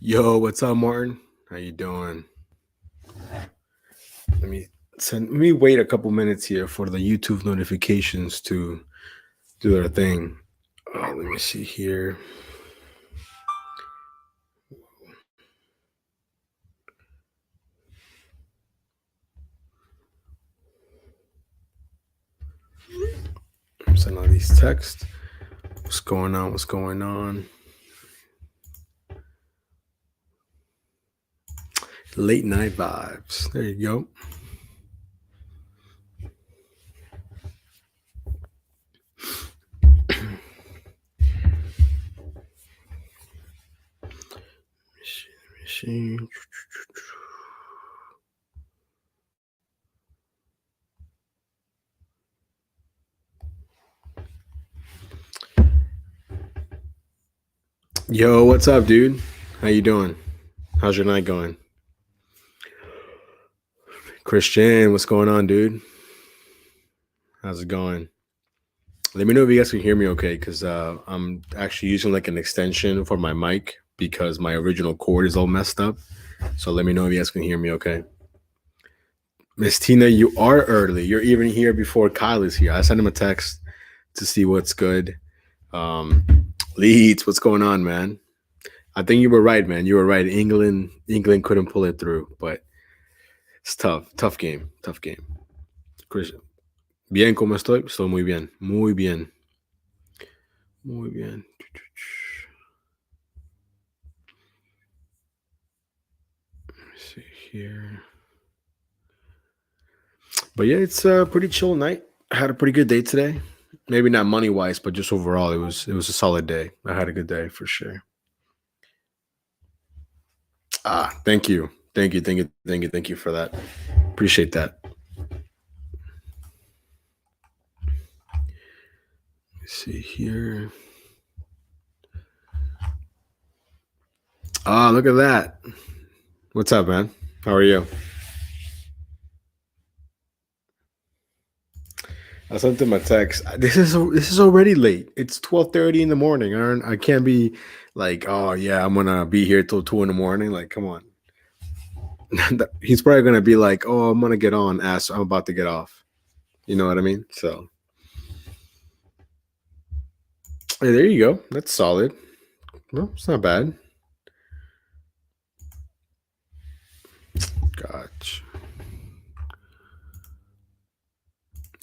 Yo, what's up, Martin? How you doing? Let me wait a couple minutes here for the YouTube notifications to do their thing. Let me see here. I'm sending all these texts. What's going on? What's going on? Late night vibes. There you go. Let me see. Yo, what's up, dude? How you doing? How's your night going? Christian, what's going on, dude? How's it going? Let me know if you guys can hear me okay, because I'm actually using like an extension for my mic because my original cord is all messed up. So let me know if you guys can hear me okay. Miss Tina, you are early. You're even here before Kyle is here. I sent him a text to see what's good. Leeds, what's going on, man? I think you were right, man. You were right. England couldn't pull it through, but it's tough. Tough game. Tough game. Chris, bien, ¿cómo estoy? Estoy muy bien. Muy bien. Muy bien. Let me see here. But yeah, it's a pretty chill night. I had a pretty good day today. Maybe not money wise, but just overall, it was a solid day. I had a good day for sure. Thank you, thank you for that. Appreciate that. Let's see here. Look at that. What's up, man? How are you? I sent him a text. This is already late. It's 12:30 in the morning. I can't be like, oh yeah, I'm gonna be here till 2 in the morning. Like, come on. He's probably gonna be like, oh, I'm gonna get on as I'm about to get off. You know what I mean? So hey, there you go. That's solid. Well, it's not bad. Gotcha.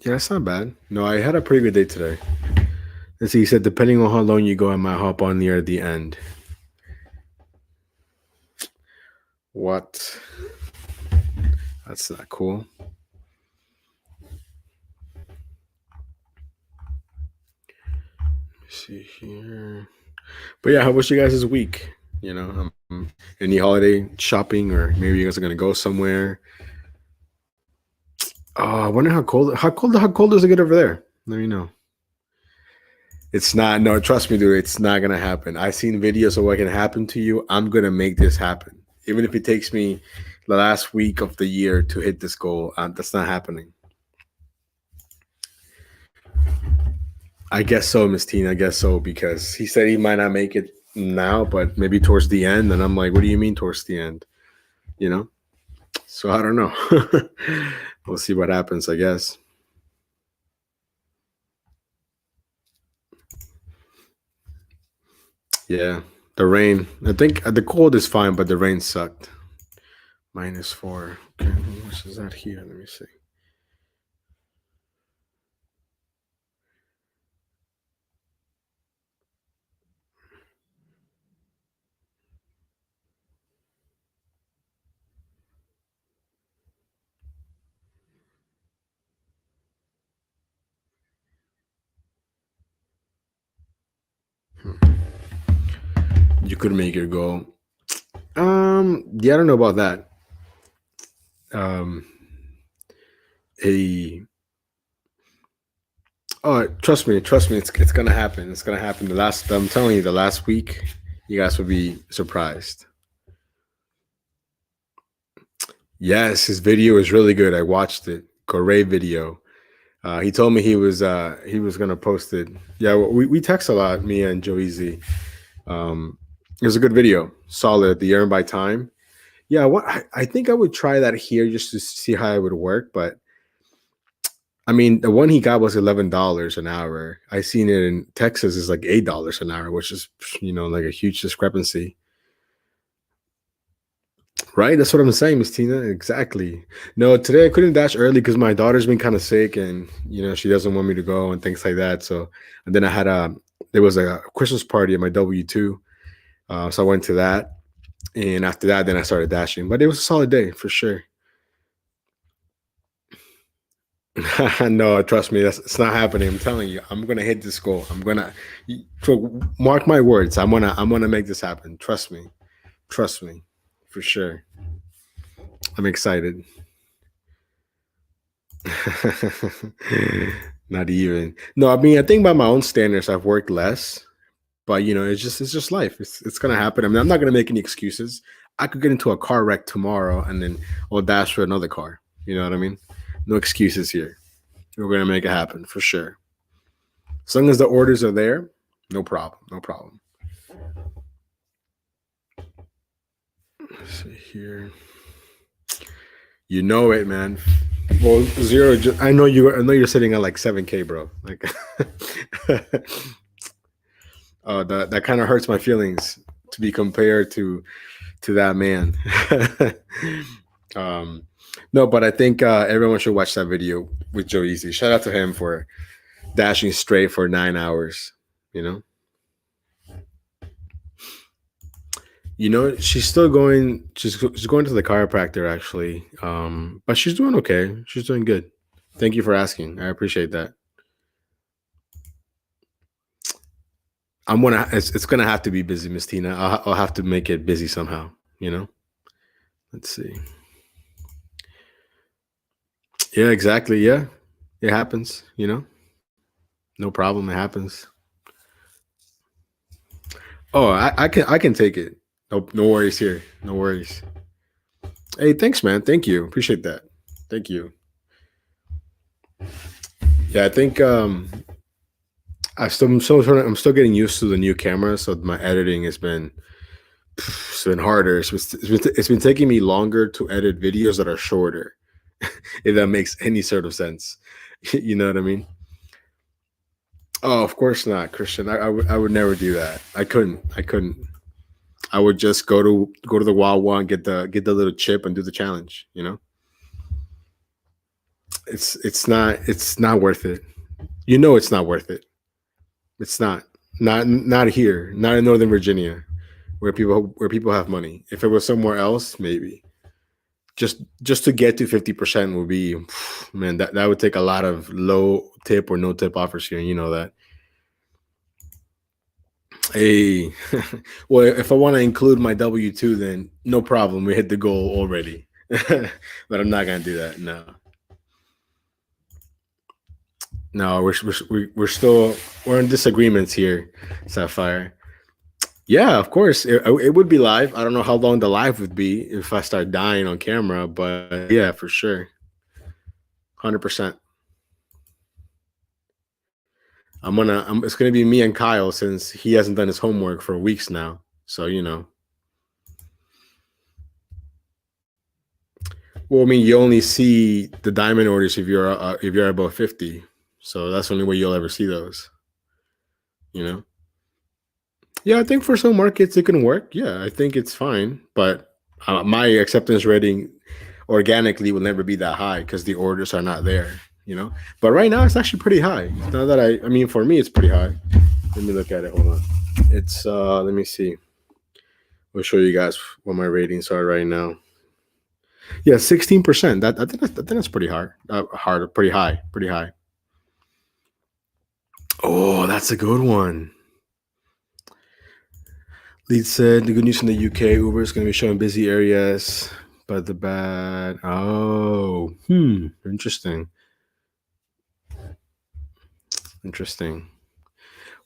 Yeah, that's not bad. No, I had a pretty good day today. Let's see, he said, depending on how long you go, I might hop on near the end. What? That's not cool. Let me see here. But yeah, how was you guys' week? You know, any holiday shopping, or maybe you guys are gonna go somewhere. Oh, I wonder how cold does it get over there? Let me know. It's not. No, trust me, dude. It's not gonna happen. I've seen videos of what can happen to you. I'm gonna make this happen, even if it takes me the last week of the year to hit this goal. That's not happening. I guess so, Miss Teen. I guess so because he said he might not make it now, but maybe towards the end. And I'm like, what do you mean towards the end? You know. So I don't know. We'll see what happens. I guess. Yeah. The rain. I think the cold is fine, but the rain sucked. -4. Okay, how much is that here? Let me see. You could make it go. Yeah, I don't know about that. Um, a Oh, trust me, it's gonna happen. It's gonna happen. I'm telling you, the last week, you guys will be surprised. Yes, his video is really good. I watched it. Great video. He told me he was gonna post it. Yeah, we text a lot, me and Joezy. Um, It was a good video. Solid. The earn by time. Yeah, I think I would try that here just to see how it would work. But I mean, the one he got was $11 an hour. I seen it in Texas is like $8 an hour, which is like a huge discrepancy. Right? That's what I'm saying, Miss Tina. Exactly. No, today I couldn't dash early because my daughter's been kind of sick and she doesn't want me to go and things like that. So and then there was a Christmas party at my W2. So I went to that. And after that, then I started dashing. But it was a solid day for sure. No, trust me, it's not happening. I'm telling you, I'm gonna hit this goal. Mark my words. I'm gonna make this happen. Trust me, for sure. I'm excited. Not even. No, I mean, I think by my own standards, I've worked less, but it's just life. It's gonna happen. I mean, I'm not gonna make any excuses. I could get into a car wreck tomorrow, and then I'll dash for another car. You know what I mean? No excuses here. We're gonna make it happen for sure. As long as the orders are there, no problem. No problem. Let's see here. You know it, man. Well, zero. I know you. I know you're sitting at like 7K, bro. Like, that kind of hurts my feelings to be compared to that man. um, no, but I think everyone should watch that video with Joe Easy. Shout out to him for dashing straight for 9 hours. You know, she's still going. She's going to the chiropractor actually, but she's doing okay. She's doing good. Thank you for asking. I appreciate that. I'm gonna. It's gonna have to be busy, Miss Tina. I'll have to make it busy somehow. You know. Let's see. Yeah, exactly. Yeah, it happens. No problem. It happens. Oh, I can take it. No worries here. No worries. Hey, thanks, man. Thank you. Appreciate that. Thank you. Yeah, I think I'm still getting used to the new camera, so my editing it's been harder. It's been taking me longer to edit videos that are shorter, if that makes any sort of sense. You know what I mean? Oh, of course not, Christian. I would never do that. I couldn't. I would just go to the Wawa and get the little chip and do the challenge. It's not worth it. It's not worth it. It's not here. Not in Northern Virginia, where people have money. If it was somewhere else, maybe. Just to get to 50% would be, man, that would take a lot of low tip or no tip offers here. You know that. Hey, well, if I want to include my W2, then no problem. We hit the goal already. But I'm not gonna do that. No, no, we're in disagreements here, Sapphire. Yeah, of course, it would be live. I don't know how long the live would be if I start dying on camera, but yeah, for sure, 100%. It's gonna be me and Kyle since he hasn't done his homework for weeks now. So well, I mean, you only see the diamond orders if you're above 50. So that's the only way you'll ever see those. You know. Yeah, I think for some markets it can work. Yeah, I think it's fine, but my acceptance rating organically will never be that high because the orders are not there. But right now it's actually pretty high. Now that I mean, for me it's pretty high. Let me look at it. Hold on. It's let me see. I'll show you guys what my ratings are right now. Yeah, 16%. I think that's pretty hard. Pretty high. Pretty high. Oh, that's a good one. Lead said the good news in the UK, Uber is going to be showing busy areas, but the bad. Oh, interesting. Interesting.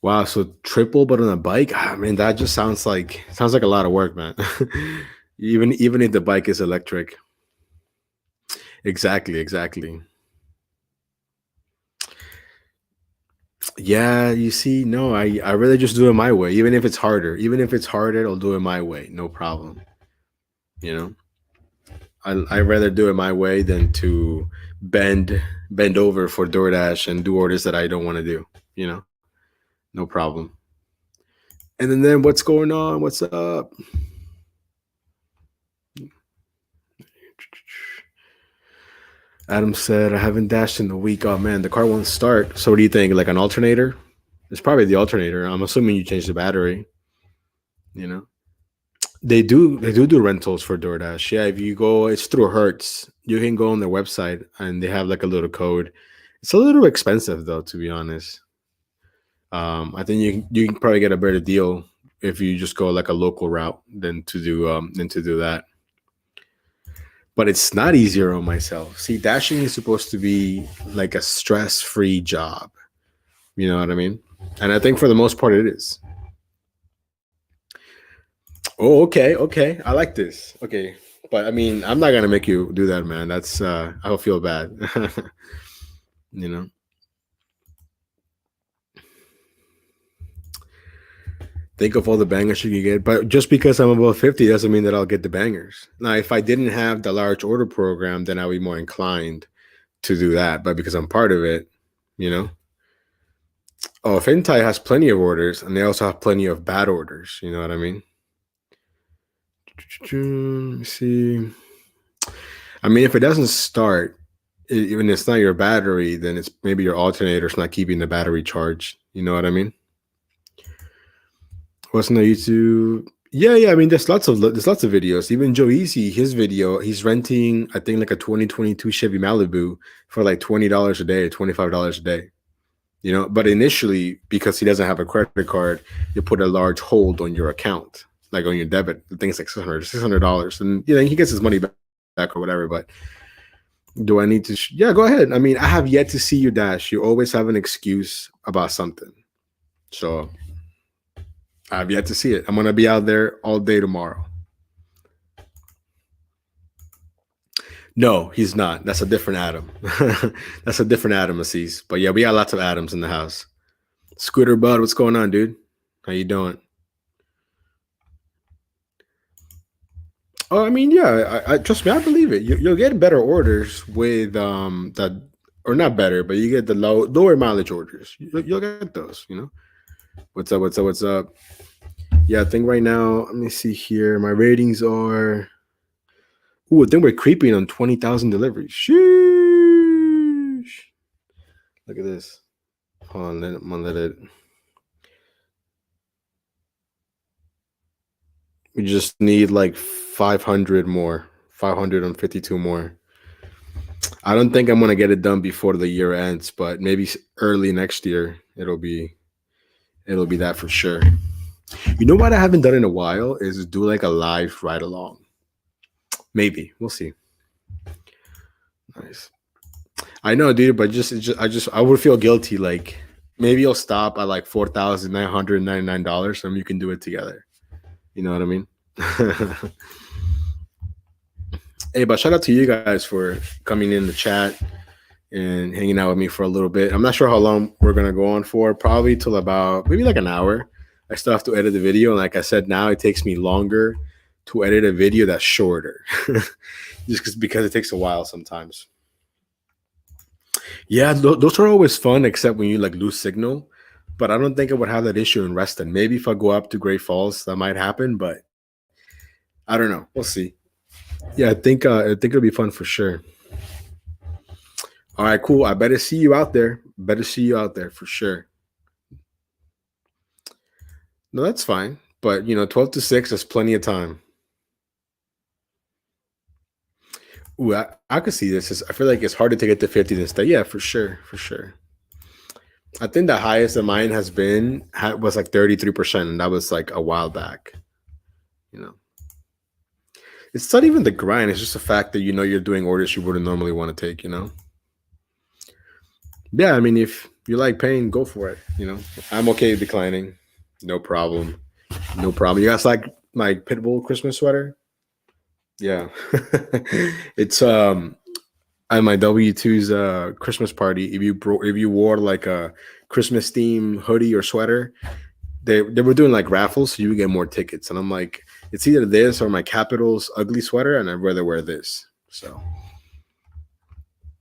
Wow, so triple but on a bike. I mean, that just sounds like a lot of work, man. Even if the bike is electric. Exactly, exactly. Yeah, you see, no, I really just do it my way, even if it's harder. Even if it's harder, I'll do it my way, no problem. You know, I rather do it my way than to bend bend over for DoorDash and do orders that I don't want to do. You know, no problem. And then what's going on? What's up? Adam said, I haven't dashed in a week. Oh man, the car won't start. So what do you think? Like an alternator? It's probably the alternator. I'm assuming you changed the battery, you know? They do rentals for DoorDash. Yeah, if you go, it's through Hertz. You can go on their website and they have like a little code. It's a little expensive though, to be honest. I think you can probably get a better deal if you just go like a local route than to do that. But it's not easier on myself. See, dashing is supposed to be like a stress-free job. You know what I mean? And I think for the most part it is. Oh, okay, okay. I like this. Okay. But I mean, I'm not gonna make you do that, man. That's I'll feel bad. you know. Think of all the bangers you could get. But just because I'm above 50 doesn't mean that I'll get the bangers. Now, if I didn't have the large order program, then I'd be more inclined to do that. But because I'm part of it, you know. Oh, Fintai has plenty of orders, and they also have plenty of bad orders. You know what I mean? Let me see. I mean, if it doesn't start, even if it's not your battery, then it's maybe your alternator's not keeping the battery charged. You know what I mean? What's on the YouTube? Yeah, yeah. I mean, there's lots of videos. Even Joe Easy, his video, he's renting, I think, like a 2022 Chevy Malibu for like $20 a day, $25 a day. But initially, because he doesn't have a credit card, you put a large hold on your account, like on your debit. The thing's like $600, and he gets his money back or whatever. But do I need to? Yeah, go ahead. I mean, I have yet to see you dash. You always have an excuse about something, so I have yet to see it. I'm gonna be out there all day tomorrow. No, he's not. That's a different Adam. That's a different Adam, Assis. But yeah, we got lots of Adams in the house. Scooter Bud, what's going on, dude? How you doing? Oh, I mean, yeah, I trust me, I believe it. You'll get better orders with that, or not better, but you get the lower mileage orders. You'll get those. What's up? What's up? What's up? Yeah, I think right now, let me see here. My ratings are. Ooh, I think we're creeping on 20,000 deliveries. Sheesh! Look at this. Hold on, I'm gonna let it. We just need like 500 more, 552 more. I don't think I'm gonna get it done before the year ends, but maybe early next year it'll be that for sure. You know what I haven't done in a while is do like a live ride along. Maybe we'll see. Nice. I know, dude, but I would feel guilty. Like maybe you'll stop at like $4,999, and you can do it together. You know what I mean? Hey, but shout out to you guys for coming in the chat and hanging out with me for a little bit. I'm not sure how long we're gonna go on for. Probably till about maybe like an hour. I still have to edit the video, and like I said, now it takes me longer to edit a video that's shorter, just because it takes a while sometimes. Yeah, those are always fun, except when you like lose signal. But I don't think I would have that issue in Reston. Maybe if I go up to Great Falls, that might happen, but I don't know. We'll see. Yeah, I think it'll be fun for sure. All right, cool. I better see you out there. Better see you out there for sure. No, that's fine. But 12 to 6 is plenty of time. Ooh, I could see this. I feel like it's harder to get to 50 than stay. Yeah, for sure, for sure. I think the highest that mine has been was like 33%, and that was like a while back. You know, it's not even the grind; it's just the fact that you're doing orders you wouldn't normally want to take. Yeah, I mean, if you like pain, go for it. I'm okay declining, no problem, no problem. You guys like my Pitbull Christmas sweater? Yeah, it's at my W2's Christmas party. If you wore like a Christmas theme hoodie or sweater, they were doing like raffles, so you would get more tickets. And I'm like, it's either this or my Capitals ugly sweater, and I'd rather wear this. So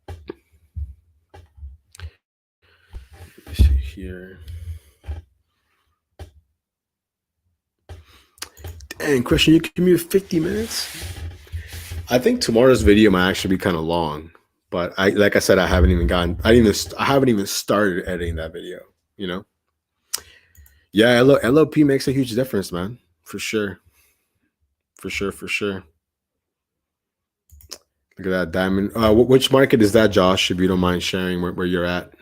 let me see here. And Christian, you commute 50 minutes? I think tomorrow's video might actually be kind of long, but like I said, I haven't even started editing that video. You know, yeah, LOP makes a huge difference, man, for sure, for sure, for sure. Look at that diamond. Which market is that, Josh? If you don't mind sharing where you're at.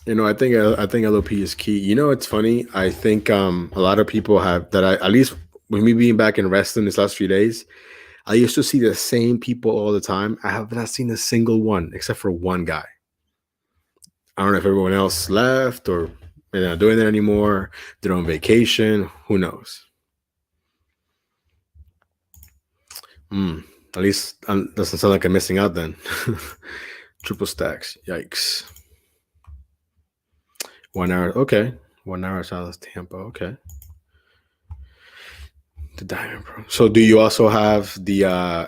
I think LOP is key. It's funny. I think a lot of people have that. At least with me being back in wrestling this last few days, I used to see the same people all the time. I have not seen a single one except for one guy. I don't know if everyone else left or they're not doing it anymore. They're on vacation. Who knows? Hmm. At least doesn't sound like I'm missing out then. Triple stacks. Yikes. 1 hour. Okay. 1 hour south of Tampa. Okay. The Diamond Pro. So, do you also have the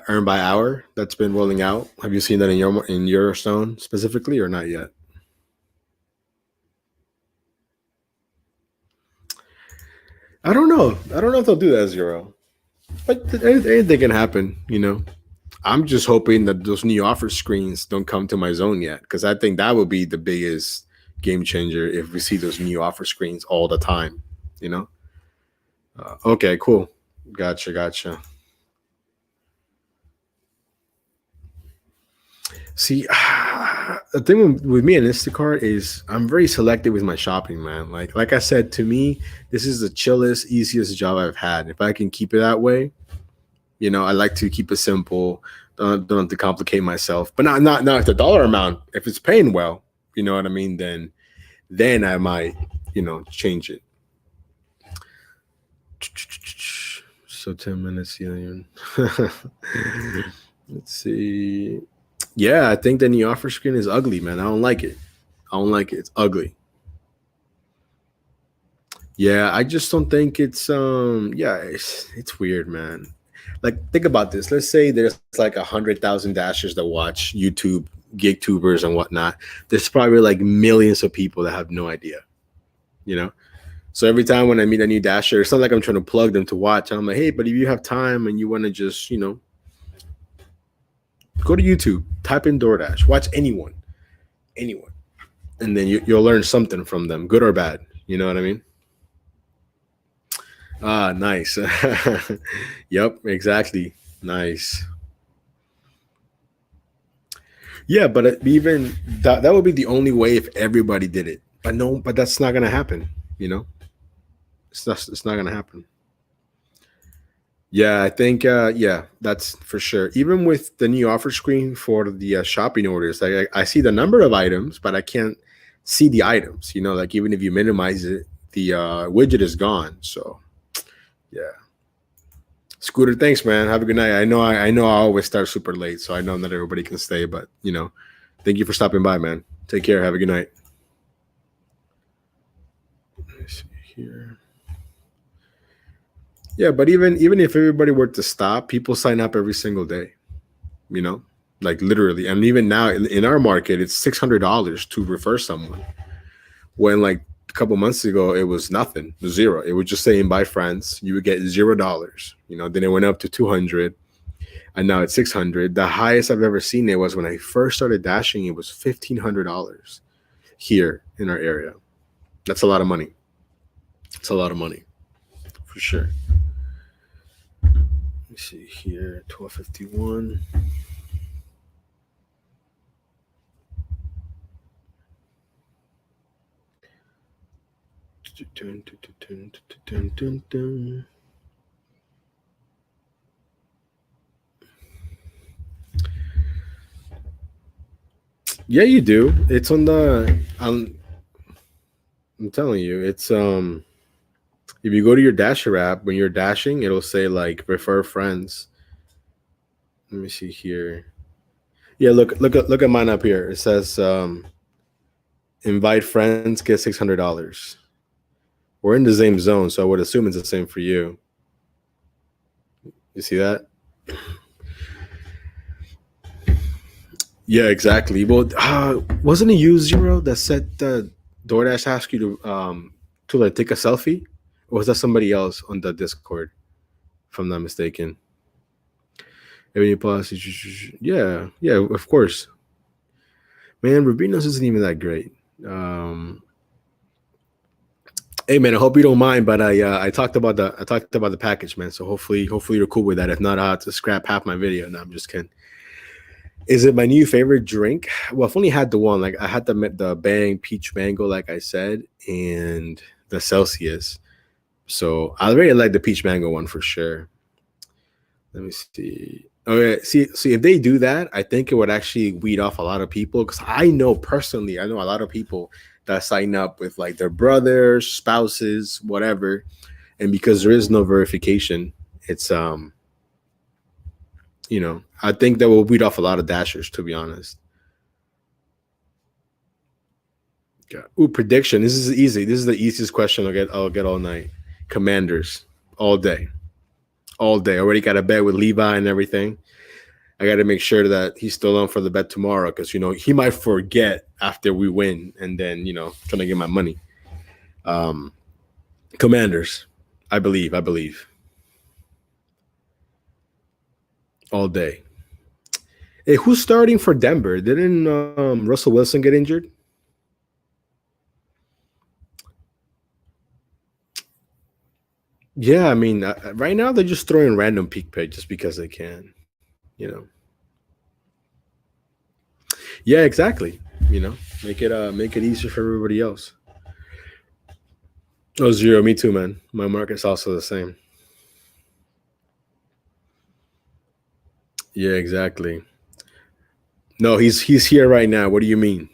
earn by hour that's been rolling out? Have you seen that in your stone specifically, or not yet? I don't know. I don't know if they'll do that zero, but anything can happen. I'm just hoping that those new offer screens don't come to my zone yet, because I think that would be the biggest game changer if we see those new offer screens all the time. You know. Okay. Cool. Gotcha. Gotcha. See, the thing with me and Instacart is I'm very selective with my shopping, man. Like I said, to me, this is the chillest, easiest job I've had. If I can keep it that way, I like to keep it simple. Don't have to complicate myself. But not if the dollar amount. If it's paying well, you know what I mean. Then I might change it. So 10 minutes, Let's see. Yeah, I think the new offer screen is ugly, man. I don't like it. I don't like it. It's ugly. Yeah, I just don't think it's weird, man. Like, think about this. Let's say there's like 100,000 dashers that watch YouTube, gig tubers and whatnot. There's probably like millions of people that have no idea, you know? So every time when I meet a new dasher, it's not like I'm trying to plug them to watch. I'm like, hey, but if you have time and you want to just, go to YouTube, type in DoorDash, watch anyone, and then you'll learn something from them, good or bad. You know what I mean? Ah, nice. Yep, exactly. Nice. Yeah, but even that would be the only way if everybody did it. But no, but that's not gonna happen. You know, it's not gonna happen. Yeah, I think yeah, that's for sure. Even with the new offer screen for the shopping orders, I see the number of items, but I can't see the items. Like even if you minimize it, the widget is gone. So yeah. Scooter, thanks, man. Have a good night. I know I always start super late, so I know not everybody can stay, but thank you for stopping by, man. Take care. Have a good night. Let me see here. Yeah, but even if everybody were to stop, people sign up every single day. You know, like literally, and even now in our market, it's $600 to refer someone. When like a couple months ago, it was nothing, zero. It would just say invite friends. You would get $0. Then it went up to 200, and now it's 600. The highest I've ever seen it was when I first started dashing. It was $1,500 here in our area. That's a lot of money. It's a lot of money for sure. Let me see here, 1251. Yeah, you do. It's on the. I'm telling you, it's if you go to your Dasher app when you're dashing, it'll say like refer friends. Let me see here. Yeah, look at mine up here. It says invite friends, get $600. We're in the same zone, so I would assume it's the same for you. You see that? Yeah, exactly. Well, wasn't it you Zero that said DoorDash asked you to like take a selfie, or was that somebody else on the Discord? If I'm not mistaken. Any policy? Yeah, yeah, of course. Man, Rubino's isn't even that great. Um, Hey man, I hope you don't mind, but I talked about the package, man. So hopefully you're cool with that. If not, I'll have to scrap half my video. No, I'm just kidding. Is it my new favorite drink? Well, I've only had the one. Like I had the Bang Peach Mango, like I said, and the Celsius. So I really like the Peach Mango one for sure. Let me see. Okay, see if they do that, I think it would actually weed off a lot of people because I know personally, I know a lot of people that sign up with like their brothers, spouses, whatever, and because there is no verification, it's I think that will weed off a lot of dashers, to be honest. Yeah. Ooh, prediction. This is easy. This is the easiest question I'll get all night. Commanders, all day, all day. Already got a bet with Levi and everything. I got to make sure that he's still on for the bet tomorrow because he might forget after we win and then trying to get my money. Um, Commanders, I believe, all day. Hey, who's starting for Denver? Didn't Russell Wilson get injured? Yeah, I mean, right now they're just throwing random peak pay just because they can. You know. Yeah, exactly. You know, make it easier for everybody else. Oh, zero. Me too, man. My market's also the same. Yeah, exactly. No, he's here right now. What do you mean?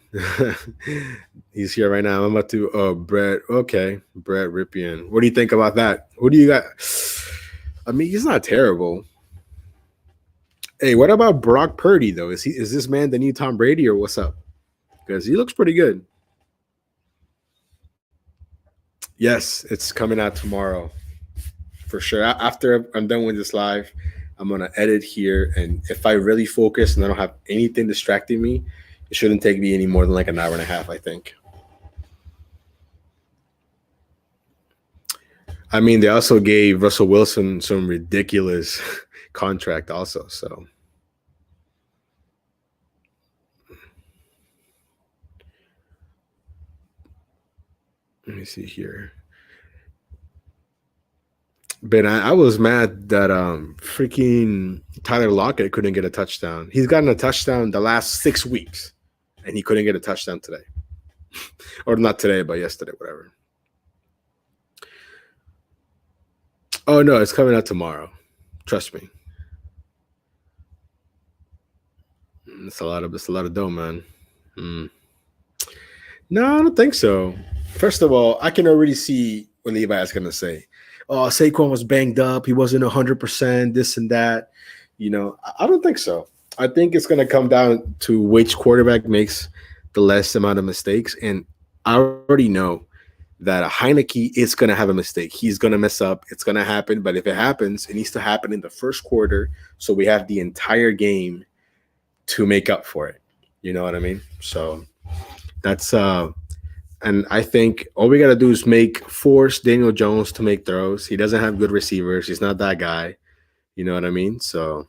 He's here right now. I'm about to. Oh, Brett. Okay, Brett Ripien. What do you think about that? Who do you got? I mean, he's not terrible. Hey, what about Brock Purdy though? Is this man the new Tom Brady or what's up? Because he looks pretty good. Yes, it's coming out tomorrow for sure. After I'm done with this live, I'm gonna edit here, and if I really focus and I don't have anything distracting me, it shouldn't take me any more than like an hour and a half. I think. I mean, they also gave Russell Wilson some ridiculous contract, also. So let me see here. But I was mad that freaking Tyler Lockett couldn't get a touchdown. He's gotten a touchdown the last 6 weeks, and he couldn't get a touchdown today, or not today, but yesterday, whatever. Oh no, it's coming out tomorrow. Trust me. It's a lot of dough, man. Mm. No, I don't think so. First of all, I can already see what Levi is gonna say. Oh, Saquon was banged up. He wasn't 100%. This and that. I don't think so. I think it's gonna come down to which quarterback makes the less amount of mistakes, and I already know that Heineke is gonna have a mistake. He's gonna mess up. It's gonna happen. But if it happens, it needs to happen in the first quarter, so we have the entire game to make up for it. You know what I mean? So that's and I think all we gotta do is make force Daniel Jones to make throws. He doesn't have good receivers. He's not that guy. You know what I mean? So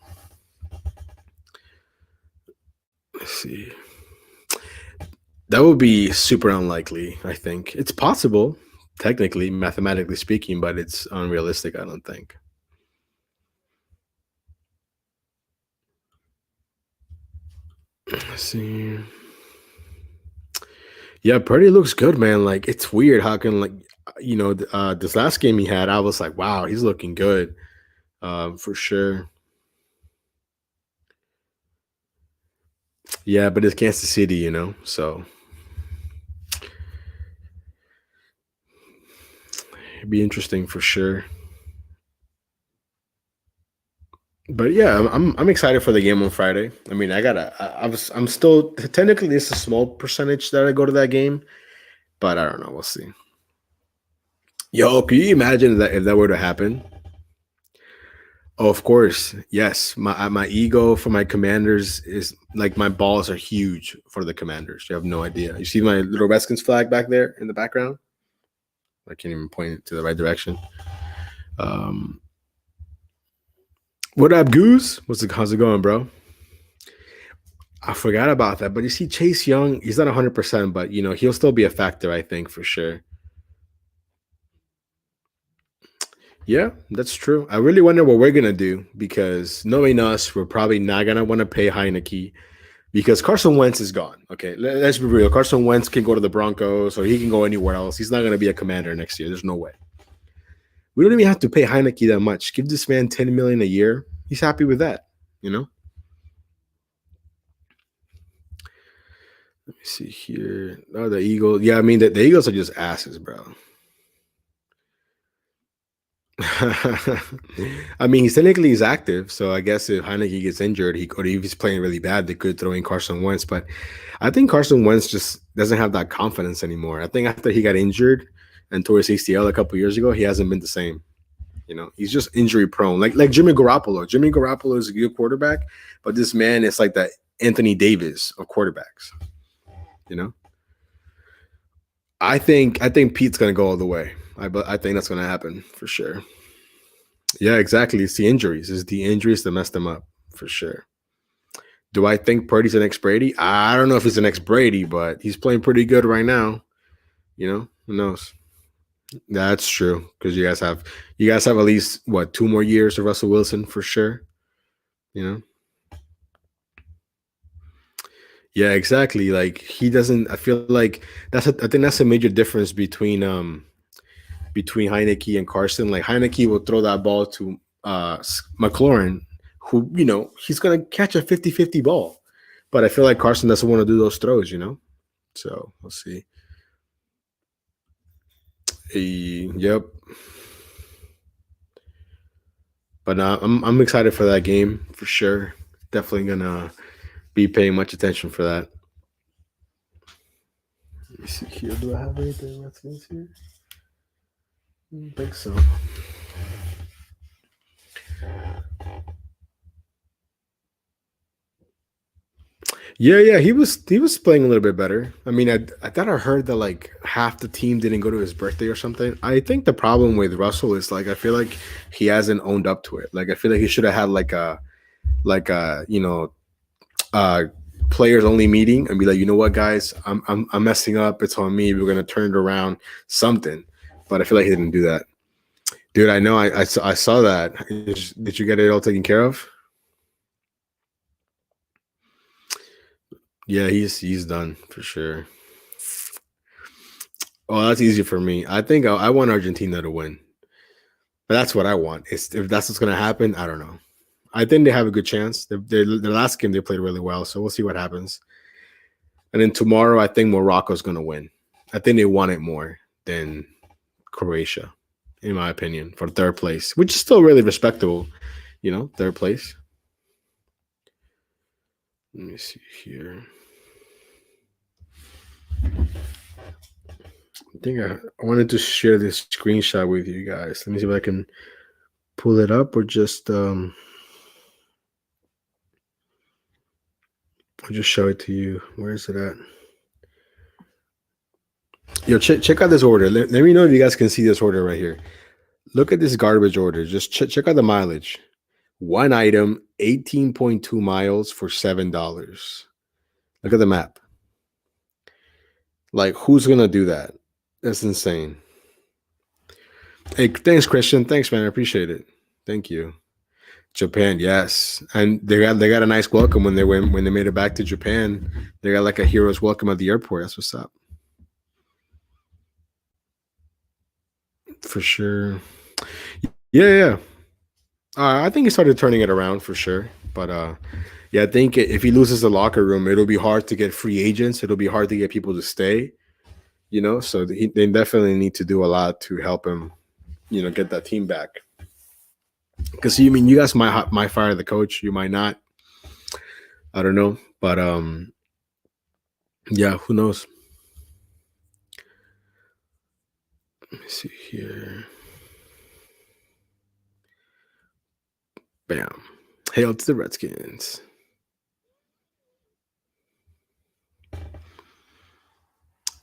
let's see. That would be super unlikely, I think. It's possible, technically, mathematically speaking, but it's unrealistic, I don't think. Let's see. Yeah, Purdy looks good, man. Like it's weird how can this last game he had, I was like, wow, he's looking good. For sure. Yeah, but it's Kansas City, so it'd be interesting for sure. But yeah, I'm excited for the game on Friday. I mean, I'm still technically it's a small percentage that I go to that game, but I don't know. We'll see. Yo, can you imagine that if that were to happen? Oh, of course, yes. My ego for my Commanders is like my balls are huge for the Commanders. You have no idea. You see my little Redskins flag back there in the background? I can't even point it to the right direction. Um, what up, Goose? How's it going, bro? I forgot about that. But you see, Chase Young, he's not 100%, but he'll still be a factor, I think, for sure. Yeah, that's true. I really wonder what we're gonna do because knowing us, we're probably not gonna want to pay Heineke because Carson Wentz is gone. Okay, let's be real. Carson Wentz can go to the Broncos or he can go anywhere else. He's not gonna be a Commander next year. There's no way. We don't even have to pay Heineke that much. Give this man 10 million a year. He's happy with that. You know. Let me see here. Oh, the Eagles. Yeah, I mean the Eagles are just asses, bro. I mean, he's active, so I guess if Heineke gets injured, or if he's playing really bad, they could throw in Carson Wentz. But I think Carson Wentz just doesn't have that confidence anymore. I think after he got injured and tore his ACL a couple years ago, he hasn't been the same. He's just injury prone, like Jimmy Garoppolo. Jimmy Garoppolo is a good quarterback, but this man is like the Anthony Davis of quarterbacks. You know, I think Pete's gonna go all the way. I think that's gonna happen for sure. Yeah, exactly. It's the injuries. It's the injuries that messed him up for sure. Do I think Purdy's the next Brady? I don't know if he's the next Brady, but he's playing pretty good right now. Who knows? That's true because you guys have at least what 2 more years of Russell Wilson for sure. You know. Yeah, exactly. Like he doesn't. I feel like I think that's a major difference between Heineke and Carson. Like Heineke will throw that ball to McLaurin, who, he's going to catch a 50-50 ball. But I feel like Carson doesn't want to do those throws. So we'll see. Yep. But I'm excited for that game for sure. Definitely going to be paying much attention for that. Let me see here. Do I have anything that's here? I don't think so. Yeah, he was playing a little bit better. I mean, I thought I heard that like half the team didn't go to his birthday or something. I think the problem with Russell is like I feel like he hasn't owned up to it. Like I feel like he should have had like a uh players only meeting and be like, you know what, guys, I'm messing up. It's on me. We're gonna turn it around. Something. But I feel like he didn't do that. Dude, I know. I saw that. Did you get it all taken care of? Yeah, he's done for sure. Oh, that's easy for me. I think I want Argentina to win, but that's what I want. If that's what's going to happen, I don't know. I think they have a good chance. Their last game they played really well, so we'll see what happens. And then tomorrow, I think Morocco's going to win. I think they want it more than Croatia, in my opinion, for third place, which is still really respectable. Third place. Let me see here. I think I wanted to share this screenshot with you guys. Let me see if I can pull it up or just I'll just show it to you. Where is it at? Yo, check out this order. Let me know if you guys can see this order right here. Look at this garbage order. Just check out the mileage. One item, 18.2 miles for $7. Look at the map. Like, who's gonna do that? That's insane. Hey, thanks, Christian. Thanks, man. I appreciate it. Thank you. Japan, yes, and they got a nice welcome when they made it back to Japan. They got like a hero's welcome at the airport. That's what's up. For sure. Yeah. I think he started turning it around for sure. But yeah, I think if he loses the locker room, it'll be hard to get free agents. It'll be hard to get people to stay. So they definitely need to do a lot to help him. Get that team back. Because you mean you guys might fire the coach, you might not. I don't know, but yeah, who knows? Let me see here. Bam. Hail to the Redskins.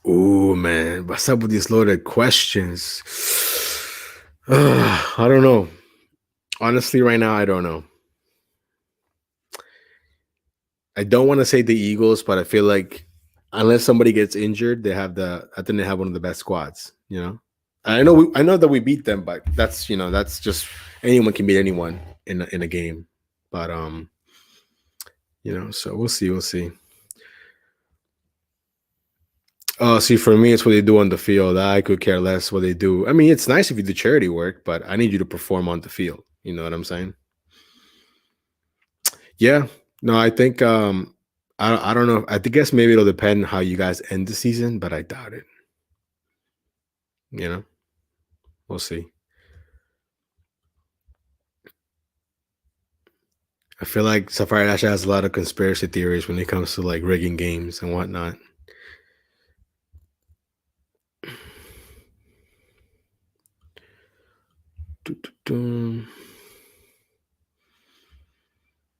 Oh man, what's up with these loaded questions? I don't know. Honestly, right now, I don't know. I don't want to say the Eagles, but I feel like unless somebody gets injured, they have the. I think they have one of the best squads. You know, I know that we beat them, but that's just anyone can beat anyone in a game. But so we'll see, we'll see. Oh, see, for me, it's what they do on the field. I could care less what they do. I mean, it's nice if you do charity work, but I need you to perform on the field. You know what I'm saying? Yeah. No, I think I don't know. I guess maybe it'll depend how you guys end the season, but I doubt it. You know, we'll see. I feel like Safari Dash has a lot of conspiracy theories when it comes to like rigging games and whatnot. Doo-doo-doo.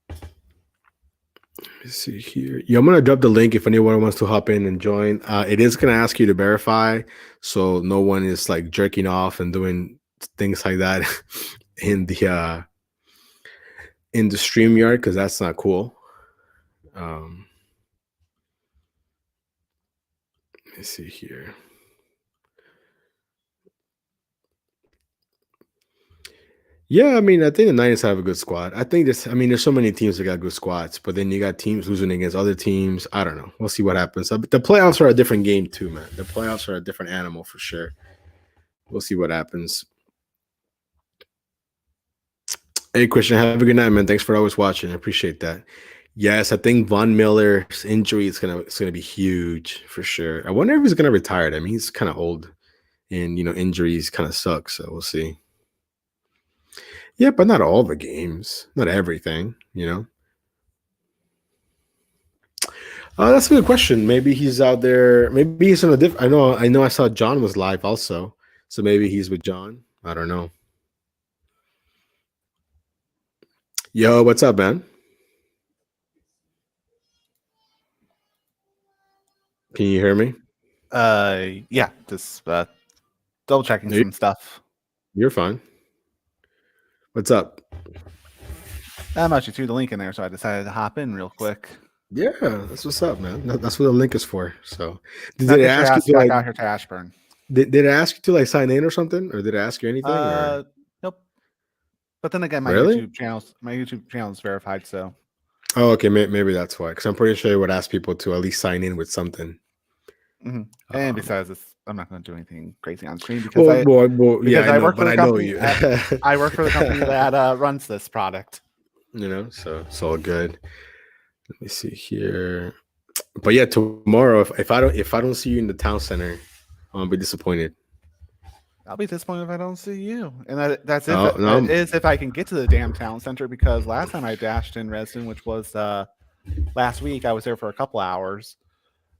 Let me see here. Yeah, I'm gonna drop the link if anyone wants to hop in and join. It is gonna ask you to verify, so no one is like jerking off and doing things like that in the stream yard because that's not cool. Let me see here. Yeah, I mean, I think the Niners have a good squad. I think there's so many teams that got good squads, but then you got teams losing against other teams. I don't know. We'll see what happens. The playoffs are a different game too, man. The playoffs are a different animal for sure. We'll see what happens. Hey, Christian, have a good night, man. Thanks for always watching. I appreciate that. Yes, I think Von Miller's injury is gonna be huge for sure. I wonder if he's gonna retire. I mean, he's kind of old, and injuries kind of suck. So we'll see. Yeah, but not all the games, not everything. That's a good question. Maybe he's out there. Maybe he's on a different. I know. I saw John was live also, so maybe he's with John. I don't know. Yo, what's up, man? Can you hear me? Yeah, just double checking You- some stuff. You're fine. What's up? I'm actually threw the link in there, so I decided to hop in real quick. Yeah, that's what's up, man. That's what the link is for. So, did Now it get your ask you ass to back like? out here to Ashburn. Did it ask you to like sign in or something, or did it ask you anything, or Nope. But then again, my really? YouTube channel is verified, so. Oh, okay. Maybe that's why. Because I'm pretty sure it would ask people to at least sign in with something. Mm-hmm. And besides this, I'm not going to do anything crazy on screen because yeah, I I know, work for but the I know company. you. I work for the company that runs this product. So it's all good. Let me see here. But yeah, tomorrow if I don't see you in the town center, I'm gonna be disappointed. I'll be disappointed if I don't see you. And that's if No, no. that is if I can get to the damn town center, because last time I dashed in Reston, which was last week, I was there for a couple hours.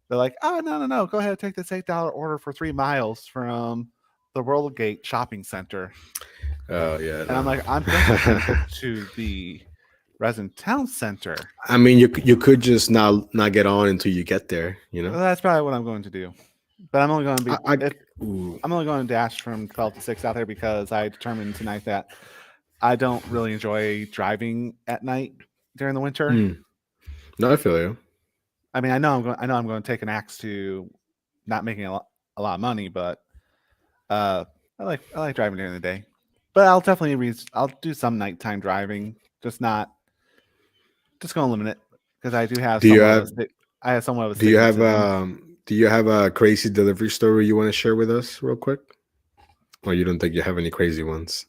They're like, oh, no, go ahead, take this $8 order for 3 miles from the World Gate Shopping Center. Oh yeah. And I'm like, I'm just trying to get to the Resin Town Center. I mean, you could just not get on until you get there. Well, that's probably what I'm going to do. But I'm only going to be Ooh. I'm only going to dash from 12 to 6 out there because I determined tonight that I don't really enjoy driving at night during the winter. No, I feel you. I mean, I know I'm going to take an axe to not making a lot of money, but I like driving during the day. But I'll definitely I'll do some nighttime driving, just going to limit it because I do have Do you somewhat of have I have somewhat of a do you have stigmatism. do you have a crazy delivery story you want to share with us real quick? Or you don't think you have any crazy ones?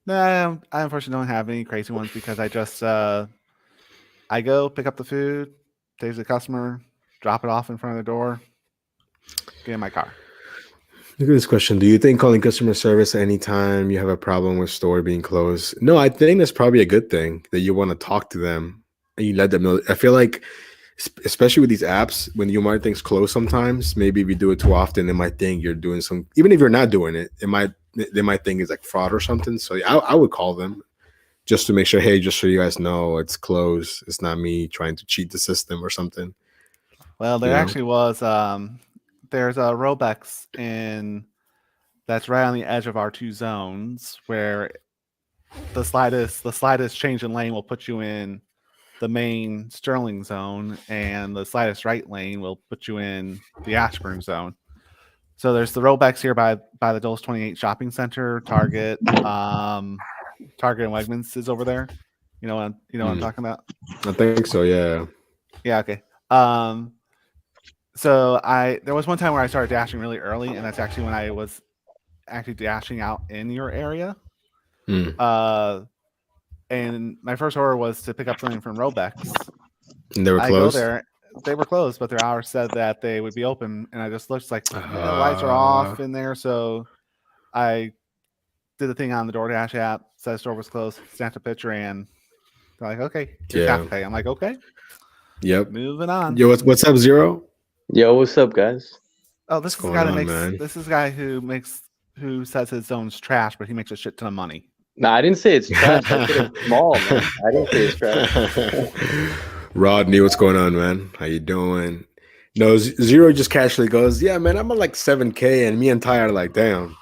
No, I unfortunately don't have any crazy ones because I just I go pick up the food, take the customer, drop it off in front of the door, get in my car. Look at this question. Do you think calling customer service anytime you have a problem with store being closed? No, I think that's probably a good thing that you want to talk to them and you let them know. I feel like, especially with these apps, when you might things close sometimes, maybe if you do it too often, they might think you're doing some, even if you're not doing it, they might think it's like fraud or something. So yeah, I would call them just to make sure, hey, just so you guys know, it's closed. It's not me trying to cheat the system or something, Well, you there know? actually was there's a Robex in that's right on the edge of our two zones where the slightest change in lane will put you in the main Sterling zone, and the slightest right lane will put you in the Ashburn zone. So there's the Robex here by the Dulles 28 shopping center, Target, Target and Wegmans is over there. You know what I'm Mm, talking about? I think so. Yeah. Yeah, okay. So there was one time where I started dashing really early, and that's actually when I was actually dashing out in your area. Mm. Uh, and my first order was to pick up something from Robex. And they were I go closed. there, they were closed, but their hours said that they would be open, and I just looked like, the lights are Uh, off in there, so I did the thing on the DoorDash app, said the store was closed, snapped a picture, and they're like, okay, here's yeah. Afterpay. I'm like, okay, Yep. moving on. Yo, what's up, Zero? Yo, what's up, guys? Oh, What's this is the going guy that on, makes man? this is the guy who says his zone's trash, but he makes a shit ton of money. Nah, I didn't say it's trash. I said it's small, man. I didn't say it's trash. Rodney, what's going on, man? How you doing? No, Zero just casually goes, "Yeah, man, I'm at like 7K," and me and Ty are like, "Damn,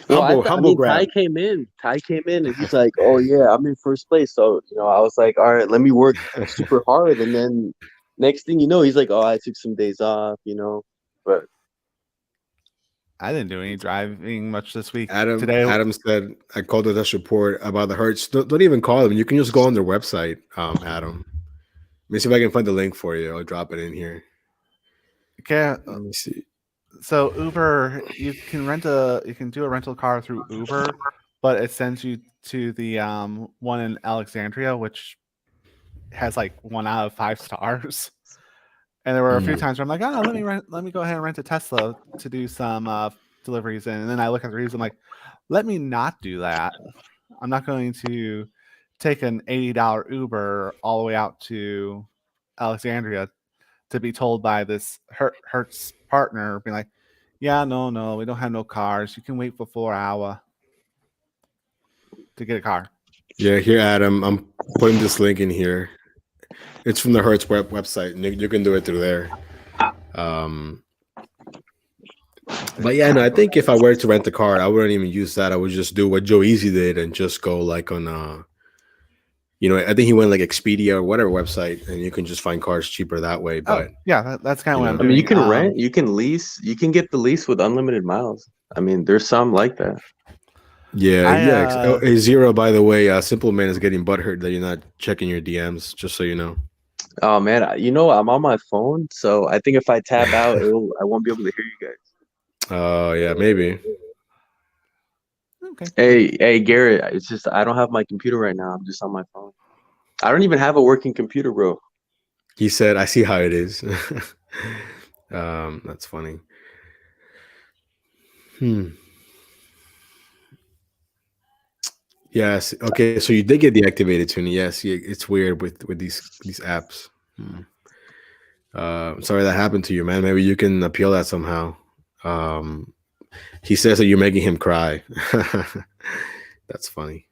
Well, humble I mean, grab." Ty came in. Ty came in, and he's like, "Oh yeah, I'm in first place." So I was like, "All right, let me work super hard." And then next thing you know, he's like, "Oh, I took some days off." But I didn't do any driving much this week. Adam Today, Adam said, "I called the test report about the Hertz. Don't even call them. You can just go on their website, Adam. Let me see if I can find the link for you. I'll drop it in here. okay, Let me see. so Uber, you can do a rental car through Uber, but it sends you to the one in Alexandria, which has like 1 out of 5 stars. And there were a few Mm. times where I'm like, oh, let me go ahead and rent a Tesla to do some deliveries in. And then I look at the reviews, I'm like, let me not do that. I'm not going to take an $80 Uber all the way out to Alexandria to be told by this Hertz partner, being like, yeah, no, we don't have no cars. You can wait for 4 hours to get a car. Yeah, here, Adam. I'm putting this link in here. It's from the Hertz website, and you can do it through there. Um, but yeah, no, I think if I were to rent a car, I wouldn't even use that. I would just do what Joe Easy did and just go like on I think he went like Expedia or whatever website, and you can just find cars cheaper that way. Oh, But yeah, that's kind of you what I'm know, I mean, you doing. can rent, you can lease, you can get the lease with unlimited miles. I mean, there's some like that. yeah. Zero, by the way, Simple Man is getting butthurt that you're not checking your DMs. Just so you know. Oh man, I'm on my phone, so I think if I tap out, I won't be able to hear you guys. Oh yeah, maybe. Okay. Hey, Garrett, it's just I don't have my computer right now. I'm just on my phone. I don't even have a working computer, bro. He said, "I see how it is." That's funny. Hmm. Yes. Okay. So you did get deactivated, Tony. Yes. Yeah, it's weird with these apps. Hmm. Sorry that happened to you, man. Maybe you can appeal that somehow. Um, he says that you're making him cry. That's funny.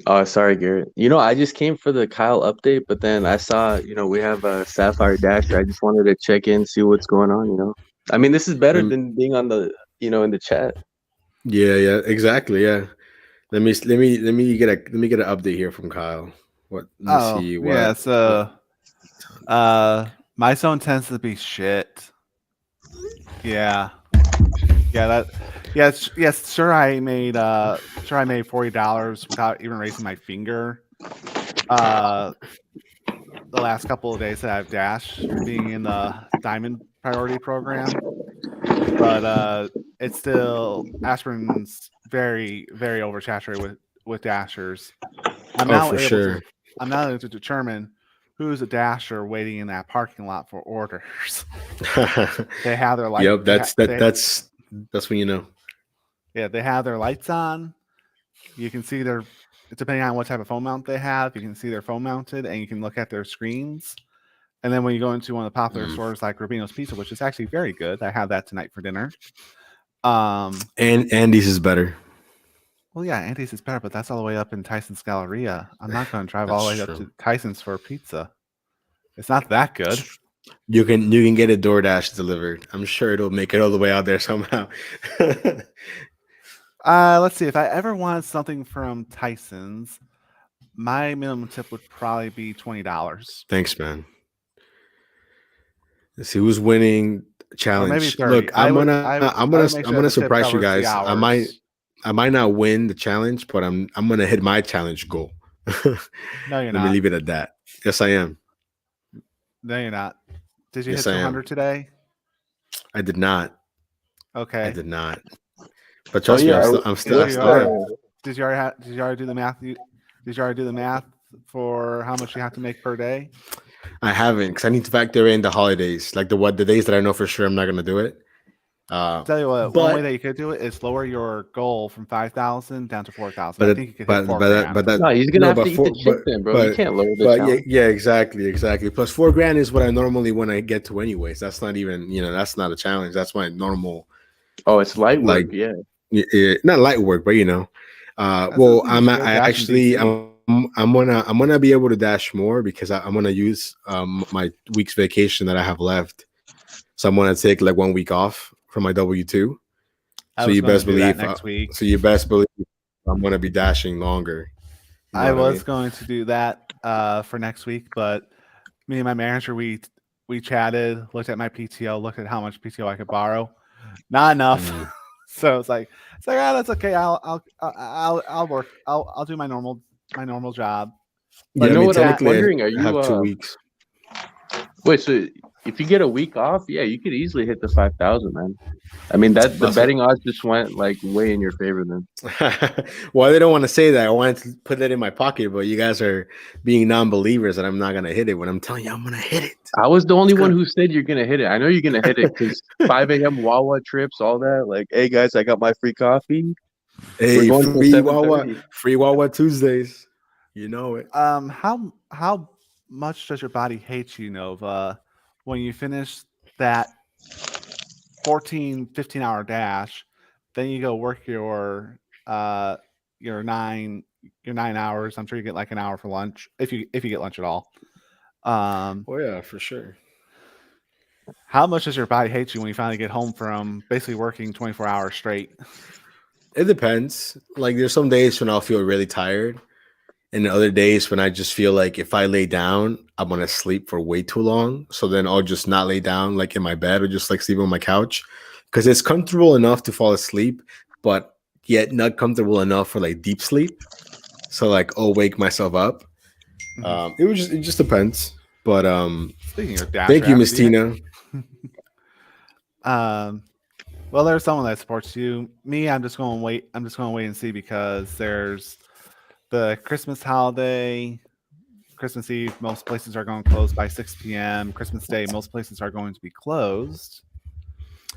Oh, sorry, Garrett. I just came for the Kyle update, but then I saw, we have a Sapphire Dasher. I just wanted to check in, see what's going on. I mean, this is better than being on in the chat. Yeah. Exactly. Yeah. Let me get an update here from Kyle. Let me Oh, see yeah. what So, my zone tends to be shit. Yeah. Yeah, yes, sure I made $40 without even raising my finger. The last couple of days that I've dashed being in the diamond priority program. But it's still Ashburn's very, very oversaturated with dashers. I'm Oh, now for able sure. to I'm now able to determine who's a dasher waiting in that parking lot for orders. They have their Yep, they ha- they that's That's when you know. Yeah, they have their lights on. You can see their, depending on what type of phone mount they have, you can see their phone mounted, and you can look at their screens. And then when you go into one of the popular stores like Rubino's Pizza, which is actually very good, I had that tonight for dinner. And Andy's is better. Well, yeah, Andy's is better, but that's all the way up in Tyson's Galleria. I'm not going to drive That's all the way up true. to Tyson's for pizza. It's not that good. You can get a DoorDash delivered. I'm sure it'll make it all the way out there somehow. Let's see. If I ever wanted something from Tyson's, my minimum tip would probably be $20. Thanks, man. Let's see who's winning challenge. Or maybe 30. Look, I'm gonna make sure the tip surprise you covers the guys. hours. I might not win the challenge, but I'm gonna hit my challenge goal. No, you're Let me not. leave it at that. Yes, I am. No, you're not. Did you Yes, hit I am. 200 today? I did not. Okay. I did not. But trust me, I'm still Did you already do the math? Did you already do the math for how much you have to make per day? I haven't, because I need to factor in the holidays, like the days that I know for sure I'm not gonna do it. Tell you what, one way that you could do it is lower your goal from 5,000 down to 4,000. I think you could hit $4,000. No, he's gonna have to eat the chip then, bro. You can't lower the challenge. Yeah, exactly. Plus $4,000 is what I normally want to get to anyways. That's not even, that's not a challenge. That's my normal. Oh, it's light work, yeah. Not light work, but well, I'm gonna be able to dash more because I'm gonna use my week's vacation that I have left. So I'm gonna take like 1 week off from my W-2. So you best believe next week. So you best believe I'm gonna be dashing longer. I was going to do that for next week, but me and my manager we chatted, looked at my PTO, looked at how much PTO I could borrow. Not enough. So it's like that's okay. I'll work. I'll do my normal job. But you know what I'm wondering? Are you have 2 weeks? Wait, so if you get a week off, yeah, you could easily hit the 5,000, man. I mean, the betting odds just went like way in your favor then. Well, they don't want to say that. I wanted to put that in my pocket, but you guys are being non-believers that I'm not gonna hit it when I'm telling you I'm gonna hit it. I was the only one who said you're gonna hit it. I know you're gonna hit it because 5 a.m. Wawa trips, all that. Like, hey guys, I got my free coffee. Hey, free Wawa Tuesdays. You know it. How much does your body hate you, Nova, when you finish that 15 hour dash, then you go work your 9 hours. I'm sure you get like an hour for lunch if you get lunch at all. Oh yeah, for sure. How much does your body hate you when you finally get home from basically working 24 hours straight? It depends. Like there's some days when I'll feel really tired, and the other days when I just feel like if I lay down, I'm gonna sleep for way too long. So then I'll just not lay down like in my bed or just like sleep on my couch because it's comfortable enough to fall asleep, but yet not comfortable enough for like deep sleep. So like I'll wake myself up. It just depends. But speaking of dash, thank you, Miss Tina. Well, there's someone that supports you. Me, I'm just going to wait. I'm just going to wait and see because there's the Christmas holiday, Christmas Eve. Most places are going to close by 6 p.m. Christmas Day, most places are going to be closed.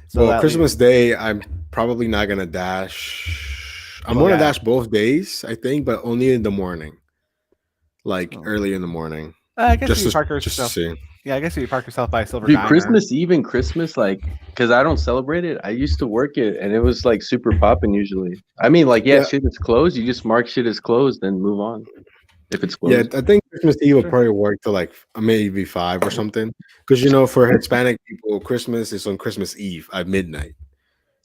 So well, Christmas Day, I'm probably not going to dash. I'm going to dash both days, I think, but only in the morning, like early in the morning. I guess you park yourself. Yeah, I guess you park yourself by Silver Diner. Christmas Eve and Christmas, like, because I don't celebrate it. I used to work it, and it was like super popping usually. I mean, like, shit is closed. You just mark shit as closed and move on. If it's closed. Yeah, I think Christmas Eve will probably work to like maybe 5 or something. Because for Hispanic people, Christmas is on Christmas Eve at midnight.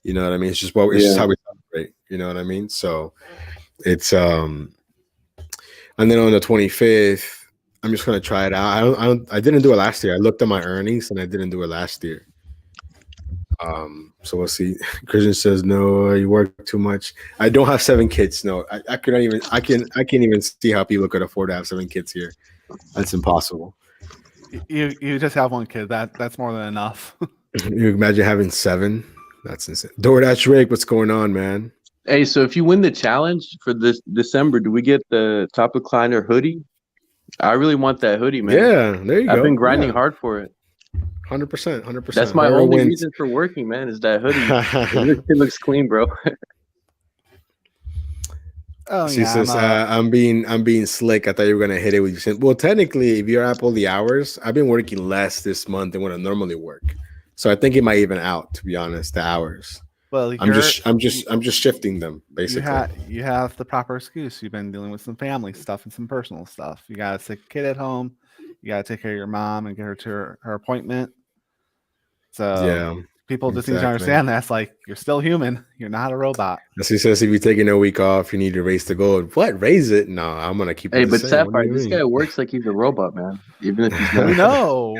You know what I mean? It's just just how we celebrate. You know what I mean? So it's and then on the 25th. I'm just gonna try it out. I didn't do it last year. I looked at my earnings and I didn't do it last year. So we'll see. Christian says no, you work too much. I don't have 7 kids. No, I can't even see how people could afford to have 7 kids here. That's impossible. You just have 1 kid. That's more than enough. You imagine having 7? That's insane. DoorDash Rick, what's going on, man? Hey, so if you win the challenge for this December, do we get the top recliner hoodie? I really want that hoodie, man. Yeah, there you go. I've been grinding hard for it. 100%, 100%. That's my only reason for working, man. Is that hoodie? It looks clean, bro. Oh She yeah, says, "I'm being slick. I thought you were gonna hit it with you." Well, technically, if you add up all the hours, I've been working less this month than what I normally work. So I think it might even out. To be honest, the hours. well, I'm just shifting them basically. you have the proper excuse. You've been dealing with some family stuff and some personal stuff. You got a sick kid at home. You got to take care of your mom and get her to her appointment. So Yeah, people just need to exactly. understand that's like you're still human. You're not a robot. As he says, if you're taking a week off, you need to raise the gold. What? Raise it? No, I'm gonna keep it Hey, the but same. What do Sapphire, you this mean? guy works like he's a robot, man. Even if he's We not. know.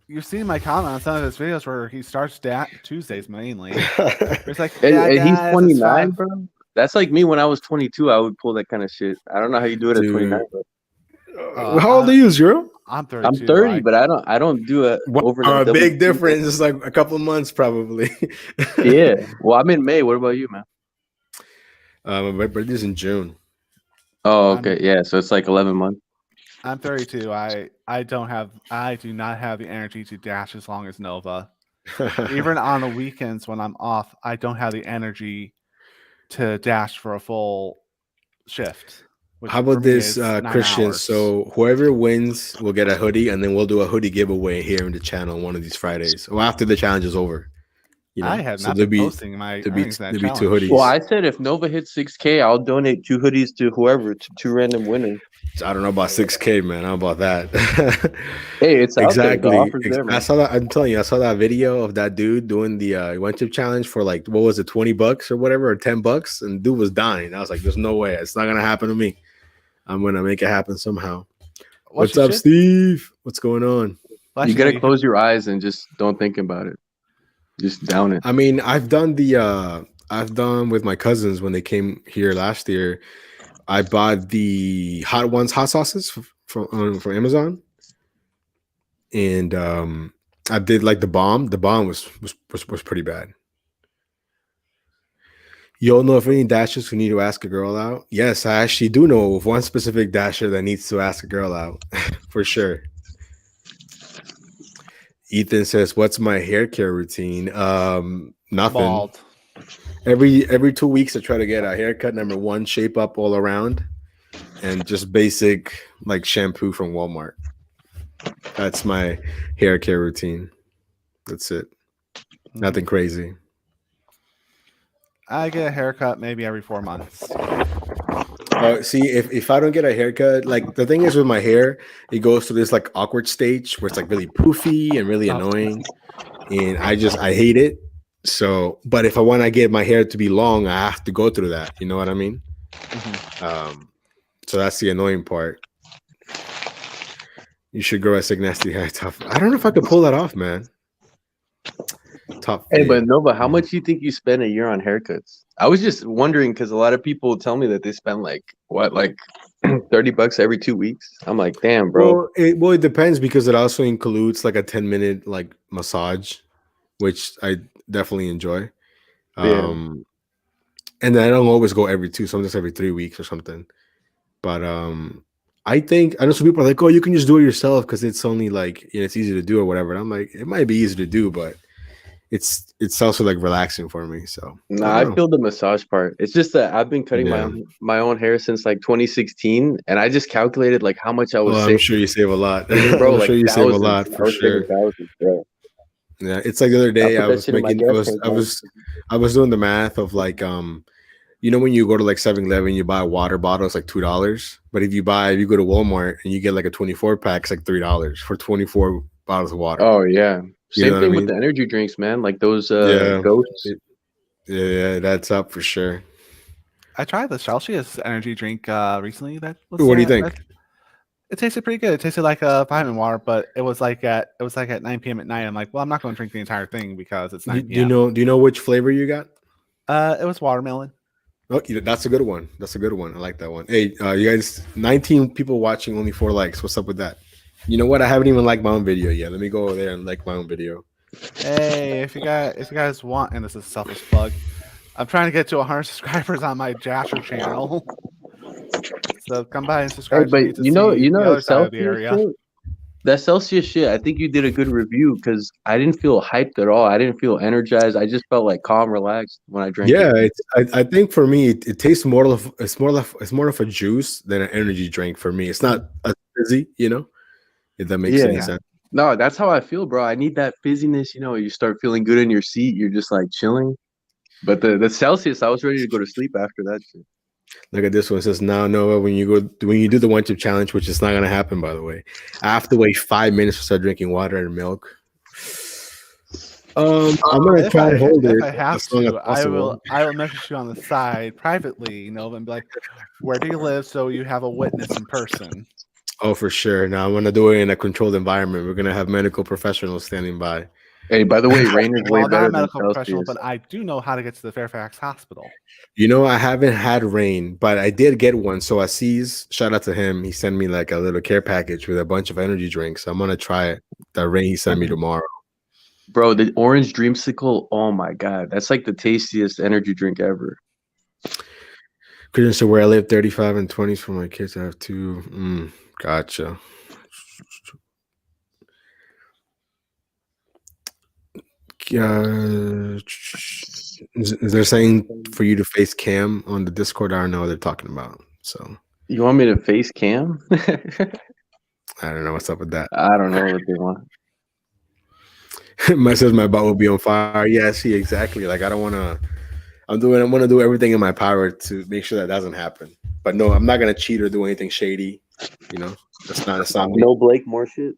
You've seen my comment on some of his videos where he starts Tuesdays mainly. It's like, yeah, And he's guys, it's 29, fine. bro. That's like me when I was 22. I would pull that kind of shit. I don't know how you do it at 29. Dude, Bro. how old are you, Zero? I'm 32. I'm 30, but I don't do it overnight. A big difference. It's like a couple of months, probably. Yeah. Well, I'm in May. What about you, man? My birthday's in June. Oh, okay. Yeah. So it's like 11 months. I'm 32. I do not have the energy to dash as long as Nova. Even on the weekends when I'm off, I don't have the energy to dash for a full shift. How about this, Christian? Hours. So whoever wins will get a hoodie, and then we'll do a hoodie giveaway here in the channel one of these Fridays, or after the challenge is over. You know? I have so not been posting my earnings that there'll be 2 challenge. hoodies. Well, I said if Nova hits 6K, I'll donate 2 hoodies to whoever, to 2 random winners. I don't know about 6K, man. How about that? Hey, it's out exactly. there. The offer's there, man. I saw that. I'm telling you, I saw that video of that dude doing the one-chip challenge for like, what was it, $20 or whatever, or $10, and dude was dying. I was like, "There's no way. It's not gonna happen to me. I'm gonna make it happen somehow." What's up, Steve? What's going on? Well, you gotta close your eyes and just don't think about it. Just down it. I mean, I've done with my cousins when they came here last year. I bought the hot sauces from Amazon, and I did like the bomb. The bomb was pretty bad. You don't know if any dashers who need to ask a girl out? Yes, I actually do know of one specific dasher that needs to ask a girl out for sure. Ethan says, "What's my hair care routine?" Nothing. Bald. Every 2 weeks, I try to get a haircut. Number 1, shape up all around, and just basic like shampoo from Walmart. That's my hair care routine. That's it. Nothing crazy. I get a haircut maybe every 4 months. See, if I don't get a haircut, like the thing is with my hair, it goes through this like awkward stage where it's like really poofy and really annoying, and I hate it. So, but if I want to get my hair to be long, I have to go through that. You know what I mean? Mm-hmm. So that's the annoying part. You should grow a sick nasty hair. Tough. I don't know if I could pull that off, man. Top. Hey, but Nova, how much do you think you spend a year on haircuts? I was just wondering because a lot of people tell me that they spend like $30 every 2 weeks. I'm like, damn, bro. Well, it depends because it also includes like a 10-minute like massage, which I definitely enjoy. Yeah. And then I don't always go every 2, sometimes every 3 weeks or something. But I know some people are like, "Oh, you can just do it yourself because it's only like it's easy to do or whatever." And I'm like, it might be easy to do, but it's also like relaxing for me. So I feel the massage part. It's just that I've been cutting my own hair since like 2016, and I just calculated like how much I was saving. I'm sure you save a lot, bro. I'm sure you save a lot for sure. Yeah, it's like the other day I was doing the math of like when you go to like 7-Eleven, you buy a water bottle, it's like $2. But if you go to Walmart and you get like a 24-pack, it's like $3 for 24 bottles of water. Oh yeah. Same thing with the energy drinks, man. Like those ghosts. Yeah, that's up for sure. I tried the Celsius energy drink recently. What do you think? It tasted pretty good. It tasted like a vitamin water, but it was like at 9 p.m. at night. I'm like, well, I'm not going to drink the entire thing because it's 9 p.m. Do you know which flavor you got? It was watermelon. Oh, that's a good one. That's a good one. I like that one. Hey, you guys, 19 people watching, only 4 likes. What's up with that? You know what? I haven't even liked my own video yet. Let me go over there and like my own video. Hey, if you guys want, and this is a selfish plug, I'm trying to get to 100 subscribers on my Jasher channel. So come by and subscribe. Hey, but you know, selfish area. That Celsius shit, I think you did a good review because I didn't feel hyped at all. I didn't feel energized. I just felt like calm, relaxed when I drank Yeah, it. I think for me it tastes it's more of a juice than an energy drink for me. It's not as fizzy, if that makes any Yeah. sense. No, that's how I feel, bro. I need that fizziness. You start feeling good in your seat. You're just like chilling. But the Celsius, I was ready to go to sleep after that shit. Look at this one. It says now Noah, when you do the one chip challenge, which is not gonna happen by the way. I have to wait 5 minutes to start drinking water and milk. I'm gonna try and hold If it I have as long as to, possible. I will message you on the side privately, and be like, where do you live, so you have a witness in person. Oh, for sure. Now I'm gonna do it in a controlled environment. We're gonna have medical professionals standing by. Hey, by the way, rain is way Well, I'm not better a than medical professional, Celsius. but I do know how to get to the Fairfax Hospital. I haven't had rain, but I did get one. So Aziz, shout out to him. He sent me like a little care package with a bunch of energy drinks. I'm gonna try it. The rain he sent me tomorrow. Bro, the orange dreamsicle, oh my God. That's like the tastiest energy drink ever. Christian, so where I live, 35 and 20s for my kids. I have two. Gotcha. They're saying for you to face cam on the Discord. I don't know what they're talking about. So You want me to face cam? I don't know what's up with that. I don't know what they want. My says my butt will be on fire. Yeah, see, exactly. Like I don't want to. I'm going to do everything in my power to make sure that doesn't happen. But no, I'm not gonna cheat or do anything shady. That's not me. No Blake Moore shit.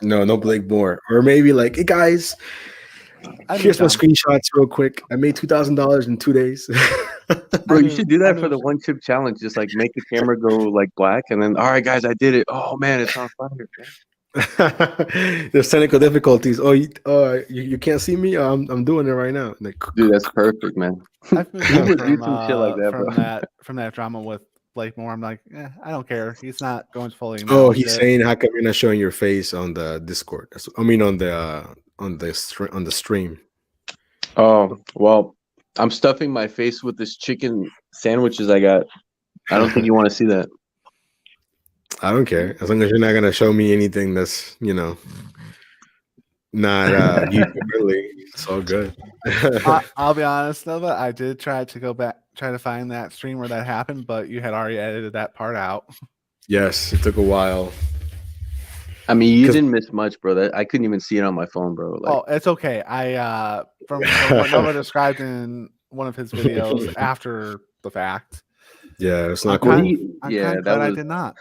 No Blake Moore. Or maybe like, hey guys, here's my screenshots real quick. I made $2,000 in 2 days. Bro, you should do that for the one chip challenge. Just like make the camera go like black, and then all right, guys, I did it. Oh man, it's on fire. There's technical difficulties. You can't see me. I'm doing it right now. Like, Dude, that's perfect, man. I've moved He on would do some shit like that, bro. from that drama with Blake Moore. I'm like, I don't care. He's not going to fully. He's saying how come you're not showing your face on the Discord? I mean on the stream. Oh well, I'm stuffing my face with this chicken sandwiches I got. I don't think you want to see that. I don't care as long as you're not gonna show me anything that's not YouTube friendly. It's all good. I'll be honest though, but I did try to find that stream where that happened, but you had already edited that part out. Yes, it took a while. I mean, you didn't miss much, bro. I couldn't even see it on my phone, bro. Like, it's okay. I from what Noah described in one of his videos after the fact. Yeah, it's not cool. I'm glad I did not.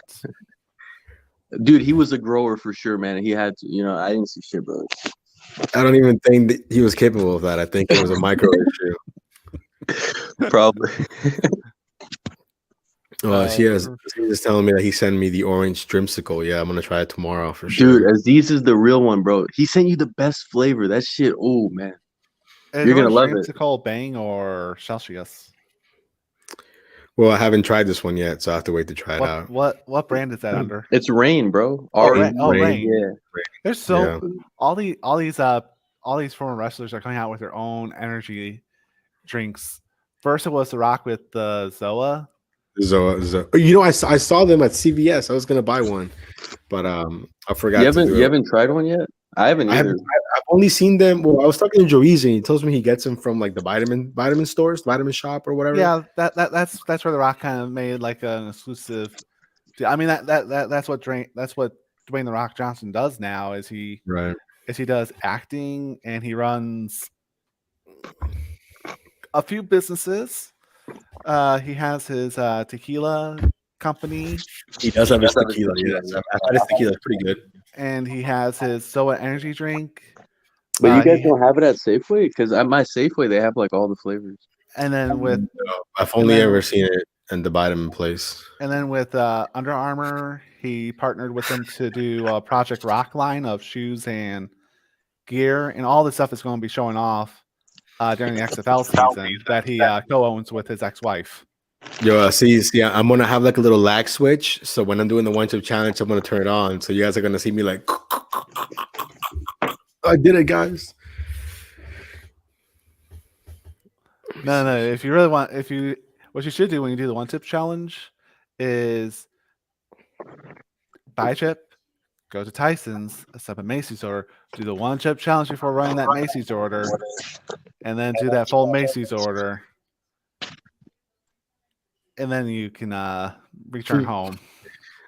Dude, he was a grower for sure, man. He had to, I didn't see shit, bro. I don't even think that he was capable of that. I think it was a micro issue. Probably. He's telling me that he sent me the orange dreamsicle. Yeah, I'm gonna try it tomorrow for sure. Dude, Aziz is the real one, bro. He sent you the best flavor. That shit, oh man. You're gonna love it. Dreamsicle, Bang, or Celsius? Well, I haven't tried this one yet, so I have to wait to try it out. What brand is that under? It's Rain, bro. Rain. Yeah. There's all these former wrestlers are coming out with their own energy drinks. First, it was The Rock with the Zoa. I saw them at CVS. I was gonna buy one, but I forgot. You haven't tried one yet? I haven't either. I've only seen them. Well, I was talking to Joeezy, and he tells me he gets them from like the vitamin stores, vitamin shop, or whatever. Yeah, that's where The Rock kind of made like an exclusive. I mean that's what Dwayne The Rock Johnson does now is he does acting and he runs a few businesses. He has his tequila company. He does have his tequila. Yes, I've had his tequila. It's pretty good. And he has his Zoa energy drink. But you guys don't have it at Safeway? Because at my Safeway, they have like all the flavors. And then I've only ever seen it in the vitamin place. And then with Under Armour, he partnered with them to do a Project Rock line of shoes and gear. And all this stuff is going to be showing off during the XFL season that he co-owns with his ex-wife. Yo, see, I'm gonna have like a little lag switch. So when I'm doing the one chip challenge, I'm gonna turn it on. So you guys are gonna see me like, I did it, guys. No. If you really want, what you should do when you do the one chip challenge is buy a chip, go to Tyson's, step at Macy's order, do the 1 chip challenge before running that Macy's order, and then do that full Macy's order. And then you can return home.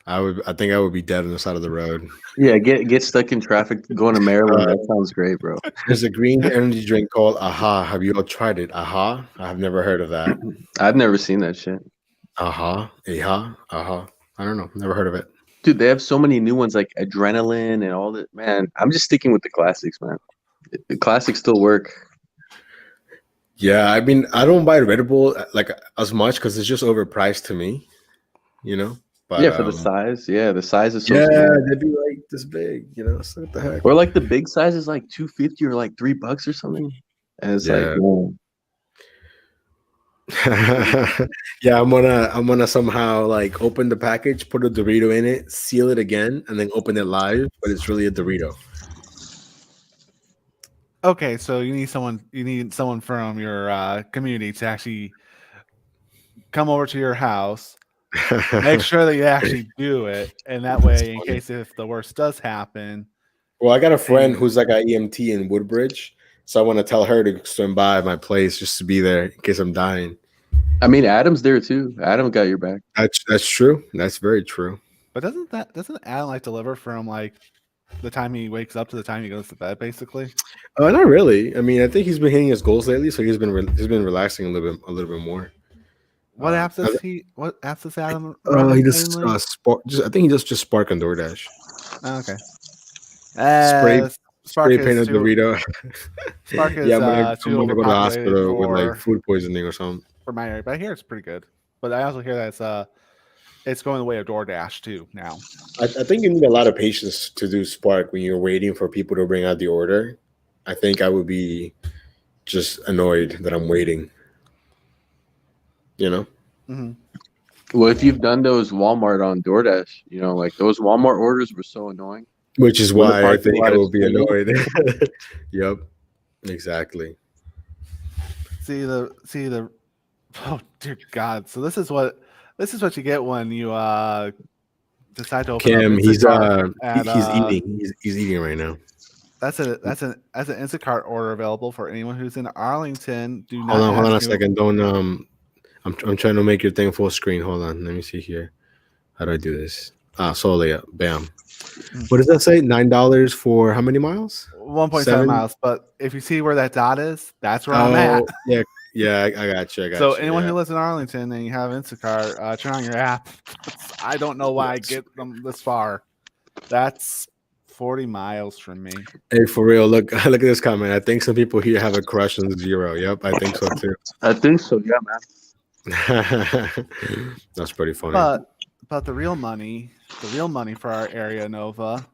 I think I would be dead on the side of the road. Yeah, get stuck in traffic going to Maryland. That sounds great, bro. There's a green energy drink called Aha. Have you all tried it? Aha? I've never heard of that. I've never seen that shit. Aha. Aha. I don't know. Never heard of it. Dude, they have so many new ones like adrenaline and all that. Man, I'm just sticking with the classics, man. The classics still work. Yeah, I mean, I don't buy Red Bull like as much because it's just overpriced to me, you know. But, yeah, for the size. Yeah, the size is so yeah, small. they'd be like this big, you know. So what the heck? Or like the big size is like $2.50 or like $3 or something. And it's like, man. Yeah, I'm gonna somehow like open the package, put a Dorito in it, seal it again, and then open it live, but it's really a Dorito. Okay, so you need someone from your community to actually come over to your house, make sure that you actually do it, and that way, in case if the worst does happen. Well, I got a friend who's like an EMT in Woodbridge, so I want to tell her to swim by my place just to be there in case I'm dying. I mean, Adam's there too. Adam got your back. That's true. That's very true. But doesn't Adam like deliver from like the time he wakes up to the time he goes to bed, basically? Not really. I mean, I think he's been hitting his goals lately, so he's been relaxing a little bit more. What apps does he? What apps does Adam? He does Spark. I think he does just Spark on DoorDash. Oh, okay. Spray paint a Dorito. Spark is yeah, I'm gonna go to the overpopulated hospital with like food poisoning or something. For my area, but I hear it's pretty good. But I also hear that it's going the way of DoorDash too now. I think you need a lot of patience to do Spark when you're waiting for people to bring out the order. I think I would be just annoyed that I'm waiting. You know? Mm-hmm. Well, if you've done those Walmart on DoorDash, you know, like those Walmart orders were so annoying. Which is why I think I will be annoyed. Yep. Exactly. See the oh dear God. So this is what you get when you decide to open Cam, up he's eating. He's eating right now. That's an Instacart order available for anyone who's in Arlington. Do not hold on a second. Don't I'm trying to make your thing full screen. Hold on. Let me see here. How do I do this? Solia. Bam. What does that say? $9 for how many miles? 1.7 miles. But if you see where that dot is, that's where I'm at. Yeah, I got you. So anyone who lives in Arlington and you have Instacart, turn on your app. I don't know why I get them this far. That's 40 miles from me. Hey, for real, look at this comment. I think some people here have a crush on Zero. Yep, I think so too. I think so, yeah, man. That's pretty funny. But the real money for our area, Nova,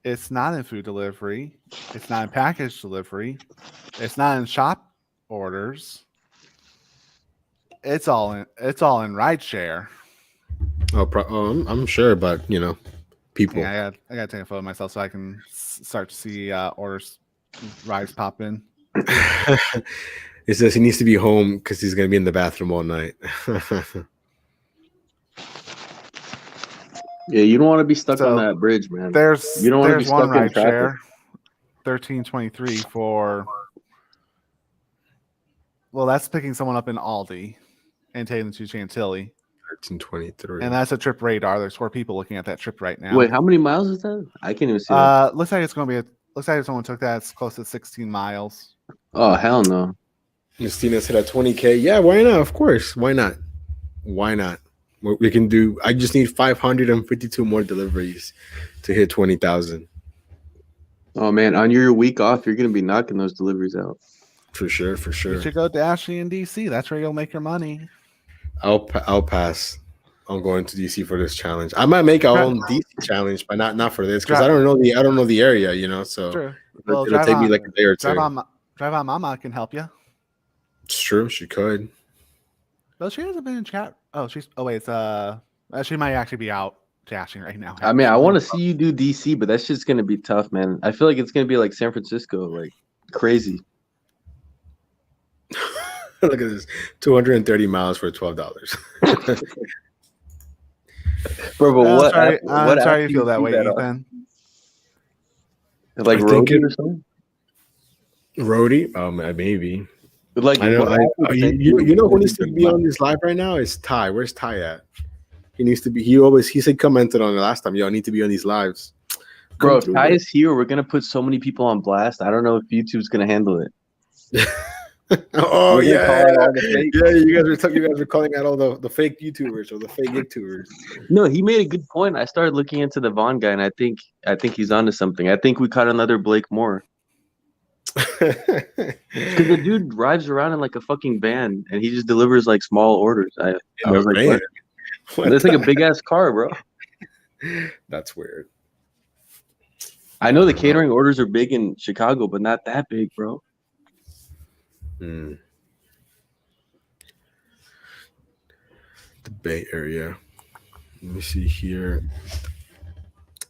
it's not in food delivery. It's not in package delivery. It's not in shop orders. It's all in rideshare. I'm sure, but you know, people. Yeah, I gotta take a photo of myself so I can start to see orders rides pop in. It says he needs to be home because he's gonna be in the bathroom all night. Yeah, you don't want to be stuck on that bridge, man. You don't want to be stuck in traffic. 1323 for. Well, that's picking someone up in Aldi and taking them to Chantilly. 1323. And that's a trip radar. There's 4 people looking at that trip right now. Wait, how many miles is that? I can't even see that. Looks like it's going to be looks like if someone took that, it's close to 16 miles. Oh, hell no. Justina's hit at 20K. Yeah, why not? Of course. Why not? We can do. I just need 552 more deliveries to hit 20,000. Oh man, on your week off, you're gonna be knocking those deliveries out. For sure. You should go to Ashley in DC. That's where you'll make your money. I'll pass on going to DC for this challenge. I might make our own DC challenge, but not for this because I don't know the area, you know. So true. Well, it'll take me like a day or two. Drive on Mama can help you. It's true. She could. Well, she hasn't been in chat. Oh, she might actually be out dashing right now. I mean, I want to see you do DC, but that's just gonna be tough, man. I feel like it's gonna be like San Francisco, like crazy. Look at this, 230 miles for $12. Bro, but what app? What I'm app sorry you do feel you that see way, that on? Ethan. Like I think Roadie it or something? Roadie. Maybe. Like I know. what app would send You know who messages needs to in be on blast? this live right now is Ty. Where's Ty at? He needs to be. He said commented on it last time. Yo, I need to be on these lives. Bro, Come if through, Ty bro. is here, we're gonna put so many people on blast. I don't know if YouTube's gonna handle it. Oh We're gonna yeah, call out all the fakes. yeah. You guys were calling out all the fake YouTubers or the fake YouTubers. No, he made a good point. I started looking into the Vaughn guy, and I think he's onto something. I think we caught another Blake Moore. Because the dude drives around in like a fucking van and he just delivers like small orders. I In was the like, van. what? What That's like a the big ass car, bro. That's weird. I know I the don't know. catering orders are big in Chicago, but not that big, bro. Hmm. The Bay Area. Let me see here.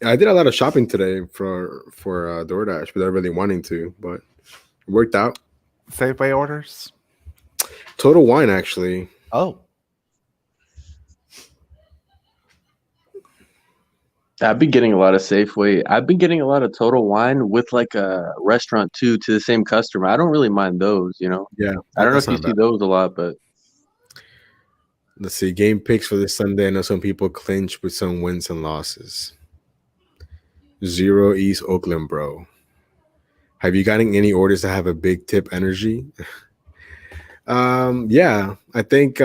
I did a lot of shopping today for DoorDash without really wanting to, but it worked out. Safeway orders. Total Wine actually. Oh, I've been getting a lot of Safeway. I've been getting a lot of Total Wine with like a restaurant too to the same customer. I don't really mind those, you know. Yeah, I don't know that's if you not see bad. those a lot, but Let's see. Game picks for this Sunday. I know some people clinch with some wins and losses. 0 East Oakland, bro. Have you gotten any orders that have a big tip energy? Yeah, I think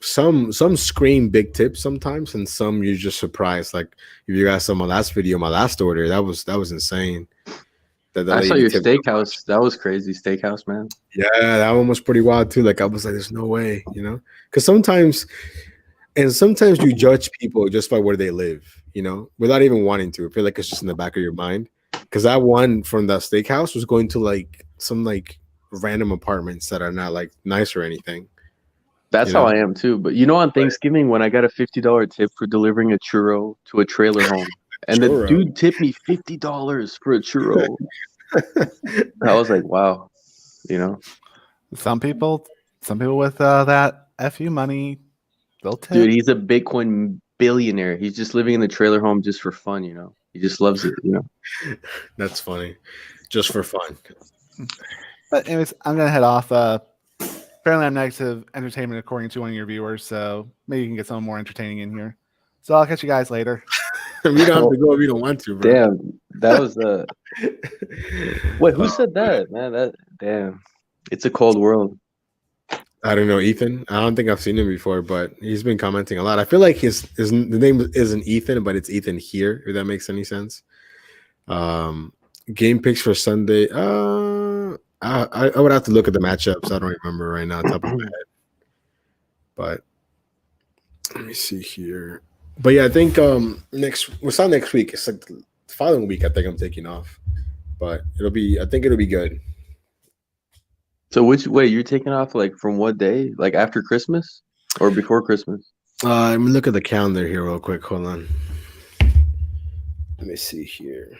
some scream big tips sometimes, and some you're just surprised. Like if you guys saw my last video, my last order, that was insane. That the I saw lady your tipped. steakhouse. That was crazy, steakhouse, man. Yeah, that one was pretty wild too. Like I was like, there's no way, you know, because sometimes you judge people just by where they live, you know, without even wanting to. I feel like it's just in the back of your mind. Because that one from the steakhouse was going to like some like random apartments that are not like nice or anything, That's you how know. I am too. But you know, on Thanksgiving when I got a $50 tip for delivering a churro to a trailer home, and the Sure. dude tipped me $50 for a churro. I was like, wow, you know, some people with that fu money, they'll tip. dude, he's a Bitcoin billionaire. He's just living in the trailer home just for fun, you know. He just loves it, you know. That's funny, just for fun. But anyways, I'm gonna head off. Apparently, I'm negative entertainment according to one of your viewers, so maybe you can get something more entertaining in here. So I'll catch you guys later. We don't have to go if we don't want to, bro. Damn, that was wait, who said that, man? That damn, it's a cold world. I don't know, Ethan. I don't think I've seen him before, but he's been commenting a lot. I feel like the name isn't Ethan, but it's Ethan here. If that makes any sense. Game picks for Sunday. I would have to look at the matchups. I don't remember right now, top of my head. But let me see here. But yeah, I think it's not next week. It's like the following week. I think I'm taking off, but I think it'll be good. So which way you're taking off? Like from what day? Like after Christmas or before Christmas? Let me look at the calendar here real quick. Hold on. Let me see here.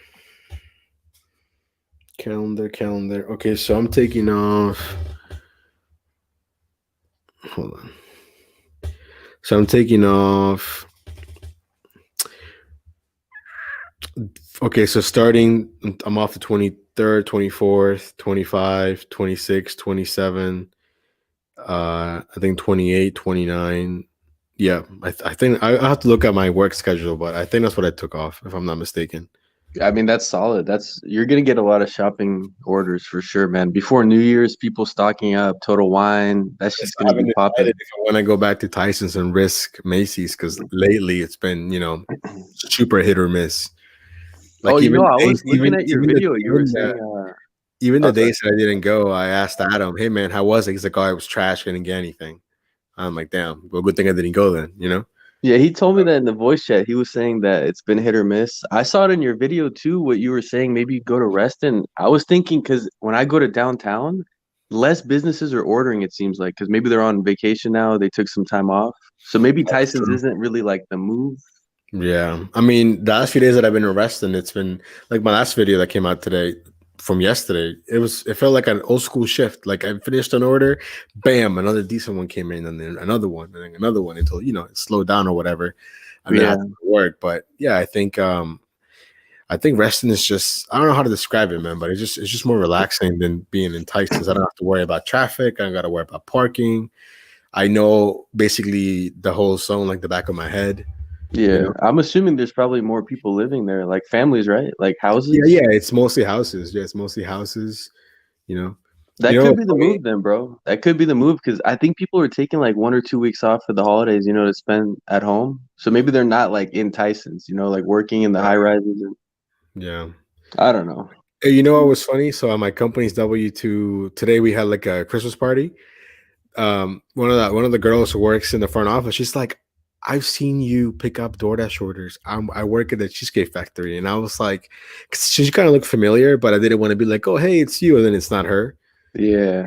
Calendar. Okay, so I'm taking off. Hold on. So I'm taking off. Okay, so starting, I'm off the 23rd, 24th, 25, 26, 27. I think 28, 29. Yeah, I think I have to look at my work schedule, but I think that's what I took off, if I'm not mistaken. I mean, that's solid. You're gonna get a lot of shopping orders for sure, man. Before New Year's, people stocking up, Total Wine. That's just I gonna haven't be popping. decided if I want to go back to Tyson's and risk Macy's because lately it's been, super hit or miss. Like Oh, you know, I was days- looking at your even the- video. You were even saying, even the oh, sorry. days that I didn't go, I asked Adam, "Hey man, how was it?" He's like, "Oh, I was trash. I didn't get anything." I'm like, "Damn, well, good thing I didn't go then." Yeah, he told me that in the voice chat. He was saying that it's been hit or miss. I saw it in your video too. What you were saying, maybe go to Reston. I was thinking because when I go to downtown, less businesses are ordering. It seems like because maybe they're on vacation now. They took some time off, so maybe That's Tyson's true. isn't really like the move. Yeah, I mean, the last few days that I've been in Reston, it's been like my last video that came out today. from yesterday. It felt like an old school shift. Like I finished an order, bam, another decent one came in, and then another one, and then another one until it slowed down or whatever, and then I had to work. But yeah, I think resting is just, I don't know how to describe it, man, but it's just more relaxing than being enticed because I don't have to worry about traffic. I don't got to worry about parking. I know basically the whole zone like the back of my head. Yeah, I'm assuming there's probably more people living there, like families, right? Like houses. Yeah, it's mostly houses. Yeah, it's mostly houses. You know, That could be the move then, bro. That could be the move because I think people are taking like 1 or 2 weeks off for the holidays, to spend at home. So maybe they're not like in Tyson's, like working in the high rises. Yeah. I don't know. Hey, you know what was funny? So on my company's W2 today, we had like a Christmas party. One of the girls who works in the front office, she's like, I've seen you pick up DoorDash orders. I work at the Cheesecake Factory, and I was like, 'cause she kind of looked familiar, but I didn't want to be like, oh, hey, it's you, and then it's not her. Yeah.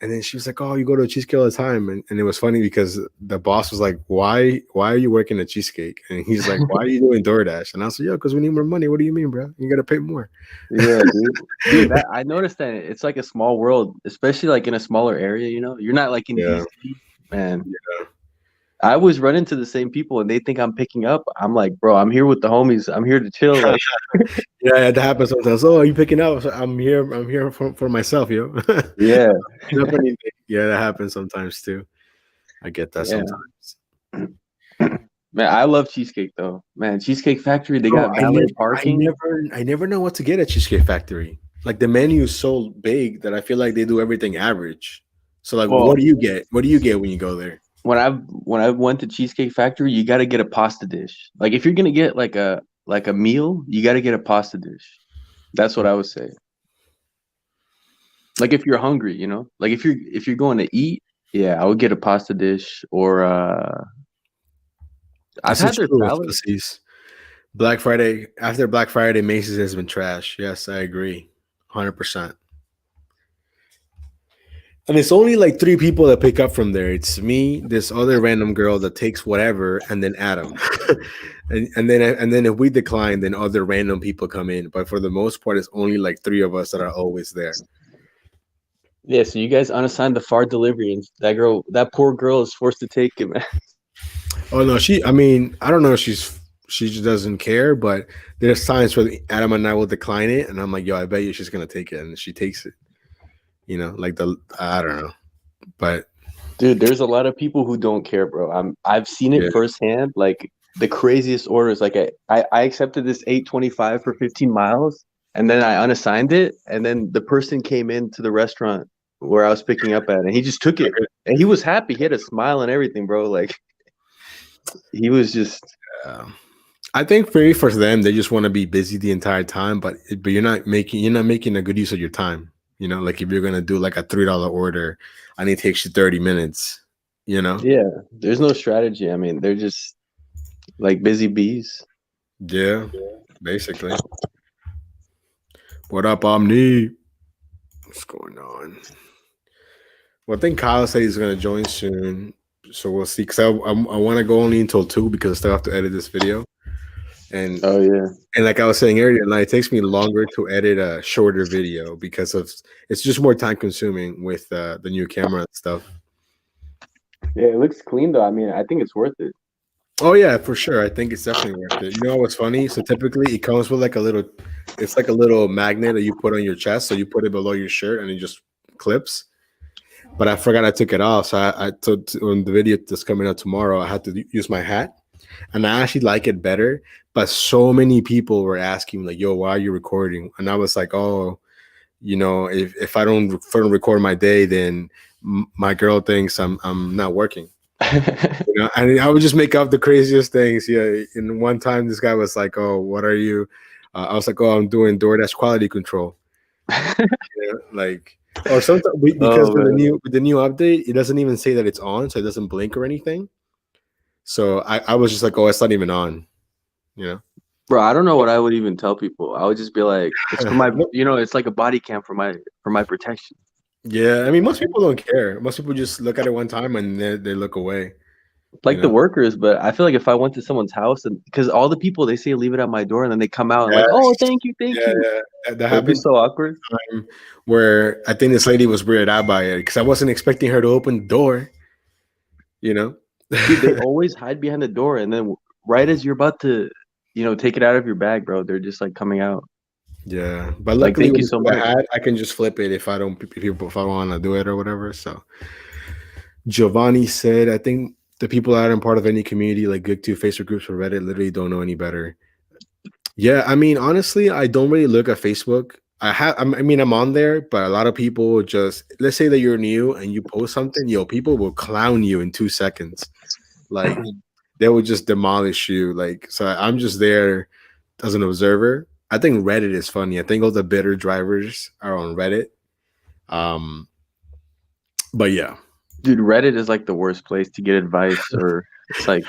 And then she was like, oh, you go to a cheesecake all the time, and it was funny because the boss was like, why are you working at Cheesecake? And he's like, why are you doing DoorDash? And I was like, yo, because we need more money. What do you mean, bro? You got to pay more. Yeah, dude. I noticed that it's like a small world, especially like in a smaller area. You're not like in DC, man. Yeah. I always run into the same people, and they think I'm picking up. I'm like, bro, I'm here with the homies. I'm here to chill. Like, yeah, that happens sometimes. Oh, are you picking up? So I'm here for myself, yo. Yeah. Yeah, that happens sometimes too. I get that sometimes. Man, I love cheesecake though. Man, Cheesecake Factory, they got valet parking. I never know what to get at Cheesecake Factory. Like the menu is so big that I feel like they do everything average. So like, what do you get? What do you get when you go there? When I went to Cheesecake Factory, you got to get a pasta dish. Like if you're gonna get like a meal, you got to get a pasta dish. That's what I would say. Like if you're hungry, like if you're going to eat, yeah, I would get a pasta dish or I've had their salad. Black Friday, after Black Friday, Macy's has been trash. Yes, I agree, 100%. And it's only like 3 people that pick up from there. It's me, this other random girl that takes whatever, and then Adam. and then if we decline, then other random people come in. But for the most part, it's only like 3 of us that are always there. Yeah, so you guys unassigned the far delivery, and that poor girl is forced to take it, man. Oh no, I don't know if she just doesn't care, but there's times where Adam and I will decline it, and I'm like, yo, I bet you she's gonna take it, and she takes it. I don't know, but dude, there's a lot of people who don't care, bro. I've seen it firsthand. Like the craziest orders. Like I accepted this 8.25 for 15 miles, and then I unassigned it, and then the person came into the restaurant where I was picking up at, and he just took it, and he was happy. He had a smile and everything, bro. Like he was just. I think for them, they just want to be busy the entire time, but you're not making a good use of your time. Like if you're gonna do like a $3 order, and it takes you 30 minutes. Yeah, there's no strategy. I mean, they're just like busy bees. Yeah, basically. What up, Omni? What's going on? Well, I think Kyle said he's gonna join soon, so we'll see. Because I want to go only until 2 because I still have to edit this video. And oh yeah, and like I was saying earlier, like it takes me longer to edit a shorter video because it's just more time consuming with the new camera and stuff. Yeah, it looks clean though. I mean, I think it's worth it. Oh yeah, for sure. I think it's definitely worth it. You know what's funny? So typically it comes with like a little magnet that you put on your chest. So you put it below your shirt and it just clips. But I forgot I took it off. So I took on the video that's coming out tomorrow, I had to use my hat. And I actually like it better. But so many people were asking like, yo, why are you recording? And I was like, oh, if I don't record my day, then my girl thinks I'm not working. And I would just make up the craziest things. Yeah. And one time this guy was like, oh, what are you? I was like, oh, I'm doing DoorDash quality control. Or sometimes because with the new update, it doesn't even say that it's on, so it doesn't blink or anything. So I was just like, oh, it's not even on, Bro, I don't know what I would even tell people. I would just be like, it's for my, it's like a body cam for my protection. Yeah, I mean, most people don't care. Most people just look at it one time and they look away. like the workers, but I feel like if I went to someone's house and because all the people they say leave it at my door and then they come out and like, oh, Yes. thank Yeah, you. yeah. That It'd be happened so awkward. time where I think this lady was weirded out by it because I wasn't expecting her to open the door, you know? Dude, they always hide behind the door and then right as you're about to, take it out of your bag, bro, they're just like coming out. Yeah. But Like, luckily thank you with so the much. hat, I can just flip it if I don't want to do it or whatever. So Giovanni said, I think the people that aren't part of any community like Good to Facebook groups or Reddit literally don't know any better. Yeah, I mean, honestly, I don't really look at Facebook. I mean, I'm on there, but a lot of people just let's say that you're new and you post something, people will clown you in 2 seconds. Like they will just demolish you. Like, so I'm just there as an observer. I think Reddit is funny. I think all the bitter drivers are on Reddit. Um, but yeah, Dude, Reddit is like the worst place to get advice or it's like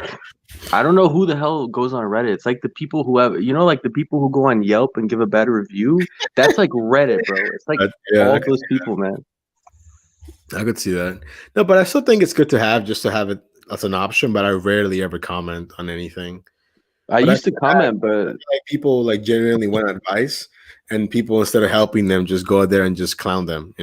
I don't know who the hell goes on Reddit. It's like the people who have, like the people who go on Yelp and give a bad review. That's like Reddit, bro. It's like yeah, all those people, man. I could see that. No, but I still think it's good to have just to have it as an option. But I rarely ever comment on anything. I But I used to feel bad. comment, but Like people like genuinely want advice, and people instead of helping them, just go out there and just clown them.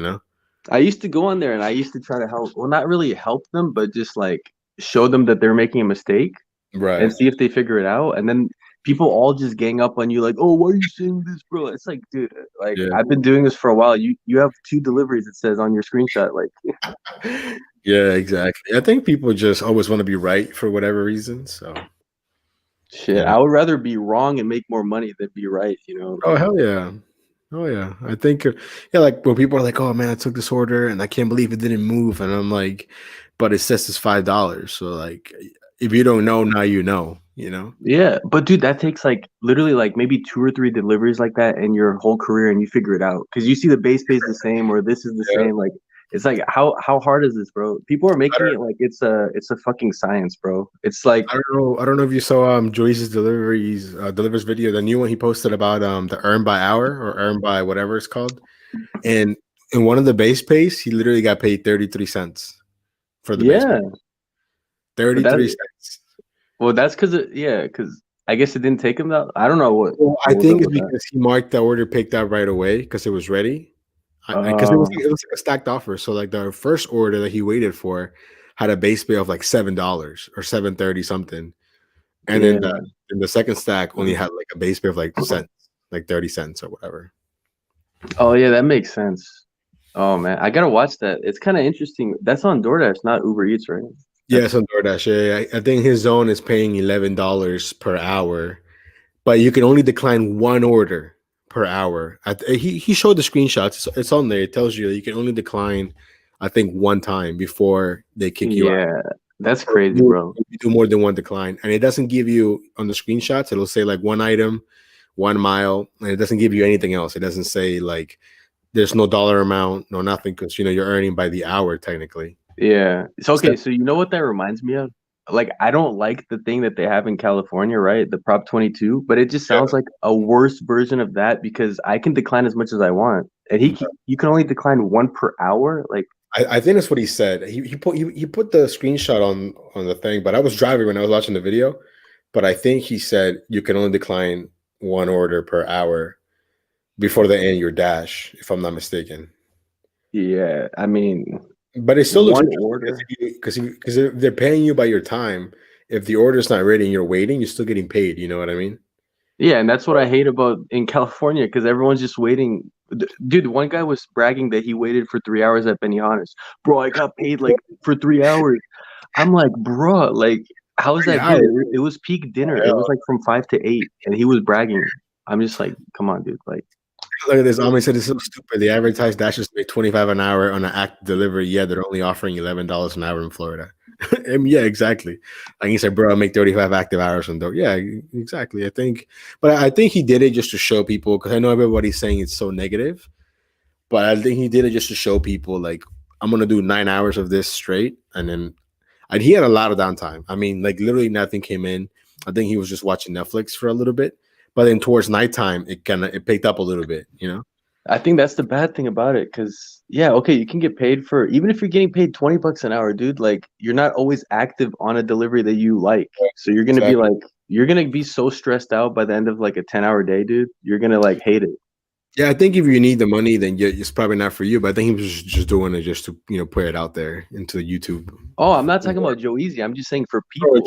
I used to go on there and I used to try to help. Well, not really help them, but just like show them that they're making a mistake and Right. see if they figure it out. And then people all just gang up on you, like, "Oh, why are you saying this, bro?" It's like, dude, like Yeah. I've been doing this for a while. You have 2 deliveries. It says on your screenshot, like, Yeah, exactly. I think people just always want to be right for whatever reason. So shit. yeah. I would rather be wrong and make more money than be right. Oh hell yeah. Oh yeah. I think yeah, like when people are like, "Oh man, I took this order and I can't believe it didn't move," and I'm like, "But it says it's $5." So like, if you don't know, now you know. Yeah, but dude, that takes like literally like maybe 2 or 3 deliveries like that in your whole career, and you figure it out because you see the base pay is the same or this is the Yeah. same. Like it's like how hard is this, bro? People are I making don't, it like it's a fucking science, bro. It's like I don't know. I don't know if you saw Joyce's delivers video, the new one he posted about the earn by hour or earn by whatever it's called. And in one of the base pays, he literally got paid 33 cents for the base pay. yeah, but 33 cents. that's because I guess it didn't take him that. I don't know Well, I what was up think it's with that. because he marked the order picked up right away because it was ready. Because it was like a stacked offer. So like the first order that he waited for had a base pay of like $7 or 7.30 something. And then Yeah. the second stack only had like a base pay of like cents, like 30 cents or whatever. Oh yeah, that makes sense. Oh man, I gotta watch that. It's kind of interesting. That's on DoorDash, not Uber Eats, right? Yeah, That's it's on DoorDash. Yeah, I think his zone is paying $11 per hour, but you can only decline one order per hour. He showed the screenshots. It's on there. It tells you that you can only decline, I think, one time before they kick you out. yeah, that's Or crazy, bro. you do more than one decline, and it doesn't give you on the screenshots. It'll say like one item, 1 mile, and it doesn't give you anything else. It doesn't say like there's no dollar amount, no nothing, because you're earning by the hour technically. Yeah. It's okay. Instead- So you know what that reminds me of? Like I don't like the thing that they have in California, right? The Prop 22, but it just Yeah. sounds like a worse version of that because I can decline as much as I want, and you can only decline one per hour. Like I think that's what he said. He put the screenshot on the thing, but I was driving when I was watching the video. But I think he said you can only decline one order per hour before they end your dash, if I'm not mistaken. yeah, I mean But it still looks one interesting order. because if they're paying you by your time. If the order's not ready and you're waiting, you're still getting paid. You know what I mean? Yeah, and that's what I hate about in California because everyone's just waiting. Dude, one guy was bragging that he waited for 3 hours at Benihana's. Bro, I got paid like for 3 hours. I'm like, bro, like, how is that 3 hours. good? It was peak dinner. It was like from 5 to 8, and he was bragging. I'm just like, come on, dude. Like, Look at this. Ami said it's so stupid. They advertise dashes make 25 an hour on an act delivery. Yeah, they're only offering $11 an hour in Florida. I mean, yeah, exactly. Like he said, bro, I make 35 active hours on door. Yeah, exactly. But I think he did it just to show people because I know everybody's saying it's so negative, but I think he did it just to show people like I'm gonna do 9 hours of this straight, and he had a lot of downtime. I mean, like literally nothing came in. I think he was just watching Netflix for a little bit, but then towards nighttime, it picked up a little bit. I think that's the bad thing about it, because yeah, okay, you can get paid for even if you're getting paid $20 an hour, dude. Like you're not always active on a delivery that you like, so Exactly. you're gonna be so stressed out by the end of like a 10-hour day, dude. You're gonna like hate it. Yeah, I think if you need the money, then it's probably not for you. But I think he was just doing it just to put it out there into YouTube. Oh, I'm not talking about Joe Easy. I'm just saying for Oh, people, like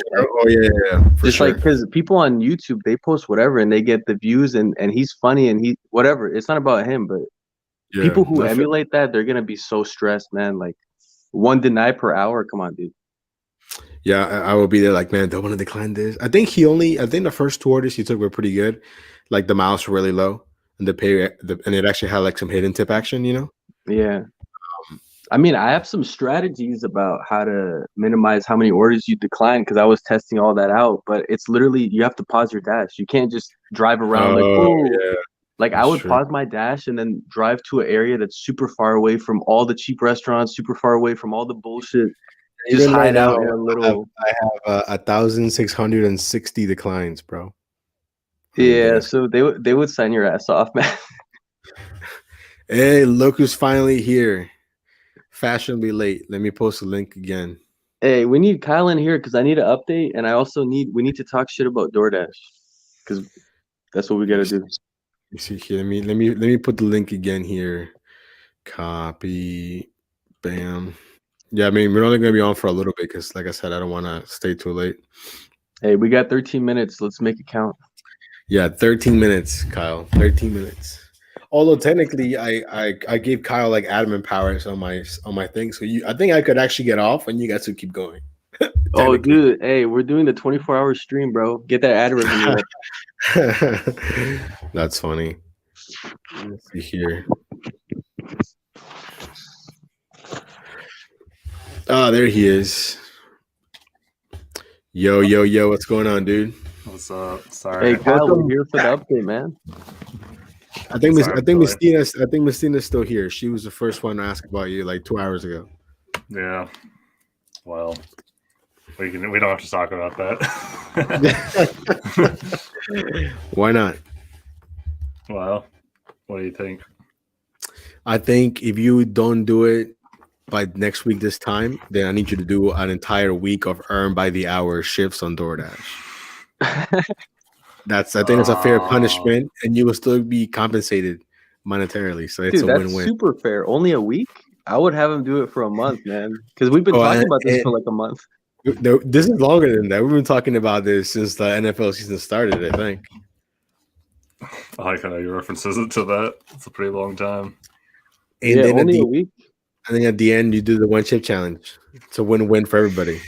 yeah, for just sure. like because people on YouTube they post whatever and they get the views and he's funny and he whatever. It's not about him, but Yeah, people who not for, emulate that, they're gonna be so stressed, man. Like one deny per hour. Come on, dude. yeah. I will be there. Like, man, don't want to decline this. I think the first 2 orders he took were pretty good. Like the miles were really low, and and it actually had like some hidden tip action. Yeah. I mean, I have some strategies about how to minimize how many orders you decline because I was testing all that out. But it's literally you have to pause your dash. You can't just drive around like, Oh oh, yeah, like I that's would true. pause my dash and then drive to an area that's super far away from all the cheap restaurants, super far away from all the bullshit. Just Even right hide now, out in a little. I have 1,660 declines, bro. On the Yeah, dash. so they would sign your ass off, man. Hey, look who's finally here. Fashionably late. Let me post a link again. Hey, we need Kyle in here because I need an update, and we need to talk shit about DoorDash because that's what we gotta do. You see here. Let me put the link again here. Copy. Bam. Yeah, I mean we're only gonna be on for a little bit because, like I said, I don't want to stay too late. Hey, we got 13 minutes. Let's make it count. Yeah, 13 minutes, Kyle. 13 minutes. Although technically, I gave Kyle like admin powers on my thing, so I think I could actually get off, and you guys would keep going. Oh, Technically. dude, hey, we're doing the 24-hour stream, bro. Get that ad revenue up. That's funny. Let's see here. Oh, there he is. Yo, what's going on, dude? What's up? Sorry. Hey, Kyle, Welcome we're here for the back. update, man. I think Sorry, Messina's still here. She was the first one to ask about you like 2 hours ago. Yeah. Well, we don't have to talk about that. Why not? Well, what do you think? I think if you don't do it by next week this time, then I need you to do an entire week of earn by the hour shifts on DoorDash. I think it's a fair punishment, and you will still be compensated monetarily. So it's Dude, a that's win-win. super fair. Only a week? I would have him do it for a month, man. Because we've been talking about this for like a month. This is longer than that. We've been talking about this since the NFL season started, I think. I like how your references it to that. It's a pretty long time. And yeah, then only a week. I think at the end you do the one chip challenge. It's a win-win for everybody.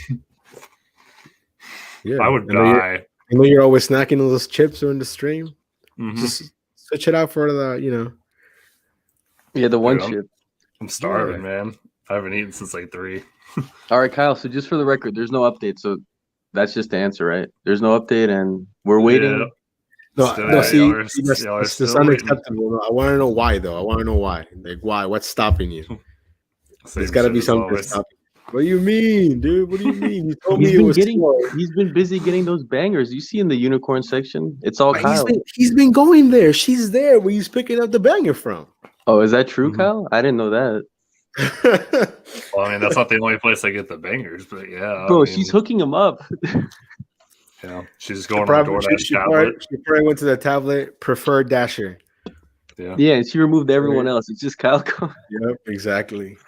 Yeah, I would die. I know you're always snacking on those chips during the stream. Mm-hmm. Just switch it out for the. Yeah, the one Dude, chip. I'm starving, man. I haven't eaten since like 3. All right, Kyle. So just for the record, there's no update. So that's just the answer, right? There's no update, and we're waiting. Yeah. No, see, y'all are it's still waiting. unacceptable. No, I want to know why, though. I want to know why. Like, why? What's stopping you? Same There's got to shit be as something always. stopping you. What do you mean, dude? What do you mean? You told me it was slow. He's been busy getting those bangers. You see in the unicorn section, it's all But Kyle. He's been going there. She's there where he's picking up the banger from. Oh, is that true, Mhm. Kyle? I didn't know that. Well, I mean, that's not the only place I get the bangers, but yeah. Bro, I mean, she's hooking him up. Yeah, she's going on DoorDash tablet. She probably went to the tablet preferred dasher. Yeah. Yeah, and she removed everyone else. It's just Kyle. Yep, exactly.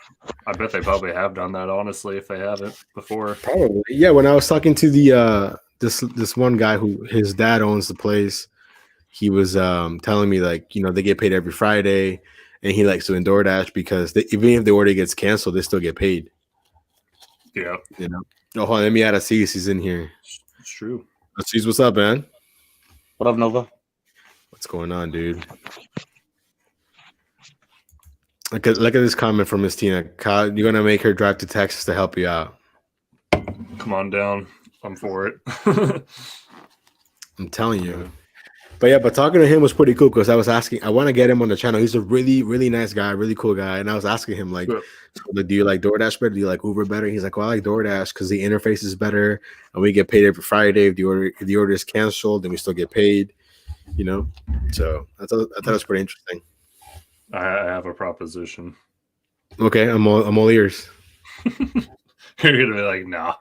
I bet they probably have done that, honestly, if they haven't before. Probably. Yeah, when I was talking to the this one guy who his dad owns the place, he was telling me like, they get paid every Friday, and he likes doing DoorDash because even if the order gets canceled, they still get paid. Yeah. Oh, hold on, let me add Aziz. He's in here. It's true. Aziz, what's up, man? What up, Nova? What's going on, dude? Look at this comment from Miss Tina. Kyle, you're gonna make her drive to Texas to help you out. Come on down. I'm for it. I'm telling you. But talking to him was pretty cool because I was asking, I want to get him on the channel. He's a really, really nice guy, really cool guy. And I was asking him, like, do you like DoorDash better? Do you like Uber better? He's like, well, I like DoorDash because the interface is better and we get paid every Friday. If the order is canceled, then we still get paid, So I thought it was pretty interesting. I have a proposition. Okay, I'm all ears. You're gonna be like, nah.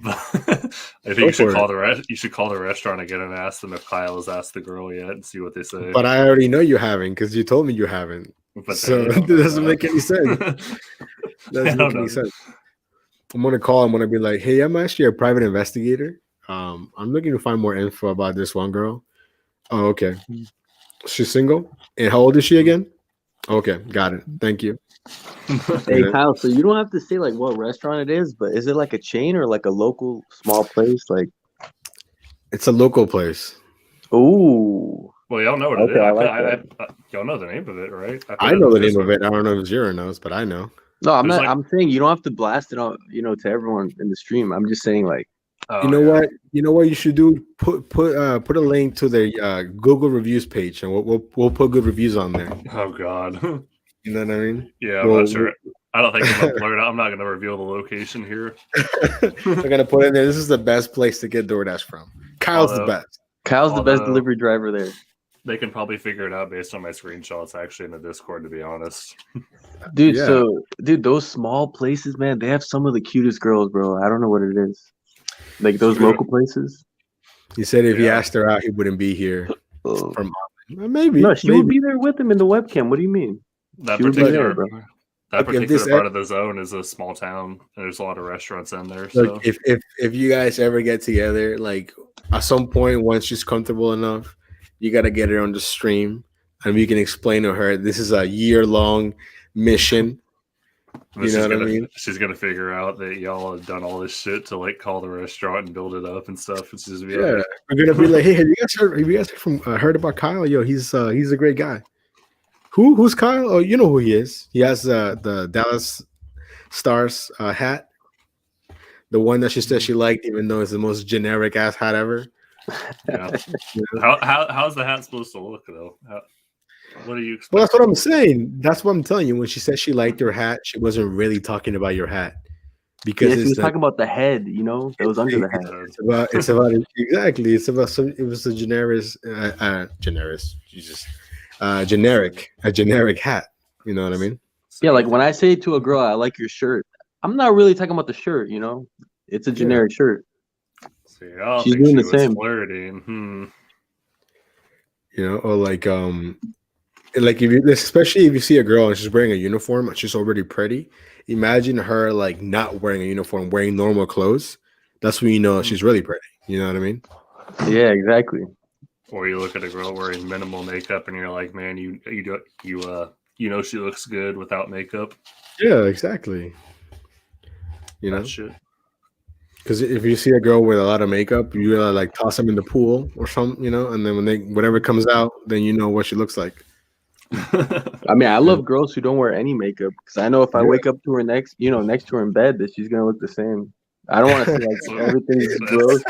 I think Go you should for call you should call the restaurant again and ask them if Kyle has asked the girl yet and see what they say. But I already know you haven't because you told me you haven't. But So they it doesn't make any sense. I Doesn't don't make any know. sense. I'm gonna call. I'm gonna be like, hey, I'm actually a private investigator. I'm looking to find more info about this one girl. Oh, okay. She's single. And how old is she again? Okay, got it. Thank you. Hey Kyle, so you don't have to say like what restaurant it is, but is it like a chain or like a local small place? Like, It's a local place. ooh, Well, y'all know what Okay, it is. I like Y'all know the name of it, right? put I it know in the name Discord. of it. I don't know if Zero knows, but I know. no, I'm There's not. like- I'm saying you don't have to blast it out, to everyone in the stream. I'm just saying like, Oh, You know yeah. what? You know what you should do? Put a link to the Google reviews page, and we'll put good reviews on there. Oh God. You know what I mean? Yeah, I'm Well, not sure. I don't think I'm gonna blur it out. I'm not gonna reveal the location here. We're gonna put in there. This is the best place to get DoorDash from. Kyle's the Although- best. Kyle's the best Although- delivery driver there, They can probably figure it out based on my screenshots actually in the Discord, to be honest. dude. Yeah. So, dude, those small places, man, they have some of the cutest girls, bro. I don't know what it is. Like those True. local places. He said if he Yeah. asked her out, he wouldn't be here. Oh. From maybe. No, she maybe. would be there with him in the webcam. What do you mean? That She would be particular there, bro. that Look, if particular this part of the zone is a small town. And there's a lot of restaurants in there. So Look, if you guys ever get together, like at some point, once she's comfortable enough, you gotta get her on the stream, and we can explain to her this is a year-long mission. but You know what I gonna, mean? She's gonna figure out that y'all have done all this shit to like call the restaurant and build it up and stuff. It's just be Yeah, like, we're gonna be like, hey, have you guys heard about Kyle? Yo, he's a great guy. Who's Kyle? Oh, you know who he is. He has the Dallas Stars hat, the one that she said she liked, even though it's the most generic ass hat ever. yeah. You know? How's the hat supposed to look though? What do you expect? Well, that's what I'm saying. That's what I'm telling you. When she said she liked your hat, she wasn't really talking about your hat because Yeah, she was it's talking about the head, that was under the head. it's about exactly. It's about some. It was a generic hat. You know what I mean? Yeah, like when I say to a girl, I like your shirt, I'm not really talking about the shirt, It's a generic shirt. See, I don't She's think doing she the was same. flirting. You know, or like especially if you see a girl and she's wearing a uniform and she's already pretty. Imagine her like not wearing a uniform, wearing normal clothes. That's when you know she's really pretty. You know what I mean? Yeah, exactly. Or you look at a girl wearing minimal makeup and you're like, man, you know she looks good without makeup. Yeah, exactly. You know, That shit. because if you see a girl with a lot of makeup, you gotta like toss them in the pool or something, and then when whatever comes out, then you know what she looks like. I mean, I love girls who don't wear any makeup because I know if I Yeah. wake up to her next to her in bed, that she's gonna look the same. I don't want to see like everything's gross.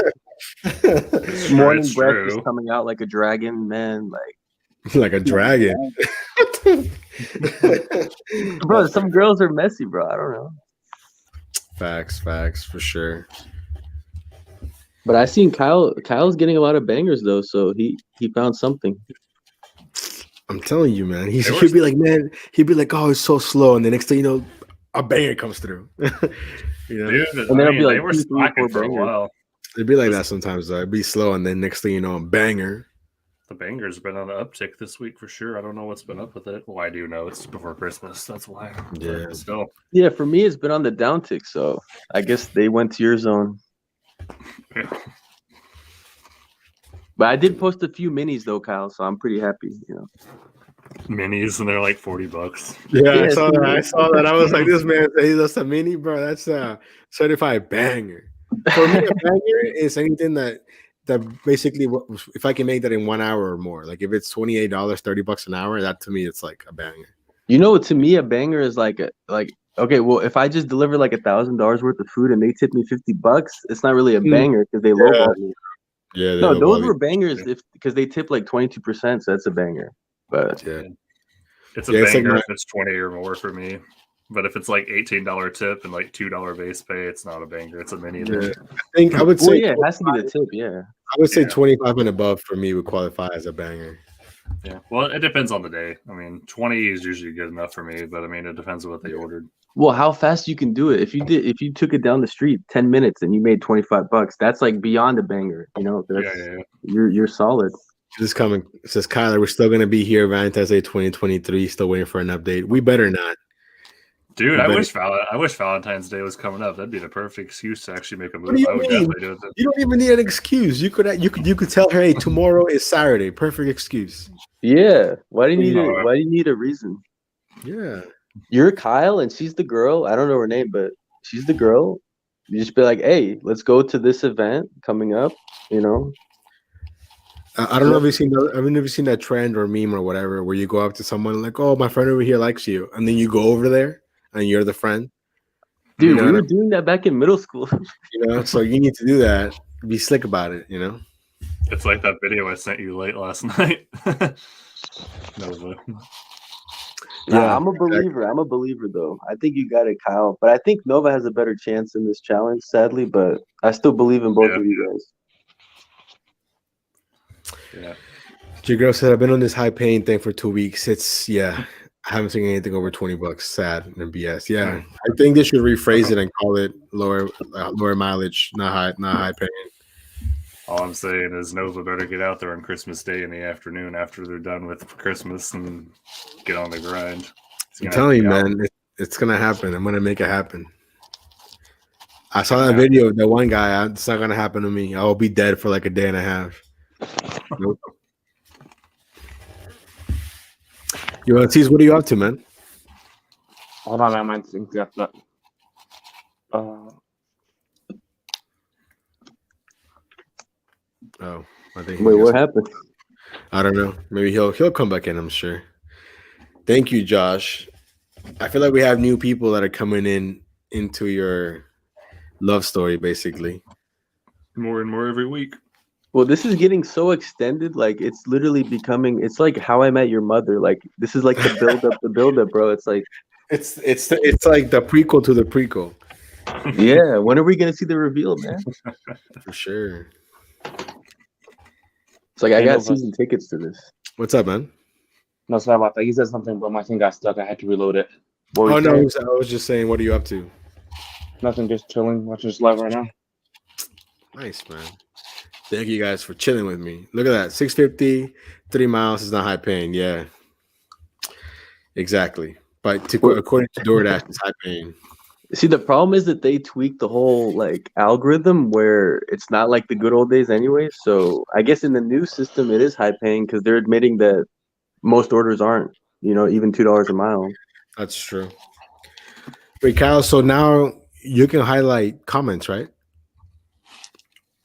It's Morning it's breakfast true. coming out like a dragon, man. Like, Like a dragon. bro, some girls are messy, bro. I don't know. Facts, for sure. But I seen Kyle's getting a lot of bangers though, so he found something. I'm telling you, man. They were- He'd be like, man, oh, it's so slow, and the next thing you know, a banger comes through. You know, Dude, And then I it'll mean, be like they were 2, 3, slacking 4 for a bangers. while. it'd be like that sometimes. Though. It'd be slow, and then next thing you know, a banger. The banger's been on the uptick this week for sure. I don't know what's been up with it. Well, I do know it's before Christmas. That's why. Yeah. But still. Yeah, for me it's been on the downtick, so I guess they went to your zone. Yeah. But I did post a few minis though, Kyle, so I'm pretty happy, Minis and they're like $40. Yeah, Yeah, I saw see, that. I saw that. I was like, this man, that's a mini, bro. That's a certified banger. For me, a banger is anything that basically, if I can make that in 1 hour or more, like if it's $28, $30 an hour, that to me, it's like a banger. To me a banger is like okay, well if I just deliver like $1,000 worth of food and they tip me $50, it's not really a banger because they lowball me. Yeah, No, those were bangers because they tip like 22%, so that's a banger. But yeah. It's a Yeah, it's like banger my- if it's 20 or more for me. But if it's like $18 tip and like $2 base pay, it's not a banger. It's a mini. Yeah. I think I would well, say yeah, it has to be the tip, yeah. I would say Yeah. 25 and above for me would qualify as a banger. Yeah. Well, it depends on the day. I mean, 20 is usually good enough for me, but I mean, it depends on what they ordered. Well, how fast you can do it. If you took it down the street 10 minutes and you made $25, that's like beyond a banger. You know, that's Yeah. you're solid. This is coming. It says Kyler, we're still gonna be here Valentine's Day 2023. Still waiting for an update. We better not. Dude, We I better- wish Valentine's Day was coming up. That'd be the perfect excuse to actually make a What move. do you I would mean? definitely do it. You don't even need an excuse. You could tell her, hey, tomorrow is Saturday. Perfect excuse. Yeah. Why do you need Alright. why do you need a reason? Yeah. You're Kyle and she's the girl. I don't know her name, but she's the girl. You just be like, hey, let's go to this event coming up, you know. I don't know if you've seen that trend or meme or whatever where you go up to someone like, oh, my friend over here likes you, and then you go over there and you're the friend. Dude, You know we what were doing that back in middle school. You know, so you need to do that. Be slick about it. You know. It's like that video I sent you late last night. No, Nah, I'm a believer. I'm a believer, though. I think you got it, Kyle. But I think Nova has a better chance in this challenge, sadly. But I still believe in both of you guys. Yeah. Your girl said, I've been on this high paying thing for 2 weeks. I haven't seen anything over $20. Sad and BS. Yeah. I think they should rephrase it and call it lower mileage, not high paying. All I'm saying is Nova better get out there on Christmas Day in the afternoon after they're done with Christmas and get on the grind. I'm telling you, man, it's gonna happen. I'm gonna make it happen. I saw that video of that one guy. It's not gonna happen to me. I will be dead for like a day and a half. Nope. You want to tease? What are you up to, man? Hold on, I might think that. Oh, I think. Wait, what happened? I don't know. Maybe he'll come back in. I'm sure. Thank you, Josh. I feel like we have new people that are coming into your love story, basically. More and more every week. Well, this is getting so extended. Like, it's literally becoming. It's like How I Met Your Mother. Like, this is like the build up, bro. It's like it's like the prequel to the prequel. Yeah. When are we gonna see the reveal, man? For sure. It's like I got season tickets to this. What's up, man? No, sorry about that. You said something, but my thing got stuck. I had to reload it. Oh no, I was just saying. What are you up to? Nothing, just chilling, watching this live right now. Nice, man. Thank you guys for chilling with me. Look at that. 650, 3 miles is not high paying. Yeah. Exactly. But according to DoorDash, it's high paying. See, the problem is that they tweaked the whole like algorithm where it's not like the good old days anyway. So I guess in the new system it is high paying because they're admitting that most orders aren't, even $2 a mile. That's true. Wait, Kyle, so now you can highlight comments, right?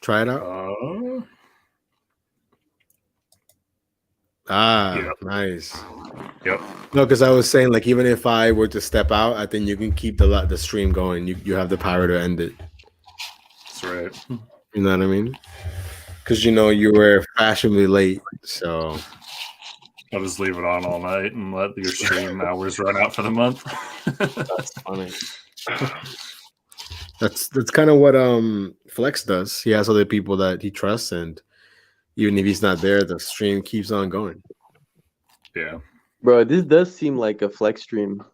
Try it out. Yep. Nice. Yep. No, because I was saying, like, even if I were to step out, I think you can keep the stream going. You have the power to end it. That's right. You know what I mean? Because you were fashionably late, so I'll just leave it on all night and let your stream hours run out for the month. That's funny. That's kind of what Flex does. He has other people that he trusts, and even if he's not there, the stream keeps on going. Yeah. Bro, this does seem like a Flex stream.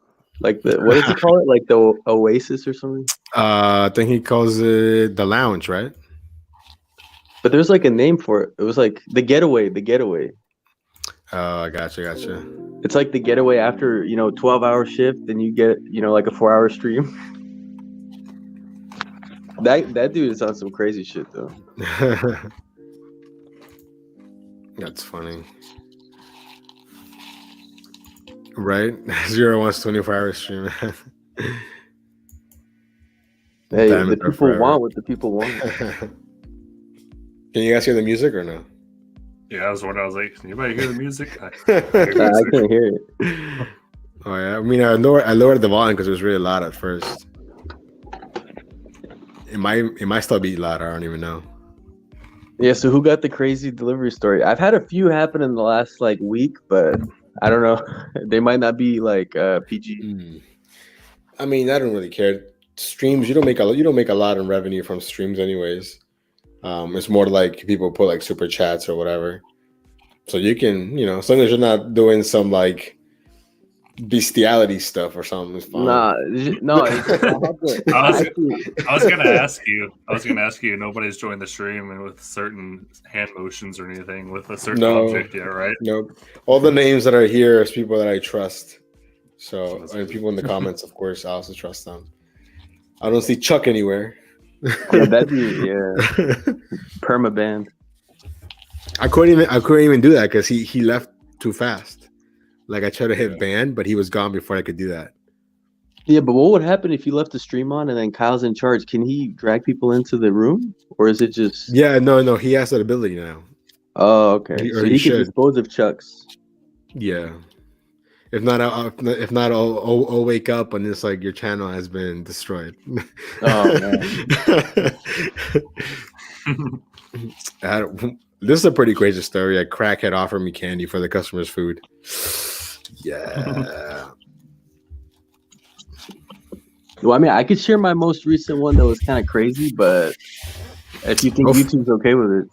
Like what does he call it? Like the Oasis or something? I think he calls it the Lounge, right? But there's like a name for it. It was like the Getaway. Oh, gotcha. It's like the Getaway after 12-hour shift, then you get like a 4-hour stream. That dude is on some crazy shit though. That's funny. Right? 0 wants 24-hour stream. Hey, Diamonds the are people forever. want what the people want. Can you guys hear the music or no? Yeah, I was wondering. I was like, anybody hear the music? I I can't hear it. Oh yeah, I mean, I lowered the volume because it was really loud at first. It might still be loud. I don't even know. Yeah, so who got the crazy delivery story? I've had a few happen in the last week, but I don't know. They might not be PG. I mean, I don't really care. Streams, you don't make a lot in revenue from streams, anyways. It's more like people put like super chats or whatever. So you can, as long as you're not doing some like bestiality stuff or something, it's fine. No. It's just, I had to, I was- actually, I was gonna ask you. Nobody's joined the stream and with certain hand motions or anything with a certain No. object yet, right? Nope. All the names that are here is people that I trust. So, and people in the comments, of course, I also trust them. I don't see Chuck anywhere. yeah, that'd be permaban. I couldn't even do that because he left too fast. Like I tried to hit ban, but he was gone before I could do that. Yeah, but what would happen if you left the stream on and then Kyle's in charge? Can he drag people into the room, or is it just? Yeah, no, he has that ability now. Oh, okay. Or So he he should. can dispose of Chucks. Yeah. If not, I'll wake up and it's like your channel has been destroyed. Oh man. This is a pretty crazy story. A crackhead offered me candy for the customer's food. Yeah. Well, I mean, I could share my most recent one that was kind of crazy, but if you think YouTube's okay with it,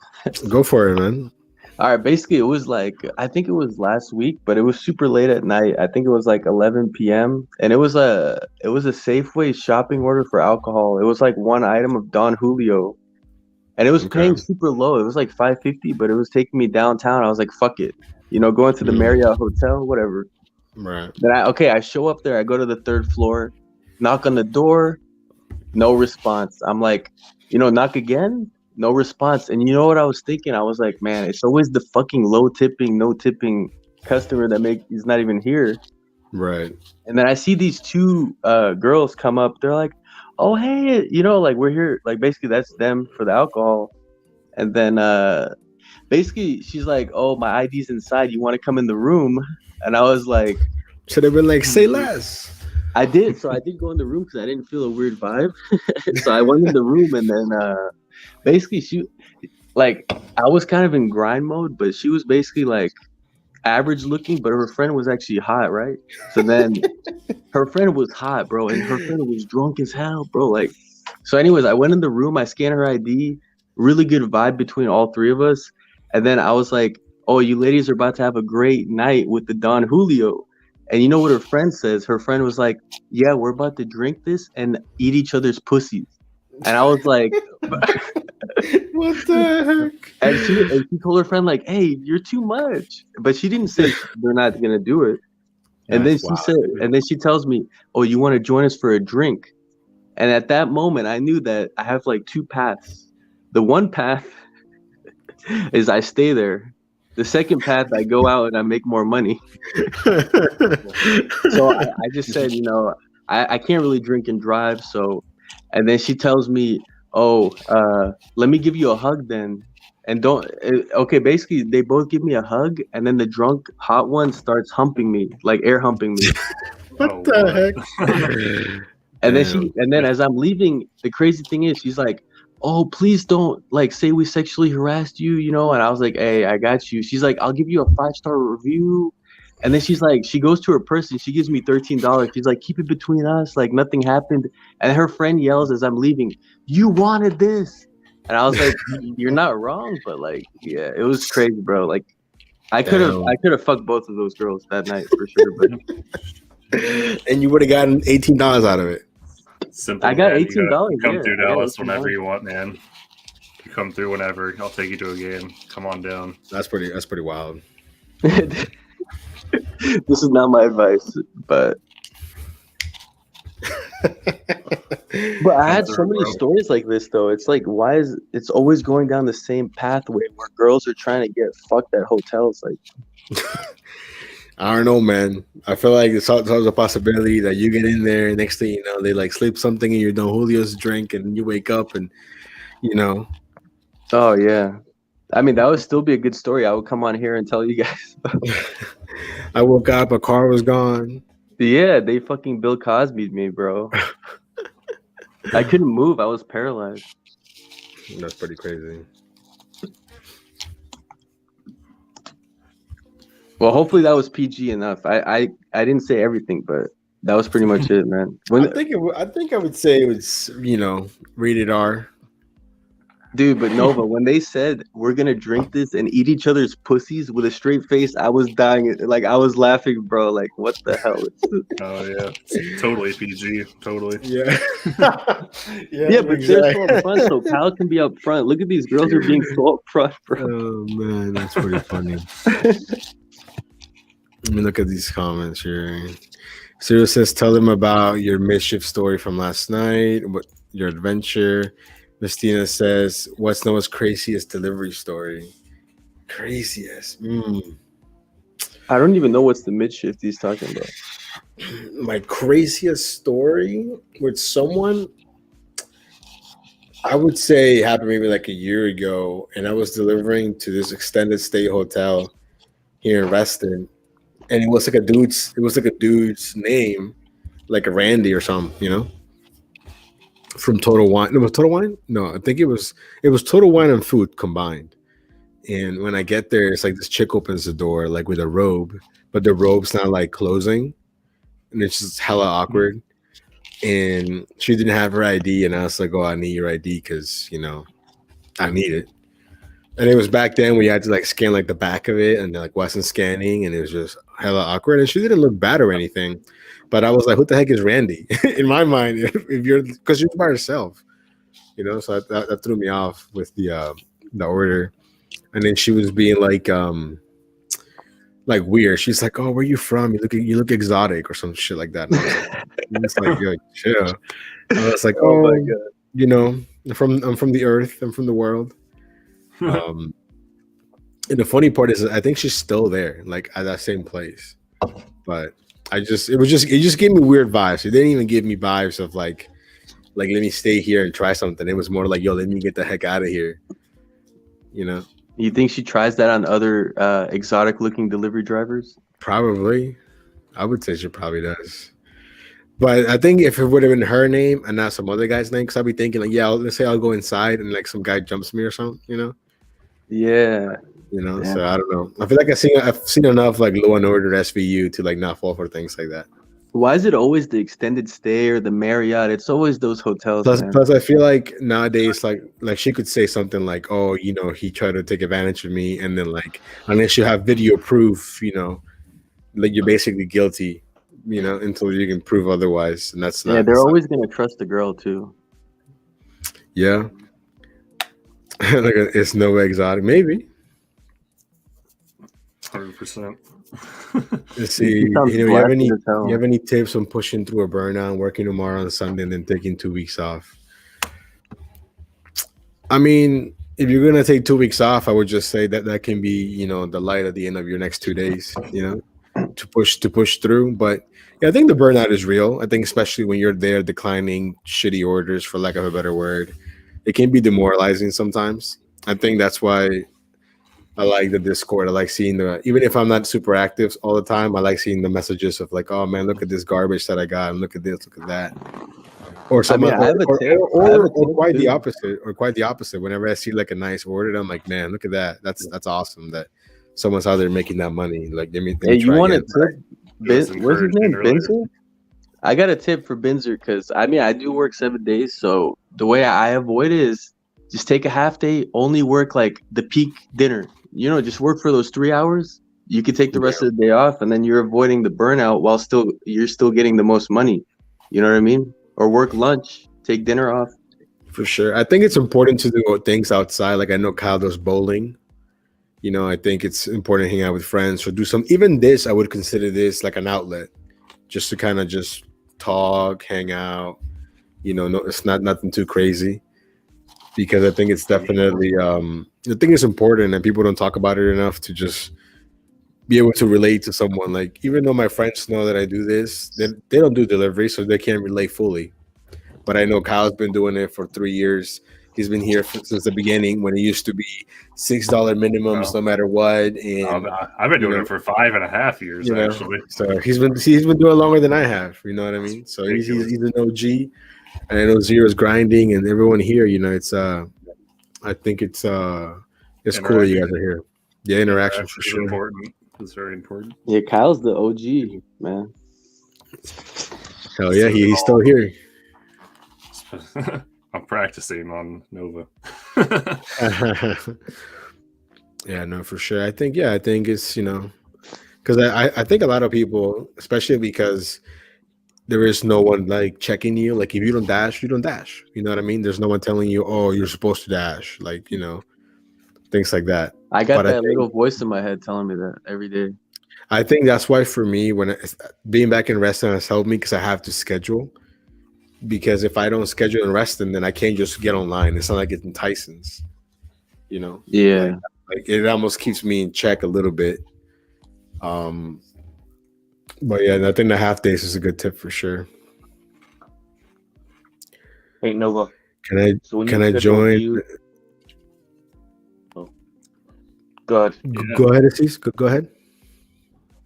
go for it, man. All right. Basically, it was like I think it was last week, but it was super late at night. I think it was like 11 p.m. and it was a Safeway shopping order for alcohol. It was like one item of Don Julio, and it was paying super low. It was like $5.50, but it was taking me downtown. I was like, fuck it, going to the Marriott Hotel, whatever. Right. Then I show up there. I go to the third floor, knock on the door, no response. I'm like, knock again, no response. And you know what I was thinking? I was like, man, it's always the fucking no tipping customer that is not even here. Right. And then I see these two girls come up. They're like, oh, hey, like we're here. Like basically that's them for the alcohol. And then basically she's like, oh, my ID's inside. You want to come in the room? And I was like, should have been like, say less. I did. So I did go in the room because I didn't feel a weird vibe. So I went in the room and then basically she, like, I was kind of in grind mode, but she was basically like average looking, but her friend was actually hot, right? So then her friend was hot, bro, and her friend was drunk as hell, bro. Like, so anyways, I went in the room, I scanned her ID, really good vibe between all three of us. And then I was like, oh, you ladies are about to have a great night with the Don Julio. And you know what her friend says? Her friend was like, yeah, we're about to drink this and eat each other's pussies. And I was like, what the heck? And she told her friend, like, hey, you're too much. But she didn't say they're not going to do it. And then she tells me, oh, you want to join us for a drink? And at that moment, I knew that I have like two paths. The one path is I stay there. The second path, I go out and I make more money. So I just said, I can't really drink and drive. So, and then she tells me, oh, let me give you a hug then. And basically they both give me a hug. And then the drunk hot one starts humping me, like air humping me. What the heck? And then as I'm leaving, the crazy thing is she's like, oh, please don't like say we sexually harassed you, and I was like, hey, I got you. She's like, I'll give you a 5-star review. And then she's like, she goes to her purse and she gives me $13. She's like, keep it between us, like nothing happened. And her friend yells as I'm leaving, you wanted this. And I was like, you're not wrong, but like, yeah, it was crazy, bro. Like I could have fucked both of those girls that night for sure, but and you would have gotten $18 out of it. Simple, I got man. $18. Come through Dallas whenever you want, man. You come through whenever. I'll take you to a game. Come on down. That's pretty wild. This is not my advice, but I had so many stories like this though. It's like, why is it's always going down the same pathway where girls are trying to get fucked at hotels? Like, I don't know, man. I feel like it's always a possibility that you get in there, next thing you know, they like slip something in your Don Julio's drink, and you wake up and Oh yeah, I mean that would still be a good story. I would come on here and tell you guys. I woke up, a car was gone. Yeah, they fucking Bill Cosby'd me, bro. I couldn't move. I was paralyzed. That's pretty crazy. Well, hopefully that was PG enough. I didn't say everything, but that was pretty much it, man. I think I would say it was, rated R. Dude, but Nova, when they said we're gonna drink this and eat each other's pussies with a straight face, I was dying. Like I was laughing, bro. Like what the hell? Oh yeah, it's totally PG. Totally. Yeah. Yeah, but they're so up front, so Kyle can be up front. Look at these girls are being so up front, bro. Oh man, that's pretty funny. Let me look at these comments here. Cyril says, "Tell them about your mischief story from last night. What your adventure." Mistina says, "What's Noah's craziest delivery story?" Craziest. I don't even know what's the mid shift he's talking about. My craziest story with someone, I would say, happened maybe like a year ago, and I was delivering to this extended stay hotel here in Reston, and it was like a dude's name, like a Randy or something, from Total Wine. No, was Total Wine? No, I think it was Total Wine and food combined. And when I get there, it's like this chick opens the door like with a robe, but the robe's not like closing, and it's just hella awkward. And she didn't have her ID, and I was like, "Oh, I need your ID because I need it." And it was back then where you had to like scan like the back of it, and like wasn't scanning, and it was just hella awkward. And she didn't look bad or anything, but I was like, "Who the heck is Randy?" In my mind, if you're because she was by herself, So that threw me off with the order. And then she was being like weird. She's like, "Oh, where you from? You look exotic," or some shit like that. And I was like, "Yo, chill." I was like, "Oh my god, I'm from the earth. I'm from the world." And the funny part is, I think she's still there, like at that same place. But it just gave me weird vibes. It didn't even give me vibes of like let me stay here and try something. It was more like, "Yo, let me get the heck out of here." You think she tries that on other exotic-looking delivery drivers? Probably. I would say she probably does. But I think if it would have been her name and not some other guy's name, because I'd be thinking like, yeah, let's say I'll go inside and like some guy jumps me or something, Yeah. So I don't know. I feel like I've seen enough like Law and Order SVU to like not fall for things like that. Why is it always the extended stay or the Marriott? It's always those hotels. Plus I feel like nowadays, like she could say something like, "Oh, he tried to take advantage of me," and then like unless you have video proof, like you're basically guilty, until you can prove otherwise, and that's not. Yeah, they're always gonna trust the girl too. Yeah, like it's no exotic, maybe. 100%. Let's see. You have any tips on pushing through a burnout, working tomorrow on Sunday, and then taking 2 weeks off? I mean, if you're gonna take 2 weeks off, I would just say that can be, the light at the end of your next 2 days, to push through. But yeah, I think the burnout is real. I think especially when you're there declining shitty orders, for lack of a better word, it can be demoralizing sometimes. I think that's why I like the Discord. I like seeing even if I'm not super active all the time, I like seeing the messages of like, "Oh man, look at this garbage that I got, and look at this, look at that." Or something, or quite the opposite. Whenever I see like a nice order, I'm like, "Man, look at that. That's awesome that someone's out there making that money." Like, let me you want a tip? What's his name? Binzer? I got a tip for Binzer because I do work 7 days, so the way I avoid it is just take a half day, only work like the peak dinner. Just work for those 3 hours. You could take the rest of the day off, and then you're avoiding the burnout while you're still getting the most money. You know what I mean? Or work lunch, take dinner off. For sure. I think it's important to do things outside. Like I know Kyle does bowling. I think it's important to hang out with friends or do some. Even this, I would consider this like an outlet, just to kind of just talk, hang out. No, it's not nothing too crazy. Because I think it's definitely I think it's important, and people don't talk about it enough to just be able to relate to someone. Like, even though my friends know that I do this, they don't do delivery, so they can't relate fully. But I know Kyle's been doing it for 3 years. He's been here since the beginning when it used to be $6 minimums no matter what. And I've been doing it for 5.5 years actually. So he's been doing it longer than I have. You know what I mean? So he's an OG. And I know Zero's grinding, and everyone here, it's I think it's cool that you guys are here. Yeah, interaction for sure. Important. It's very important. Yeah, Kyle's the OG, man. Hell yeah, he's still here. I'm practicing on Nova. Yeah, no, for sure. I think it's because I think a lot of people, especially because there is no one like checking you. Like if you don't dash, you don't dash. You know what I mean? There's no one telling you, oh, you're supposed to dash. Like things like that. I got But that little voice in my head telling me that every day. I think that's why for me, being back in wrestling has helped me because I have to schedule. Because if I don't schedule in wrestling, then I can't just get online. It's not like it's in Tyson's. Yeah. Like it almost keeps me in check a little bit. But yeah, I think the half days is a good tip for sure. Hey Nova. Can I So when can you I schedule, join? Good. Go ahead, Assis. Go ahead.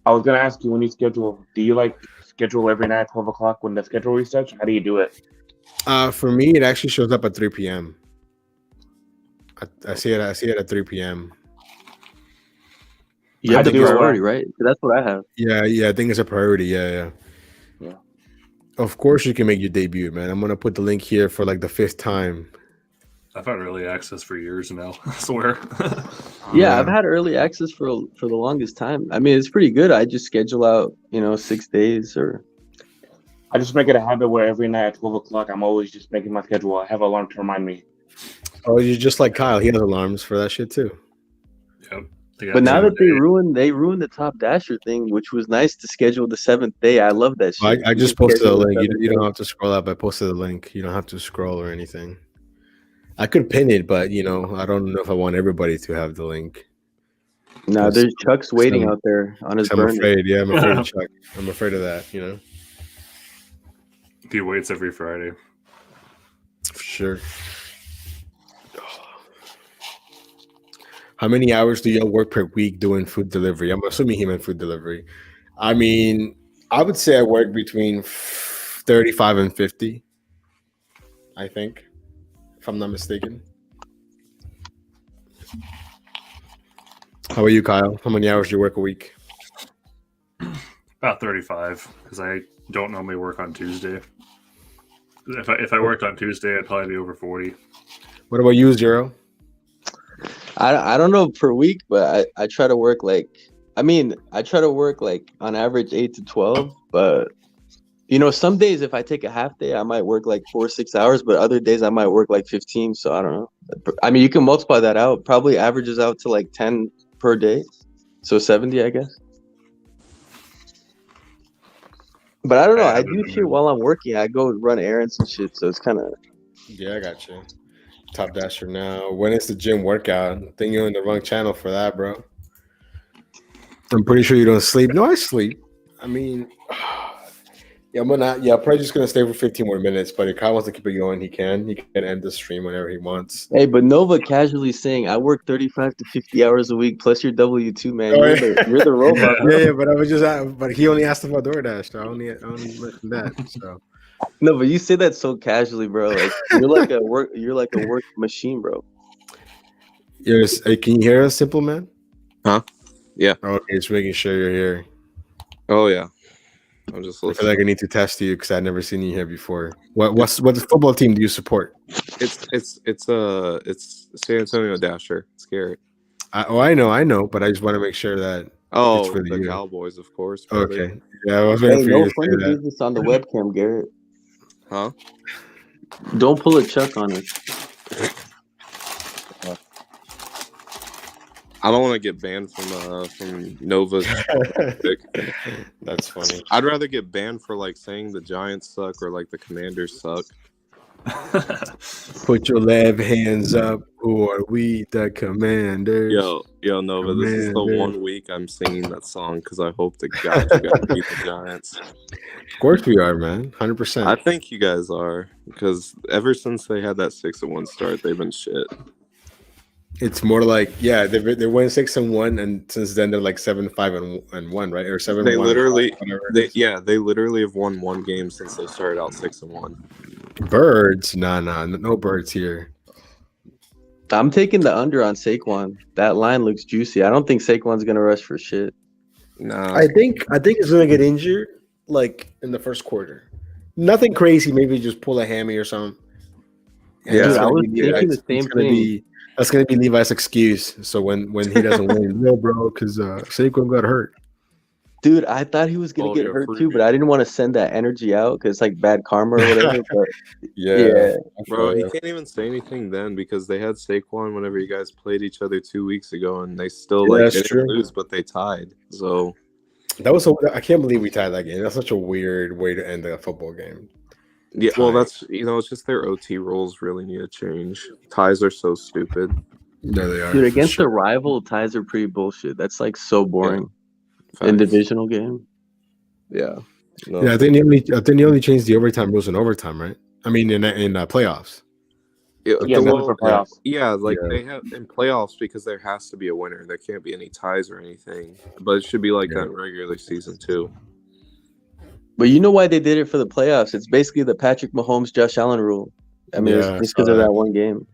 I was gonna ask you when you schedule. Do you like schedule every night at 12 o'clock when the schedule resets? How do you do it? For me, it actually shows up at 3 p.m. I see it at 3 p.m. You have I the do it priority, when- right? That's what I have. Yeah. I think it's a priority. Yeah. Yeah. Of course, you can make your debut, man. I'm gonna put the link here for like the 5th time. I've had early access for years now. I swear. Yeah, I've had early access for the longest time. I mean, it's pretty good. I just schedule out, 6 days or. I just make it a habit where every night at 12 o'clock, I'm always just making my schedule. I have an alarm to remind me. Oh, you're just like Kyle. He has alarms for that shit too. Yep. But now that they ruined the top dasher thing, which was nice to schedule the 7th day. I love that shit. I just posted a schedule the link. 7th You don't day. have to scroll up. I posted a link. You don't have to scroll or anything. I could pin it, but I don't know if I want everybody to have the link. No, there's Chuck's waiting I'm- out there on his I'm burner. afraid. Yeah, I'm afraid of Chuck. I'm afraid of that. He waits every Friday. For sure. How many hours do y'all work per week doing food delivery? I'm assuming he meant food delivery. I mean, I would say I work between 35 and 50, I think, if I'm not mistaken. How about you, Kyle? How many hours do you work a week? About 35, because I don't normally work on Tuesday. If I worked on Tuesday, I'd probably be over 40. What about you, Zero? I don't know per week, but I try to work I try to work like on average 8 to 12, but some days if I take a half day, I might work like 4 or 6 hours, but other days I might work like 15. So I don't know. I mean, you can multiply that out. Probably averages out to like 10 per day. So 70, I guess. But I don't know. I do shit while I'm working. I go run errands and shit. So it's kind of. Yeah, I got you. Top dasher now. When is the gym workout? I think you're in the wrong channel for that, bro. I'm pretty sure you don't sleep. No, I sleep. I mean, I'm probably just gonna stay for 15 more minutes. But if Kyle wants to keep it going, he can. He can end the stream whenever he wants. Hey, but Nova casually saying, "I work 35 to 50 hours a week plus your W-2, man. Oh, You're the robot." Bro. Yeah, but I was just, but he only asked about DoorDash. So I only mentioned that. So No, but you say that so casually, bro. Like you're like a work machine, bro. yes, hey, can you hear us, Simple Man? Huh? Yeah. Okay, just making sure you're here. Oh yeah. I'm just I feel listening. like I need to test you because I've never seen you here before. What football team do you support? It's San Antonio Dasher. It's Garrett. I know, but I just want to make sure that. Oh, for the you. Cowboys, of course. Brother. Okay. Yeah, I was waiting Hey, for no you to funny say that. business on the webcam, Garrett. Huh? Don't pull a Chuck on us. I don't want to get banned from Nova's. That's funny. I'd rather get banned for like saying the Giants suck or like the Commanders suck. Put your left hands up, or we the Commanders. Yo, Nova, this is the Commander. 1 week I'm singing that song because I hope to God you guys beat the Giants. Of course we are, man. 100%. I think you guys are because ever since they had that 6-1 start, they've been shit. It's more like they went 6-1, and since then they're like 7-5-1, right? Or 7-1. They literally, whatever it is. they literally have won one game since they started out 6-1. Birds, no birds here. I'm taking the under on Saquon. That line looks juicy. I don't think Saquon's gonna rush for shit. Nah, I think he's gonna get injured like in the first quarter. Nothing crazy. Maybe just pull a hammy or something. And Dude, that's I gonna was be thinking Levi's. the same It's gonna thing. be that's gonna be Levi's excuse. So when he doesn't win, no, bro, because Saquon got hurt. Dude, I thought he was gonna Oh, get yeah, hurt for- too, but I didn't want to send that energy out because it's like bad karma or whatever. But yeah. Bro, he can't even say anything then because they had Saquon whenever you guys played each other 2 weeks ago, and they still Yeah, like that's they true. didn't lose, but they tied. So That was I can't believe we tied that game. That's such a weird way to end a football game. yeah, well, Tie. that's it's just their OT rules really need to change. Ties are so stupid. No, they are. Dude, for against sure. the rival, ties are pretty bullshit. That's like so boring. In Facts. divisional game. Yeah. No. Yeah, I think they only changed the overtime rules in overtime, right? I mean, in playoffs. Yeah, Yeah, the- mainly for playoffs. yeah, like Yeah. they have in playoffs because there has to be a winner. There can't be any ties or anything. But it should be like that in regular season too. But you know why they did it for the playoffs? It's basically the Patrick Mahomes, Josh Allen rule. I mean, Yeah, I it's just saw because of that. that one game.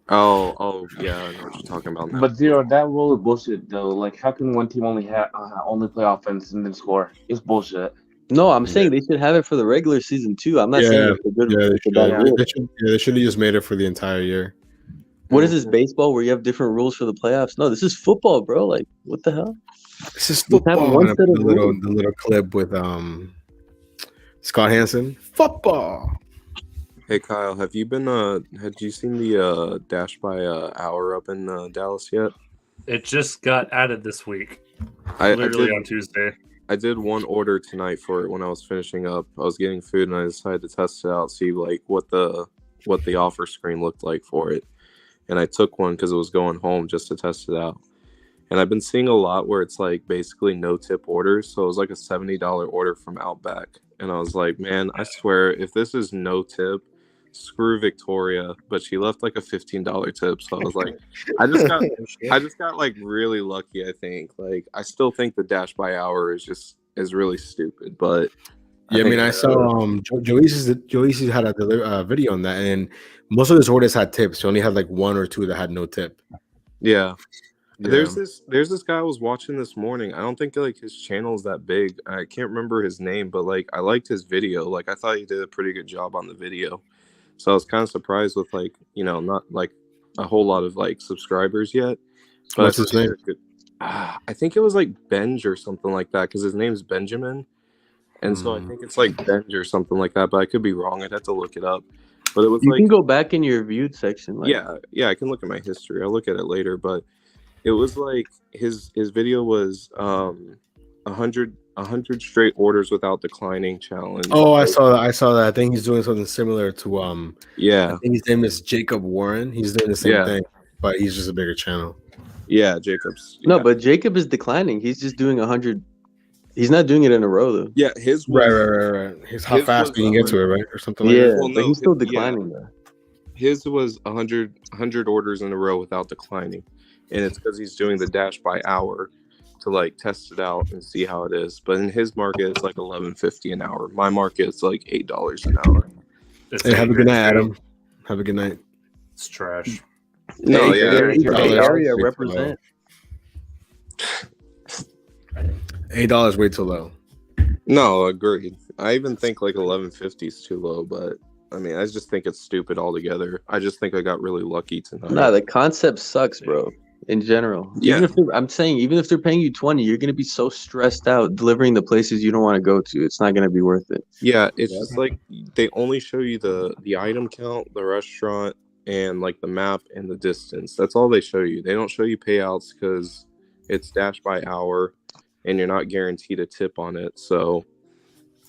Oh, yeah, I know what you're talking about now. But Zero, that rule is bullshit though. Like, how can one team only play offense and then score? It's bullshit. No, I'm saying they should have it for the regular season too. I'm not saying it's a good, Yeah, it's a bad rule. they should have just made it for the entire year. What is this baseball where you have different rules for the playoffs? No, this is football, bro. Like, what the hell? This is Just have football. one And set of the rules. little clip with Scott Hansen. Football. Hey Kyle, had you seen the dash by hour up in Dallas yet? It just got added this week, I literally did, on Tuesday. I did one order tonight for it when I was finishing up. I was getting food and I decided to test it out, see like what the offer screen looked like for it. And I took one because it was going home just to test it out. And I've been seeing a lot where it's like basically no tip orders. So it was like a $70 order from Outback. And I was like, man, I swear if this is no tip, screw Victoria. But she left like a $15 tip. So I was like, I just got like really lucky, I think. Like I still think the dash by hour is really stupid. But Yeah, I mean, I saw Joyce's had a video on that, and most of his orders had tips. He only had like one or two that had no tip. yeah. Yeah. There's this guy I was watching this morning. I don't think like his channel is that big. I can't remember his name, but like I liked his video. Like I thought he did a pretty good job on the video. So I was kind of surprised with like, not like a whole lot of like subscribers yet. But What's his name? I think it was like Benj or something like that because his name's Benjamin. And so I think it's like Benj or something like that, but I could be wrong. I'd have to look it up. But it was You like can go back in your viewed section. Like, yeah, I can look at my history. I'll look at it later, but it was like his video was 100 straight orders without declining challenge. Oh, I saw that. I think he's doing something similar to I yeah, think his name is Jacob Warren. He's doing the same Yeah. thing, but he's just a bigger channel. yeah, Jacobs. No, yeah. but Jacob is declining. He's just doing 100. He's not doing it in a row though. Yeah, his was, Right. How His fast was, can you get to it, right, or something like Yeah, that? Well, but no, he's still yeah. declining though. his was 100 orders in a row without declining, and it's because he's doing the dash by hour to like test it out and see how it is. But in his market, it's like $11.50 an hour. My market, it's like $8 an hour. It's Hey, have a good night, too. Adam. Have a good night. It's trash. No, Hey, yeah, Bay $8 Area way too represent. low. $8 way too low. No, agreed. I even think like 11.50 is too low, but I mean, I just think it's stupid altogether. I just think I got really lucky tonight. Nah, the concept sucks, bro. In general, Yeah. even if they're paying you 20, you're gonna be so stressed out delivering the places you don't want to go to. It's not gonna be worth it. Yeah, it's just like they only show you the item count, the restaurant, and like the map and the distance. That's all they show you. They don't show you payouts because it's dash by hour, and you're not guaranteed a tip on it. So,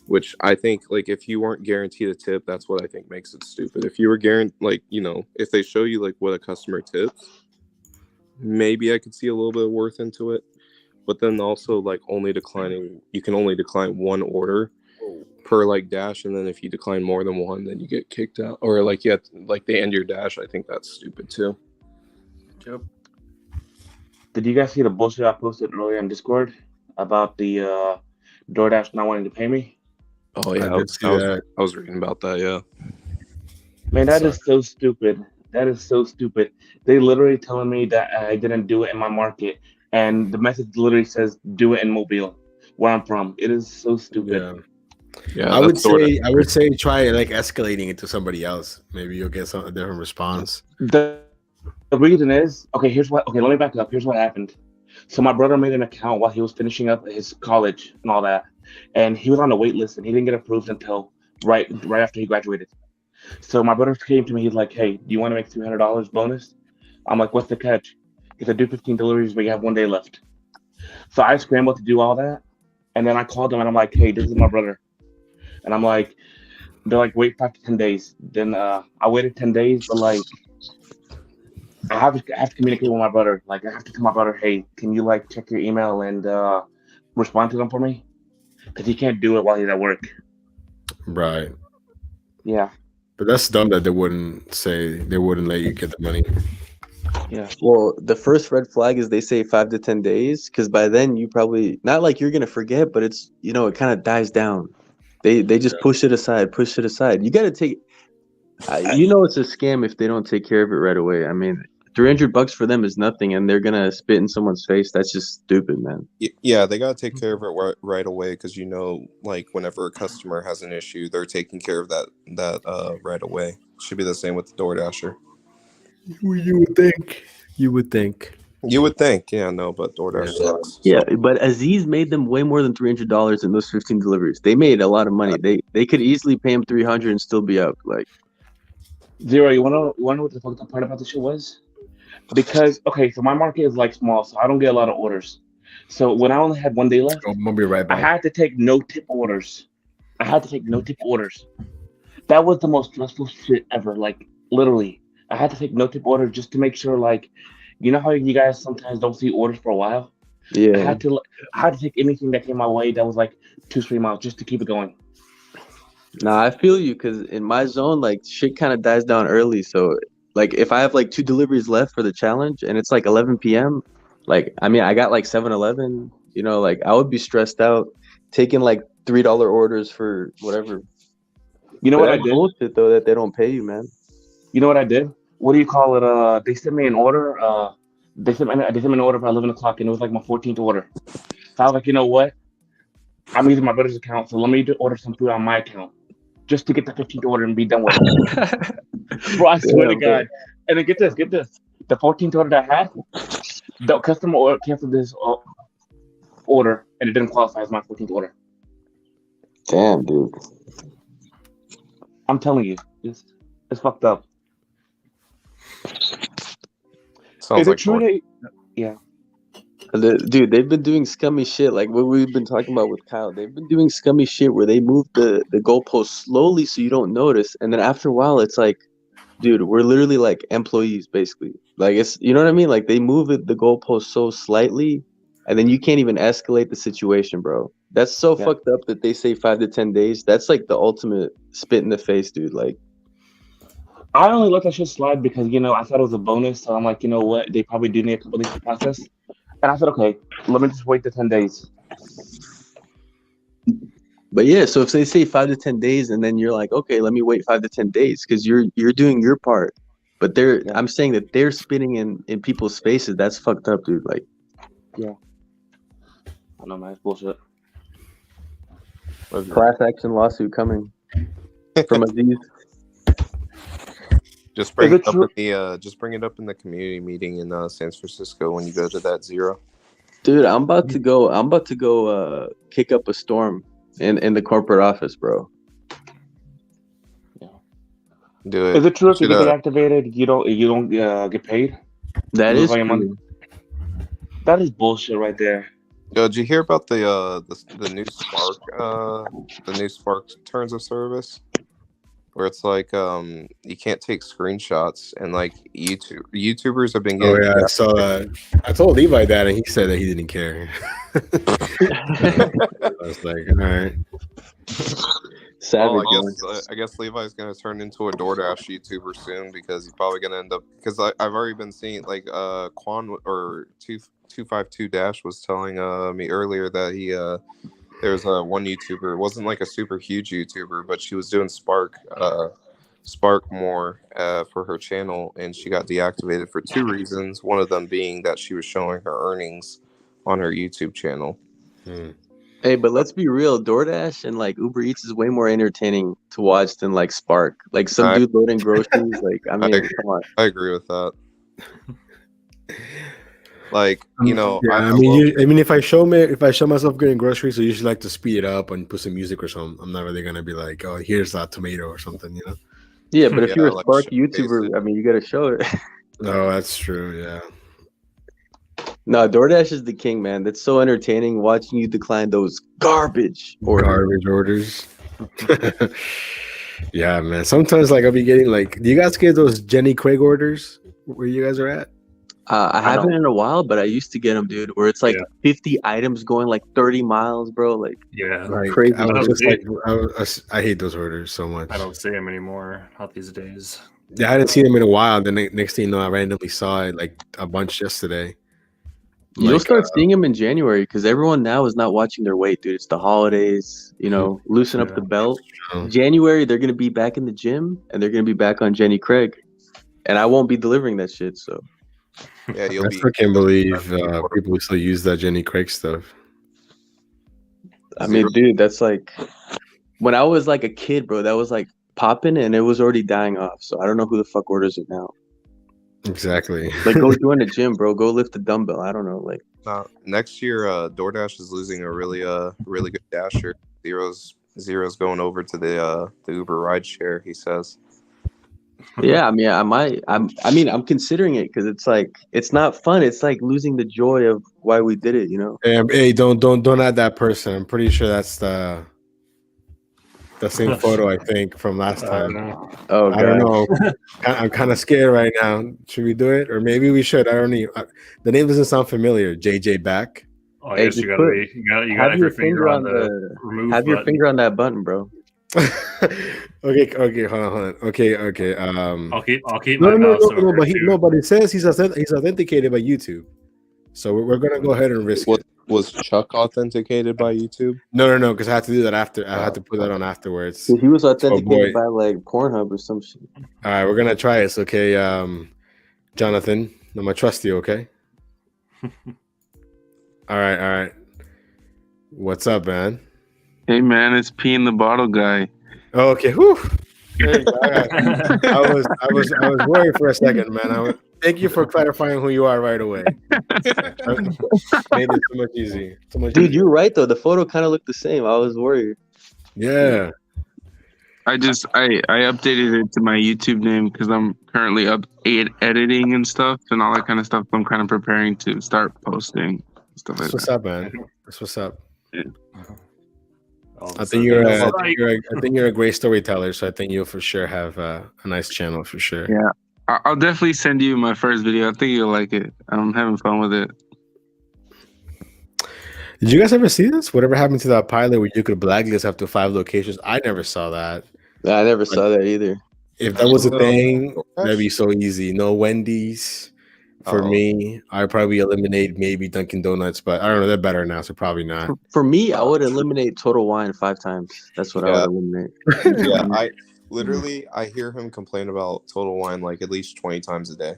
which I think like if you weren't guaranteed a tip, that's what I think makes it stupid. If you were guaranteed, like if they show you like what a customer tips, maybe I could see a little bit of worth into it. But then also like you can only decline one order per like dash, and then if you decline more than one, then you get kicked out, or like they end your dash. I think that's stupid too. Yep. Did you guys see the bullshit I posted earlier on Discord about the DoorDash not wanting to pay me? Oh yeah, I did see that. I was reading about that. Yeah. Man, that is so stupid. That is so stupid. They literally telling me that I didn't do it in my market, and the message literally says do it in Mobile, where I'm from. It is so stupid. Yeah. Yeah, I would that's sorta- say try like escalating it to somebody else. Maybe you'll get a different response. The reason is okay. Here's what. Okay, let me back up. Here's what happened. So my brother made an account while he was finishing up his college and all that, and he was on the wait list and he didn't get approved until right after he graduated. So my brother came to me. He's like, "Hey, do you want to make $300 bonus?" I'm like, "What's the catch?" He said, "Do 15 deliveries, but you have 1 day left." So I scrambled to do all that, and then I called him and I'm like, "Hey, this is my brother," and I'm like, they're like, "Wait 5 to 10 days." Then I waited 10 days, but like I have to communicate with my brother. Like I have to tell my brother, "Hey, can you like check your email and respond to them for me?" Because he can't do it while he's at work. Right. Yeah, But that's dumb that they wouldn't let you get the money. yeah. Well, the first red flag is they say 5 to 10 days, because by then you probably not like you're gonna forget, but it's it kind of dies down. They just push it aside, push it aside. You got to take, it's a scam if they don't take care of it right away. I mean, $300 for them is nothing, and they're gonna spit in someone's face. That's just stupid, man. Yeah, they gotta take care of it right away because like whenever a customer has an issue, they're taking care of that right away. Should be the same with the DoorDasher. You would think. You would think. You would think, yeah, no, but DoorDash Yeah. sucks. Yeah, So, but Aziz made them way more than $300 in those 15 deliveries. They made a lot of money. They could easily pay him 300 and still be up. Like, Zero. You wanna know what the fucked up part about this shit was? Because okay, so my market is like small, so I don't get a lot of orders. So when I only had 1 day left, I'm gonna be right I back. had to take no tip orders. I had to take no tip orders. That was the most stressful shit ever. Like literally, I had to take no tip orders just to make sure. Like, you know how you guys sometimes don't see orders for a while. I yeah. had to I had to take anything that came my way that was like 2 3 miles just to keep it going. Nah, I feel you because in my zone, like shit kind of dies down early. So, like, if I have like 2 deliveries left for the challenge and it's like 11 p.m., like, I mean, I got like 7-Eleven, like I would be stressed out taking like $3 orders for whatever. You know But what I that's did? bullshit though that they don't pay you, man. You know what I did? What do you call it? They sent me an order. They sent me an order for 11 o'clock, and it was like my 14th order. So I was like, you know what? I'm using my brother's account, so let me order some food on my account just to get the 15th order and be done with it. Bro, I swear to Damn, bro. God. And then get this. The 14th order that I had, the customer order canceled this order, and it didn't qualify as my 14th order. Damn, dude. I'm telling you, it's fucked up. sounds Is it like true Door- that? Yeah. Dude, they've been doing scummy shit like what we've been talking about with Kyle. They've been doing scummy shit where they move the goalposts slowly so you don't notice, and then after a while, it's like, dude, we're literally like employees basically. Like it's, you know what I mean? Like they move the goalpost so slightly, and then you can't even escalate the situation, bro. That's so Yeah. fucked up that they say 5 to 10 days. That's like the ultimate spit in the face, dude. Like, I only let that shit slide because I thought it was a bonus. So I'm like, you know what? They probably do need a couple days to process. And I said, okay, let me just wait the 10 days. but yeah. So if they say 5 to 10 days, and then you're like, okay, let me wait 5 to 10 days because you're doing your part. But Yeah. I'm saying that they're spitting in people's faces. That's fucked up, dude. Like, I know, man. It's bullshit. class action lawsuit coming from Aziz. just bring Is it it up true? just bring it up in the community meeting in San Francisco when you go to that Zero. Dude, I'm about to go kick up a storm in the corporate office, bro. Do it. Is it true if you Should, get deactivated, you don't get paid? That You lose is all your money. true. That is bullshit right there. did you hear about the new Spark terms of service? Where it's like you can't take screenshots, and like YouTubers have been Oh getting yeah, I saw that. I told Levi that, and he said that he didn't care. I was like, all right. Savage. Well, I guess Levi's gonna turn into a DoorDash YouTuber soon because he's probably gonna end up because I've already been seeing like Quan or 252 Dash was telling me earlier that he there's one YouTuber. It wasn't like a super huge YouTuber, but she was doing Spark more for her channel, and she got deactivated for 2 reasons. One of them being that she was showing her earnings on her YouTube channel. Hey, but let's be real. DoorDash and like Uber Eats is way more entertaining to watch than like Spark. Like some I- dude loading groceries. Like, I mean, come on. I agree with that. Like, you know, Yeah, I mean, if I show myself getting groceries, I usually like to speed it up and put some music or something. I'm not really gonna be like, oh, here's that tomato or something, you know. Yeah, but if Yeah, you're a like Spark showcase YouTuber, it. I mean, you got to show it. No, that's true. Yeah. No, DoorDash is the king, man. That's so entertaining watching you decline those garbage orders. Garbage orders. Yeah, man. Sometimes like I'll be getting like, do you guys get those Jenny Craig orders where you guys are at? I haven't in a while, but I used to get them, dude. Where it's like Yeah. 50 items going like 30 miles, bro. Like Yeah, Like Crazy. I was don't just see like, I hate those orders so much. I don't see him anymore. Not these days. Yeah, I hadn't seen them in a while. The next thing you know, I randomly saw it like a bunch yesterday. you'll Like, start seeing them in January because everyone now is not watching their weight, dude. It's the holidays, you know, loosen up Yeah. the belt. Oh. January, they're gonna be back in the gym and they're gonna be back on Jenny Craig, and I won't be delivering that shit. So Yeah, you'll I be. still can't believe people still use that Jenny Craig stuff. I mean, dude, that's like when I was like a kid, bro. That was like popping, and it was already dying off. So I don't know who the fuck orders it now. Exactly. Like, go join the gym, bro. Go lift a dumbbell. I don't know, like. Next year, DoorDash is losing a really good dasher. Zero's going over to the Uber rideshare. He says. Yeah, I mean, I'm considering it because it's like it's not fun. It's like losing the joy of why we did it, you know. Hey, don't add that person. I'm pretty sure that's the same photo I think from last I don't time. know. Oh, I don't God. know. I'm kind of scared right now. Should we do it, or maybe we should? I don't know. The name doesn't sound familiar. JJ back. Oh, I Hey, guess just you gotta put- be. You gotta Have have your your finger on the remove have your button. finger on that button, bro. Okay, hold on. Okay. I'll keep No, my no, mouse no, over no, it but too. but it says he's authenticated by YouTube, so we're gonna go ahead and risk it. Was Chuck authenticated by YouTube? No, because I had to do that after. I had to put that on afterwards. He was authenticated boy. by like Pornhub or some shit. All right, we're gonna try this. Okay, Jonathan, I'm gonna trust you. Okay. All right. What's up, man? Hey man, it's pee in the bottle guy. Oh, okay. Whew. There you go. All right. I was worried for a second, man. Thank you for clarifying who you are right away. Made it so much easier. Dude, easier. you're right though. The photo kind of looked the same. I was worried. Yeah. I updated it to my YouTube name because I'm currently editing and stuff and all that kind of stuff. I'm kind of preparing to start posting stuff like That's what's that. up, man. That's what's up. All of I a think sudden, you're a great storyteller, so I think you'll for sure have a nice channel for sure. Yeah. I'll definitely send you my first video. I think you'll like it. I'm having fun with it. Did you guys ever see this? Whatever happened to that pilot where you could blacklist up to 5 locations? I never saw that. I never saw that either. If that was a thing, that'd be so easy. No Wendy's for Oh. me. I'd probably eliminate maybe Dunkin' Donuts, but I don't know. They're better now, so probably not. For me, I would eliminate Total Wine 5 times. That's what I Yeah. would eliminate. Yeah, I hear him complain about Total Wine like at least 20 times a day.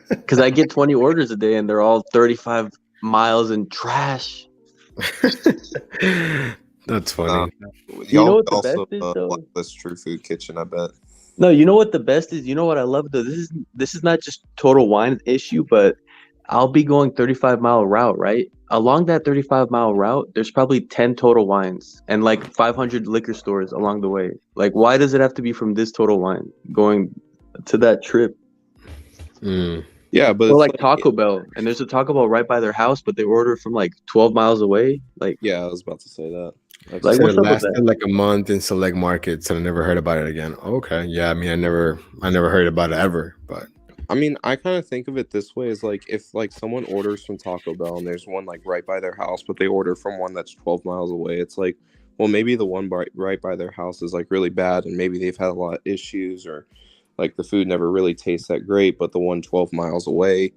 Because I get 20 orders a day and they're all 35 miles in trash. That's funny. You know Y'all what the also best is, though? blacklist True Food Kitchen, I bet. No, you know what the best is? You know what I love though? This is not just Total Wine issue, but I'll be going 35-mile route, right? Along that 35-mile route, there's probably 10 Total Wines and like 500 liquor stores along the way. Like, why does it have to be from this Total Wine going to that trip? Mm. Yeah, but Or it's like Taco Bell, and there's a Taco Bell right by their house, but they order from like 12 miles away. Like, yeah, I was about to say that. Like, Said what's it up with lasted that? like a month in select markets, and I never heard about it again. Okay, yeah. I mean, I never heard about it ever. But I mean, I kind of think of it this way: is like if like someone orders from Taco Bell and there's one like right by their house, but they order from one that's 12 miles away. It's like, well, maybe the one right by their house is like really bad, and maybe they've had a lot of issues, or like the food never really tastes that great. But the one 12 miles away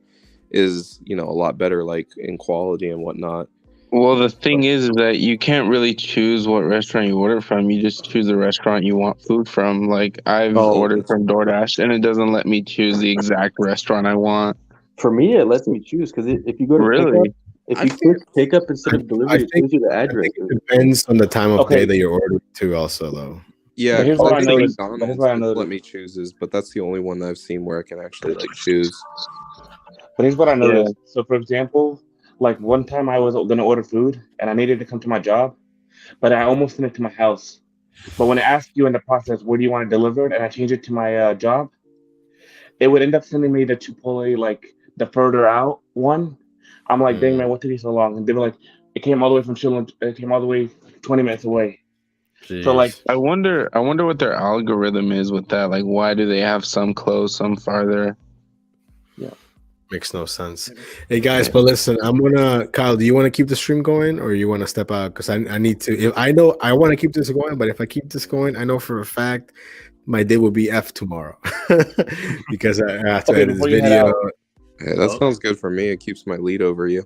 is, you know, a lot better, like in quality and whatnot. Well, the thing is that you can't really choose what restaurant you order from. You just choose the restaurant you want food from. Like, I've Oh, ordered it's- from DoorDash, and it doesn't let me choose the exact restaurant I want. For me, it lets me choose because if you go to Really? pickup, If I you think click pick up instead of I delivery, it think shows you the I address. think it depends on the time of Okay. day that you're ordering too. Also, though. Yeah, But here's 'cause what I I think noticed. But here's McDonald's what I does let noticed. me chooses, but that's the only one that I've seen where I can actually like choose. But here's what I Yeah. noticed. So, for example, like one time I was gonna order food and I needed to come to my job, but I almost sent it to my house. But when it asks you in the process where do you want it delivered, and I change it to my job, it would end up sending me to Chipotle, like the further out one. I'm like, dang man, what took you so long? And they were like, it came all the way from Chile. It came all the way 20 minutes away. So like, Jeez. I wonder what their algorithm is with that. Like, why do they have some close, some farther? Makes no sense. Hey guys, but listen, Kyle, do you want to keep the stream going or you want to step out? Because I need to. If I know I want to keep this going, but if I keep this going, I know for a fact my day will be F tomorrow because I have to okay, edit this before you head video. out, Hey, that sounds good for me. It keeps my lead over you.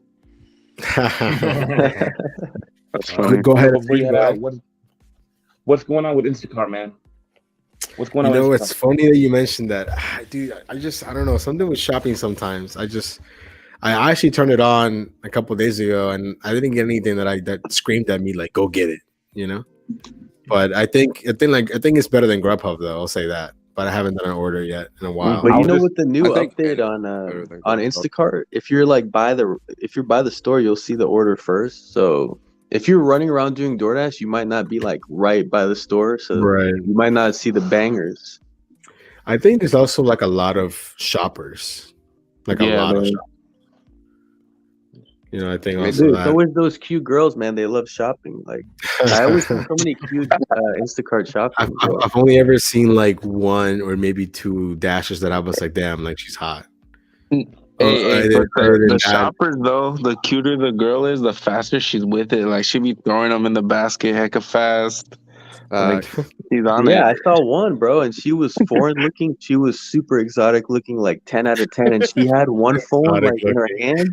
That's funny. Go ahead. before you head Go out, ahead. what's going on with Instacart, man? What's going You on know, with it's Instacart? funny that you mentioned that. Dude, I don't know, something with shopping sometimes. I actually turned it on a couple of days ago and I didn't get anything that screamed at me like go get it, you know? But I think it's better than Grubhub though, I'll say that. But I haven't done an order yet in a while. But I you was know, just with the new I think update anything's better than on Grubhub. Instacart, if you're by the store, you'll see the order first. So if you're running around doing DoorDash, you might not be like right by the store, so Right. you might not see the bangers. I think there's also like a lot of shoppers. Like a Yeah, lot of they- shoppers. You know, I think Maybe- also Dude, that. so is those cute girls, man. They love shopping. Like I always see so many cute Instacart shopping. I've only ever seen like one or maybe two dashes that I was like, damn, like she's hot. Hey, Other but than the that- shoppers though, the cuter the girl is, the faster she's with it. Like she be throwing them in the basket hecka fast. Like she's on Yeah, I it. saw one, bro, and she was foreign looking. She was super exotic looking, like 10 out of 10. And she had one phone Exotic like in her hand.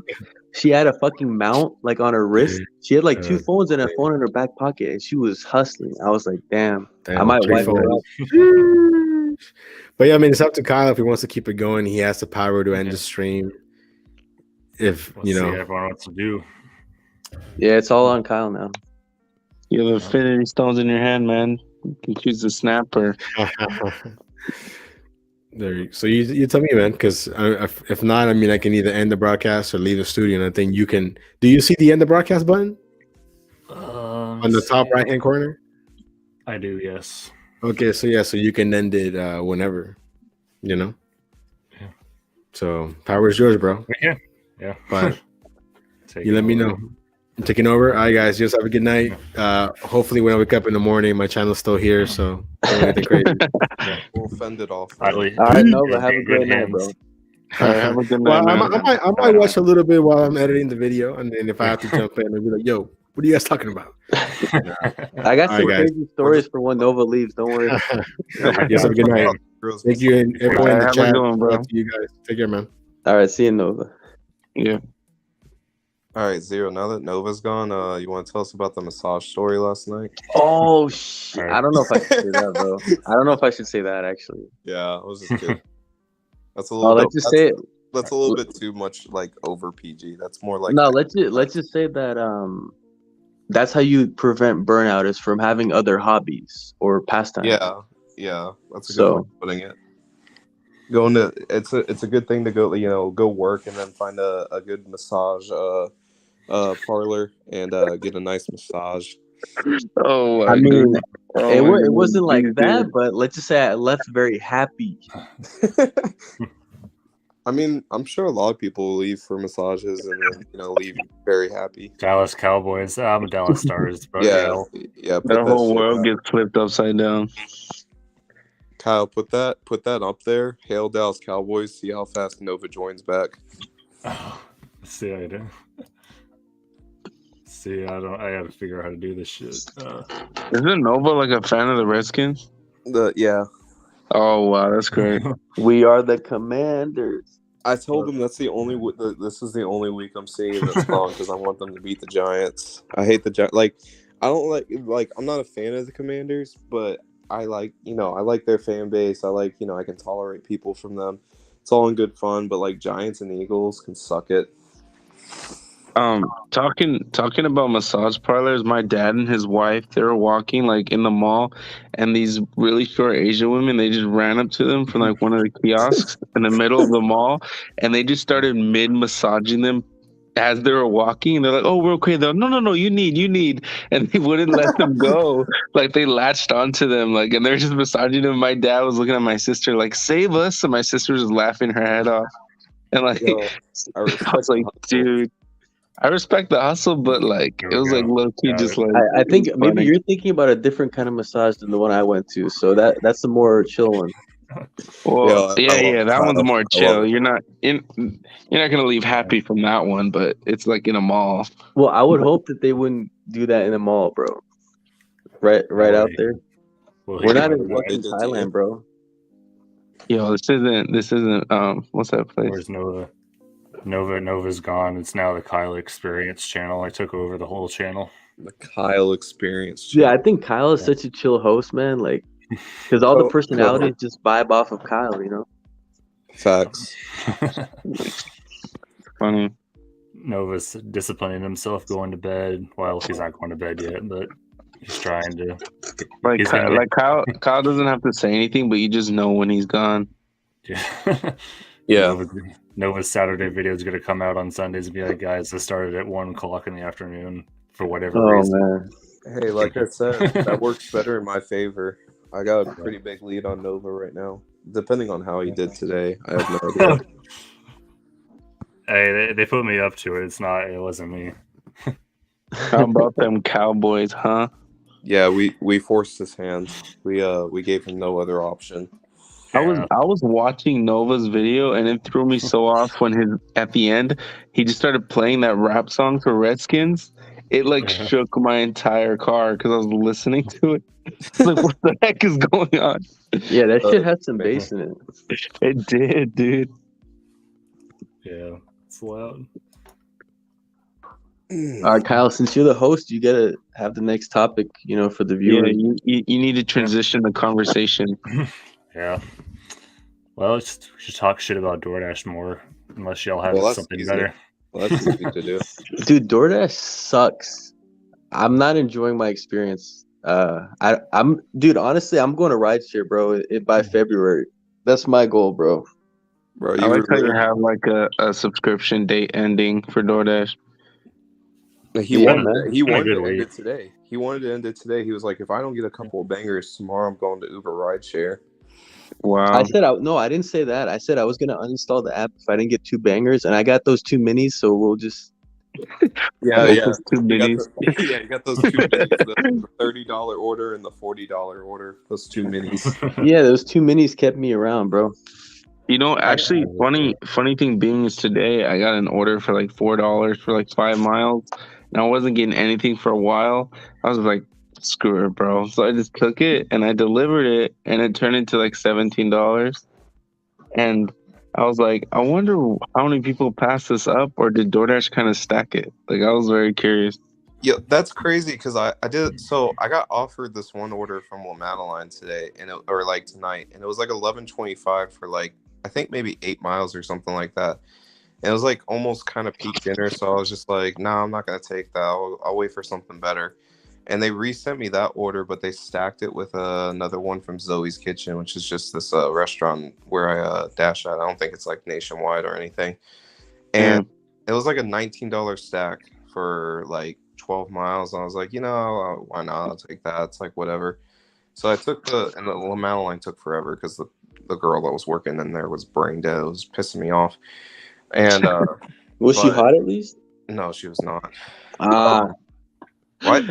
She had a fucking mount like on her wrist. She had like two phones and a phone in her back pocket, and she was hustling. I was like, damn, I might three wipe her phones. up. But yeah, I mean, it's up to Kyle if he wants to keep it going. He has the power to end Yeah. the stream. If Let's you see know, what everyone wants to do. Yeah, it's all on Kyle now. You have infinity stones in your hand, man. You can choose the snapper. so you tell me, man, because if not, I mean, I can either end the broadcast or leave the studio. And I think you can. Do you see the end the broadcast button on the top right hand corner? I do, yes. Okay, so yeah, so you can end it whenever, you know. Yeah. So power is yours, bro. Yeah. Yeah. But Take you it let me over. know. I'm taking over. All right, guys. Just have a good night. Hopefully, when I wake up in the morning, my channel's still here. So don't do anything crazy. We'll fend it off. All right, All right, You're Nova, have a in great good night, hands. bro. All right, have a good Well, night, I man. might watch a little bit while I'm editing the video, and then if I have to jump in and be like, "Yo, what are you guys talking about?" I got All some right, guys. crazy stories for when Nova leaves. Don't worry. Yes, have a good night. Thank you, and everyone in the Have a chat. good one, bro. Shout out to you guys. Take care, man. All right, see you, Nova. Yeah. All right, Zero. Now that Nova's gone, you want to tell us about the massage story last night? Oh shit! All right. I don't know if I should say that, bro. I don't know if I should say that actually. Yeah, I was just kidding. That's a Oh, little. let's just say it. That's a little bit too much like over PG. That's more like No, let's just say that that's how you prevent burnout is from having other hobbies or pastimes. yeah. That's a good So- way of putting it. Going to it's a good thing to go work and then find a good massage parlor and get a nice massage. Oh my I mean, goodness. Oh my it goodness. wasn't like Dude. that, but let's just say I left very happy. I mean, I'm sure a lot of people leave for massages and then leave very happy. Dallas Cowboys. I'm a Dallas Stars, but Yeah. Put The that whole shit world up. gets flipped upside down. Kyle, put that up there. Hail Dallas Cowboys. See how fast Nova joins back. See, I do. See, I gotta figure out how to do this shit. Isn't Nova like a fan of the Redskins? Yeah. Oh wow, that's great. We are the Commanders. I told him that's the only. This is the only week I'm seeing this song because I want them to beat the Giants. I hate the Giants. Like, I don't like. I'm not a fan of the Commanders, but I like. I like their fan base. I like. I can tolerate people from them. It's all in good fun. But like Giants and Eagles can suck it. Talking about massage parlors, my dad and his wife, they were walking like in the mall, and these really short Asian women, they just ran up to them from like one of the kiosks in the middle of the mall, and they just started mid massaging them as they were walking. And they're like, "Oh, we're okay." They're like, no, you need, and they wouldn't let them go. Like they latched onto them, like, and they're just massaging them. My dad was looking at my sister like, "Save us!" And my sister was laughing her head off, and like, Yo, I I respect was like, the hustle. dude. I respect the hustle, but like There it we was like go. low key, Got just it. like I think it was maybe funny. you're thinking about a different kind of massage than the one I went to. So that's the more chill one. Well, I love yeah, that one's Kyle. more I love chill. it. You're not gonna leave happy from that one, but it's like in a mall. Well, I would hope that they wouldn't do that in a mall, bro. Right out Wait, there. will We're he not go in to What they fucking did to you? Thailand, bro. Yo, this isn't what's that place? Where's Nova? Nova's gone. It's now the Kyle Experience channel. I took over the whole channel. The Kyle experience. Yeah, I channel. think Kyle is such a chill host, man. Like, because all the Co- personalities just vibe off of Kyle, you know. Facts. Funny. Nova's disciplining himself going to bed. Well, he's not going to bed yet, but he's trying to. Like He's gonna get- Kyle doesn't have to say anything, but you just know when he's gone. Yeah. Nova's Saturday video is going to come out on Sundays and be like, guys, this started at 1:00 in the afternoon for whatever Oh reason. man. Hey, like I said, that works better in my favor. I got a pretty big lead on Nova right now. Depending on how he did today, I have no idea. Hey, they put me up to it. It wasn't me. How about them Cowboys, huh? Yeah, we forced his hand. We gave him no other option. I was watching Nova's video and it threw me so off when at the end he just started playing that rap song for Redskins. It like shook my entire car because I was listening to it. Like, what the heck is going on? Yeah, that shit has some bass in it. It did, dude. Yeah, it's loud. All right, Kyle, since you're the host, you gotta have the next topic, you know, for the Yeah, viewers. you need to transition the conversation. Yeah. Well, we should talk shit about DoorDash more, unless y'all have Well, that's something easy. better. Well, that's easy to do. Dude, DoorDash sucks. I'm not enjoying my experience. Dude, honestly, I'm going to rideshare, bro. By February. That's my goal, bro. Bro, I like how you have like a subscription date ending for DoorDash. He Yeah, wanted man. it. He wanted good to end way. it today. He wanted to end it today. He was like, if I don't get a couple of bangers tomorrow, I'm going to Uber rideshare. Wow. I said no, I didn't say that. I said I was gonna uninstall the app if I didn't get 2 bangers, and I got those 2 minis, so we'll just Yeah, Like yeah. those 2 You got minis. you got those 2 minis, the $30 order and the $40 order. Those 2 minis. yeah, those 2 minis kept me around, bro. You know, actually, funny thing being is today I got an order for like $4 for like 5 miles, and I wasn't getting anything for a while. I was like, screw it, bro. So I just took it and I delivered it, and it turned into like $17. And I was like, I wonder how many people passed this up, or did DoorDash kind of stack it? Like, I was very curious. Yeah, that's crazy because I did. So I got offered this one order from La Madeline today, or like tonight, and it was like $11.25 for like I think maybe 8 miles or something like that. And it was like almost kind of peak dinner, so I was just like, no, I'm not gonna take that. I'll wait for something better. And they resent me that order, but they stacked it with another one from Zoe's Kitchen, which is just this restaurant where I dash at. I don't think it's like nationwide or anything. And it was like a $19 stack for like 12 miles. And I was like, why not? I'll take that. It's like whatever. So I took and the La Madeline took forever because the girl that was working in there was brain dead. It was pissing me off. And Was she hot at least? no, she was not. What?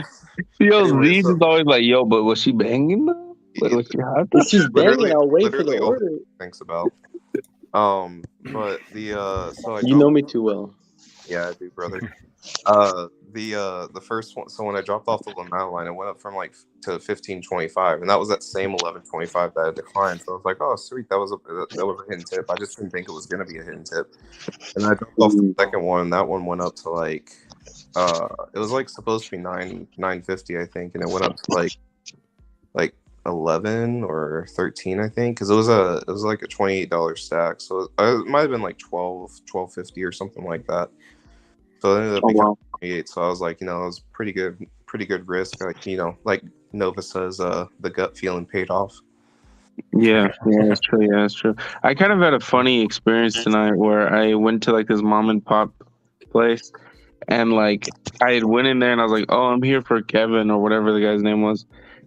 Yo, Anyway, Z's is always like, yo, but was she banging though? Like, was she hot? If she's banging, I'll wait for the literally all order. thinks about. But so I You know me too well. Yeah, I do, brother. The first one. So when I dropped off the La Madeline, it went up from like to $15.25, and that was that same $11.25 that I declined. So I was like, oh sweet, that was a hidden tip. I just didn't think it was gonna be a hidden tip. And I dropped off the second one, and that one went up to like, it was like supposed to be $9.50, I think, and it went up to like 11 or 13, I think, because it was like a $28 stack, so it might have been like $12.50 or something like that. So it ended up Oh becoming wow. 28. So I was like, it was pretty good risk. Like, like Nova says, the gut feeling paid off. Yeah, that's true. Yeah, that's true. I kind of had a funny experience tonight where I went to like this mom and pop place, and like I had went in there and I was like, "Oh, I'm here for Kevin or whatever the guy's name was,"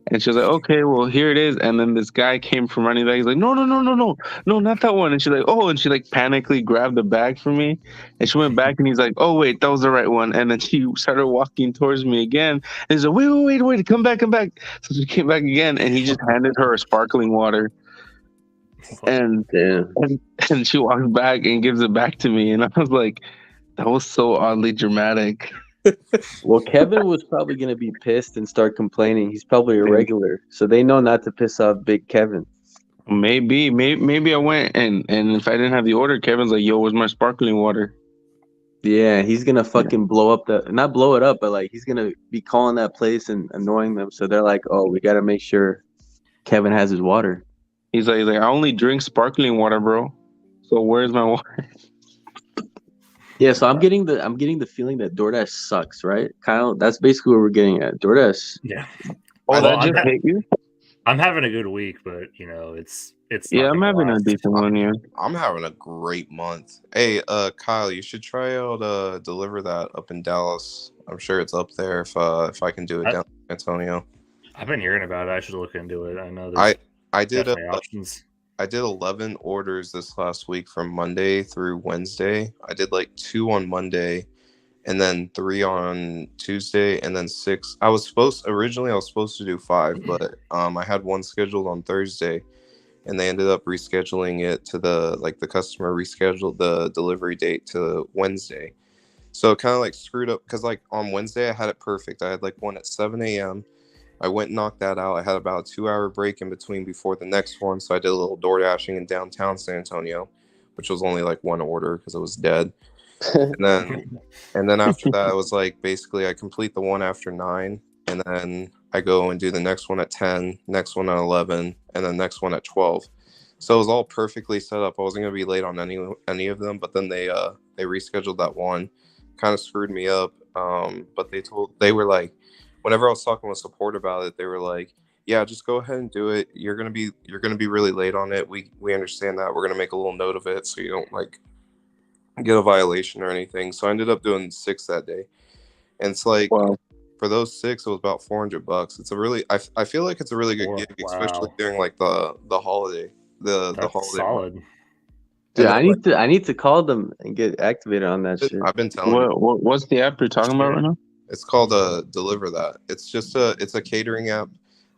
and she was like, "Okay, well here it is." And then this guy came from running back. He's like, "No, no, no, no, no, no, not that one." And she's like, "Oh," and she like panically grabbed the bag for me, and she went back and he's like, "Oh wait, that was the right one." And then she started walking towards me again, and he's like, "Wait, come back, come back." So she came back again, and he just handed her a sparkling water, and Damn. and she walks back and gives it back to me, and I was like, that was so oddly dramatic. Well, Kevin was probably gonna be pissed and start complaining. He's probably a Maybe. regular, so they know not to piss off Big Kevin. Maybe I went and if I didn't have the order, Kevin's like, "Yo, where's my sparkling water?" Yeah, he's gonna fucking blow up not blow it up, but like he's gonna be calling that place and annoying them. So they're like, "Oh, we gotta make sure Kevin has his water." He's like, "I only drink sparkling water, bro. So where's my water?" Yeah, so I'm getting the feeling that DoorDash sucks, right, Kyle? That's basically what we're getting at. DoorDash. Yeah. Oh, Well, that just hit you? I'm having a good week, but it's Yeah, not I'm gonna having a last. decent one. Yeah. I'm having a great month. Hey, Kyle, you should try out deliver that up in Dallas. I'm sure it's up there if I can do it down in San Antonio. I've been hearing about it. I should look into it. I know there's I did definitely options. I did 11 orders this last week from Monday through Wednesday. I did like 2 on Monday, and then 3 on Tuesday, and then 6. Originally I was supposed to do 5, but I had one scheduled on Thursday, and they ended up rescheduling it to the customer rescheduled the delivery date to Wednesday. So it kind of like screwed up because like on Wednesday I had it perfect. I had like one at 7 a.m. I went and knocked that out. I had about a 2-hour break in between before the next one. So I did a little door dashing in downtown San Antonio, which was only like one order because it was dead. And then after that, I was like, basically I complete the one after 9, and then I go and do the next one at 10, next one at 11, and then next one at 12. So it was all perfectly set up. I wasn't gonna be late on any of them, but then they rescheduled that one, kind of screwed me up. But they were like, whenever I was talking with support about it, they were like, yeah, just go ahead and do it. You're gonna be really late on it. We understand that. We're gonna make a little note of it so you don't like get a violation or anything. So I ended up doing 6 that day, and it's like, Wow. for those 6, it was about $400. It's a really I feel like it's a really good gig, especially during like the holiday the That's holiday solid. month. Dude, And then, I need to call them and get activated on that shit. I've been telling you, What's the app you're talking about right now? it's called Deliver That. It's just it's a catering app.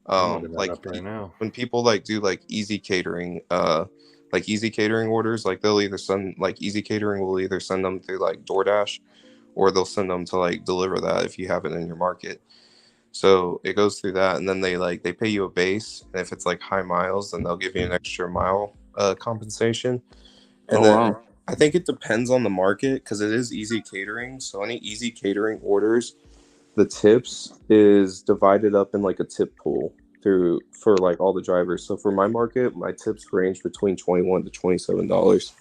I'm looking that Like up right now. when people like do like easy catering orders, like they'll either send like Easy Catering will either send them through like DoorDash, or they'll send them to like Deliver That if you have it in your market. So it goes through that, and then they pay you a base, and if it's like high miles, then they'll give you an extra mile compensation. And then Wow. I think it depends on the market because it is Easy Catering. So any Easy Catering orders, the tips is divided up in like a tip pool for like all the drivers. So for my market, my tips range between $21 to $27.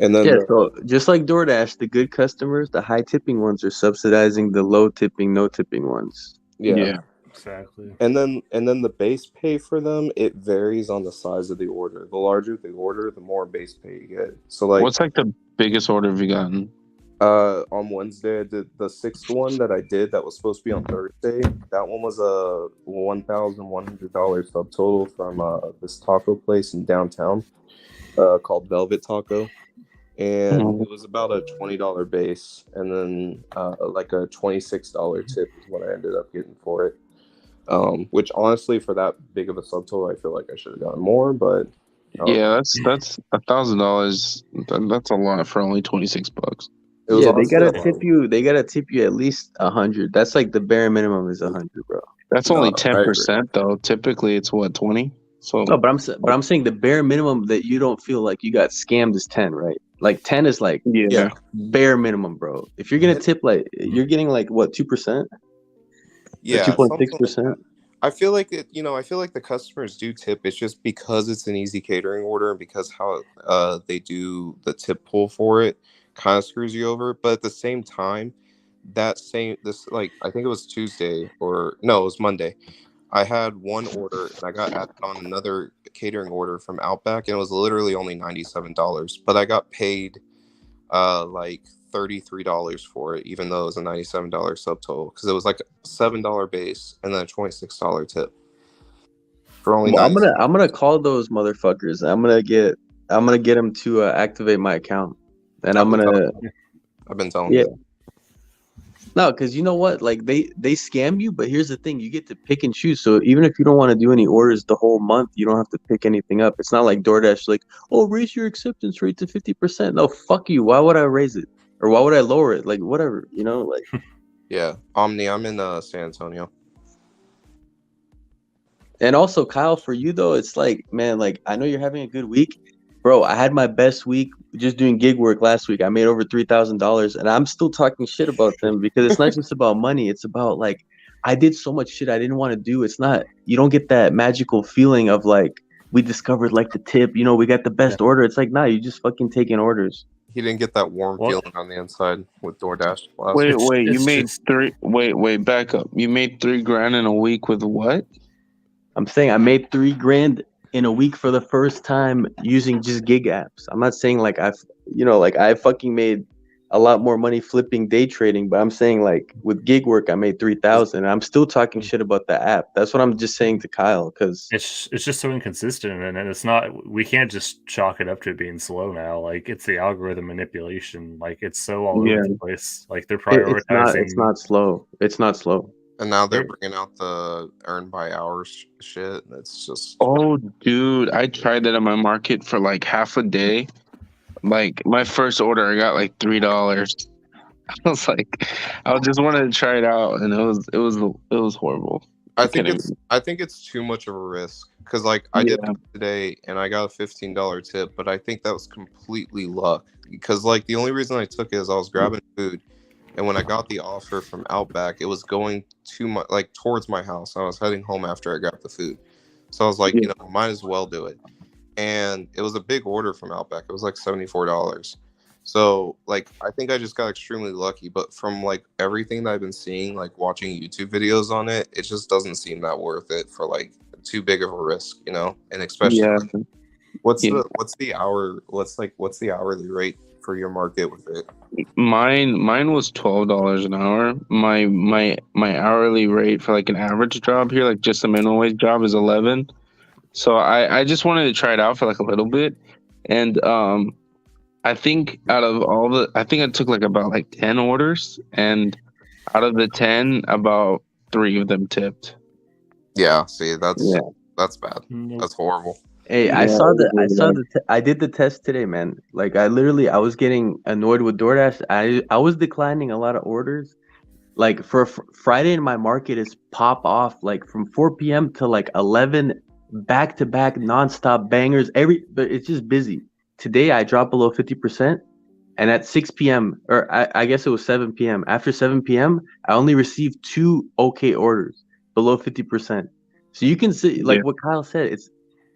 And then Yeah, so just like DoorDash, the good customers, the high tipping ones are subsidizing the low tipping, no tipping ones. yeah. Exactly. And then the base pay for them, it varies on the size of the order. The larger the order, the more base pay you get. So like What's like the biggest order have you gotten? on Wednesday I did the 6th one that I did that was supposed to be on Thursday. That one was a $1,100 subtotal from this taco place in downtown called Velvet Taco. And it was about a $20 base, and then like a $26 tip is what I ended up getting for it. Which honestly, for that big of a subtotal, I feel like I should have gotten more, but Yeah, that's $1,000. That's a lot for only $26. it was Yeah, they honestly gotta a lot. tip you. They gotta tip you at least 100. That's like the bare minimum is 100, bro. That's No, only I agree. 10% though. Typically, it's what 20. So No, but I'm saying the bare minimum that you don't feel like you got scammed is 10, right? Like 10 is like yeah. bare minimum, bro. If you're gonna tip like you're getting like what 2%? Yeah, 2.6%. I feel like I feel like the customers do tip. It's just because it's an Easy Catering order and because how they do the tip pool for it. kind of screws you over. But at the same time, I think it was Tuesday or no, it was Monday. I had one order and I got added on another catering order from Outback, and it was literally only $97, but I got paid like $33 for it, even though it was a $97 subtotal, because it was like a $7 base and then a $26 tip for only Well, 90. I'm gonna call those motherfuckers. I'm gonna get them to activate my account, and I've been telling yeah. you. No, because you know what? Like they scam you, but here's the thing: you get to pick and choose. So even if you don't want to do any orders the whole month, you don't have to pick anything up. It's not like DoorDash, like, oh, raise your acceptance rate to 50%. No, fuck you. Why would I raise it, or why would I lower it? Like whatever, like. Yeah, Omni. I'm in San Antonio. And also, Kyle, for you though, it's like, man, like I know you're having a good week, bro. I had my best week just doing gig work last week. I made over $3,000, and I'm still talking shit about them because it's not just about money. It's about like I did so much shit I didn't want to do. It's not, you don't get that magical feeling of like we discovered like the tip. We got the best order. It's like, nah, you just fucking taking orders. He didn't get that warm feeling on the inside with DoorDash. Wait, you made three. Wait, back up. You made $3,000 in a week with what? I'm saying I made $3,000 in a week for the first time using just gig apps. I'm not saying like I fucking made a lot more money flipping day trading, but I'm saying like with gig work I made 3,000. I'm still talking shit about the app. That's what I'm just saying to Kyle, because it's just so inconsistent, and it's not. We can't just chalk it up to it being slow now. Like it's the algorithm manipulation. Like it's so all over the place. Like they're prioritizing. It's not slow. It's not slow. And now they're bringing out the earn by hours shit. It's just. Oh, dude, I tried that in my market for like half a day. Like my first order, I got like $3. I was like, I just wanted to try it out, and it was horrible. I think it's too much of a risk, because like I did it today and I got a $15 tip, but I think that was completely luck, because like the only reason I took it is I was grabbing food. And when I got the offer from Outback, it was going towards my house. I was heading home after I got the food. So I was like, might as well do it. And it was a big order from Outback. It was like $74. So like, I think I just got extremely lucky. But from like everything that I've been seeing, like watching YouTube videos on it, it just doesn't seem that worth it for like too big of a risk, And especially what's the hourly rate for your market with it? Mine was $12 an hour. My hourly rate for like an average job here, like just a minimum wage job, is 11. So I just wanted to try it out for like a little bit, and I think out of I think I took like about like 10 orders, and out of the 10, about 3 of them tipped. Yeah, see, that's bad. That's horrible. Hey, I did the test today, man. Like I was getting annoyed with DoorDash. I was declining a lot of orders. Like for Friday in my market is pop off like from 4 p.m. to like 11, back to back nonstop bangers. But it's just busy. Today I dropped below 50%, and at 6 p.m. or I guess it was 7 p.m. After 7 p.m. I only received 2 okay orders below 50%. So you can see like what Kyle said.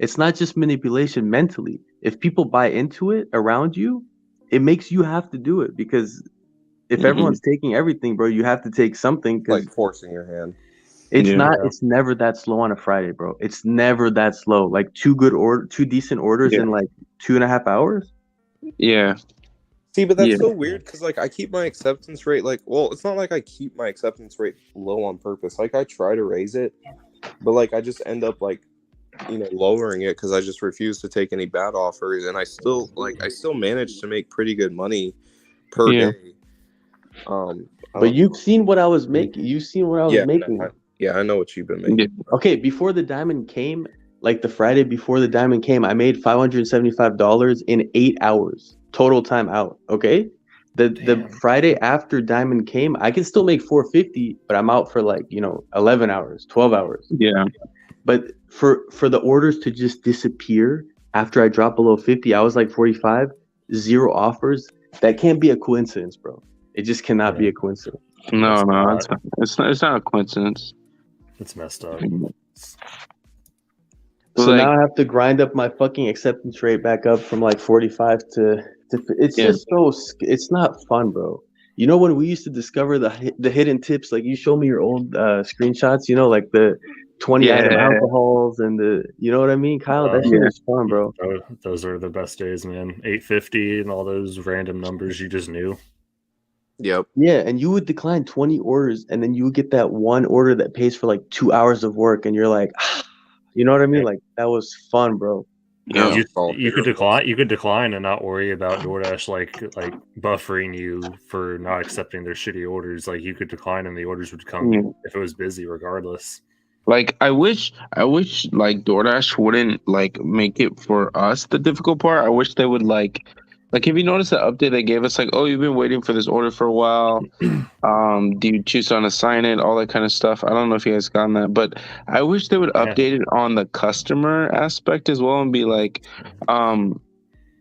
It's not just manipulation mentally. If people buy into it around you, it makes you have to do it, because if everyone's taking everything, bro, you have to take something. Like forcing your hand. It's never that slow on a Friday, bro. It's never that slow. Like 2 decent orders in like 2.5 hours. Yeah. See, but that's so weird, because like I keep my acceptance rate it's not like I keep my acceptance rate low on purpose. Like I try to raise it, but like I just end up like lowering it because I just refuse to take any bad offers, and I still manage to make pretty good money per day. But you've seen what I was making. You've seen what I was making. I know what you've been making. Yeah. Okay, before the diamond came, like the Friday before the diamond came, I made $575 in 8 hours total time out. Okay, the Friday after diamond came, I can still make $450, but I'm out for like 11 hours, 12 hours. Yeah. But for the orders to just disappear after I dropped below 50, I was like 45, 0 offers. That can't be a coincidence, bro. It just cannot be a coincidence. No, it's not a coincidence. It's messed up. So now I have to grind up my fucking acceptance rate back up from like 45 to It's Yeah. just so it's not fun, bro. You know when we used to discover the hidden tips, like you show me your old screenshots, you know, like the 20 item Yeah. alcohols and you know what I mean, Kyle? That shit Yeah. was fun, bro. Those are the best days, man. 850 and all those random numbers you just knew. Yep. Yeah, and you would decline 20 orders, and then you would get that one order that pays for like 2 hours of work, and you're like, you know what I mean? Yeah. Like that was fun, bro. Yeah. You, it's all you could terrible. decline. You could decline and not worry about DoorDash like buffering you for not accepting their shitty orders. Like you could decline and the orders would come Yeah. if it was busy, regardless. Like I wish like DoorDash wouldn't like make it for us the difficult part. I wish they would like if you notice the update they gave us, like, oh, you've been waiting for this order for a while. Do you choose to unassign it? All that kind of stuff. I don't know if you guys gotten that, but I wish they would update it on the customer aspect as well and be like,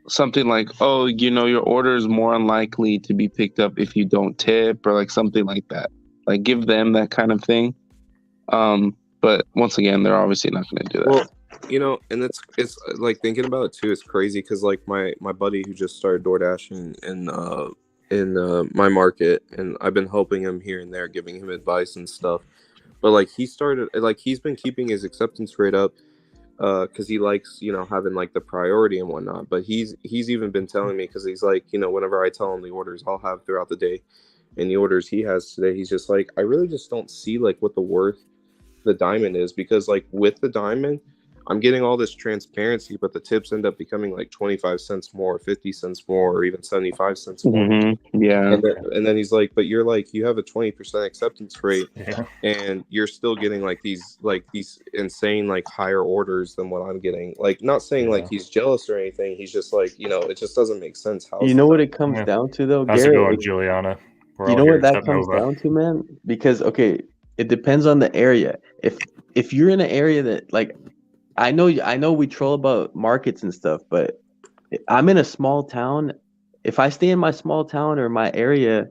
something like, oh, you know, your order is more unlikely to be picked up if you don't tip, or like something like that. Like give them that kind of thing. But once again, they're obviously not going to do that. Well, you know, and it's like thinking about it too. It's crazy because like my buddy who just started DoorDash in my market, and I've been helping him here and there, giving him advice and stuff. But like he's been keeping his acceptance rate up because he likes, you know, having like the priority and whatnot. But he's even been telling me, because he's like, you know, whenever I tell him the orders I'll have throughout the day and the orders he has today, he's just like, I really just don't see like what the worth the diamond is, because like with the diamond I'm getting all this transparency, but the tips end up becoming like 25 cents more, 50 cents more, or even 75 cents more. Yeah. And then he's like, but you're like, you have a 20% acceptance rate, and you're still getting like these insane like higher orders than what I'm getting. Like, not saying like he's jealous or anything. He's just like, you know, it just doesn't make sense. You know what it comes down to though, How's Garrett? it going, Juliana? You know what that comes down to, man? Because okay, it depends on the area. If you're in an area that like, I know we troll about markets and stuff, but I'm in a small town. If I stay in my small town or my area,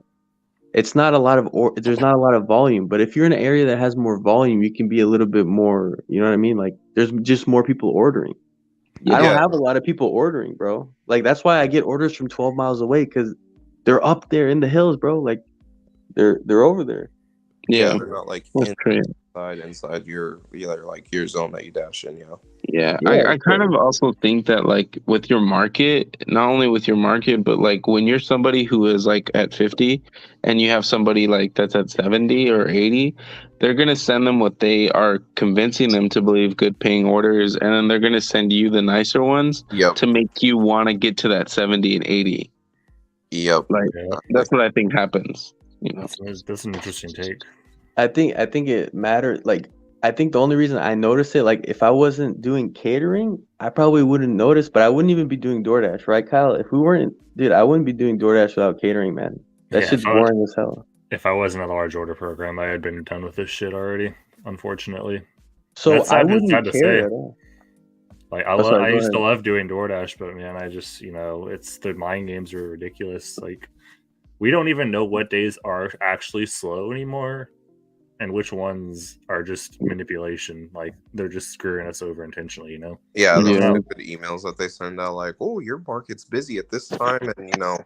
it's not a lot of there's not a lot of volume. But if you're in an area that has more volume, you can be a little bit more, you know what I mean? Like there's just more people ordering. I don't have a lot of people ordering, bro. Like that's why I get orders from 12 miles away, because they're up there in the hills, bro. Like they're over there. Yeah, they're not like inside your zone that you dash in. Yeah, I kind of also think that like with your market, not only with your market, but like when you're somebody who is like at 50 and you have somebody like that's at 70 or 80, they're going to send them what they are convincing them to believe good paying orders, and then they're going to send you the nicer ones to make you want to get to that 70 and 80. Like that's what I think happens. You know? That's an interesting take. I think it matters. Like, I think the only reason I notice it, like, if I wasn't doing catering, I probably wouldn't notice, but I wouldn't even be doing DoorDash, right, Kyle? If we weren't, dude, I wouldn't be doing DoorDash without catering, man. That shit's boring as hell. If I wasn't a large order program, I had been done with this shit already, unfortunately. So I wouldn't care at all. Like I used to love doing DoorDash, but man, I just, you know, it's the mind games are ridiculous. Like, we don't even know what days are actually slow anymore and which ones are just manipulation. Like, they're just screwing us over intentionally, you know? Yeah, those stupid emails that they send out like, oh, your market's busy at this time, and you know,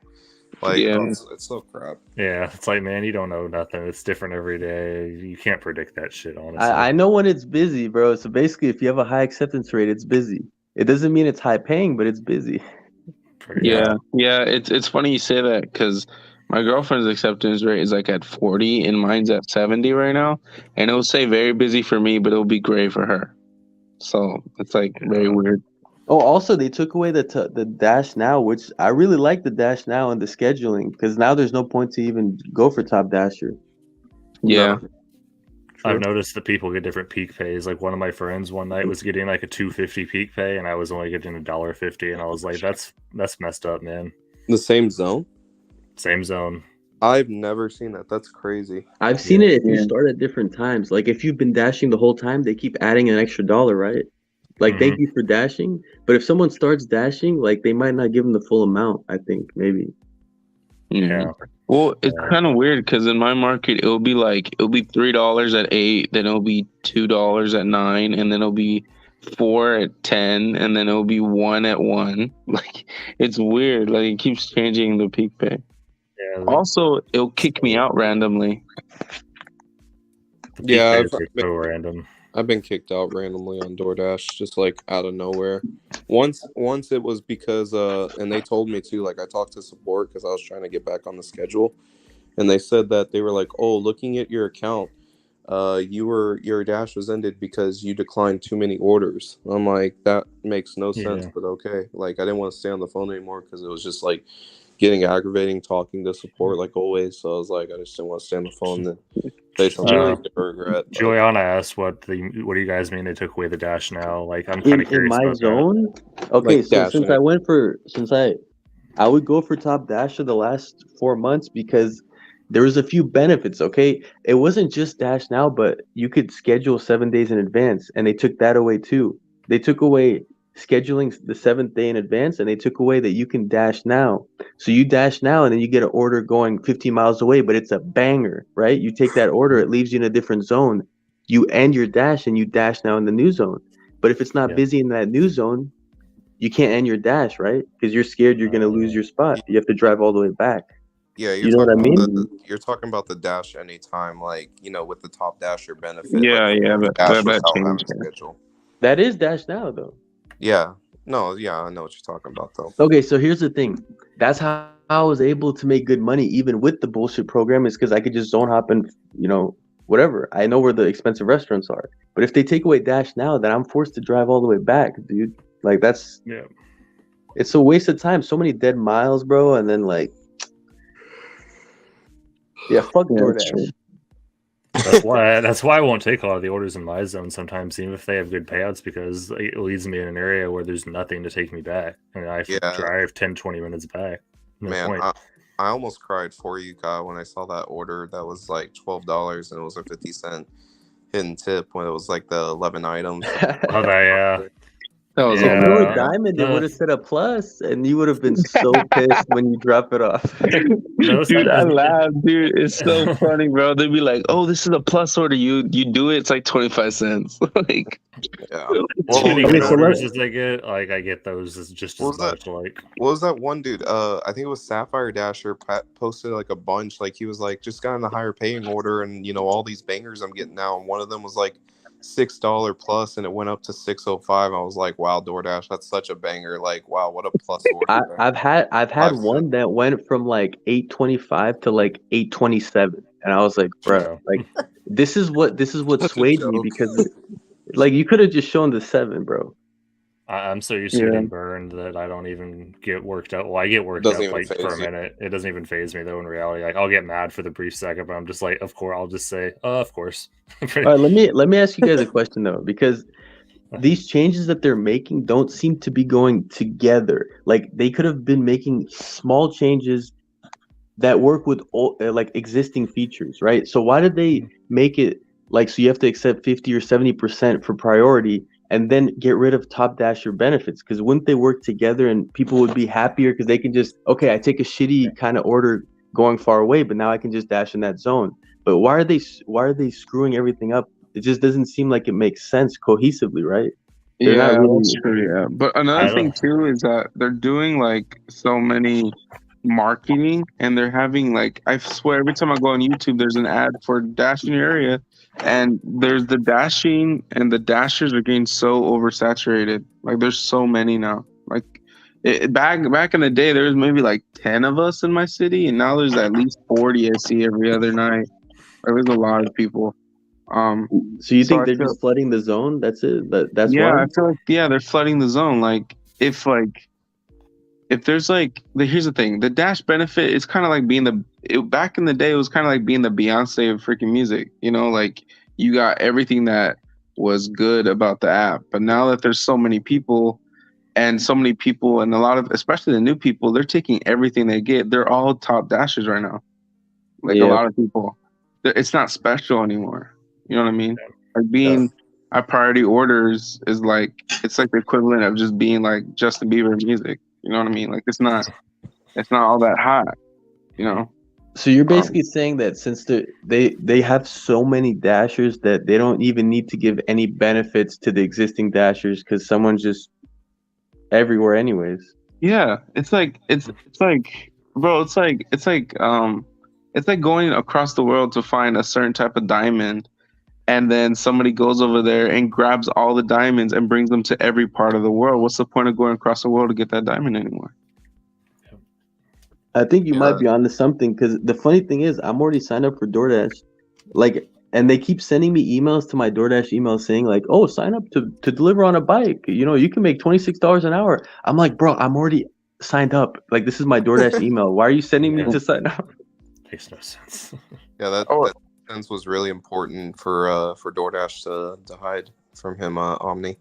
like, it's so crap. Yeah, it's like, man, you don't know nothing. It's different every day. You can't predict that shit, honestly. I know when it's busy, bro. So basically, if you have a high acceptance rate, it's busy. It doesn't mean it's high paying, but it's busy. Yeah. It's funny you say that, because my girlfriend's acceptance rate is like at 40 and mine's at 70 right now. And it'll say very busy for me, but it'll be gray for her. So it's like very weird. Oh, also they took away the Dash Now, which I really like the Dash Now and the scheduling, because now there's no point to even go for Top Dasher. Yeah. I've noticed that people get different peak pays. Like, one of my friends one night was getting like a $2.50 peak pay, and I was only getting $1.50, and I was like, that's messed up, man. The same zone? Same zone. I've never seen that. That's crazy. I've seen it if you start at different times. Like, if you've been dashing the whole time, they keep adding an extra $1, right? Like, thank you for dashing. But if someone starts dashing, like, they might not give them the full amount, I think, maybe. Yeah. Well, it's kind of weird, because in my market, it'll be $3 at 8, then it'll be $2 at 9, and then it'll be 4 at 10, and then it'll be 1 at 1. Like, it's weird. Like, it keeps changing the peak pay. Yeah, Also, it'll kick me out randomly. the peak Yeah, pays are so random. I've been kicked out randomly on DoorDash, just like out of nowhere. Once it was because and they told me to, like, I talked to support because I was trying to get back on the schedule, and they said that they were like, oh, looking at your account, your dash was ended because you declined too many orders. I'm like, that makes no sense, Yeah. but okay. Like, I didn't want to stay on the phone anymore because it was just like getting aggravating talking to support like always. So I was like, I just didn't want to stay on the phone. Then they told me I was gonna regret. But Juliana asked, "What do you guys mean they took away the dash now?" Like, I'm kind of In curious my about zone, okay. Like So dash since it. I went for since I would go for top dasher the last 4 months because there was a few benefits. Okay, it wasn't just dash now, but you could schedule 7 days in advance, and they took that away too. They took away scheduling the 7th day in advance, and they took away that you can dash now. So you dash now, and then you get an order going 15 miles away, but it's a banger, right? You take that order, it leaves you in a different zone. You end your dash, and you dash now in the new zone. But if it's not Yeah. busy in that new zone, you can't end your dash, right? Because you're scared you're gonna lose your spot. You have to drive all the way back. Yeah, You know what I mean? you're talking about the dash anytime, like, with the top dasher benefit. Yeah, like yeah, dash that without having changed. a schedule. That is dash now, though. Yeah. No, yeah, I know what you're talking about though. Okay, so here's the thing. That's how I was able to make good money even with the bullshit program, is because I could just zone hop and whatever. I know where the expensive restaurants are. But if they take away dash now, then I'm forced to drive all the way back, dude. Like it's a waste of time. So many dead miles, bro. And then fuck DoorDash. That's why I won't take a lot of the orders in my zone sometimes, even if they have good payouts, because it leaves me in an area where there's nothing to take me back. And I have to drive 10-20 minutes back. No Man, point. I almost cried for you, guy, when I saw that order that was like $12 and it was a 50-cent hidden tip when it was like the 11 items. Oh, yeah. That was If you were Diamond, it would have said a plus, and you would have been so pissed when you drop it off. Dude, I laugh, dude. It's so funny, bro. They'd be like, "Oh, this is a plus order. You do it. It's like 25 cents." Like, yeah. Orders as they get, like, I get those as just as much. Like, what was that one dude? I think it was Sapphire Dasher posted like a bunch. Like, he was like, just got in the higher paying order, and all these bangers I'm getting now, and one of them was like $6 plus, and it went up to $6.05. I was like, wow, DoorDash, that's such a banger. Like, wow, what a plus order. I've had one that went from like 8.25 to like 8.27, and I was like, bro, like this is what swayed me, because like you could have just shown the 7, bro. I'm so used to getting burned that I don't even get worked out. Well, I get worked out like for a minute. It doesn't even phase me though. In reality, like, I'll get mad for the brief second, but I'm just like, of course, I'll just say, of course. All right, let me ask you guys a question though, because these changes that they're making don't seem to be going together. Like, they could have been making small changes that work with like existing features, right? So why did they make it like, so you have to accept 50 or 70% for priority, and then get rid of top dasher benefits? Because wouldn't they work together and people would be happier, because they can just, okay, I take a shitty kind of order going far away, but now I can just dash in that zone. But why are they screwing everything up? It just doesn't seem like it makes sense cohesively, right? That's true. Yeah, but another thing too is that they're doing like so many marketing, and they're having, like, I swear every time I go on YouTube, there's an ad for Dash in your area, and there's the dashing, and the dashers are getting so oversaturated. Like, there's so many now. Like, back in the day, there was maybe like 10 of us in my city, and now there's at least 40 I see every other night. Like, there's a lot of people. So you think they're just flooding the zone? That's it. That's why? I feel like they're flooding the zone. Like, if there's like here's the thing, the dash benefit is kind of like being back in the day, it was kind of like being the Beyonce of freaking music. Like, you got everything that was good about the app. But now that there's so many people, and a lot of, especially the new people, they're taking everything they get. They're all top dashers right now. Like, a lot of people, it's not special anymore. You know what I mean? Like, being a priority orders is like, it's like the equivalent of just being like Justin Bieber music. You know what I mean? Like, it's not all that hot, So you're basically saying that since they have so many dashers that they don't even need to give any benefits to the existing dashers because someone's just everywhere anyways. Yeah, it's like bro, it's like going across the world to find a certain type of diamond, and then somebody goes over there and grabs all the diamonds and brings them to every part of the world. What's the point of going across the world to get that diamond anymore? I think you might be onto something because the funny thing is I'm already signed up for DoorDash, like, and they keep sending me emails to my DoorDash email saying like, oh, sign up to deliver on a bike. You know, you can make $26 an hour. I'm like, bro, I'm already signed up. Like, this is my DoorDash email. Why are you sending me to sign up? Makes no sense. Yeah, that sense was really important for DoorDash to hide from him, Omni.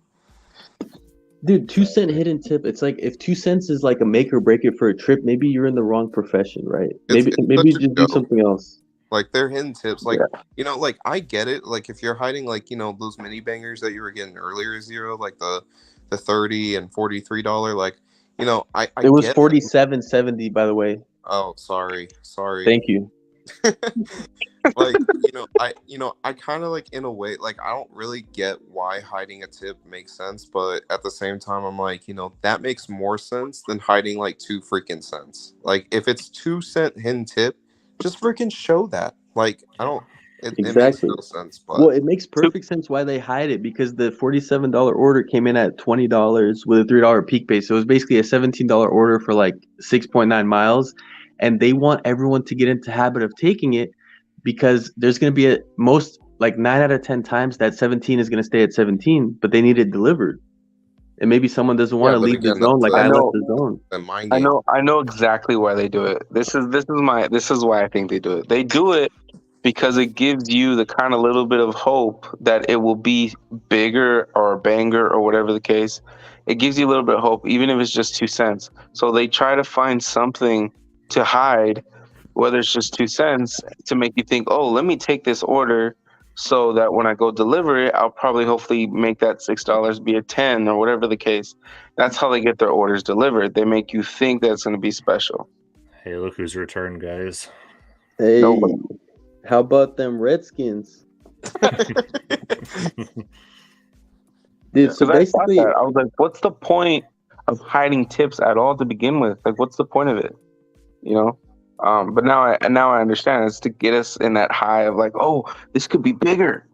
Dude, 2 cent hidden tip. It's like if 2 cents is like a make or break it for a trip, maybe you're in the wrong profession, right? Maybe It's maybe such a just do joke. something else. Like they're hidden tips. Like you know, like I get it. Like if you're hiding like, you know, those mini bangers that you were getting earlier, Zero, like the $30 and $43, like, you know, I It was get 47.70, by the way. Oh, sorry. Thank you. Like, I kind of like in a way, like I don't really get why hiding a tip makes sense, but at the same time I'm like, you know, that makes more sense than hiding like 2 freaking cents. Like if it's 2 cent hidden tip, just freaking show that. Like I don't it makes Exactly. no sense, but Well, it makes perfect sense why they hide it because the $47 order came in at $20 with a $3 peak base. So it was basically a $17 order for like 6.9 miles, and they want everyone to get into habit of taking it because there's going to be most like 9 out of 10 times that 17 is going to stay at 17, but they need it delivered. And maybe someone doesn't want to leave the zone like I left the zone. I know exactly why they do it. This is why I think they do it. They do it because it gives you the kind of little bit of hope that it will be bigger or a banger or whatever the case. It gives you a little bit of hope, even if it's just 2 cents. So they try to find something to hide, whether it's just 2 cents, to make you think, oh, let me take this order so that when I go deliver it, I'll probably hopefully make that $6 be a 10 or whatever the case. That's how they get their orders delivered. They make you think that it's going to be special. Hey, look who's returned, guys. Hey, how about them Redskins? Dude, so basically, I was like, what's the point of hiding tips at all to begin with? Like, what's the point of it? You know? But now I understand. It's to get us in that high of like, oh, this could be bigger.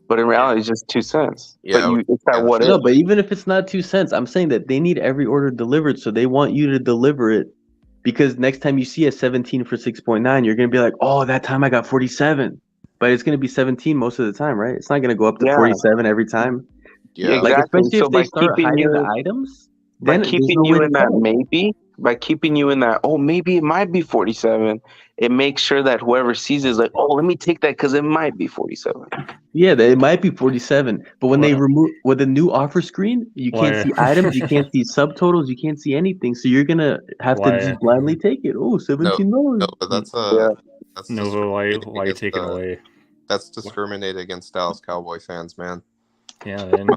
But in reality, it's just 2 cents. Yeah, but it's that what no, if. but even if it's not 2 cents, I'm saying that they need every order delivered, so they want you to deliver it. Because next time you see a 17 for 6.9, you're going to be like, oh, that time I got 47. But it's going to be 17 most of the time, right? It's not going to go up to 47 every time. Yeah, like, exactly. especially So if they start hiding the items, by then keeping you in that maybe, by keeping you in that, oh, maybe it might be 47, it makes sure that whoever sees it is like, oh, let me take that because it might be 47. Yeah, it might be 47. But when they remove with a new offer screen, you can't see items, you can't see subtotals, you can't see anything. So you're gonna have to just blindly take it. Oh, $17. No, but that's Nova, why are you taking away? That's discriminated against Dallas Cowboy fans, man. Yeah, man.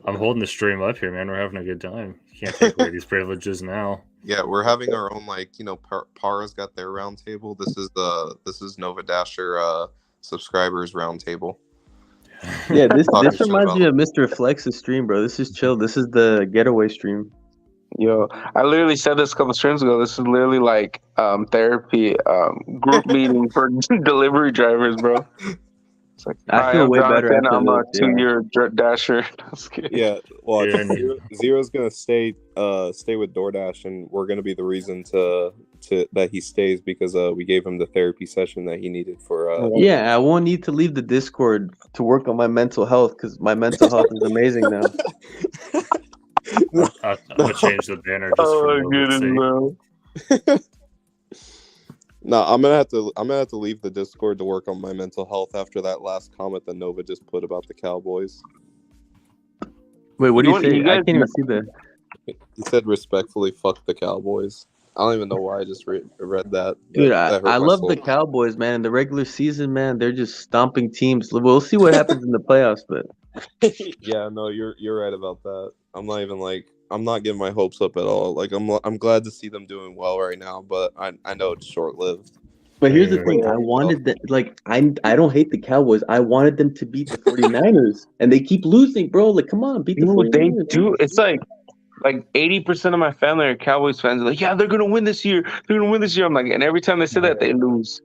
I'm holding the stream up here, man. We're having a good time. You can't take away these privileges now. Yeah, we're having our own, like, you know, Para's got their round table. This is Nova Dasher subscribers round table. Yeah, this reminds me of Mr. Flex's stream, bro. This is chill. This is the getaway stream. Yo, I literally said this a couple streams ago. This is literally like therapy, group meeting for delivery drivers, bro. It's like, I feel way better after I'm a this, 2-year dasher. Yeah, well, Zero's gonna stay with DoorDash, and we're gonna be the reason to that he stays because we gave him the therapy session that he needed for. Yeah, I won't need to leave the Discord to work on my mental health because my mental health is amazing now. I'm gonna change the banner just for goodness, No, I'm gonna have to leave the Discord to work on my mental health after that last comment that Nova just put about the Cowboys. Wait, what do you say? I can't even see that. He said respectfully, "Fuck the Cowboys." I don't even know why I just read that. Dude, I love the Cowboys, man. In the regular season, man, they're just stomping teams. We'll see what happens in the playoffs, but yeah, no, you're right about that. I'm not getting my hopes up at all. Like I'm glad to see them doing well right now, but I know it's short lived. But here's the thing, I wanted that, like, I don't hate the Cowboys. I wanted them to beat the 49ers, and they keep losing, bro. Like, come on, beat the Dude, 49ers. they man. do. It's like 80% of my family are Cowboys fans. They're like, yeah, they're gonna win this year. They're gonna win this year. I'm like, and every time they say that, they lose.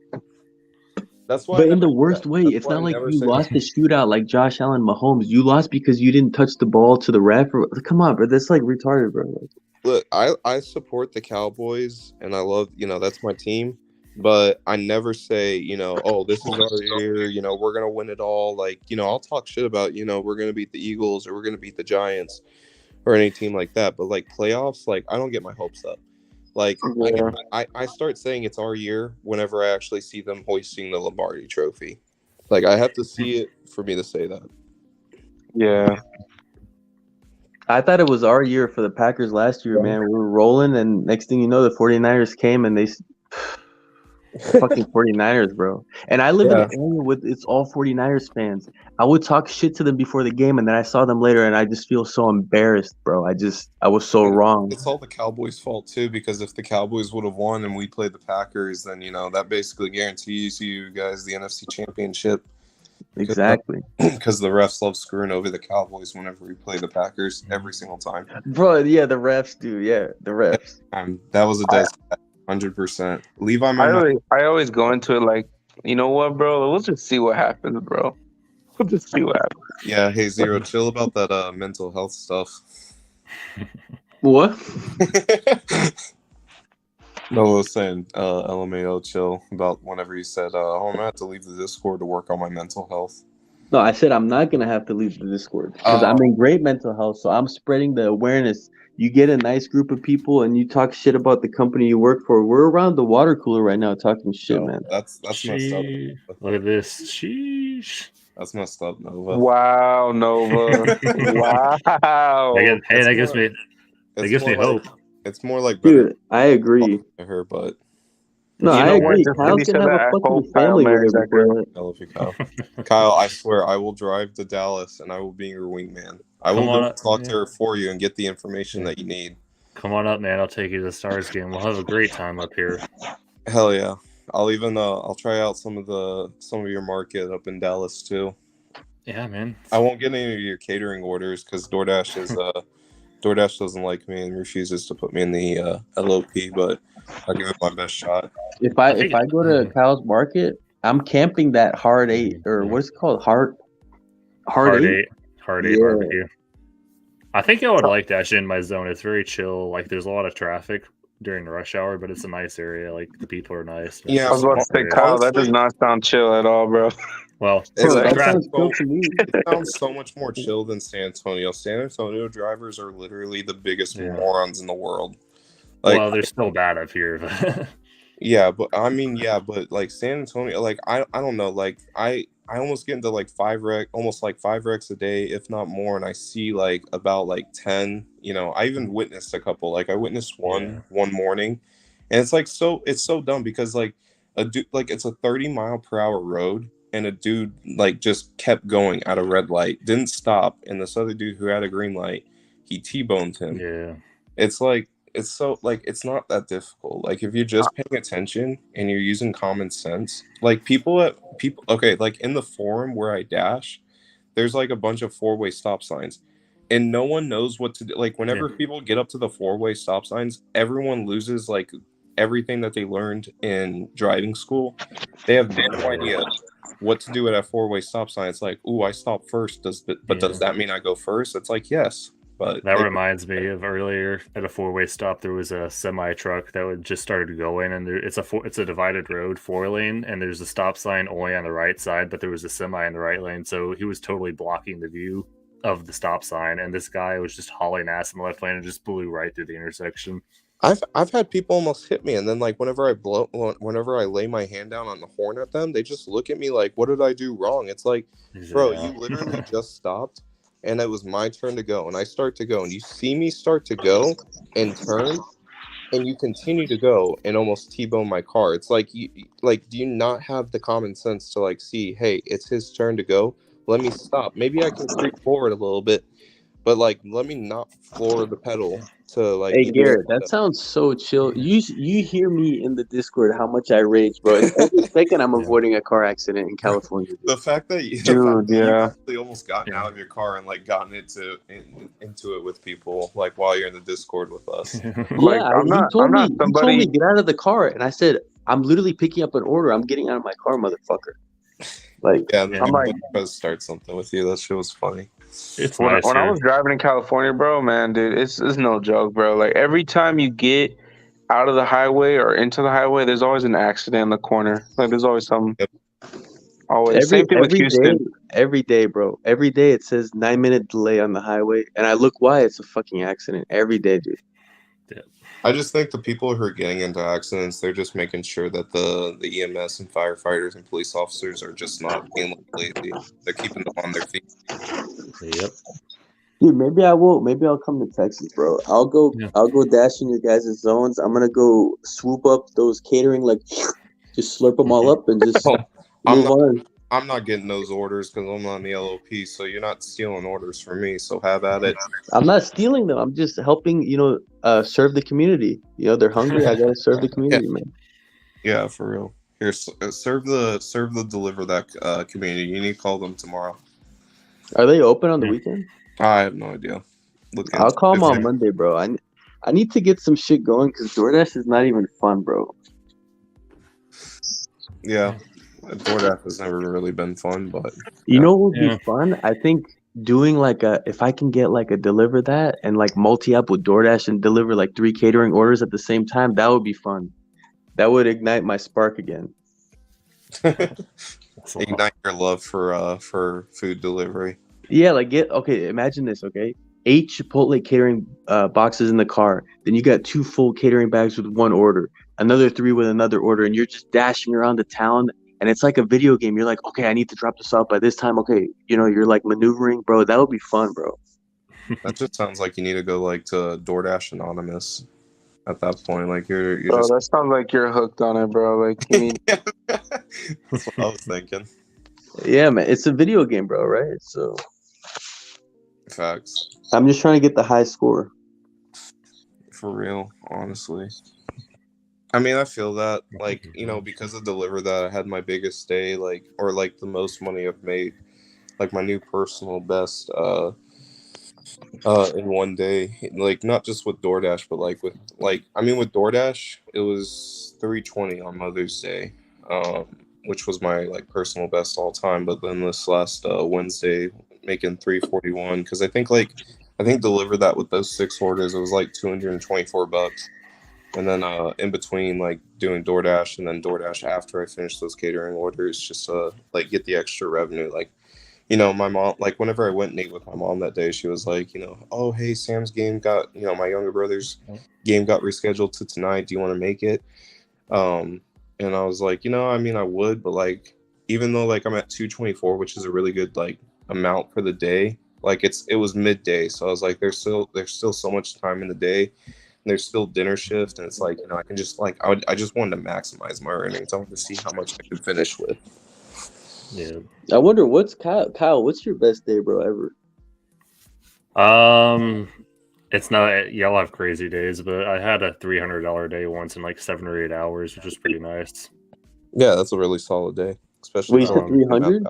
That's why. But in the worst way, it's not like you lost the shootout like Josh Allen, Mahomes. You lost because you didn't touch the ball to the ref. Come on, bro. That's like retarded, bro. Look, I support the Cowboys, and I love, that's my team. But I never say, oh, this is our year, we're going to win it all. Like, I'll talk shit about, we're going to beat the Eagles or we're going to beat the Giants or any team like that. But, like, playoffs, like, I don't get my hopes up. Like, Yeah. I start saying it's our year whenever I actually see them hoisting the Lombardi trophy. Like, I have to see it for me to say that. Yeah. I thought it was our year for the Packers last year, man. We were rolling, and next thing you know, the 49ers came, and they fucking 49ers, bro. And I live in an area with it's all 49ers fans. I would talk shit to them before the game, and then I saw them later, and I just feel so embarrassed, bro. I was so wrong. It's all the Cowboys' fault too, because if the Cowboys would have won and we played the Packers, then that basically guarantees you guys the NFC Championship. Exactly. Because the refs love screwing over the Cowboys whenever we play the Packers every single time. Bro, yeah, the refs do. Yeah, the refs. That was a dead 100%. Levi, I always go into it like, you know what, bro? We'll just see what happens, bro. We'll just see what happens. Yeah, hey, Zero, chill about that mental health stuff. What? No, I was saying, LMAO, chill about whenever you said, I'm going to have to leave the Discord to work on my mental health. No, I said I'm not going to have to leave the Discord because I'm in great mental health, so I'm spreading the awareness. You get a nice group of people and you talk shit about the company you work for. We're around the water cooler right now talking shit, man. That's messed up. Look at this. Sheesh. That's messed up, Nova. Wow, Nova. Wow. That gives me hope. It's more like Dude, I agree. To her, but no, I agree. Kyle's gonna have a fucking family with her. Kyle, I swear I will drive to Dallas and I will be your wingman. I will talk to her for you and get the information that you need. Come on up, man. I'll take you to the Stars game. We'll have a great time up here. Hell yeah. I'll even I'll try out some of your market up in Dallas too. Yeah, man. I won't get any of your catering orders because DoorDash doesn't like me and refuses to put me in the LOP, but I'll give it my best shot. If I go to Kyle's Market, I'm camping that Hard 8 or what's it called? Hard 8 barbecue. I think I would like that shit in my zone. It's very chill. Like there's a lot of traffic during the rush hour, but it's a nice area. Like the people are nice. Yeah, I was about to say, Kyle, that does not sound chill at all, bro. Well, that sounds cool to me. It sounds so much more chill than San Antonio. San Antonio drivers are literally the biggest morons in the world. Like, well, they're still bad up here. But but like San Antonio, like I don't know, like I almost get into like 5 wrecks a day, if not more, and I see like about like 10. I even witnessed a couple. Like I witnessed one morning, and it's like it's so dumb because like a dude, like it's a 30-mile-per-hour road. And a dude like just kept going at a red light, didn't stop, and this other dude who had a green light, he T-boned him. Yeah, it's not that difficult. Like if you're just paying attention and you're using common sense, like like in the forum where I dash, there's like a bunch of 4-way stop signs, and no one knows what to do. Like whenever people get up to the 4-way stop signs, everyone loses like everything that they learned in driving school. They have no idea what to do at a 4-way stop sign. It's like, ooh, I stop first. Does that mean I go first? It's like, yes. But that reminds me of earlier at a 4-way stop, there was a semi truck that would just started going, and it's a divided road, 4-lane, and there's a stop sign only on the right side, but there was a semi in the right lane, so he was totally blocking the view of the stop sign, and this guy was just hauling ass in the left lane and just blew right through the intersection. I've had people almost hit me, and then like whenever I lay my hand down on the horn at them, they just look at me like, what did I do wrong? It's like, bro, you literally just stopped, and it was my turn to go, and I start to go, and you see me start to go and turn, and you continue to go and almost T-bone my car. It's like, do you not have the common sense to like see, hey, it's his turn to go, let me stop. Maybe I can creep forward a little bit, but like, let me not floor the pedal to like. Hey get Garrett, the- that sounds so chill. You hear me in the Discord how much I rage, bro. And every second I'm Yeah. avoiding a car accident in California. Dude. The fact that you, Dude, yeah. actually almost gotten out of your car and like gotten into it with people like while you're in the Discord with us. Like, Yeah, I'm he not told me somebody. get out of the car, and I said I'm literally picking up an order. I'm getting out of my car, motherfucker. Like, Yeah, and then I'm I like- tried to start something with you. That shit was funny. It's When nice I here. was driving in California, bro, man, dude, it's no joke, bro. Like every time you get out of the highway or into the highway, there's always an accident in the corner. Like there's always something. Yep. Always. Same thing with Houston. every day, bro. Every day it says 9-minute delay on the highway, and I look why it's a fucking accident every day, dude. I just think the people who are getting into accidents, they're just making sure that the EMS and firefighters and police officers are just not being lazy. They're keeping them on their feet. Yep. Dude, maybe I will. Maybe I'll come to Texas, bro. I'll go dash in your guys' zones. I'm gonna go swoop up those catering, like just slurp them all up and just move on. I'm not getting those orders because I'm on the LOP, so you're not stealing orders from me. So have at it. I'm not stealing them. I'm just helping, serve the community. They're hungry. I gotta serve the community, man. Yeah, for real. Here, serve the deliver that community. You need to call them tomorrow. Are they open on the weekend? I have no idea. I'll call them on Monday, bro. I need to get some shit going because DoorDash is not even fun, bro. Yeah, DoorDash has never really been fun, but you know what would be fun? I think doing if I can get like a deliver that and like multi-up with DoorDash and deliver like 3 catering orders at the same time, that would be fun. That would ignite my spark again. Ignite your love for food delivery. Yeah, imagine this, okay? 8 Chipotle catering boxes in the car. Then you got 2 full catering bags with 1 order, another 3 with another order, and you're just dashing around the town. And it's like a video game. You're like, okay, I need to drop this off by this time. Okay, you're like maneuvering, bro. That would be fun, bro. That just sounds like you need to go like to DoorDash Anonymous. At that point, like you're Bro, just. that sounds like you're hooked on it, bro. Like you mean? That's what I was thinking. Yeah, man, it's a video game, bro, right? So. Facts. I'm just trying to get the high score. For real, honestly. I mean, I feel that, like, because of Deliver that, I had my biggest day, or the most money I've made, like my new personal best, in one day, like not just with DoorDash, but with DoorDash, it was $320 on Mother's Day, which was my personal best all time. But then this last Wednesday, making $341 because I think Deliver that with those 6 orders, it was like $224. And then in between doing DoorDash and then DoorDash after I finished those catering orders, just get the extra revenue. My mom, whenever I went and ate with my mom that day, she was like, oh, hey, Sam's game got, my younger brother's game got rescheduled to tonight. Do you want to make it? And I was like, I would, but even though I'm at 224, which is a really good amount for the day, it was midday. So I was like, there's still so much time in the day. And there's still dinner shift, and it's I can just I just wanted to maximize my earnings. I wanted to see how much I could finish with. Yeah. I wonder Kyle, what's your best day, bro, ever? It's not. Y'all have crazy days, but I had a $300 day once in 7 or 8 hours, which is pretty nice. Yeah, that's a really solid day, especially. Wait, you said 300?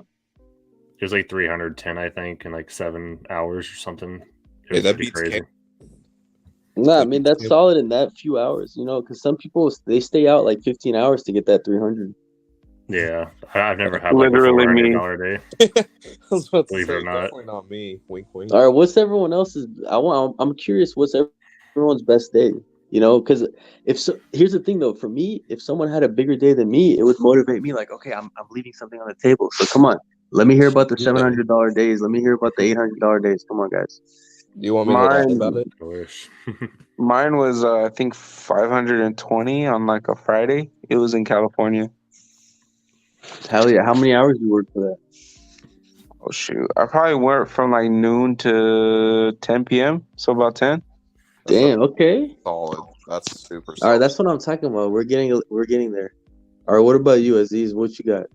It was 310, I think, in 7 hours or something. It was that pretty crazy. Nah, I mean that's solid in that few hours, because some people they stay out 15 hours to get that 300. Yeah, I've never had literally a $400 day. I was about to Believe say, it or not. definitely not me. Wink, wink. All right, what's everyone else's? I'm curious. What's everyone's best day? Because here's the thing though. For me, if someone had a bigger day than me, it would motivate me. Okay, I'm leaving something on the table. So come on, let me hear about the $700 days. Let me hear about the $800 days. Come on, guys. Do you want me to lie about it? I wish. Mine was I think 520 on a Friday. It was in California. Hell yeah! How many hours do you work for that? Oh shoot! I probably worked from noon to 10 p.m. So about 10. Damn. Okay. Solid. That's super solid. All right, that's what I'm talking about. We're getting there. All right, what about you, Aziz? What you got?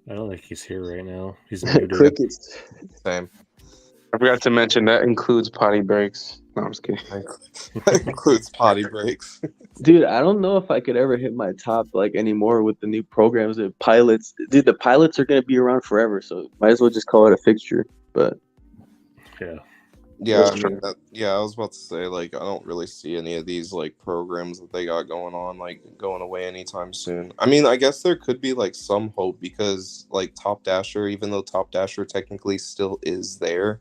I don't think he's here right now. He's muted. Crickets. Same. I forgot to mention that includes potty breaks. No, I'm just kidding. That includes potty breaks. Dude, I don't know if I could ever hit my top like anymore with the new programs and pilots. Dude, the pilots are gonna be around forever, so might as well just call it a fixture. But Yeah. Yeah, That's I mean, I was about to say, like, I don't really see any of these like programs that they got going on like going away anytime soon. I mean, I guess there could be like some hope because like Top Dasher, even though Top Dasher technically still is there,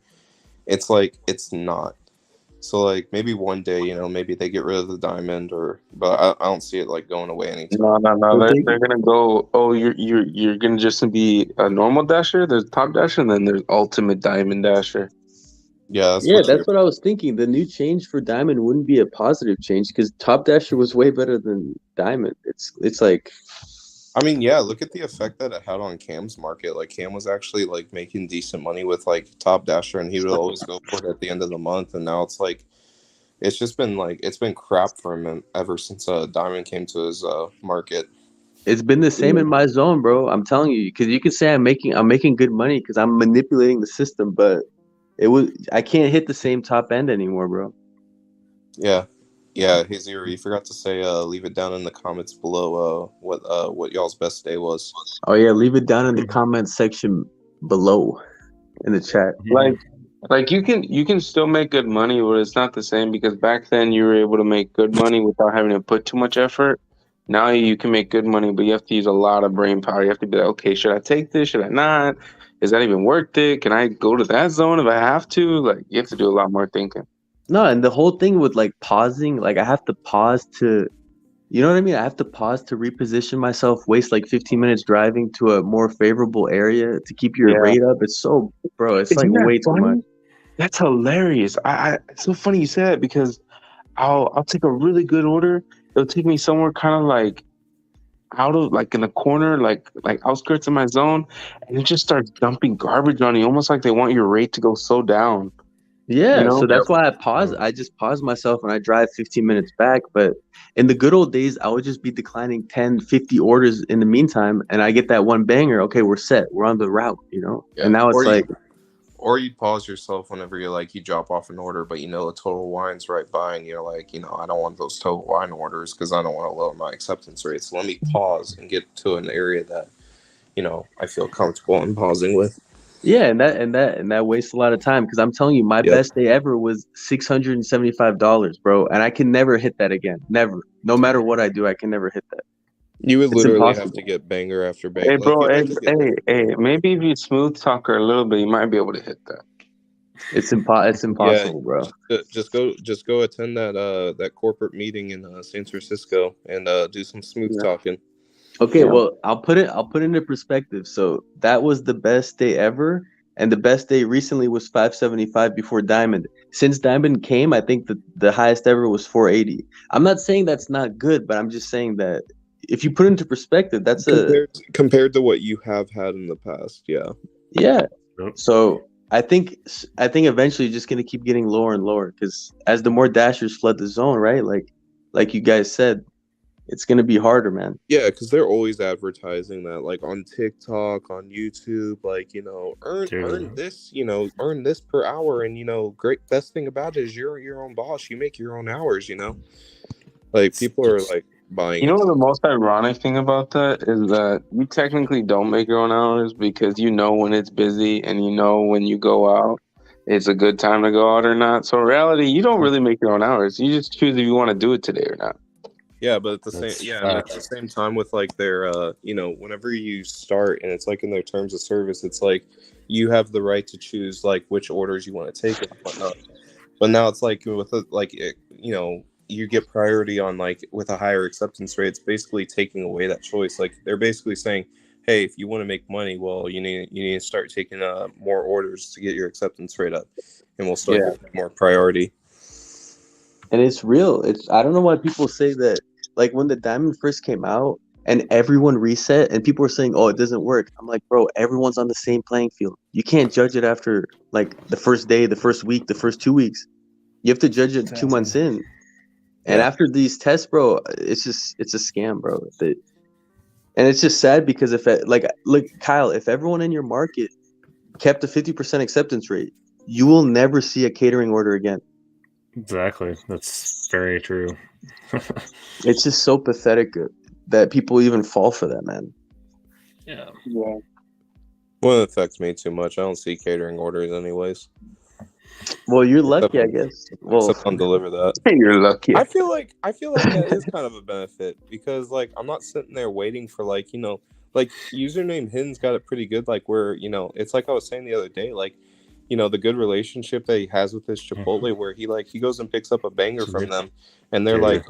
it's like it's not. So like maybe one day, maybe they get rid of the diamond, but I don't see it like going away anytime. No. They're gonna go. Oh, you're gonna just be a normal dasher. There's top dasher, and then there's ultimate diamond dasher. Yeah, that's what I was thinking. The new change for Diamond wouldn't be a positive change because Top Dasher was way better than Diamond. It's like, I mean, yeah, look at the effect that it had on Cam's market. Like Cam was actually like making decent money with like Top Dasher, and he would always go for it at the end of the month. And now it's like, it's just been like it's been crap for him ever since Diamond came to his market. it's been the same in my zone, bro. I'm telling you, because you can say I'm making good money because I'm manipulating the system, but I can't hit the same top end anymore, bro. Yeah, hey Zero, you forgot to say leave it down in the comments below what y'all's best day was. Oh yeah, leave it down in the comments section below in the chat. Like you can still make good money, but it's not the same because back then you were able to make good money without having to put too much effort. Now you can make good money, but you have to use a lot of brain power. You have to be like, okay, should I take this? Should I not? Is that even worth it? Can I go to that zone if I have to? Like you have to do a lot more thinking. No, and the whole thing with like pausing, like I have to pause to, you know what I mean? I have to pause to reposition myself, waste like 15 minutes driving to a more favorable area to keep your rate up. It's so, bro, it's Isn't like that way too funny? much. That's hilarious. It's so funny you said that because I'll take a really good order. It'll take me somewhere kind of like out of like in the corner, like outskirts of my zone, and it just starts dumping garbage on you, almost like they want your rate to go so down. Yeah, You know? so that's why I pause. I just pause myself and I drive 15 minutes back. But in the good old days, I would just be declining 10, 50 orders in the meantime, and I get that one banger. Okay, we're set. We're on the route, Yeah. And now it's like, or you'd pause yourself whenever you drop off an order, but a Total Wine's right by, and you're like, I don't want those Total Wine orders because I don't want to lower my acceptance rate. So let me pause and get to an area that, I feel comfortable in pausing with. yeah, and that wastes a lot of time because I'm telling you, my best day ever was $675, bro, and I can never hit that again. Never, no matter what I do, I can never hit that. You would It's literally impossible. have to get banger after banger. Hey, bro, maybe if you smooth talk her a little bit, you might be able to hit that. It's impossible, bro. Just go attend that corporate meeting in San Francisco and do some smooth talking. Okay, well, I'll put it into perspective. So that was the best day ever, and the best day recently was 575 before Diamond. Since Diamond came, I think the highest ever was 480. I'm not saying that's not good, but I'm just saying that if you put it into perspective, that's compared to what you have had in the past. Yeah. Yep. So I think eventually you're just gonna keep getting lower and lower because as the more dashers flood the zone, right? Like you guys said, it's gonna be harder, man. Yeah, because they're always advertising that, like on TikTok, on YouTube, like earn this, earn this per hour, and great best thing about it is you're your own boss. You make your own hours. Like people are like buying. You know what the most ironic thing about that is that you technically don't make your own hours because when it's busy and when you go out, it's a good time to go out or not. So in reality, you don't really make your own hours. You just choose if you want to do it today or not. Yeah, but at the same time with like their whenever you start and it's like in their terms of service, it's like you have the right to choose like which orders you want to take and whatnot. But now it's like with you get priority on like with a higher acceptance rate. It's basically taking away that choice. Like they're basically saying, hey, if you want to make money, well, you need to start taking more orders to get your acceptance rate up, and we'll start getting more priority. And it's real. I don't know why people say that. Like when the Diamond first came out and everyone reset and people were saying, oh, it doesn't work. I'm like, bro, everyone's on the same playing field. You can't judge it after like the first day, the first week, the first 2 weeks. You have to judge it 2 months in. And after these tests, bro, it's a scam, bro. And it's just sad because if look, Kyle, if everyone in your market kept a 50% acceptance rate, you will never see a catering order again. Exactly. That's very true. It's just so pathetic that people even fall for that, man. Yeah. Yeah. Well, it affects me too much. I don't see catering orders anyways. Well, you're lucky, I guess. Well, Except on Deliver That. You're lucky. I feel like that is kind of a benefit because like I'm not sitting there waiting for like, you know, like username Hin's got it pretty good, like where, you know, it's like I was saying the other day, like, you know, the good relationship that he has with this Chipotle where he goes and picks up a banger from them and they're like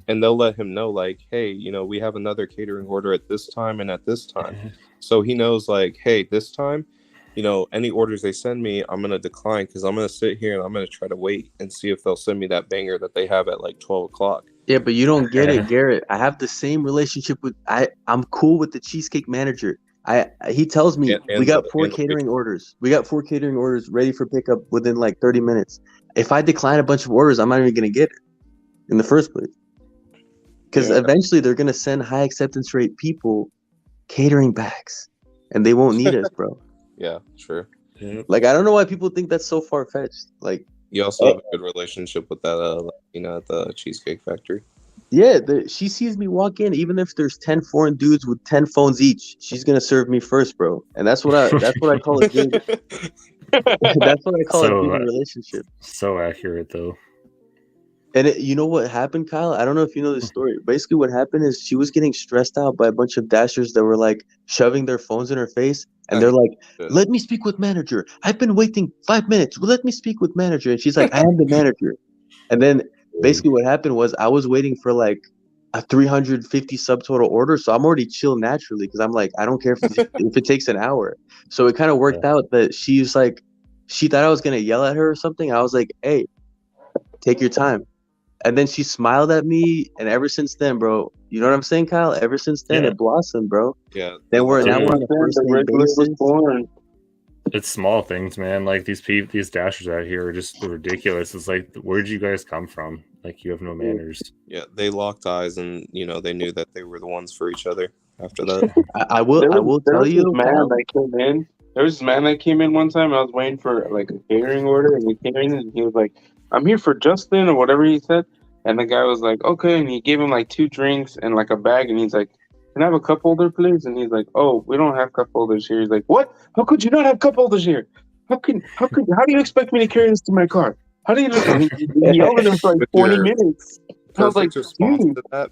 and they'll let him know like, hey, you know, we have another catering order at this time and at this time. So he knows like, hey, this time, you know, any orders they send me, I'm going to decline because I'm going to sit here and I'm going to try to wait and see if they'll send me that banger that they have at like 12 o'clock. yeah, but you don't get it, Garrett. I have the same relationship with I'm cool with the cheesecake manager. He tells me we got 4 catering orders. We got 4 catering orders ready for pickup within like 30 minutes. If I decline a bunch of orders, I'm not even going to get it in the first place. Because eventually they're going to send high acceptance rate people catering bags and they won't need us, bro. Yeah, sure. Like, I don't know why people think that's so far-fetched. Like, you also have a good relationship with that, you know, at the Cheesecake Factory. Yeah, she sees me walk in, even if there's 10 foreign dudes with 10 phones each, she's gonna serve me first, bro. And that's what I call a good. That's what I call a good relationship. So accurate, though. And you know what happened, Kyle? I don't know if you know this story. Basically, what happened is she was getting stressed out by a bunch of dashers that were like shoving their phones in her face, and they're like, "Let me speak with manager. I've been waiting 5 minutes. Let me speak with manager." And she's like, "I am the manager." And then basically what happened was I was waiting for like a 350 subtotal order, so I'm already chill naturally because I'm like, I don't care if it takes an hour. So it kind of worked out that she's like, she thought I was gonna yell at her or something. I was like, "Hey, take your time." And then she smiled at me, and ever since then, bro, you know what I'm saying, Kyle? Ever since then, it blossomed, bro. Yeah. Then we're on the first name basis. It's small things, man. Like these dashers out here are just ridiculous. It's like, where'd you guys come from? Like, you have no manners. Yeah, they locked eyes, and you know they knew that they were the ones for each other. After that, I will tell you, man that came in. There was this man that came in one time. I was waiting for like a catering order, and he came in and he was like, "I'm here for Justin," or whatever he said. And the guy was like, "Okay," and he gave him like 2 drinks and like a bag, and he's like, "Can I have a cup holder, please?" And he's like, "Oh, we don't have cup holders here." He's like, "What? How could you not have cup holders here? How do you expect me to carry this to my car? How do you?" He yelled at him for like 20 minutes. I was like, response to that,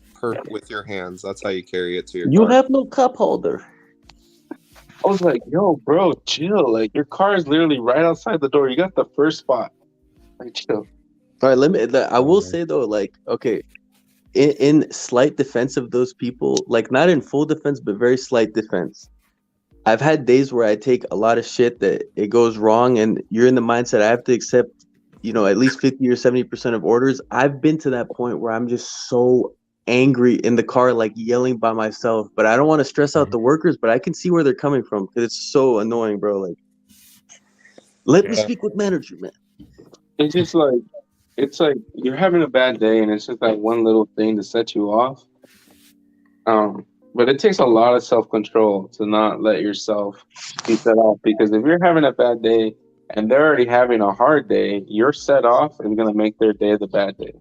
with your hands. That's how you carry it to your car. You have no cup holder. I was like, "Yo, bro, chill. Like, your car is literally right outside the door. You got the first spot. Like, chill." All right, I will say though, like, okay, in slight defense of those people, like not in full defense, but very slight defense. I've had days where I take a lot of shit that it goes wrong, and you're in the mindset I have to accept, you know, at least 50 or 70% of orders. I've been to that point where I'm just so angry in the car, like yelling by myself. But I don't want to stress out the workers, but I can see where they're coming from because it's so annoying, bro. Like, let me speak with manager, man. It's just like, it's like you're having a bad day, and it's just like one little thing to set you off. But it takes a lot of self-control to not let yourself be set off, because if you're having a bad day and they're already having a hard day, you're set off and gonna make their day the bad day.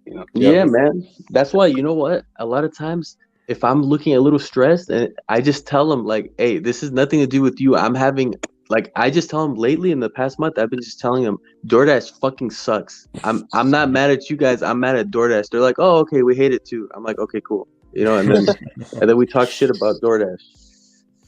You know? Yeah, man. That's why, you know what? A lot of times, if I'm looking a little stressed, and I just tell them like, "Hey, this is nothing to do with you. I'm having." Like, I just tell them lately in the past month, I've been just telling them DoorDash fucking sucks. I'm not mad at you guys. I'm mad at DoorDash. They're like, "Oh, okay, we hate it too." I'm like, "Okay, cool." You know, and then we talk shit about DoorDash.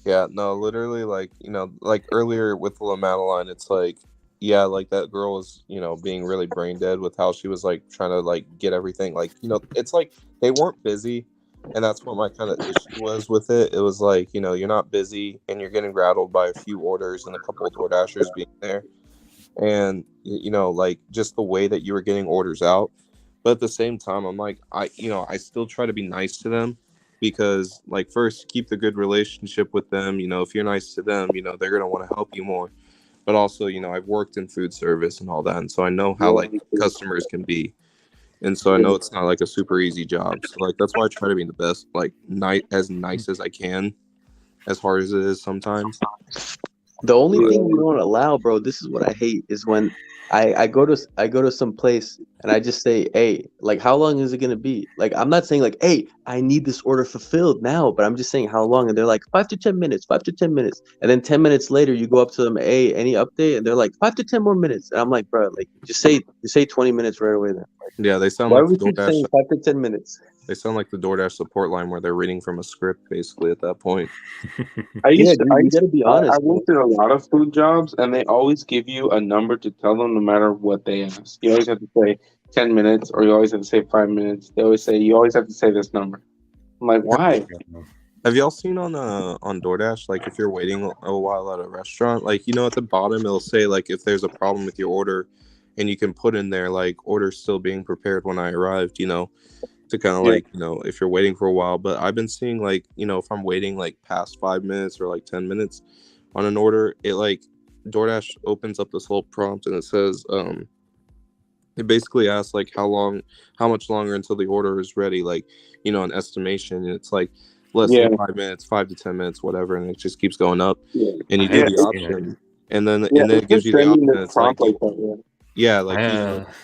Yeah, no, literally, like, you know, like earlier with La Madeline, it's like, yeah, like that girl was, you know, being really brain dead with how she was like trying to like get everything. Like, you know, it's like they weren't busy. And that's what my kind of issue was with it. It was like, you know, you're not busy and you're getting rattled by a few orders and a couple of DoorDashers being there. And, you know, like just the way that you were getting orders out. But at the same time, I'm like, I still try to be nice to them because, like, first, keep the good relationship with them. You know, if you're nice to them, you know, they're going to want to help you more. But also, you know, I've worked in food service and all that. And so I know how, like, customers can be. And so I know it's not like a super easy job. So like that's why I try to be the best, like nice as I can, as hard as it is sometimes. The only thing we don't allow, bro, this is what I hate, is when I go to some place and I just say, hey, like how long is it gonna be? Like I'm not saying like, hey, I need this order fulfilled now, but I'm just saying how long, and they're like 5 to 10 minutes, 5 to 10 minutes, and then 10 minutes later you go up to them, hey, any update, and they're like 5 to 10 more minutes, and I'm like, bro, like just say 20 minutes right away then. Yeah, they sound Why like do the we keep DoorDash. saying 5 to 10 minutes? They sound like the DoorDash support line where they're reading from a script, basically at that point. Yeah, dude, you gotta be I honest, bro. worked at a lot of food jobs, and they always give you a number to tell them no matter what they ask. You always have to say 10 minutes, or you always have to say 5 minutes. They always say you always have to say this number. I'm like, why? Have y'all seen on DoorDash, like if you're waiting a while at a restaurant, like at the bottom it'll say like if there's a problem with your order, and you can put in there like order still being prepared when I arrived, to kind of like if you're waiting for a while. But I've been seeing like if I'm waiting like past 5 minutes or like 10 minutes on an order, it like DoorDash opens up this little prompt and it says it basically asks like how much longer until the order is ready, like an estimation, and it's like less than 5 minutes, 5 to 10 minutes, whatever, and it just keeps going up. And you do the option, and then it gives you the option. It's like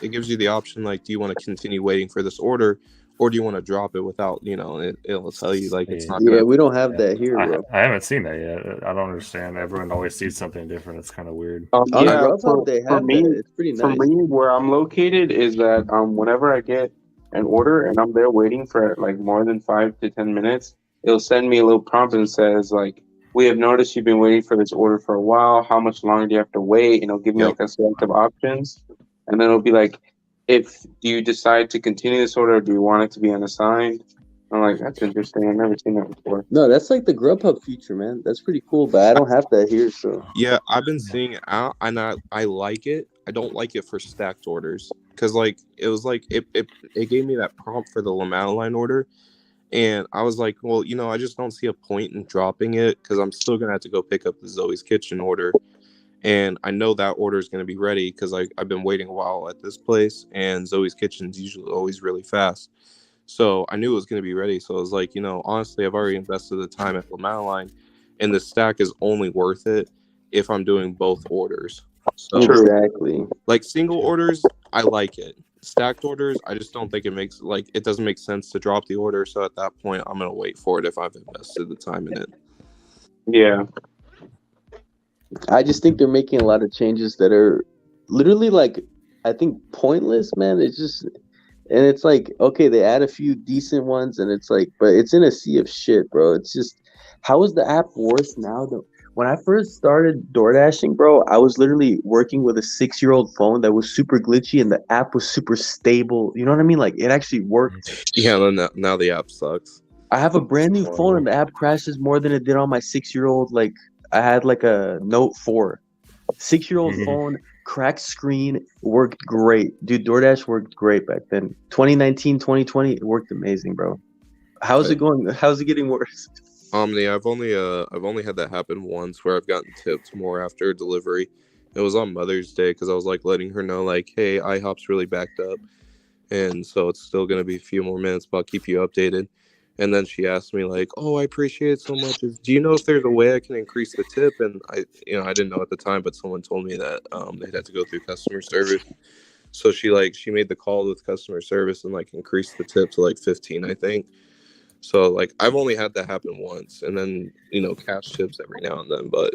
it gives you the option like, do you want to continue waiting for this order, or do you want to drop it without it'll tell you like it's not gonna. We don't have that here, bro. I haven't seen that yet. I don't understand. Everyone always sees something different. It's kind of weird. On Grubhub, they have me, that. It's pretty nice. For me, where I'm located is that whenever I get an order and I'm there waiting for like more than 5 to 10 minutes, it'll send me a little prompt and says like, we have noticed you've been waiting for this order for a while. How much longer do you have to wait? And it'll give me like a select of options, and then it'll be like, do you decide to continue this order, or do you want it to be unassigned? I'm like, that's interesting. I've never seen that before. No, that's like the Grubhub feature, man. That's pretty cool, but I don't have that here, so. Yeah, I've been seeing it out, and I like it. I don't like it for stacked orders because like it was like it gave me that prompt for the Lamau line order, and I was like, well, I just don't see a point in dropping it because I'm still gonna have to go pick up the Zoe's Kitchen order, and I know that order is gonna be ready because I've been waiting a while at this place, and Zoe's Kitchen's usually always really fast. So I knew it was going to be ready. So I was like, honestly, I've already invested the time at Lamau line, and the stack is only worth it if I'm doing both orders. So, exactly. Like single orders, I like it. Stacked orders, I just don't think it doesn't make sense to drop the order. So at that point, I'm going to wait for it if I've invested the time in it. Yeah. I just think they're making a lot of changes that are literally like, I think pointless, man. It's just... And it's like, okay, they add a few decent ones, and it's like, but it's in a sea of shit, bro. It's just, how is the app worse now? When I first started door dashing, bro, I was literally working with a 6-year-old phone that was super glitchy, and the app was super stable. You know what I mean? Like, it actually worked. Yeah, now the app sucks. I have a brand new phone, and the app crashes more than it did on my 6-year-old. Like, I had like a Note 4. 6-year-old phone, cracked screen, worked great. Dude, DoorDash worked great back then. 2019, 2020, it worked amazing, bro. How's it going? How's it getting worse? Yeah, I've only had that happen once where I've gotten tipped more after delivery. It was on Mother's Day because I was like letting her know like, hey, IHOP's really backed up, and so it's still gonna be a few more minutes, but I'll keep you updated. And then she asked me like, "Oh, I appreciate it so much. Do you know if there's a way I can increase the tip?" And I didn't know at the time, but someone told me that they'd have to go through customer service. So she made the call with customer service and like increased the tip to like 15, I think. So like I've only had that happen once, and then cash tips every now and then. But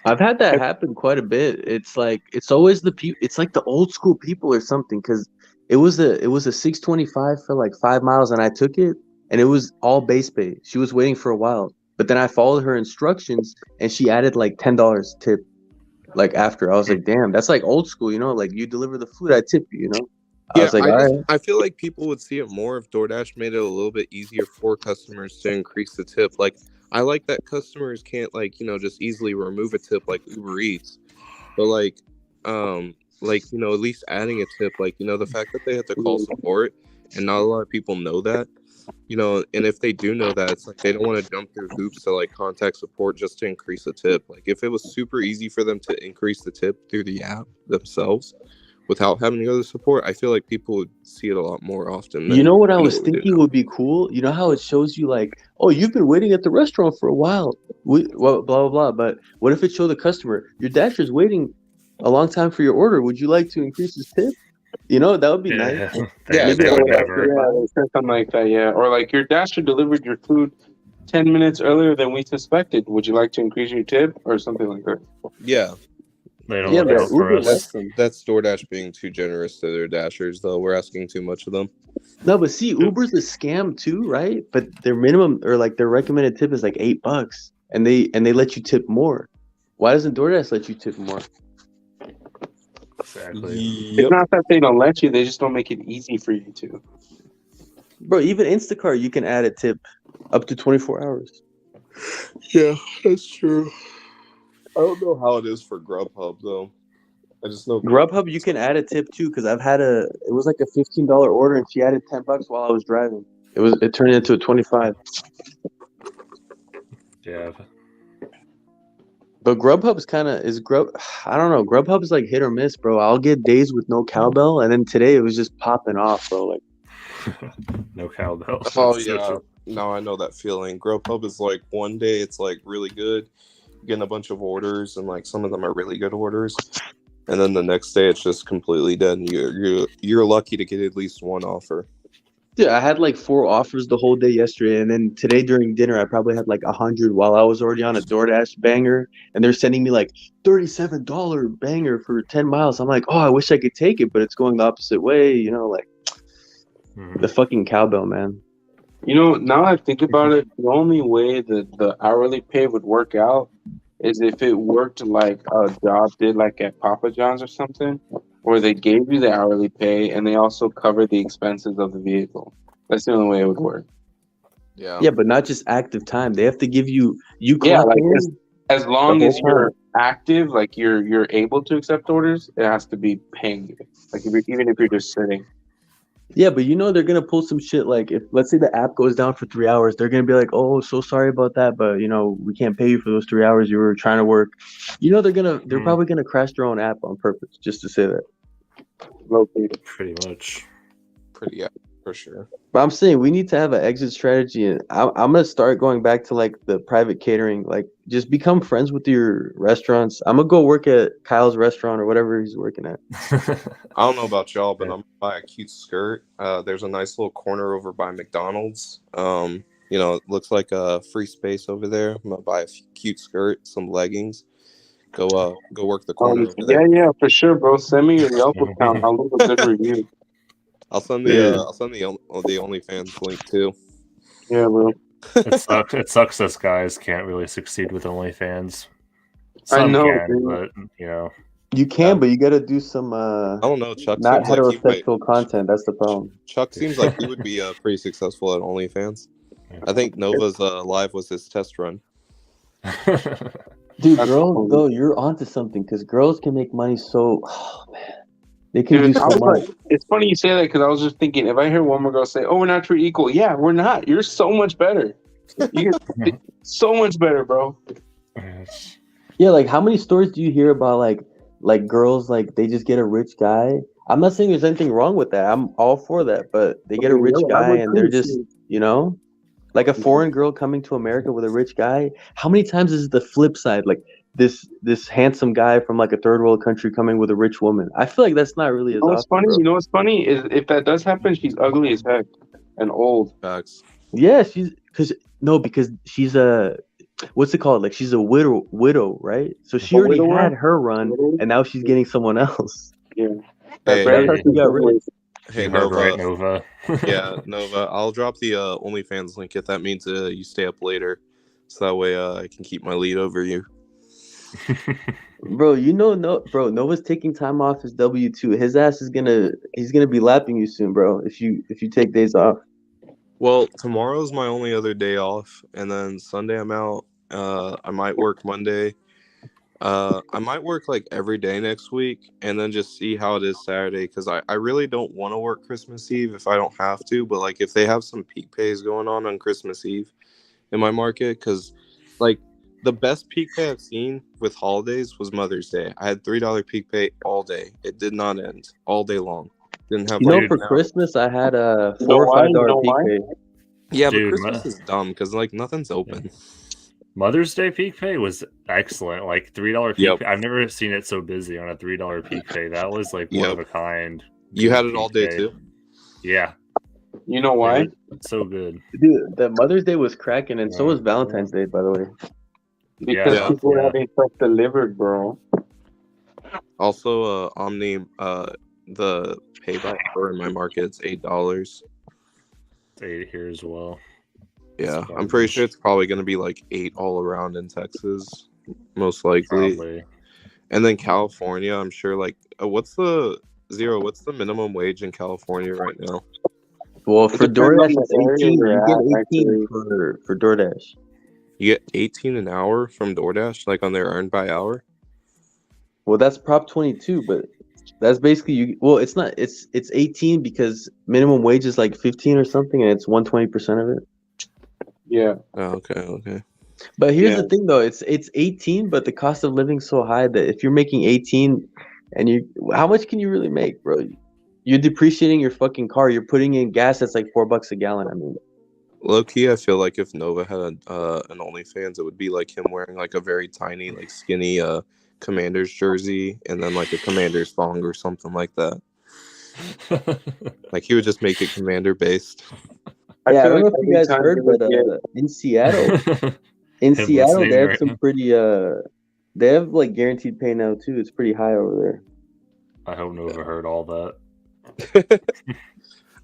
I've had that happen quite a bit. It's like it's always it's like the old school people or something, because it was a 625 for like 5 miles, and I took it. And it was all base pay. She was waiting for a while. But then I followed her instructions, and she added like $10 tip like after. I was like, damn, that's like old school, like you deliver the food, I tip you, I was like, all right. I feel like people would see it more if DoorDash made it a little bit easier for customers to increase the tip. Like, I like that customers can't just easily remove a tip like Uber Eats. But at least adding a tip, the fact that they have to call support and not a lot of people know that. And if they do know that, it's like they don't want to jump through hoops to like contact support just to increase the tip. Like if it was super easy for them to increase the tip through the app themselves without having to go to support, I feel like people would see it a lot more often. You know what I than was what we do thinking now. would be cool? You know how it shows you like, oh, you've been waiting at the restaurant for a while. Blah, blah, blah. But what if it showed the customer, your dasher's waiting a long time for your order. Would you like to increase his tip? You know, that would be nice. Yeah, Yeah, they they would would never. Yeah, something like that. Yeah, or like your dasher delivered your food 10 minutes earlier than we suspected. Would you like to increase your tip or something like that? Yeah, They don't Yeah, look but out for Uber us. lets them. that's DoorDash being too generous to their dashers, though. We're asking too much of them. No, but see, Uber's a scam too, right? But their minimum or like their recommended tip is like $8, and they let you tip more. Why doesn't DoorDash let you tip more? Exactly. It's not that they don't let you; they just don't make it easy for you to. Bro, even Instacart, you can add a tip up to 24 hours. Yeah, that's true. I don't know how it is for Grubhub though. I just know Grubhub, you can add a tip too, because it was like a $15 order, and she added $10 while I was driving. It turned into a 25. Yeah. But Grubhub's I don't know. Grubhub's like hit or miss, bro. I'll get days with no cowbell, and then today it was just popping off, bro. Like, No cowbell. Oh That's so yeah, true. no, I know that feeling. Grubhub is like one day it's like really good, getting a bunch of orders, and like some of them are really good orders, and then the next day it's just completely dead. And you're lucky to get at least one offer. dude, I had like 4 offers the whole day yesterday, and then today during dinner I probably had like 100 while I was already on a DoorDash banger, and they're sending me like $37 banger for 10 miles. I'm like, oh, I wish I could take it, but it's going the opposite way, you know, like the fucking cowbell, man. You know, now I think about it, the only way that the hourly pay would work out is if it worked like a job did, like at Papa John's or something, where they gave you the hourly pay and they also covered the expenses of the vehicle. That's the only way it would work. Yeah. Yeah, but not just active time. They have to give you Yeah, clock like in. as long The as whole you're active, like you're able to accept orders, it has to be paying you. Like even if you're just sitting. Yeah, but you know they're gonna pull some shit like if let's say the app goes down for 3 hours, they're gonna be like, "Oh, so sorry about that, but you know we can't pay you for those 3 hours you were trying to work." You know they're probably gonna crash their own app on purpose just to say that. Pretty much. Yeah, for sure. But I'm saying we need to have an exit strategy, and I'm gonna start going back to like the private catering. Like just become friends with your restaurants. I'm gonna go work at Kyle's restaurant or whatever he's working at. I don't know about y'all, but I'm gonna buy a cute skirt. There's a nice little corner over by McDonald's. You know, it looks like a free space over there. I'm gonna buy a cute skirt, some leggings. Go work the corner over there. Yeah, for sure, bro. Send me your Yelp account. I'll leave a good review. I'll send the OnlyFans link too. Yeah, bro. It sucks us guys can't really succeed with OnlyFans. Some I know, can, dude. but you know. You can, but you gotta do some I don't know. Chuck not seems like he might. heterosexual content. That's the problem. Chuck seems like he would be pretty successful at OnlyFans. I think Nova's live was his test run. Dude, That's girls, cool. though, you're onto something because girls can make money so. Oh man, they can Dude, do I so was much. like, it's funny you say that because I was just thinking if I hear one more girl say, "Oh, we're not treated equal," yeah, we're not. You're so much better. You get so much better, bro. Yeah, like how many stories do you hear about like girls like they just get a rich guy? I'm not saying there's anything wrong with that. I'm all for that, but they get a rich guy and they're just, you know, like a foreign girl coming to America with a rich guy. How many times is it the flip side? Like this handsome guy from like a third world country coming with a rich woman. I feel like that's not really as What's often, funny? bro. You know what's funny is if that does happen, she's ugly as heck and old. Facts. Yeah, because she's a what's it called? Like she's a widow, right? So she already widower? had her run, and now she's getting someone else. Yeah. Hey, That's how she got rich. hey You heard Nova. right, Nova. Yeah, Nova. I'll drop the OnlyFans link if that means you stay up later, so that way I can keep my lead over you. Bro, Nova's taking time off his W-2. His ass he's gonna be lapping you soon, bro. If you take days off. Well, tomorrow's my only other day off, and then Sunday I'm out. I might work Monday. I might work like every day next week, and then just see how it is Saturday, because I really don't want to work Christmas Eve if I don't have to, but like if they have some peak pays going on Christmas Eve in my market, because like The best peak pay I've seen with holidays was Mother's Day. I had $3 peak pay all day. It did not end all day long. Didn't have You know, like for an hour. Christmas I had a You know $4 or why? You $5 know peak why? pay. Yeah, but Dude, Christmas is dumb because like nothing's open. Mother's Day peak pay was excellent. Like $3 peak Yep. pay. I've never seen it so busy on a $3 peak pay. That was like one Yep. of a kind. You good had it all peak day pay. too. Yeah, You know it why? was so good. Dude, the Mother's Day was cracking, and so Yeah. was Valentine's Day, by the way. Because Yeah. people were Yeah. having stuff delivered, bro. Also, Omni, the pay by hour in my market it's $8. It's 8 here as well. Yeah, It's I'm pretty sure garbage. it's probably going to be like 8 all around in Texas, most likely. Probably. And then California, I'm sure. Like, what's the minimum wage in California right now? Well, It for depends on DoorDash, the it's area 18. you're You at, get 18 actually. for DoorDash. You get 18 an hour from DoorDash, like on their earned by hour. Well, that's Prop 22, but that's basically you. Well, it's not. It's 18 because minimum wage is like 15 or something, and it's 120% of it. Yeah. Oh, okay. But here's Yeah. the thing, though. It's 18, but the cost of living's so high that if you're making 18, and how much can you really make, bro? You're depreciating your fucking car. You're putting in gas that's like $4 a gallon. I mean, Low key, I feel like if Nova had an OnlyFans, it would be like him wearing like a very tiny, like skinny Commanders jersey, and then like a Commanders thong or something like that. Like he would just make it Commander based. yeah, I feel don't know like if you every guys time heard, you would but get- in Seattle, Him listening they have right some now. pretty they have like guaranteed pay now too. It's pretty high over there. I hope Nova heard all that.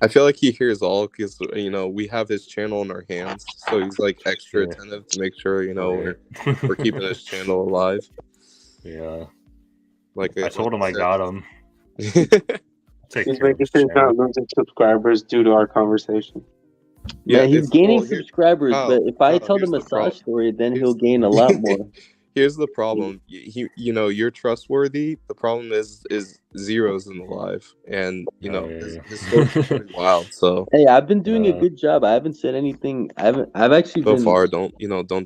I feel like he hears all because we have his channel in our hands, so he's like extra Yeah. attentive to make sure Right. we're keeping his channel alive. Yeah. Like I told him I got him. him. Take He's care of making his sure he's channel. not losing subscribers due to our conversation. Yeah, Man, he's it's- gaining well, here- subscribers, Kyle, but if I Kyle, tell the here's the massage problem. story, then Here's he'll the- gain a lot more. Here's the problem. You're trustworthy. The problem is zeros in the live, and Oh, his yeah. story's pretty wild. So Hey, I've been doing a Uh, good job. I haven't said anything. I've actually so been far, don't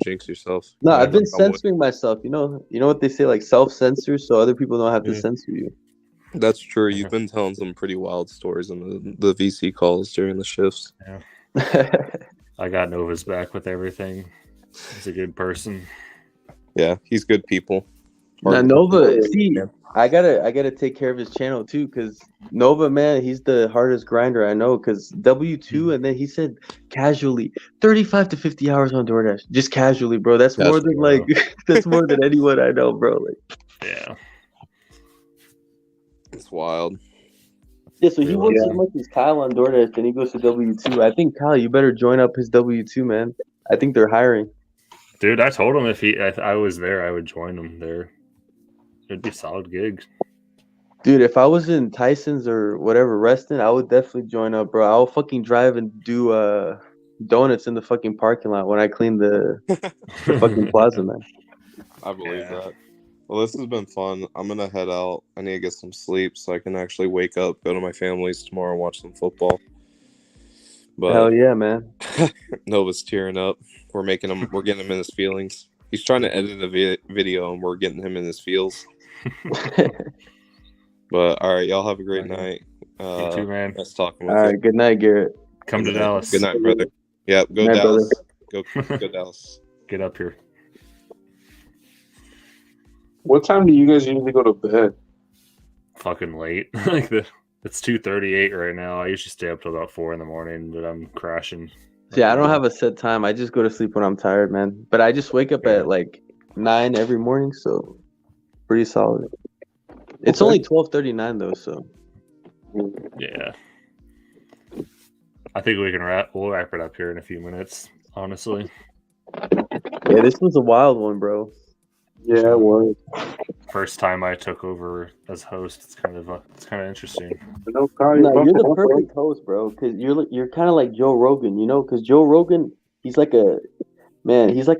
jinx yourself. no, I've been Like, I'm with- censoring myself. You know what they say, like self-censor, so other people don't have to Yeah. censor you. That's true. You've been telling some pretty wild stories in the VC calls during the shifts. I got Nova's back with everything. He's a good person. Yeah, he's good people. Now Nova, see, I gotta take care of his channel too, cause Nova, man, he's the hardest grinder I know. Cause W2, and then he said casually 35 to 50 hours on DoorDash, just casually, bro. That's more than Casually, like that's more than anyone I know, bro. Like, Yeah. It's wild. yeah, so he works Yeah. as much as Kyle on DoorDash, then he goes to W2. I think Kyle, you better join up his W2, man. I think they're hiring. Dude, I told him if I was there, I would join him there. It'd be a solid gig. Dude, if I was in Tyson's or whatever Reston, I would definitely join up, bro. I'll fucking drive and do donuts in the fucking parking lot when I clean the fucking plaza, man. I believe Yeah. that. Well, this has been fun. I'm gonna head out. I need to get some sleep so I can actually wake up, go to my family's tomorrow, and watch some football. But Hell yeah, man. Nova's tearing up. We're getting him in his feelings. He's trying to edit a video, and we're getting him in his feels. But all right, y'all have a great night. You too, man. Nice talking All with right, good night, Garrett. Come you. to Dallas. Good night, brother. Yeah, go Good night, Dallas. Go Dallas. Get up here. What time do you guys usually go to bed? Fucking late. It's 2:38 right now. I usually stay up till about 4 in the morning, but I'm crashing. Yeah, I don't have a set time. I just go to sleep when I'm tired, man. But I just wake up at like 9 every morning, so pretty solid. It's only 12:39 though, so Yeah. I think we'll wrap it up here in a few minutes, honestly. yeah, this was a wild one, bro. Yeah, it was. First time I took over as host. It's kind of interesting. No, Kyle, No, you're the welcome, bro. perfect host, bro. Cause you're kind of like Joe Rogan, you know? Cause Joe Rogan, he's like a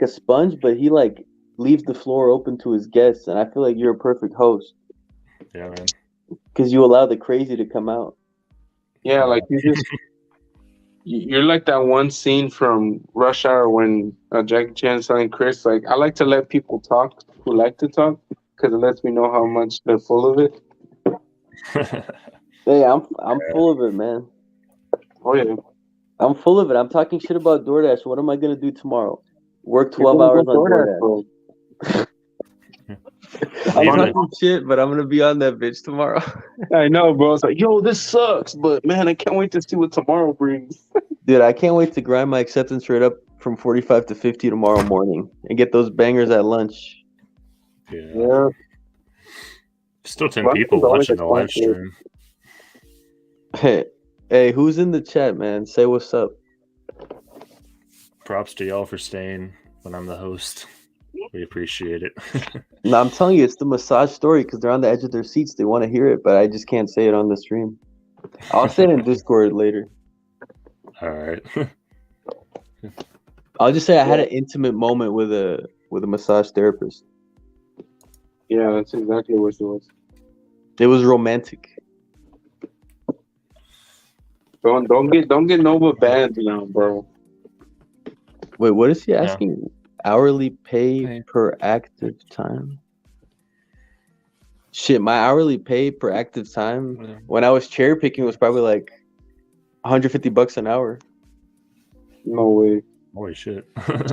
sponge, but he like leaves the floor open to his guests, and I feel like you're a perfect host. Yeah, man. Cause you allow the crazy to come out. Yeah, like you just You're like that one scene from Rush Hour when Jackie Chan's telling Chris, like, I like to let people talk who like to talk because it lets me know how much they're full of it. Hey, I'm full of it, man. Oh yeah, I'm full of it. I'm talking shit about DoorDash. What am I gonna do tomorrow? Work you're 12 gonna go hours on DoorDash, DoorDash. bro. I'm Leave it. talking shit, but I'm gonna be on that bitch tomorrow. I know, bro. It's like, yo, this sucks, but man, I can't wait to see what tomorrow brings. Dude, I can't wait to grind my acceptance rate up from 45 to 50 tomorrow morning and get those bangers at lunch. Yeah. Still 10 Lunch people is always watching the a live conflict. stream. Hey, who's in the chat, man? Say what's up. Props to y'all for staying when I'm the host. We appreciate it. No, I'm telling you, it's the massage story because they're on the edge of their seats. They want to hear it, but I just can't say it on the stream. I'll say it in Discord later. All right. I'll just say I had an intimate moment with a massage therapist. Yeah, that's exactly what it was. It was romantic. Don't get Nova banned now, bro. Wait, what is he asking? Hourly pay per active time? Shit, my hourly pay per active time when I was cherry picking was probably like $150 an hour. No way. Holy shit.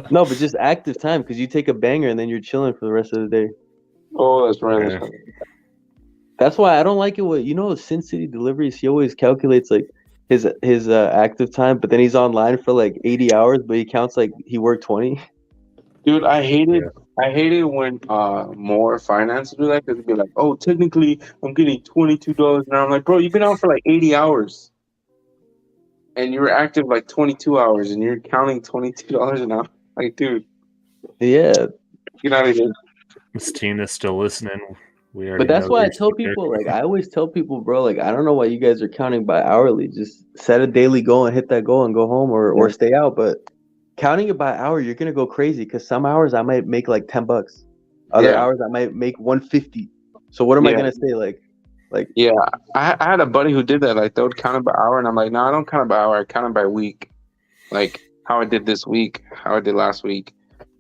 No, but just active time because you take a banger and then you're chilling for the rest of the day. Oh, that's right. That's Yeah. right. That's why I don't like it. Sin City Deliveries, he always calculates like his active time, but then he's online for like 80 hours, but he counts like he worked 20. Dude, I hate it when more finance do that because it'd be like, oh, technically I'm getting $22 an hour. I'm like, bro, you've been out for like 80 hours, and you're active like 22 hours, and you're counting $22 an hour. Like, dude, Yeah, get out of here. Miss Tina's still listening. We already but that's know why I you're tell still there. people, like, I always tell people, bro, like, I don't know why you guys are counting by hourly. Just set a daily goal and hit that goal and go home or stay out. But counting it by hour, you're gonna go crazy because some hours I might make like $10. Other hours I might make $150. So what am I gonna say? Like, Yeah, I had a buddy who did that. Like, they would count it by hour, and I'm like, no, I don't count it by hour. I count it by week. Like, how I did this week, how I did last week.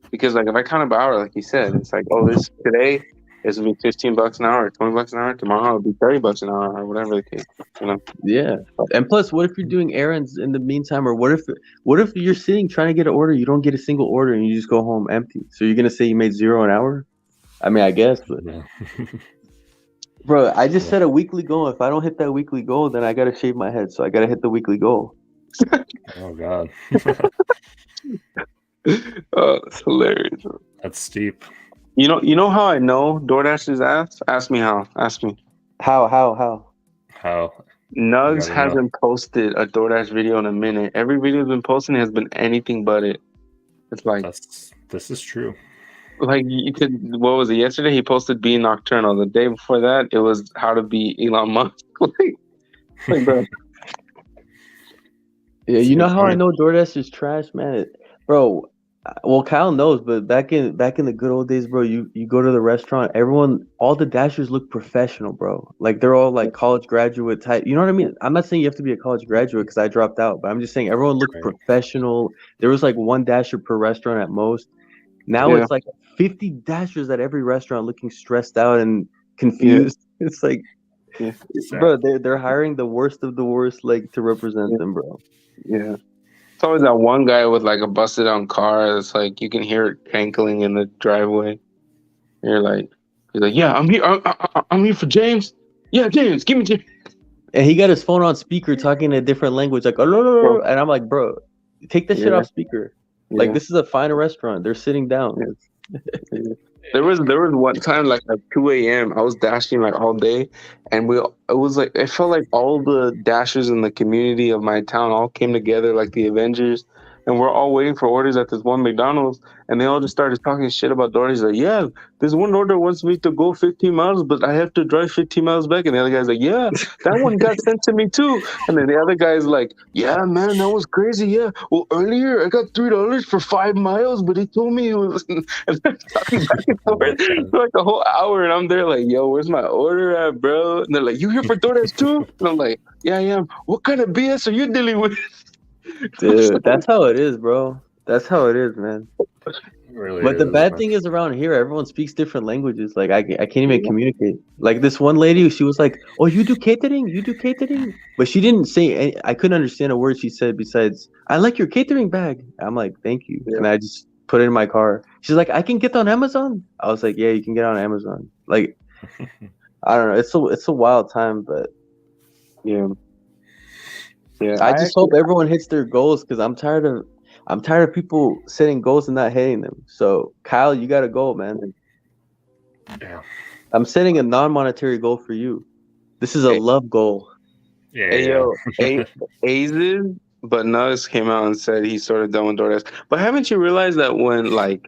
Because, like, if I count it by hour, like you said, it's like, oh, this today is gonna be $15 an hour, $20 an hour. Tomorrow it'll be $30 an hour, or whatever the case. You know? yeah. And plus, what if you're doing errands in the meantime, or what if you're sitting trying to get an order, you don't get a single order, and you just go home empty? So you're gonna say you made $0 an hour? I mean, I guess, but. Yeah. Bro, I just set a weekly goal. If I don't hit that weekly goal, then I gotta shave my head. So I gotta hit the weekly goal. Oh God. Oh, that's hilarious. That's steep. You know how I know DoorDash's ass? Ask me how. Ask me. How? How? Nugs Gotta know. hasn't posted a DoorDash video in a minute. Every video has been posting has been anything but it. It's like This is true. like you could. What was it? Yesterday he posted being nocturnal. The day before that it was how to be Elon Musk. like bro. Yeah, you know how I know DoorDash is trash, man. Bro, well, Kyle knows, but back in the good old days, bro, you go to the restaurant, all the dashers look professional, bro. Like they're all like college graduate type. You know what I mean? I'm not saying you have to be a college graduate because I dropped out, but I'm just saying everyone looked professional. There was like one dasher per restaurant at most. Now it's like 50 dashers at every restaurant looking stressed out and confused. Yeah. It's like, bro, they're hiring the worst of the worst like to represent them, bro. Yeah. It's always that one guy with like a busted down car. It's like you can hear it crankling in the driveway. He's like, yeah, I'm here. I'm here for James. Yeah, James, give me James. And he got his phone on speaker talking a different language, like, oh, and I'm like, bro, take this shit off speaker. Like, this is a fine restaurant. They're sitting down. There was one time like at 2 a.m. I was dashing like all day, and it felt like all the dashers in the community of my town all came together like the Avengers, and we're all waiting for orders at this one McDonald's, and they all just started talking shit about DoorDash. Like, yeah, this one order wants me to go 15 miles, but I have to drive 15 miles back. And the other guy's like, yeah, that one got sent to me too. And then the other guy's like, yeah, man, that was crazy. Yeah, well, earlier I got $3 for 5 miles, but he told me it was. And they're talking back and forth for like a whole hour, and I'm there like, yo, where's my order at, bro? And they're like, you here for DoorDash too? And I'm like, yeah, I am. What kind of BS are you dealing with? Dude, that's how it is, bro. That's how it is, man. It really But the is, bad man. thing is around here, everyone speaks different languages. Like I can't even communicate. Like this one lady, she was like, "Oh, you do catering? You do catering?" But she didn't say. I couldn't understand a word she said besides, "I like your catering bag." I'm like, "Thank you," Yeah. and I just put it in my car. She's like, "I can get on Amazon." I was like, "Yeah, you can get on Amazon." Like I don't know. It's a wild time, but Yeah. Yeah. I just hope everyone hits their goals because I'm tired of people setting goals and not hitting them. So Kyle, you got a goal, man. Yeah. I'm setting a non-monetary goal for you. This is a Hey. love goal. Yeah. Hey, yo, Aziz, but Nugs came out and said he's sort of done with DoorDash. But haven't you realized that when like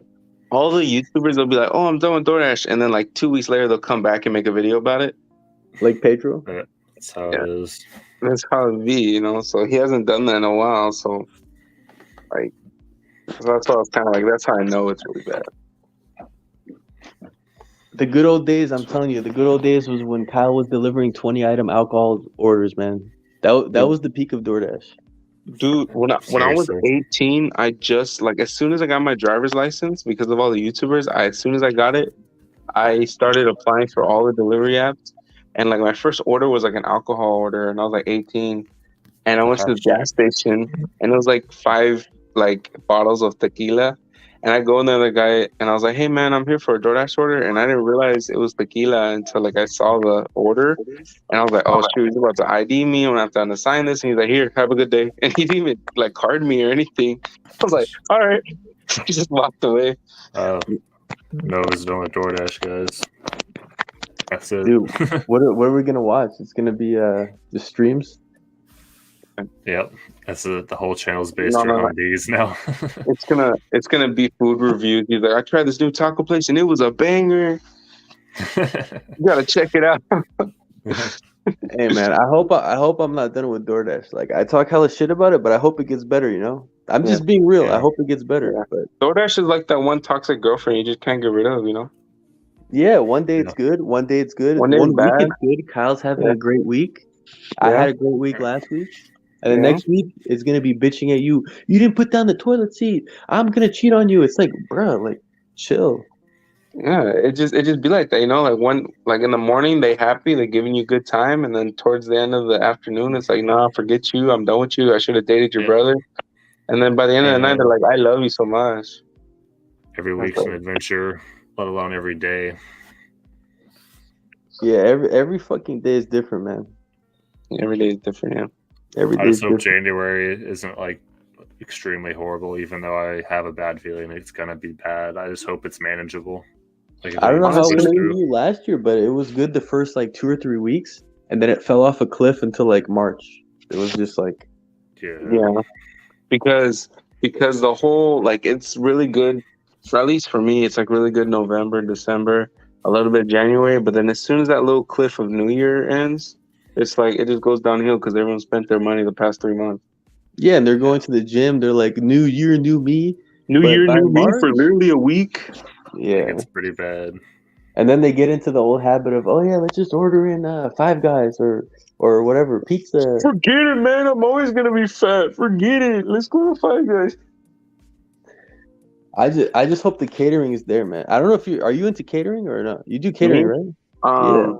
all the YouTubers will be like, "Oh, I'm done with DoorDash," and then like 2 weeks later they'll come back and make a video about it? Like Pedro? That's how Yeah. it is. That's how it be, you know. So he hasn't done that in a while. So like, so that's why I was kind of like, that's how I know it's really bad. The good old days, I'm telling you, the good old days was when Kyle was delivering 20-item alcohol orders, man. That was the peak of DoorDash. Dude, when I was Seriously. 18, I just like as soon as I got my driver's license because of all the YouTubers, as soon as I got it, I started applying for all the delivery apps. And like my first order was like an alcohol order, and I was like 18. And I went to the gas station, and it was like 5 like bottles of tequila. And I go in there, the guy, and I was like, "Hey man, I'm here for a DoorDash order," and I didn't realize it was tequila until like I saw the order, and I was like, "Oh shoot, he's about to ID me. I'm gonna have to unassign this." And he's like, "Here, have a good day," and he didn't even like card me or anything. I was like, "All right," he just walked away. No, it's done with DoorDash, guys. That's it. Dude, what are we gonna watch? It's gonna be the streams. Yep. That's it. The whole channel's based No. around these now. It's gonna be food reviews. He's like, "I tried this new taco place and it was a banger. You gotta check it out." Hey man, I hope I'm not done with DoorDash. Like I talk hella shit about it, but I hope it gets better, you know? I'm just being real. Yeah. I hope it gets better. Yeah. But DoorDash is like that one toxic girlfriend you just can't get rid of, you know? yeah, one day it's good, one day it's good. One day One it's week bad. it's good. Kyle's having a great week. I Yeah. had a great week last week. And then Yeah. next week it's gonna be bitching at you. You didn't put down the toilet seat. I'm gonna cheat on you. It's like, bro, like chill. Yeah, it just be like that, you know. Like in the morning they happy, they're giving you good time, and then towards the end of the afternoon, it's like, nah, forget you. I'm done with you. I should have dated your brother. And then by the end of the night, they're like, I love you so much. Every week's an adventure, let alone every day. Yeah, every fucking day is different, man. Every day is different, yeah. Every I day is just hope different. January isn't like extremely horrible, even though I have a bad feeling it's gonna be bad. I just hope it's manageable. Like I don't know how it push was for through. you last year, but it was good the first like 2 or 3 weeks, and then it fell off a cliff until like March. It was just like Yeah. Because the whole like it's really good for at least for me, it's like really good November, December, a little bit of January, but then as soon as that little cliff of New Year ends, it's like it just goes downhill because everyone spent their money the past 3 months. yeah, and they're going to the gym. They're like, new year, new me. New But year, by new me March- for literally a week. Yeah, It's pretty bad. and then they get into the old habit of, oh yeah, let's just order in Five Guys or whatever pizza. Forget it, man. I'm always gonna be fat. Forget it. Let's go to Five Guys. I just hope the catering is there, man. I don't know if are you into catering or not? You do catering, Me? right?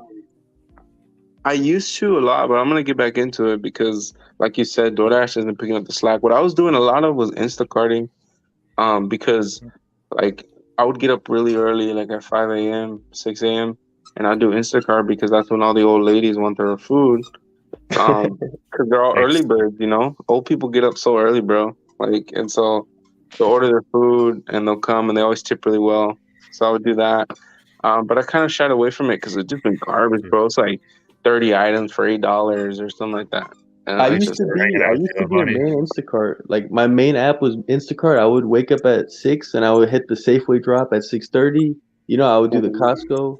I used to a lot, but I'm gonna get back into it because, like you said, DoorDash isn't picking up the slack. What I was doing a lot of was Instacarting, because like I would get up really early, like at 5 a.m., 6 a.m., and I'd do Instacart because that's when all the old ladies want their food. Because they're all early birds, you know. Old people get up so early, bro. Like, and so they'll order their food and they'll come and they always tip really well. So I would do that. But I kind of shied away from it because it's just been garbage, bro. It's like 30 items for $8 or something like that. And I used to be a main Instacart. Like my main app was Instacart. I would wake up at 6 and I would hit the Safeway drop at 6:30. You know, I would do the Costco.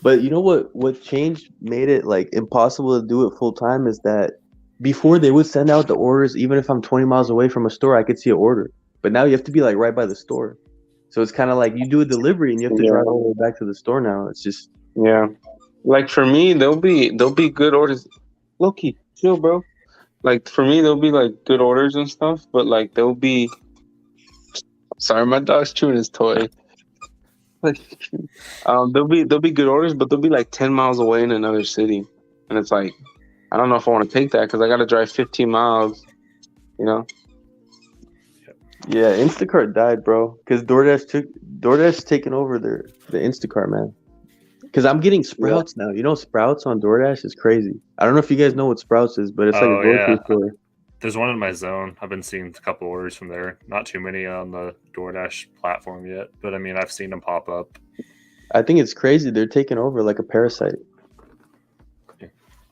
But you know what changed made it like impossible to do it full time is that before they would send out the orders, even if I'm 20 miles away from a store, I could see an order. But now you have to be like right by the store. So it's kind of like you do a delivery and you have to drive all the way back to the store now. It's just like for me, there'll be good orders. Loki, chill, bro. Like for me, there'll be like good orders and stuff, but like there'll be. Sorry, my dog's chewing his toy. Like, there'll be good orders, but they'll be like 10 miles away in another city, and it's like I don't know if I want to take that because I got to drive 15 miles. You know. Yeah, Instacart died, bro. Because DoorDash taking over the Instacart, man. Because I'm getting Sprouts now. You know, Sprouts on DoorDash is crazy. I don't know if you guys know what Sprouts is, but it's like a grocery store. There's one in my zone. I've been seeing a couple orders from there. Not too many on the DoorDash platform yet, but I mean, I've seen them pop up. I think it's crazy. They're taking over like a parasite.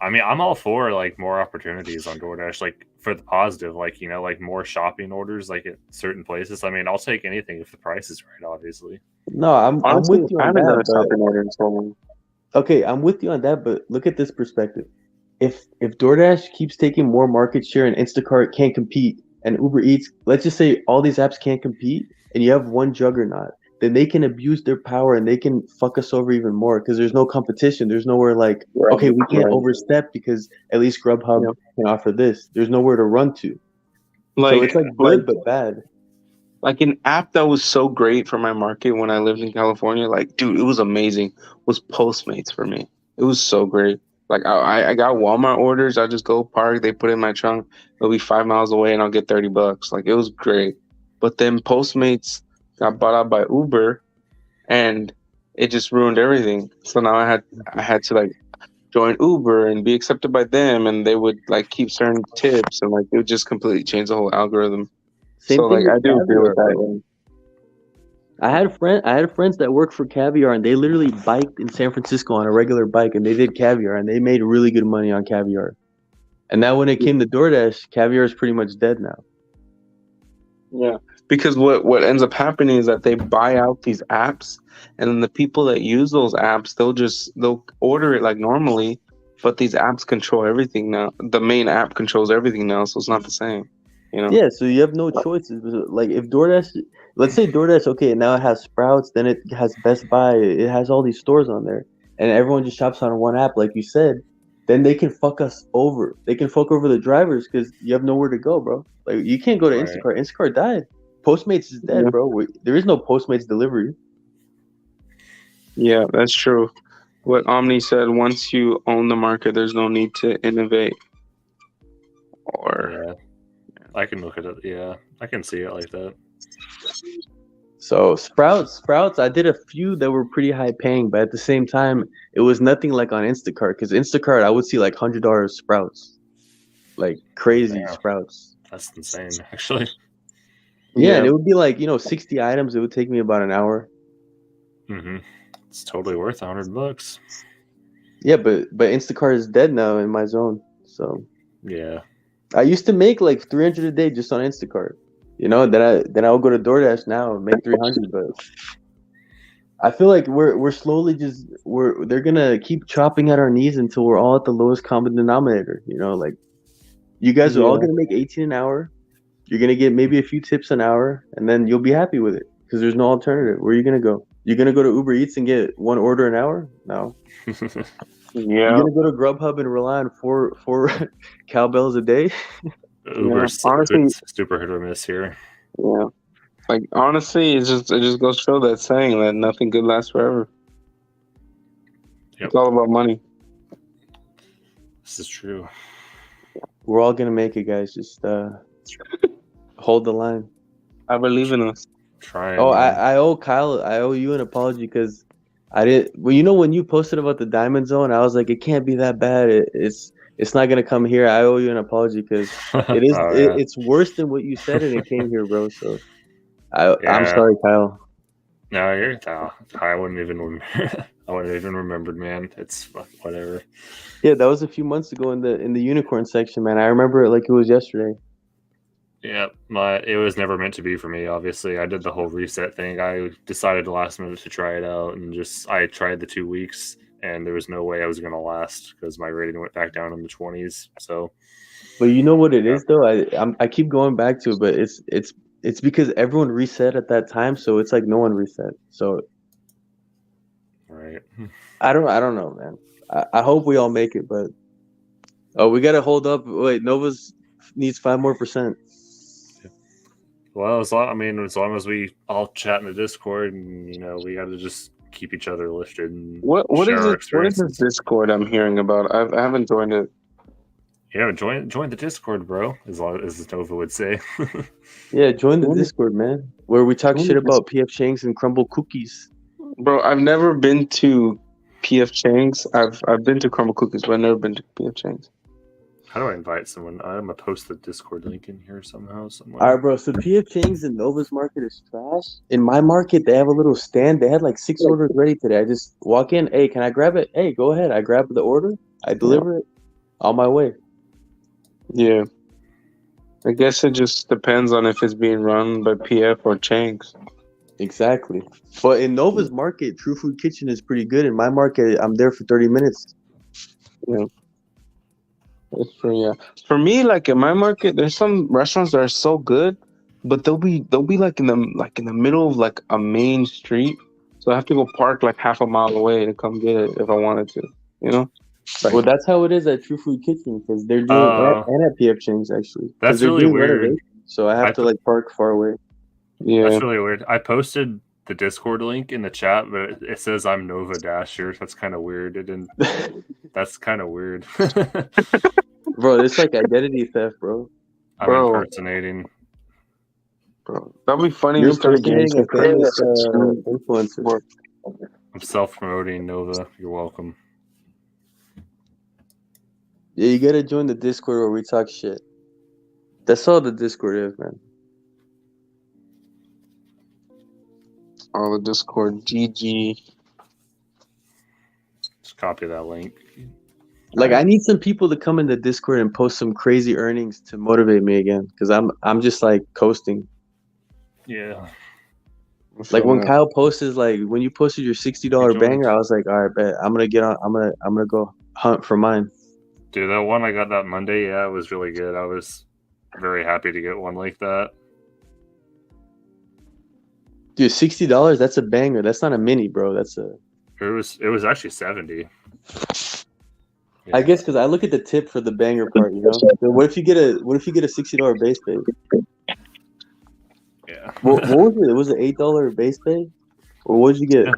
I mean, I'm all for like more opportunities on DoorDash, like for the positive, like, you know, like more shopping orders, like at certain places. I mean, I'll take anything if the price is right, obviously. No, I'm with you I on haven't done a that. shopping order in so long. Okay, I'm with you on that, but look at this perspective. If DoorDash keeps taking more market share and Instacart can't compete and Uber Eats, let's just say all these apps can't compete and you have one juggernaut, then they can abuse their power and they can fuck us over even more because there's no competition. There's nowhere like, okay, we can't overstep because at least Grubhub can offer this. There's nowhere to run to. Like, so it's like good but bad. Like an app that was so great for my market when I lived in California, like, dude, it was amazing, was Postmates for me. It was so great. Like, I got Walmart orders. I just go park, they put it in my trunk. It'll be 5 miles away and I'll get $30. Like, it was great. But then Postmates got bought out by Uber and it just ruined everything. So now I had to like join Uber and be accepted by them, and they would like keep certain tips and like it would just completely change the whole algorithm. Same so thing like I with do agree with Caviar, that. bro. I had friends that worked for Caviar, and they literally biked in San Francisco on a regular bike, and they did Caviar, and they made really good money on Caviar. And now when it came to DoorDash, Caviar is pretty much dead now. Yeah, because what ends up happening is that they buy out these apps, and then the people that use those apps, they'll order it like normally, but these apps control everything now. The main app controls everything now, so it's not the same. You know? Yeah, so you have no choices. Like if DoorDash, let's say DoorDash, okay, now it has Sprouts, then it has Best Buy, it has all these stores on there, and everyone just shops on one app, like you said. Then they can fuck us over. They can fuck over the drivers because you have nowhere to go, bro. Like you can't go to Instacart. Instacart died. Postmates is dead, bro. There is no Postmates delivery. Yeah, that's true. What Omni said: once you own the market, there's no need to innovate. Yeah, I can look at it. Yeah, I can see it like that. So Sprouts, I did a few that were pretty high paying, but at the same time, it was nothing like on Instacart. Because Instacart, I would see like $100 Sprouts, like crazy Sprouts. That's insane, actually. Yeah, and it would be like 60 items. It would take me about an hour. Mm-hmm. It's totally worth $100. Yeah, but Instacart is dead now in my zone. So yeah, I used to make like 300 a day just on Instacart. Then I'll go to DoorDash now and make 300. But I feel like we're slowly they're gonna keep chopping at our knees until we're all at the lowest common denominator. Like you guys are all gonna make 18 an hour. You're gonna get maybe a few tips an hour, and then you'll be happy with it because there's no alternative. Where are you gonna go? You're gonna go to Uber Eats and get one order an hour? No. You're gonna go to Grubhub and rely on four cowbells a day? Uber's honestly super hit or miss here. Yeah, like honestly, it just goes to show that saying that nothing good lasts forever. Yep. It's all about money. This is true. We're all gonna make it, guys. Just hold the line. I believe in us. Try. Oh, I owe Kyle. I owe you an apology because I didn't. Well, when you posted about the Diamond Zone, I was like, it can't be that bad. It's not gonna come here. I owe you an apology because it is. It's worse than what you said, and it came here, bro. So I'm sorry, Kyle. No, you're Kyle. I wouldn't even. I wouldn't even remembered, man. It's whatever. Yeah, that was a few months ago in the unicorn section, man. I remember it like it was yesterday. Yeah, it was never meant to be for me. Obviously, I did the whole reset thing. I decided the last minute to try it out, and I tried the 2 weeks, and there was no way I was going to last because my rating went back down in the 20s. So, but you know what it is though. I keep going back to it, but it's because everyone reset at that time, so it's like no one reset. So, right. I don't know, man. I hope we all make it, but we gotta hold up. Wait, Nova's needs 5 more %. Well, as long as we all chat in the Discord, and we got to just keep each other lifted and What share is our it? What is this experiences. Discord I'm hearing about? I haven't joined it. Yeah, join the Discord, bro. As Nova would say. Yeah, join the Discord, man, where we talk shit about PF Chang's and crumble cookies. Bro, I've never been to PF Chang's. I've been to Crumble Cookies, but I've never been to PF Chang's. How do I invite someone? I'm gonna post the Discord link in here somehow. Somewhere. All right, bro. So PF Chang's in Nova's market is trash. In my market, they have a little stand. They had like 6 orders ready today. I just walk in. Hey, can I grab it? Hey, go ahead. I grab the order. I deliver it. On my way. Yeah. I guess it just depends on if it's being run by PF or Chang's. Exactly. But in Nova's market, True Food Kitchen is pretty good. In my market, I'm there for 30 minutes. Yeah. That's true, yeah. For me, like in my market, there's some restaurants that are so good, but they'll be like in the middle of like a main street. So I have to go park like half a mile away to come get it if I wanted to. Right. Well, that's how it is at True Food Kitchen because they're doing and at PF Chang's actually. That's really weird. So I have to like park far away. Yeah, that's really weird. I posted the Discord link in the chat, but it says I'm Nova Dasher. That's kind of weird. It didn't. That's kind of weird. Bro, it's like identity theft, bro. I'm impersonating. Bro, that'd be funny. You're impersonating a famous influencer. I'm self-promoting Nova. You're welcome. Yeah, you gotta join the Discord where we talk shit. That's all the Discord is, man. Oh, the Discord. GG. Just copy that link. Like, I need some people to come in the Discord and post some crazy earnings to motivate me again, because I'm just like coasting. Yeah. Like when Kyle posted, like when you posted your $60 banger, I was like, all right, bet I'm gonna go hunt for mine. Dude, that one I got that Monday, yeah, it was really good. I was very happy to get one like that. Dude, $60, that's a banger. That's not a mini, bro. That's a. It was actually 70. Yeah. I guess because I look at the tip for the banger part, you know. So what if you get a $60 base pay? Yeah. What was it? Was it $8 base pay, or what did you get? Yeah.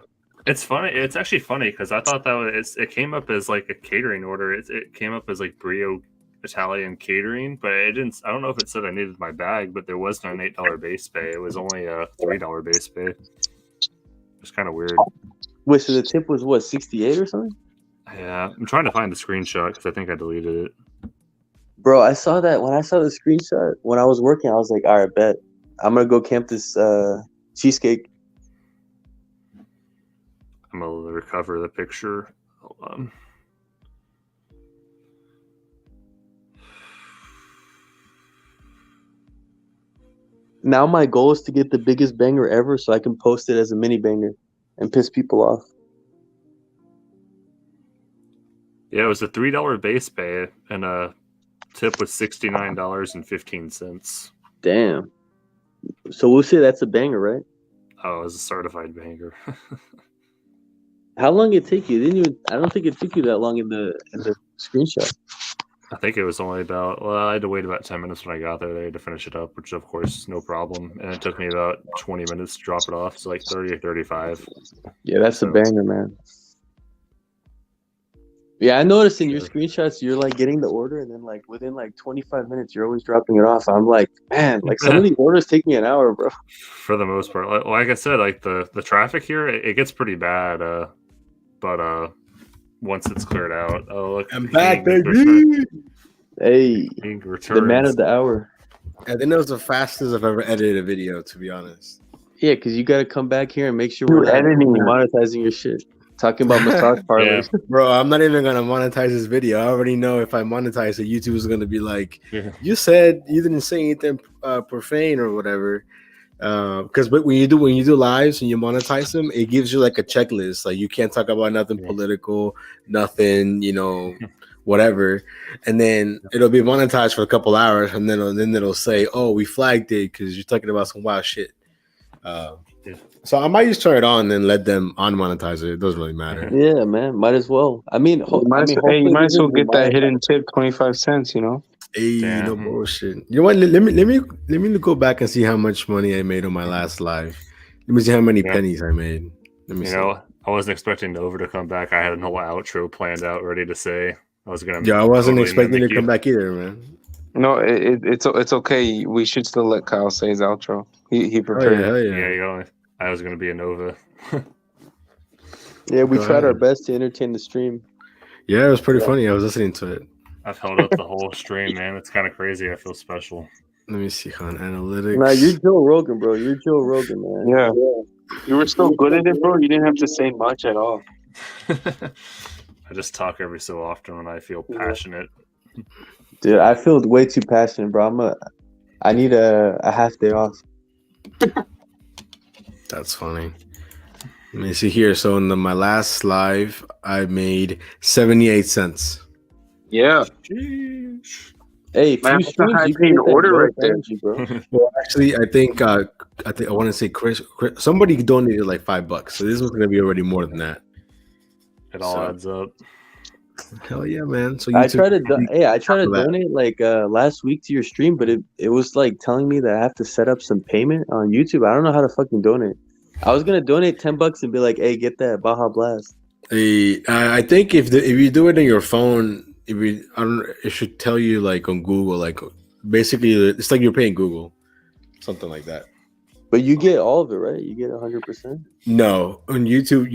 It's funny. It's actually funny because I thought that it came up as like a catering order. It came up as like Brio Italian catering, but it didn't. I don't know if it said I needed my bag, but there was no $8 base pay. It was only a $3 base pay. It's kind of weird. Wait, so the tip was what, 68 or something? Yeah, I'm trying to find the screenshot because I think I deleted it. Bro, I saw that when I saw the screenshot when I was working. I was like, all right, bet I'm gonna go camp this cheesecake. I'm gonna recover the picture. Hold on. Now my goal is to get the biggest banger ever so I can post it as a mini banger and piss people off. Yeah, it was a $3 base pay and a tip was $69.15. Damn. So we'll say that's a banger, right? Oh, it was a certified banger. How long did it take you? I don't think it took you that long in the screenshot. I think it was only about, I had to wait about 10 minutes when I got there. They had to finish it up, which of course, no problem. And it took me about 20 minutes to drop it off. So like 30 or 35. Yeah, that's a banger, man. Yeah, I noticed in your screenshots, you're like getting the order and then like within like 25 minutes, you're always dropping it off. I'm like, man, like some of these orders take me an hour, bro. For the most part. Like I said, like the traffic here, it gets pretty bad. But once it's cleared out, oh look, I'm back, baby. Hey, the man of the hour. I think that was the fastest I've ever edited a video, to be honest. Yeah, because you got to come back here and make sure we're monetizing your shit. Talking about massage parlors. Yeah. Bro, I'm not even going to monetize this video. I already know if I monetize it, YouTube is going to be like, you said you didn't say anything profane or whatever. Because when you do lives and you monetize them, it gives you like a checklist. Like you can't talk about nothing political, nothing, whatever. And then it'll be monetized for a couple hours, and then it'll say, "Oh, we flagged it because you're talking about some wild shit." So I might just turn it on and let them unmonetize it. It doesn't really matter. Yeah, man, might as well. I mean, you might as well get that hidden tip, 25 cents. Hey, no Damn. bullshit. You know what? Let me go back and see how much money I made on my last live. Let me see how many Yeah. pennies I made. Let me You see. know, I wasn't expecting Nova to come back. I had an whole outro planned out, ready to say. I was gonna. Yeah, I wasn't totally expecting mimic to you. come back either, man. No, it's okay. We should still let Kyle say his outro. He Hell yeah, prepared. hell Yeah, yeah. you know, I was gonna be a Nova. Yeah, we Go tried our ahead. best to entertain the stream. Yeah, it was pretty Yeah. funny. I was listening to it. I've held up the whole stream, man. It's kind of crazy. I feel special. Let me see on analytics. Nah, you're Joe Rogan, bro. You're Joe Rogan, man. Yeah. You were so good at it, bro. You didn't have to say much at all. I just talk every so often when I feel passionate. Dude, I feel way too passionate, bro. I need a half day off. That's funny. Let me see here. So in my last live, I made 78 cents. Yeah. Hey, Man, few that's a streams, high you can paying get that order glow right up there. energy, bro. Well, actually, I think I want to say Chris. Somebody donated like $5, so this was gonna be already more than that. It all So- adds up. Hell yeah, man! So I YouTube- tried to for that. donate like last week to your stream, but it was like telling me that I have to set up some payment on YouTube. I don't know how to fucking donate. I was gonna donate $10 and be like, "Hey, get that Baja Blast." I think if you do it on your phone, it should tell you like on Google, like basically it's like you're paying Google, something like that. But you get all of it, right? You get 100%. No, on YouTube,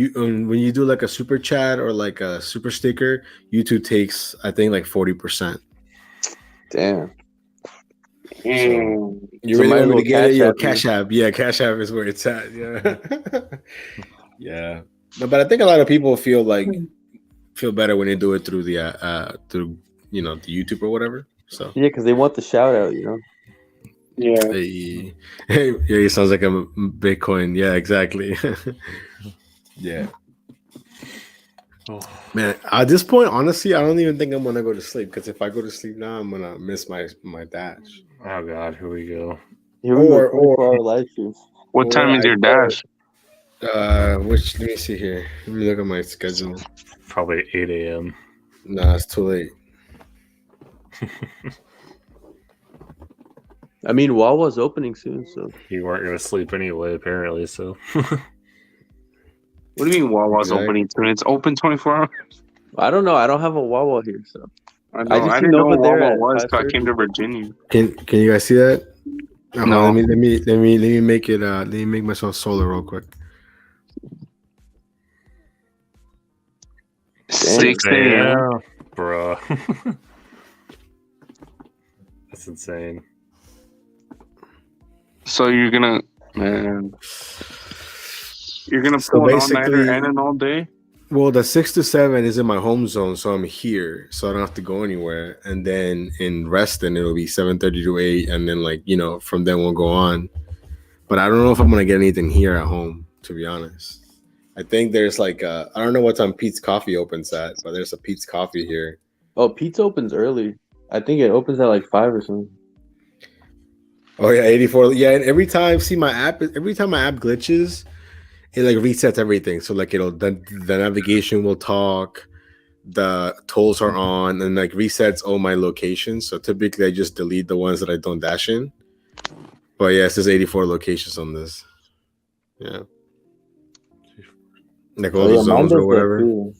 when you do like a super chat or like a super sticker, YouTube takes I think like 40%. Damn. You So really might want as me well to get it? Cash Yo, App me. Cash App. Yeah, Cash App is where it's at. Yeah. Yeah. No, but I think a lot of people feel better when they do it through the through the YouTube or whatever. So Yeah, because they want the shout out, you know. Yeah. hey, yeah, it sounds like I'm Bitcoin. Yeah, exactly. Yeah. Oh, Man, at this point, honestly, I don't even think I'm gonna go to sleep because if I go to sleep now, I'm gonna miss my dash. oh God, here we go. Here we Or- go, 24-hour live stream. What time is your dash? Which let me see here. Let me look at my schedule. Probably 8 a.m. Nah, it's too late. I mean, Wawa's opening soon, so You weren't gonna sleep anyway, apparently. So What do you mean Wawa's Exactly. opening soon? It's open 24 hours. I don't know. I don't have a Wawa here, so I know. just I seen didn't know over what there Wawa at was till I 5:30. came to Virginia. Can you guys see that? No. Let me make it. Let me make myself solar real quick. 6 a.m. Bruh. That's insane. So you're gonna pull So an all-nighter basically- and an all day? Well, the 6 to 7 is in my home zone, so I'm here, so I don't have to go anywhere. And then in Reston, it'll be 7:30 to 8, and then from then we'll go on. But I don't know if I'm gonna get anything here at home, to be honest. I think there's I don't know what time Pete's Coffee opens at, but there's a Pete's Coffee here. Oh, Pete's opens early. I think it opens at like 5 or something. Oh yeah, 84. Yeah, and every time my app glitches, it resets everything. So the navigation will talk, the tolls are on, and resets all my locations. So typically I just delete the ones that I don't dash in. But yeah, it says 84 locations on this. Yeah. All the mine zones does or that whatever. too.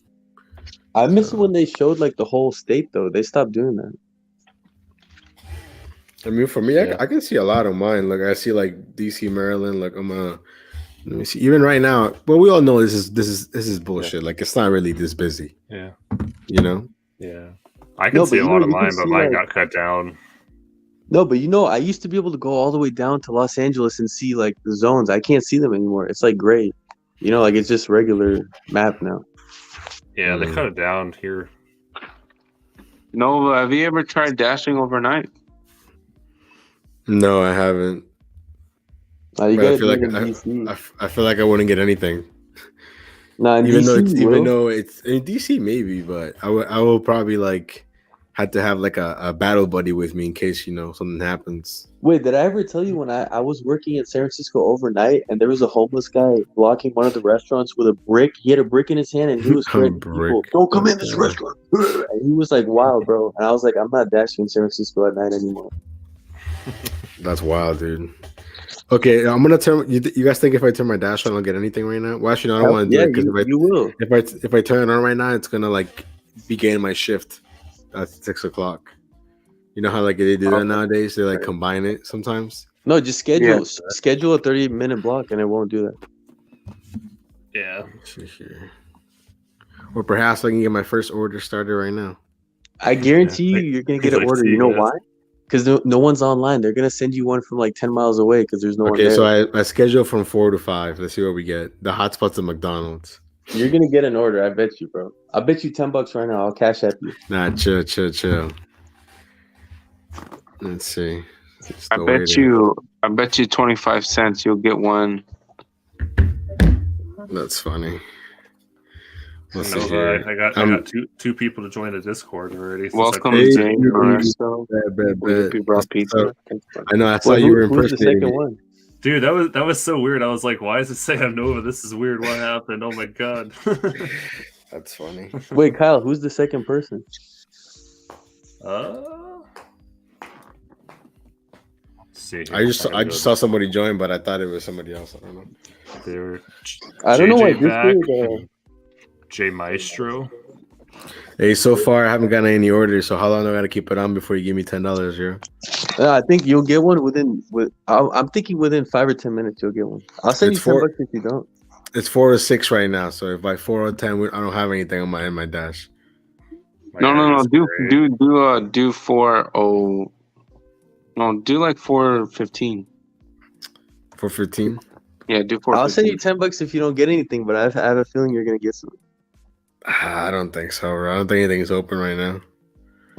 I miss it when they showed the whole state though. They stopped doing that. I mean, for me, Yeah. I can see a lot of mine. I see DC, Maryland. Let me see. Even right now, well, we all know this is bullshit. It's not really this busy. Yeah. You know. Yeah. I can No, see but a lot of you can mine, but see, mine got cut down. No, but I used to be able to go all the way down to Los Angeles and see the zones. I can't see them anymore. It's gray. It's just regular map now. Yeah, they cut it down here. No, have you ever tried dashing overnight? No, I haven't. You But I gotta feel do like it in DC. I feel like I wouldn't get anything. Nah, in Even DC, though you will. it's in DC maybe, but I will probably had to have like a battle buddy with me in case something happens. Wait, did I ever tell you when I was working in San Francisco overnight and there was a homeless guy blocking one of the restaurants with a brick? He had a brick in his hand and he was threatening people, "Don't come in this restaurant." And he was like, "Wow, bro." And I was like, "I'm not dashing in San Francisco at night anymore." That's wild, dude. Okay, I'm gonna turn. You guys think if I turn my dash on, I'll get anything right now? Well, actually, no, I don't want to do it because you will. If I turn it on right now, it's gonna like begin my shift at 6 o'clock. You know how like they do that nowadays? They like combine it sometimes. No, just schedule a 30-minute block and it won't do that. Yeah. Or perhaps I can get my first order started right now. I guarantee you're gonna get an order. You know why? Because no one's online. They're gonna send you one from like 10 miles away because there's no one there. Okay, so I schedule from 4 to 5. Let's see what we get. The hotspot's at McDonald's. You're gonna get an order. I bet you, bro. I bet you $10 right now. I'll cash app you. Nah, chill. Let's see. I bet you 25 cents you'll get one. That's funny. Let's see here. I got two people to join the Discord already. Welcome, James. I know. I saw you were impersonating the one. Dude, that was so weird. I was like, why does it say I'm Nova? This is weird. What happened? Oh my god. That's funny. Wait, Kyle, who's the second person? See, I just saw somebody join, but I thought it was somebody else. I don't know. I don't know why this J Maestro. Hey, so far I haven't gotten any orders. So how long do I got to keep it on before you give me $10, yo? I think you'll get one I'm thinking within 5 or 10 minutes you'll get one. I'll send you $10 if you don't. It's 4 or 6 right now. So if by 4 or 10, I don't have anything on my dash. No. Do 4. Oh, no. Do like 4:15. 4:15. Yeah, do 4. I'll send you $10 if you don't get anything, but I have a feeling you're gonna get some. I don't think so, bro. I don't think anything's open right now.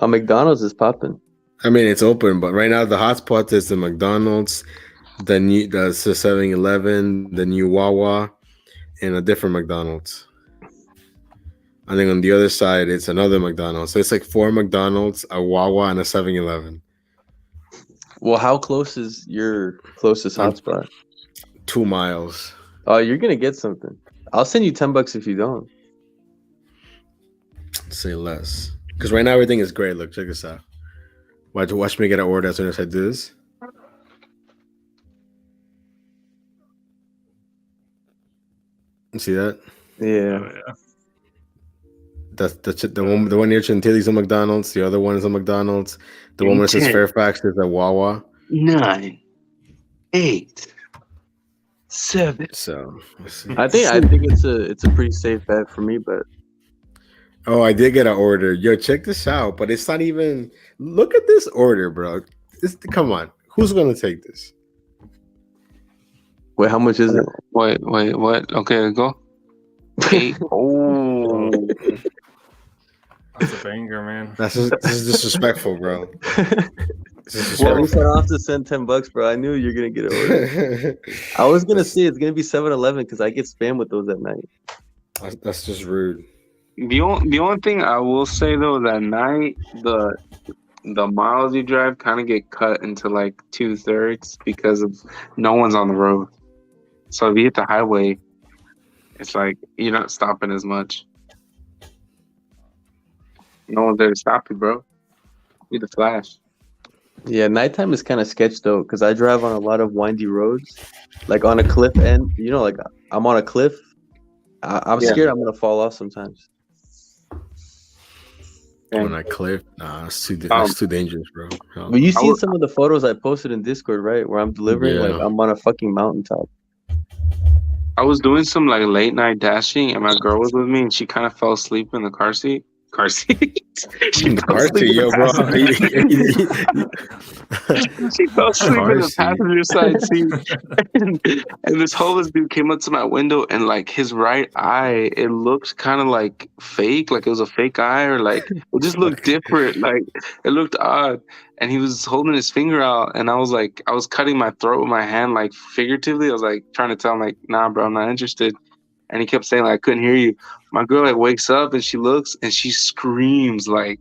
McDonald's is popping. I mean, it's open, but right now the hotspot is the McDonald's, the 7-Eleven, the new Wawa, and a different McDonald's. I think on the other side it's another McDonald's. So it's like 4 McDonald's, a Wawa, and a 7-Eleven. Well, how close is your closest hotspot? 2 miles. Oh, you're gonna get something. I'll send you $10 if you don't. Say less, because right now everything is great. Look, check this out. Watch me get an order as soon as I do this. You see that? Yeah. That's the one near Chantilly's a McDonald's. The other one is a McDonald's. The one that says Fairfax is a Wawa. 9, 8, 7. So I think it's a pretty safe bet for me, but. Oh, I did get an order. Yo, check this out. But it's not even. Look at this order, bro. Come on. Who's gonna take this? Wait, how much is it? Wait, what? Okay, go. Wait. Oh. That's a banger, man. This is disrespectful, bro. Well, at least I don't have to send $10, bro. I knew you're gonna get an order. I was gonna say it's gonna be 7-Eleven because I get spam with those at night. That's just rude. The only thing I will say though, that night the miles you drive kind of get cut into like 2/3 because of no one's on the road. So if you hit the highway, it's like you're not stopping as much. No one's there to stop you, bro. You're the Flash. Yeah, nighttime is kind of sketch though, because I drive on a lot of windy roads, like on a cliff end. You know, like I'm on a cliff. I'm scared I'm gonna fall off sometimes. On a cliff? Nah, that's too dangerous, bro. But you seen some of the photos I posted in Discord, right? Where I'm delivering, like I'm on a fucking mountaintop. I was doing some like late night dashing, and my girl was with me, and she kind of fell asleep in the car seat. She fell asleep in the passenger side seat, and this homeless dude came up to my window, and like his right eye, it looked kind of like fake, like it was a fake eye, or like it just looked different, like it looked odd. And he was holding his finger out, and I was cutting my throat with my hand, like figuratively. I was like trying to tell him, like, nah, bro, I'm not interested. And he kept saying, like, I couldn't hear you. My girl like wakes up and she looks and she screams like,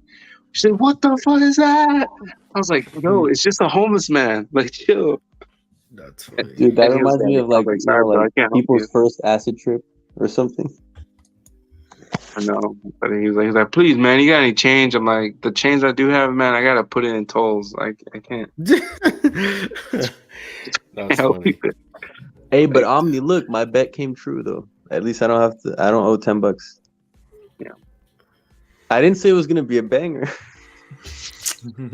She said, "What the fuck is that?" I was like, "No, it's just a homeless man. Like, chill." That's funny. Dude, that And he was reminds me of I was like, "Sorry, bro, I like can't help people's you." first acid trip or something. I know, but he's like, "Please, man, you got any change?" I'm like, "The change I do have, man, I gotta put it in tolls. Like, I can't That's help you." funny. Hey, but Omni, look, my bet came true though. At least I don't have to. I don't owe $10. Yeah. I didn't say it was gonna be a banger.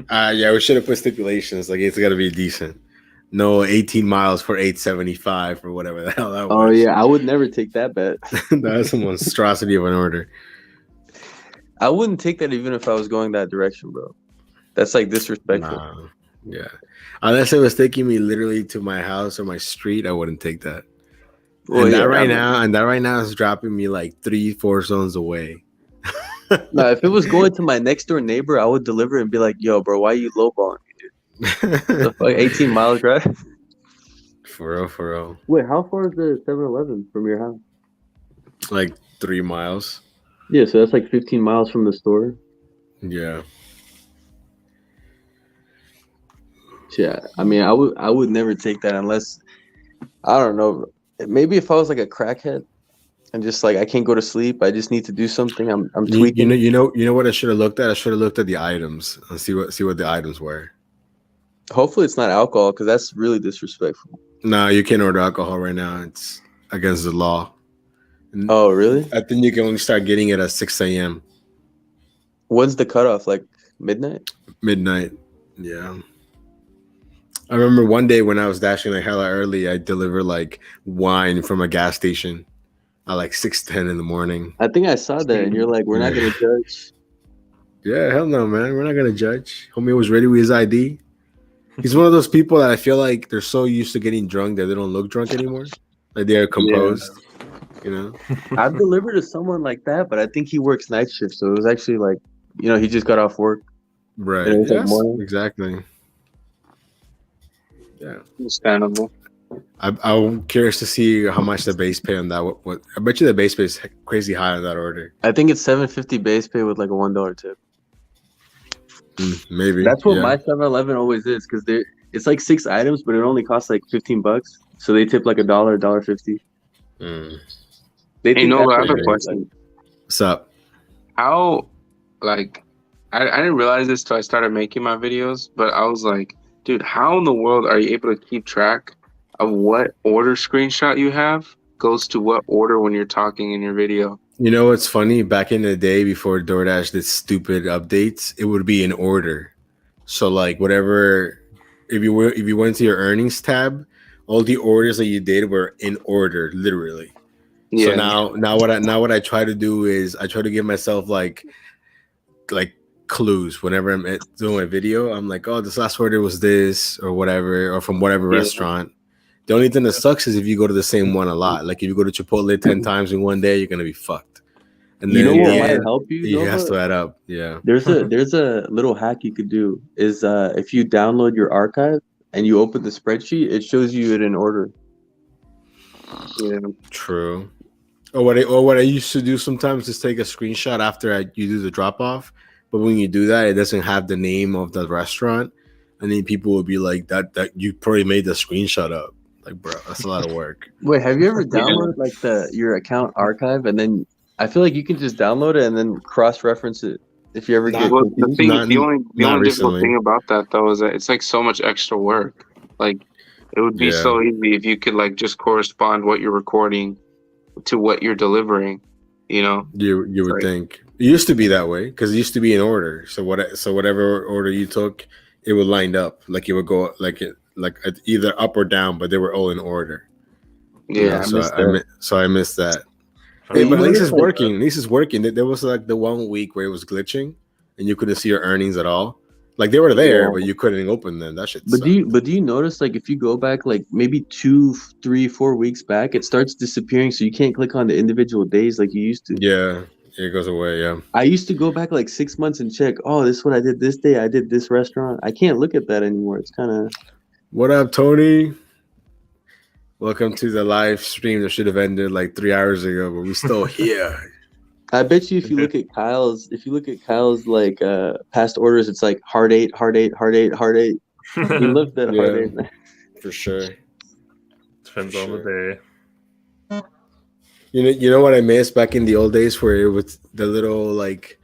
Yeah, we should have put stipulations. Like it's got to be decent. No 18 miles for 875 or whatever the hell that was. Oh yeah, I would never take that bet. That's a monstrosity of an order. I wouldn't take that even if I was going that direction, bro. That's like disrespectful. Nah, yeah. Unless it was taking me literally to my house or my street, I wouldn't take that. Well, and yeah, that right I mean- now, and that right now is dropping me like 3-4 zones away. No, if it was going to my next door neighbor, I would deliver and be like, "Yo, bro, why you lowballing me, dude? The fuck, 18 miles drive?" For real. Wait, how far is the 7-Eleven from your house? Like 3 miles. Yeah, so that's like 15 miles from the store. Yeah. Yeah, I mean, I would never take that unless, I don't know, maybe if I was like a crackhead and just like I can't go to sleep, I just need to do something. I'm tweaking. You know what I should have looked at? I should have looked at the items and see what the items were. Hopefully it's not alcohol because that's really disrespectful. No, you can't order alcohol right now. It's against the law. Oh, really? I think you can only start getting it at 6 a.m. When's the cutoff? Like midnight? Midnight. Yeah. I remember one day when I was dashing like hella early, I delivered like wine from a gas station at like 6:10 in the morning. I think I saw that, and you're like, "We're not gonna judge." Yeah, hell no, man. We're not gonna judge. Homie was ready with his ID. He's one of those people that I feel like they're so used to getting drunk that they don't look drunk anymore. Like they're composed, you know. I've delivered to someone like that, but I think he works night shift, so it was actually like, he just got off work. Right. And it was like Yes, morning. exactly. Yeah. Understandable. I'm curious to see how much the base pay on that. What I bet you the base pay is crazy high on that order. I think it's $7.50 base pay with like a $1 tip. Maybe That's what yeah. my 7-Eleven always is because it's like 6 items, but it only costs like $15. So they tip like $1, $1.50. Mm. They Hey, no, I have a pretty question. What's up? How, like, I didn't realize this till I started making my videos, but I was like, dude, how in the world are you able to keep track of what order screenshot you have goes to what order when you're talking in your video? You know what's funny? Back in the day before DoorDash did stupid updates, it would be in order. So like whatever, if you went to your earnings tab, all the orders that you did were in order, literally. Yeah. So now what I try to do is I try to give myself like clues whenever I'm doing a video. I'm like, oh, this last order was this or whatever, or from whatever restaurant. The only thing that sucks is if you go to the same one a lot. Like if you go to Chipotle 10 times in one day, you're gonna be fucked. And You then know what yeah, might help you? it has Nova? to add up. Yeah. There's a little hack you could do is if you download your archive and you open the spreadsheet, it shows you it in order. Yeah. True. Or what I used to do sometimes is take a screenshot after you do the drop off. But when you do that, it doesn't have the name of the restaurant, and then people will be like, "That you probably made the screenshot up." Like, bro, that's a lot of work. Wait, have you ever downloaded like your account archive and then I feel like you can just download it and then cross-reference it if you ever get Well, the confused. thing, Not- the only not difficult recently. thing about that though is that it's like so much extra work. Like it would be Yeah. so easy if you could like just correspond what you're recording to what you're delivering. You know? You would Right. think it used to be that way because it used to be in order. So whatever order you took, it would line up. Like it would go like either up or down, but they were all in order. You Yeah. know, I I missed that. Hey, Hey, you but at least notice, it's like, working. At least it's working. There was like the 1 week where it was glitching and you couldn't see your earnings at all. Like they were there, Yeah. but you couldn't open them. That shit. But sucked. do you notice like if you go back like maybe 2, 3, 4 weeks back, it starts disappearing, so you can't click on the individual days like you used to. Yeah, it goes away. Yeah. I used to go back like 6 months and check. Oh, this is what I did this day. I did this restaurant. I can't look at that anymore. It's kind of. What up, Tony? Welcome to the live stream that should have ended like 3 hours ago, but we're still here. I bet you if you look at Kyle's like past orders, it's like hard 8, hard 8, hard 8, hard 8. He looked at hard 8. For sure. Depends on the day. You know what I miss back in the old days where it was the little like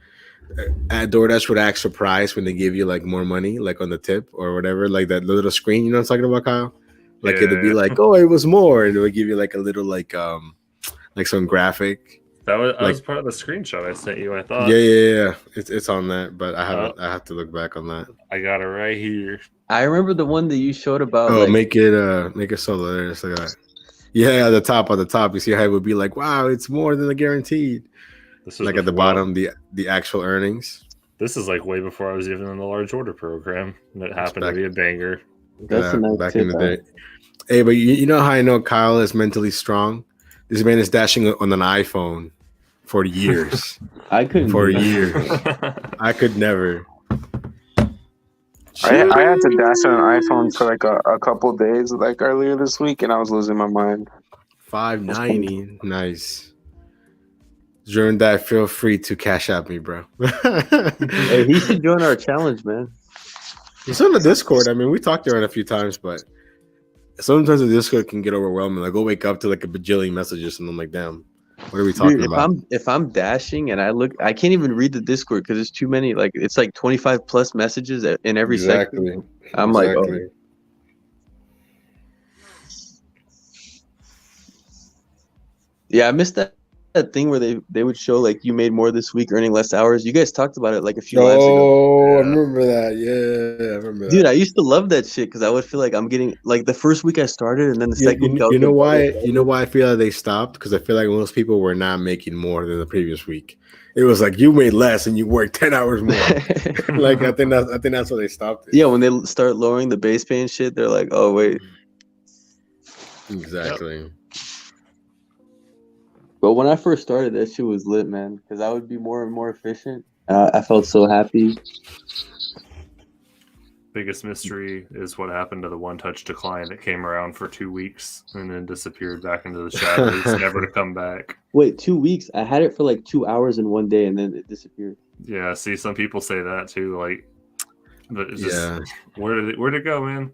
at DoorDash would act surprised when they give you like more money, like on the tip or whatever, like that little screen. You know what I'm talking about, Kyle? Like it'd be like, oh, it was more, and it would give you like a little like some graphic. That was part of the screenshot I sent you. I thought. Yeah. It's on that, but I haven't. I have to look back on that. I got it right here. I remember the one that you showed about. Oh, make it solo there. So yeah, on the top. You see how it would be like, wow, it's more than the guaranteed. This is like at the bottom, the actual earnings. This is like way before I was even in the large order program. That happened to be a banger. That's back in the day. Hey, but you know how I know Kyle is mentally strong? This man is dashing on an iPhone for years. I couldn't. For years. I could never. I had to dash on an iPhone for like a couple days, like earlier this week, and I was losing my mind. $5.90, nice. During that, feel free to cash out me, bro. Hey, he should join our challenge, man. He's on the Discord. I mean, we talked to him a few times, but sometimes the Discord can get overwhelming. Like, go wake up to like a bajillion messages, and I'm like, damn, what are we talking about? If I'm dashing and I can't even read the Discord because there's too many. Like, it's like 25 plus messages in every section. I'm like, oh. Yeah, I missed that thing where they would show like you made more this week earning less hours. You guys talked about it like a few lives ago. Oh, I remember that. Yeah, I remember that. Dude, I used to love that shit because I would feel like I'm getting like the first week I started and then the second week. You know why I feel like they stopped? Because I feel like most people were not making more than the previous week. It was like you made less and you worked 10 hours more. Like I think that's why they stopped it. Yeah, when they start lowering the base pay and shit, they're like, oh wait. Exactly. Yep. But when I first started, that shit was lit, man. Because I would be more and more efficient. I felt so happy. Biggest mystery is what happened to the one-touch decline that came around for 2 weeks and then disappeared back into the shadows, never to come back. Wait, 2 weeks? I had it for like 2 hours in one day, and then it disappeared. Yeah, see, some people say that too. Like, but it's just, where'd it go, man?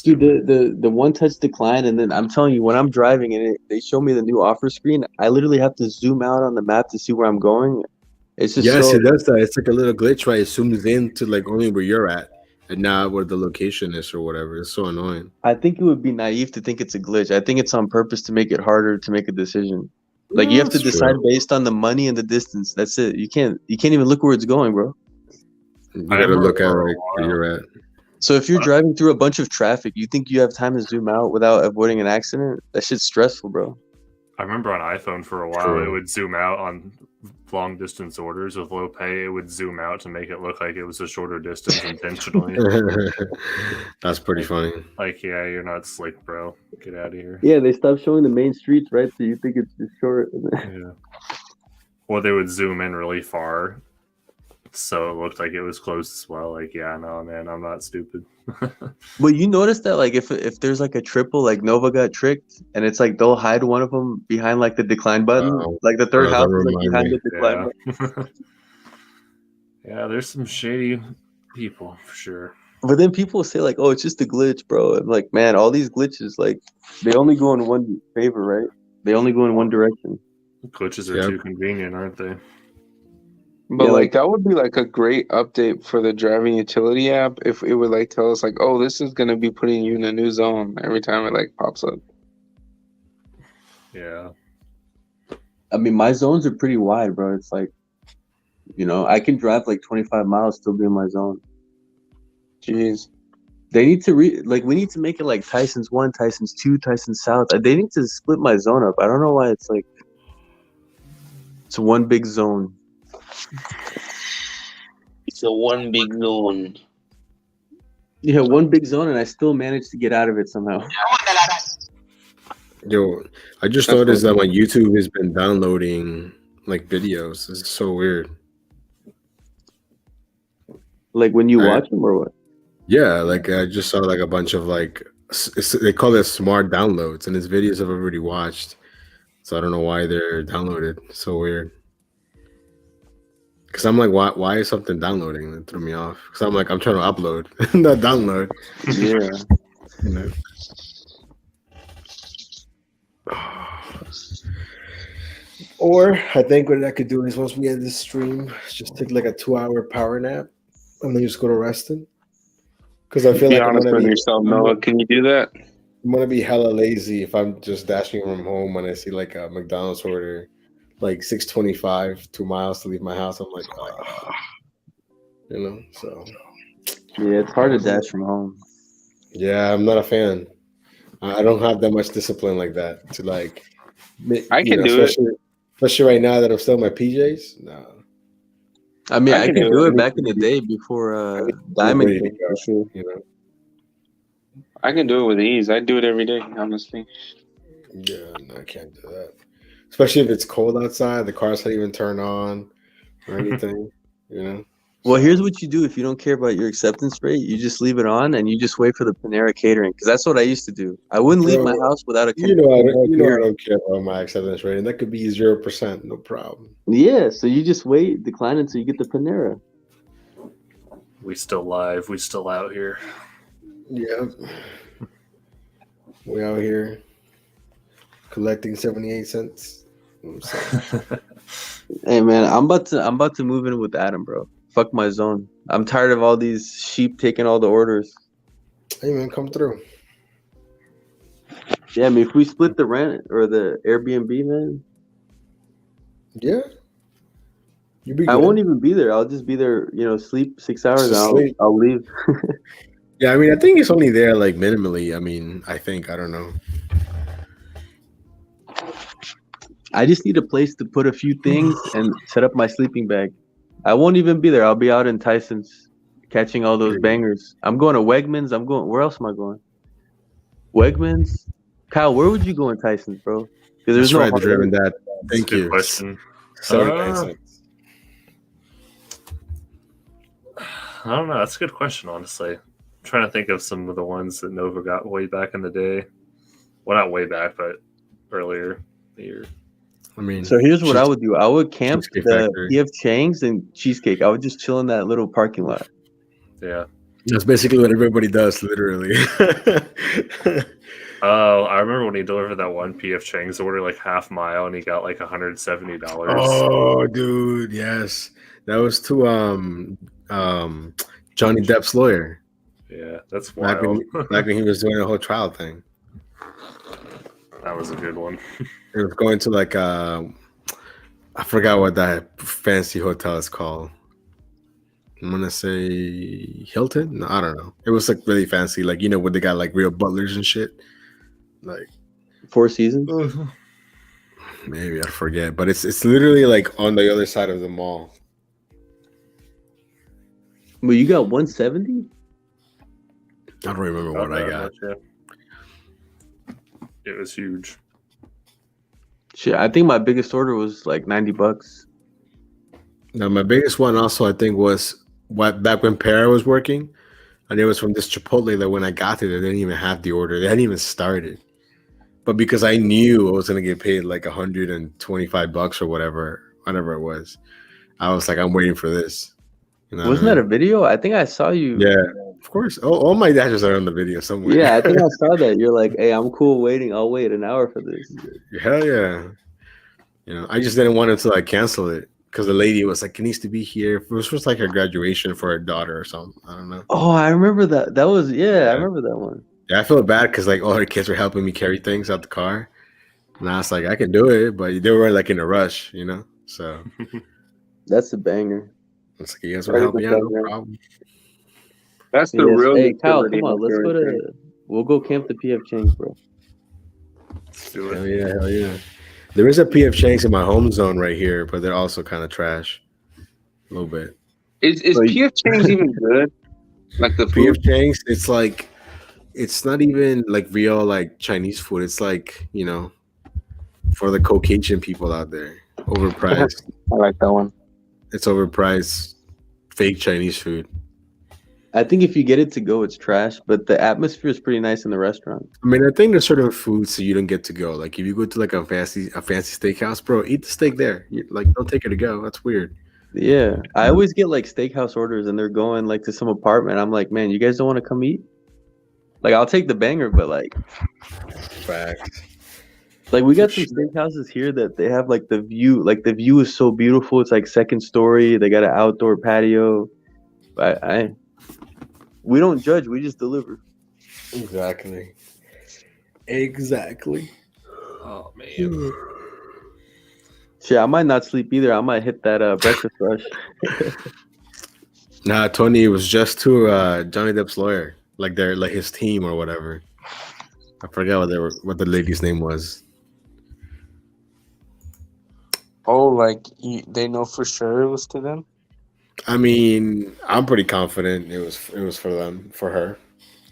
Dude, the one touch decline, and then I'm telling you, when I'm driving and they show me the new offer screen, I literally have to zoom out on the map to see where I'm going. It's just it does that. It's like a little glitch, right? It zooms in to like only where you're at and not where the location is or whatever. It's so annoying. I think it would be naive to think it's a glitch. I think it's on purpose to make it harder to make a decision. Like you have to decide based on the money and the distance. That's it. You can't even look where it's going, bro. You gotta look at where you're at. So if you're driving through a bunch of traffic, you think you have time to zoom out without avoiding an accident? That shit's stressful, bro. I remember on iPhone for a while, it would zoom out on long distance orders with low pay. It would zoom out to make it look like it was a shorter distance intentionally. That's pretty funny. Like, yeah, you're not slick, bro. Get out of here. Yeah, they stopped showing the main streets, right? So you think it's just short. Yeah. Or they would zoom in really far, so it looked like it was close as well. Like, yeah, no, man, I'm not stupid. Well, you notice that, like, if there's like a triple, like Nova got tricked, and it's like they'll hide one of them behind like the decline button, like the third house is like behind the decline button. Yeah, there's some shady people for sure. But then people say like, "Oh, it's just a glitch, bro." I'm like, man, all these glitches, like, they only go in one favor, right? They only go in one direction. Glitches are too convenient, aren't they? But like that would be like a great update for the driving utility app if it would like tell us like, oh, this is gonna be putting you in a new zone every time it like pops up. Yeah. I mean, my zones are pretty wide, bro. It's like, you know, I can drive like 25 miles, still be in my zone. Jeez. They need to we need to make it like Tyson's 1, Tyson's 2, Tyson's South. They need to split my zone up. I don't know why it's like it's one big zone. It's a one big zone. Yeah, one big zone, and I still managed to get out of it somehow. Yo, I just noticed that my YouTube has been downloading like videos. It's so weird. Like when you watch them or what? Yeah, like I just saw like a bunch of like they call it smart downloads, and it's videos I've already watched. So I don't know why they're downloaded. So weird. Because I'm like, why is something downloading? That threw me off. Because I'm like, I'm trying to upload, not download. Yeah. You know? Or I think what I could do is once we end this stream, just take like a 2-hour power nap and then just go to resting. Because I feel Be like I'm honest gonna with be yourself, Noah. Can you do that? I'm gonna be hella lazy if I'm just dashing from home when I see like a McDonald's order, like 6:25, 2 miles to leave my house. I'm like, you know. So Yeah, it's hard to dash from home. yeah, I'm not a fan. I don't have that much discipline like that to like. I can do it. Especially right now that I'm still in my PJs. No, I mean, I can could do do it. it back in the day before Diamond ready to came, go, for sure. you know. I can do it with ease. I do it every day, honestly. Yeah, no, I can't do that. Especially if it's cold outside, the car's not even turned on or anything, you know. Well, So- here's what you do if you don't care about your acceptance rate. You just leave it on and you just wait for the Panera catering, because that's what I used to do. I wouldn't leave my Bro, house without a you know, I Panera. don't care about my acceptance rating. That could be 0%, no problem. Yeah, so you just wait, decline until you get the Panera. We still live. We still out here. Yeah, we out here collecting 78 cents. Hey man, I'm about to move in with Adam, bro. Fuck my zone. I'm tired of all these sheep taking all the orders. Hey man, come through. Yeah, I mean, if we split the rent or the Airbnb, man, Yeah, you be good. I won't even be there. I'll just be there, sleep 6 hours and Just sleep. I'll leave. Yeah, I mean, I think it's only there like minimally. I mean, I don't know. I just need a place to put a few things and set up my sleeping bag. I won't even be there. I'll be out in Tyson's catching all those bangers. I'm going to Wegmans. Where else am I going? Wegmans? Kyle, where would you go in Tyson's, bro? Because there's That's no right, the hard- driven dad. Thank Good you. question. 79 cents. I don't know. That's a good question, honestly. I'm trying to think of some of the ones that Nova got way back in the day. Well, not way back, but earlier the year. I mean, So here's what I would do. I would camp Cheesecake the Factory. PF Chang's and Cheesecake. I would just chill in that little parking lot. Yeah. That's basically what everybody does, literally. Oh, I remember when he delivered that one PF Chang's order like half mile, and he got like $170. Oh, dude, yes, that was to Johnny Depp's lawyer Yeah, that's back wild. when he was doing the whole trial thing. That was a good one. It was going to like I forgot what that fancy hotel is called. I'm gonna say Hilton. No, I don't know. It was like really fancy, like where they got like real butlers and shit. Like Four Seasons. maybe I forget, but it's literally like on the other side of the mall. Well, you got 170? I don't remember what I got. Much, yeah. It was huge. Shit, I think my biggest order was like $90. Now my biggest one also I think was back when Para was working, and it was from this Chipotle that when I got there, they didn't even have the order. They hadn't even started. But because I knew I was gonna get paid like $125 or whatever it was, I was like, I'm waiting for this. Wasn't that a video? I think I saw you. Yeah, of course. All my dashes are on the video somewhere. Yeah, I think I saw that. You're like, hey, I'm cool waiting. I'll wait an hour for this. Hell yeah. I just didn't want to like cancel it because the lady was like, it needs to be here. It was like her graduation for her daughter or something. I don't know. Oh, I remember that. That was, I remember that one. Yeah, I feel bad because like all her kids were helping me carry things out the car. And I was like, I can do it, but they were like in a rush, So That's a banger. it's like, you guys want to help me out? No problem. That's the real. Hey, Kyle, come on. Let's go to. We'll go camp the PF Chang's, bro. Let's do it. Hell yeah. There is a PF Chang's in my home zone right here, but they're also kind of trash. A little bit. Is PF Chang's even good? Like the food? PF Chang's, it's like, it's not even like real like Chinese food. It's like, for the Caucasian people out there. Overpriced. I like that one. It's overpriced fake Chinese food. I think if you get it to go, it's trash. But the atmosphere is pretty nice in the restaurant. I mean, I think there's certain foods that you don't get to go. Like if you go to like a fancy steakhouse, bro, eat the steak there. Like don't take it to go. That's weird. Yeah, I always get like steakhouse orders, and they're going like to some apartment. I'm like, man, you guys don't want to come eat? Like, I'll take the banger, but like Facts. Like we got some steakhouses here that they have like the view. Like the view is so beautiful. It's like second story. They got an outdoor patio. We don't judge. We just deliver. Exactly. Oh man. Shit, I might not sleep either. I might hit that breakfast rush. Nah, Tony, it was just to Johnny Depp's lawyer, like his team or whatever. I forgot what the lady's name was. Oh, like they know for sure it was to them. I mean, I'm pretty confident it was for her.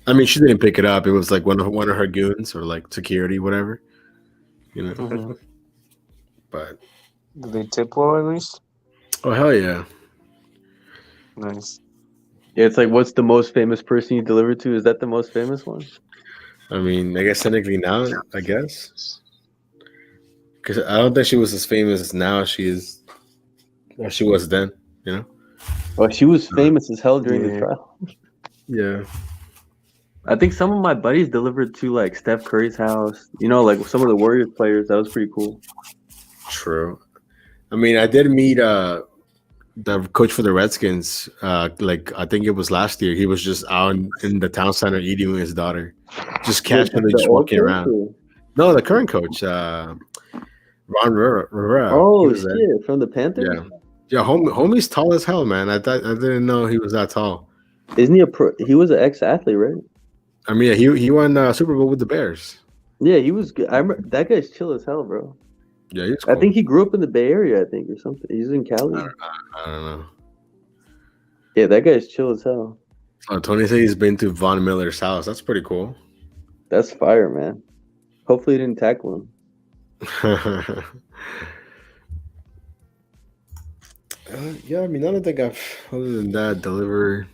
I mean, she didn't pick it up. It was like one of her goons or like security, whatever. You know. Mm-hmm. But Did they tip well at least? oh hell yeah. Nice. Yeah, it's like, what's the most famous person you delivered to? Is that the most famous one? I mean, I guess technically now, I guess. Because I don't think she was as famous as now she is, or she was then, you know? Oh, she was famous as hell during the trial. Yeah. I think some of my buddies delivered to like Steph Curry's house. You know, like some of the Warriors players. That was pretty cool. True. I mean, I did meet the coach for the Redskins. Like I think it was last year. He was just out in the town center eating with his daughter, just casually just walking around. No, the current coach, Ron Rivera. Oh shit, from the Panthers. Yeah, homie's tall as hell, man. I didn't know he was that tall. Isn't he a pro? He was an ex-athlete, right? I mean, yeah, he won Super Bowl with the Bears. Yeah, he was good. I remember that guy's chill as hell, bro. Yeah, he's cool. I think he grew up in the Bay Area, I think, or something. He's in Cali. I don't know. Yeah, that guy's chill as hell. Oh, Tony said he's been to Von Miller's house. That's pretty cool. That's fire, man. Hopefully he didn't tackle him. Yeah, I mean, I don't think I've, other than that, delivered.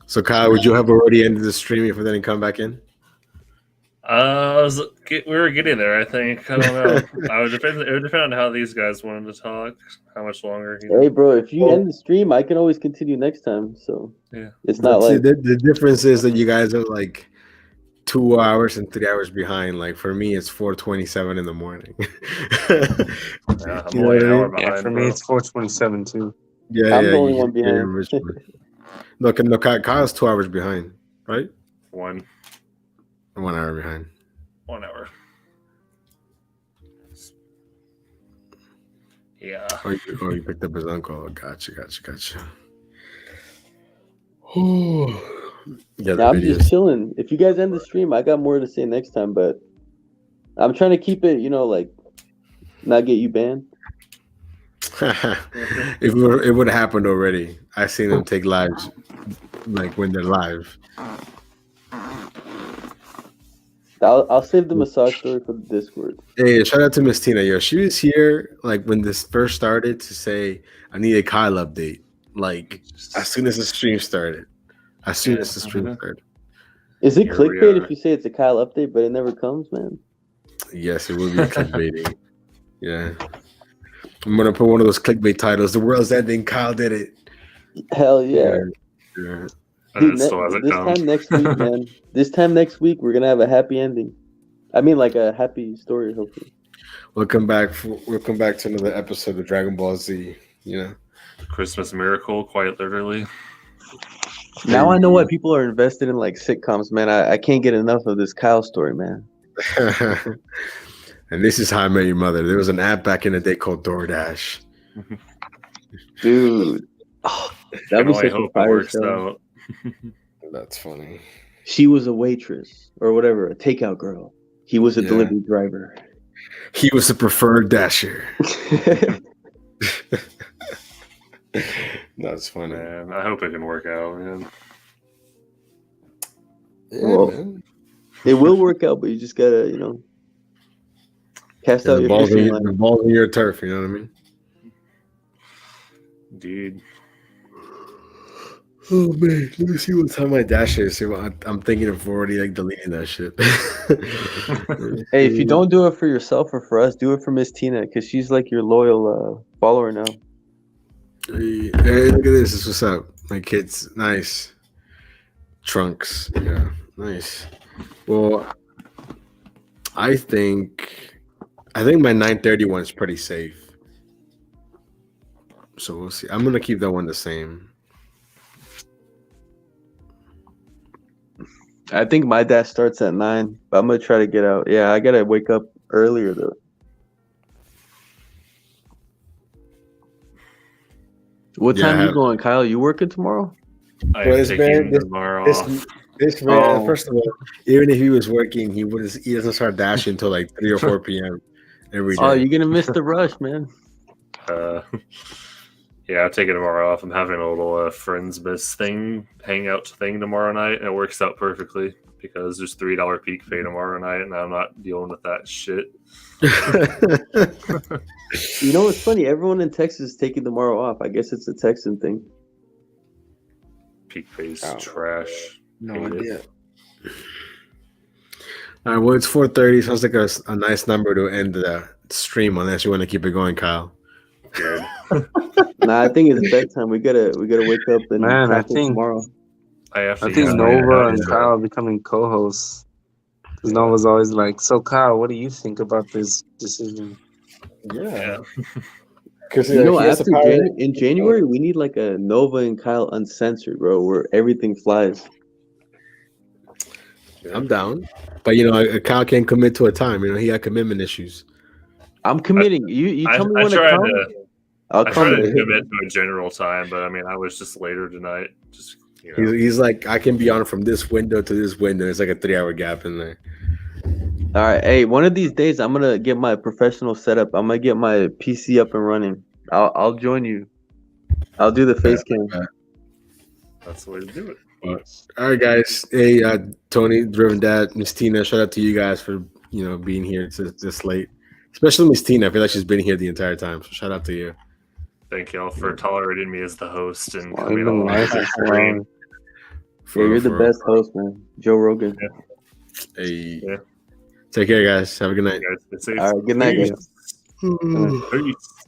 So, Kyle, would you have already ended the stream if we didn't come back in? We were getting there, I think. I don't know. It would depend on how these guys wanted to talk, how much longer. Hey, bro, if you end the stream, I can always continue next time. So yeah, it's not like the difference is that you guys are like 2 hours and 3 hours behind. Like for me, it's 4:27 in the morning. I'm only an hour behind. For me, it's 4:27 too. Yeah, I'm the only one behind. No, Kyle's 2 hours behind, right? 1 hour behind. 1 hour. Yeah. Or you picked up his uncle. Gotcha. Yeah, I'm just chilling. If you guys end the stream, I got more to say next time, but I'm trying to keep it, like not get you banned. It would have happened already. I've seen them take lives, like when they're live. I'll save the massage story for the Discord. Hey, shout out to Miss Tina. Yo, she was here like when this first started to say, I need a Kyle update. Like as soon as the stream started. Is it clickbait if you say it's a Kyle update, but it never comes, man? Yes, it will be clickbaiting. Yeah. I'm gonna put one of those clickbait titles. The world's ending. Kyle did it. Hell yeah. Dude, this time next week, man. This time next week, we're gonna have a happy ending. I mean, like a happy story, hopefully. We'll come back to another episode of Dragon Ball Z. Christmas miracle, quite literally. Now I know why people are invested in like sitcoms, man. I can't get enough of this Kyle story, man. And this is how I met your mother. There was an app back in the day called DoorDash. Dude. That was such a fire show. That's funny. She was a waitress or whatever, a takeout girl. He was a delivery driver. He was a preferred dasher. That's funny. Man, I hope it can work out, man. Yeah, man. It will work out, but you just gotta, cast out your balls in your turf. You know what I mean? Dude. Oh man, let me see what time my dash is. See what I'm thinking of already like deleting that shit. Hey, if you don't do it for yourself or for us, do it for Miss Tina because she's like your loyal follower now. Hey, look at this. This is what's up. My kids, nice. Trunks, yeah, nice. Well, I think my 930 one's pretty safe. So we'll see. I'm gonna keep that one the same. I think my dash starts at 9, but I'm gonna try to get out. Yeah, I gotta wake up earlier though. What time you going, Kyle? You working tomorrow? I am taking tomorrow off. This man, first of all, even if he was working, he doesn't start dashing until like 3 or 4 p.m. every day. Oh, you're gonna miss the rush, man. Yeah, I'm taking tomorrow off. I'm having a little friends miss hangout thing tomorrow night, and it works out perfectly because there's $3 peak pay tomorrow night, and I'm not dealing with that shit. You know what's funny? Everyone in Texas is taking tomorrow off. I guess it's a Texan thing. Peak pay's trash. No idea. All right, well, it's 4:30. Sounds like a nice number to end the stream, unless you want to keep it going, Kyle. Good. Nah, I think it's bedtime. We gotta wake up and tackle tomorrow. I think Nova and Kyle are becoming co-hosts. Because Nova's always like, "So Kyle, what do you think about this decision?" Yeah. Because in January we need like a Nova and Kyle uncensored, bro, where everything flies. I'm down, but Kyle can't commit to a time. He got commitment issues. I'm committing. You tell me when to come. I tried to commit to a general time, but I mean, I was just later tonight. Just he's like, I can be on from this window to this window. It's like a 3-hour gap in there. All right, hey, one of these days I'm gonna get my professional setup. I'm gonna get my PC up and running. I'll join you. I'll do the face cam. That's the way to do it. All right, guys. Hey, Tony, Driven Dad, Miss Tina. Shout out to you guys for being here this late. Especially Miss Tina. I feel like she's been here the entire time. So shout out to you. Thank y'all for tolerating me as the host and coming on. Yeah, you're the best host, man. Joe Rogan. Yeah. Hey. Yeah. Take care, guys. Have a good night. All right, good night, guys. Peace.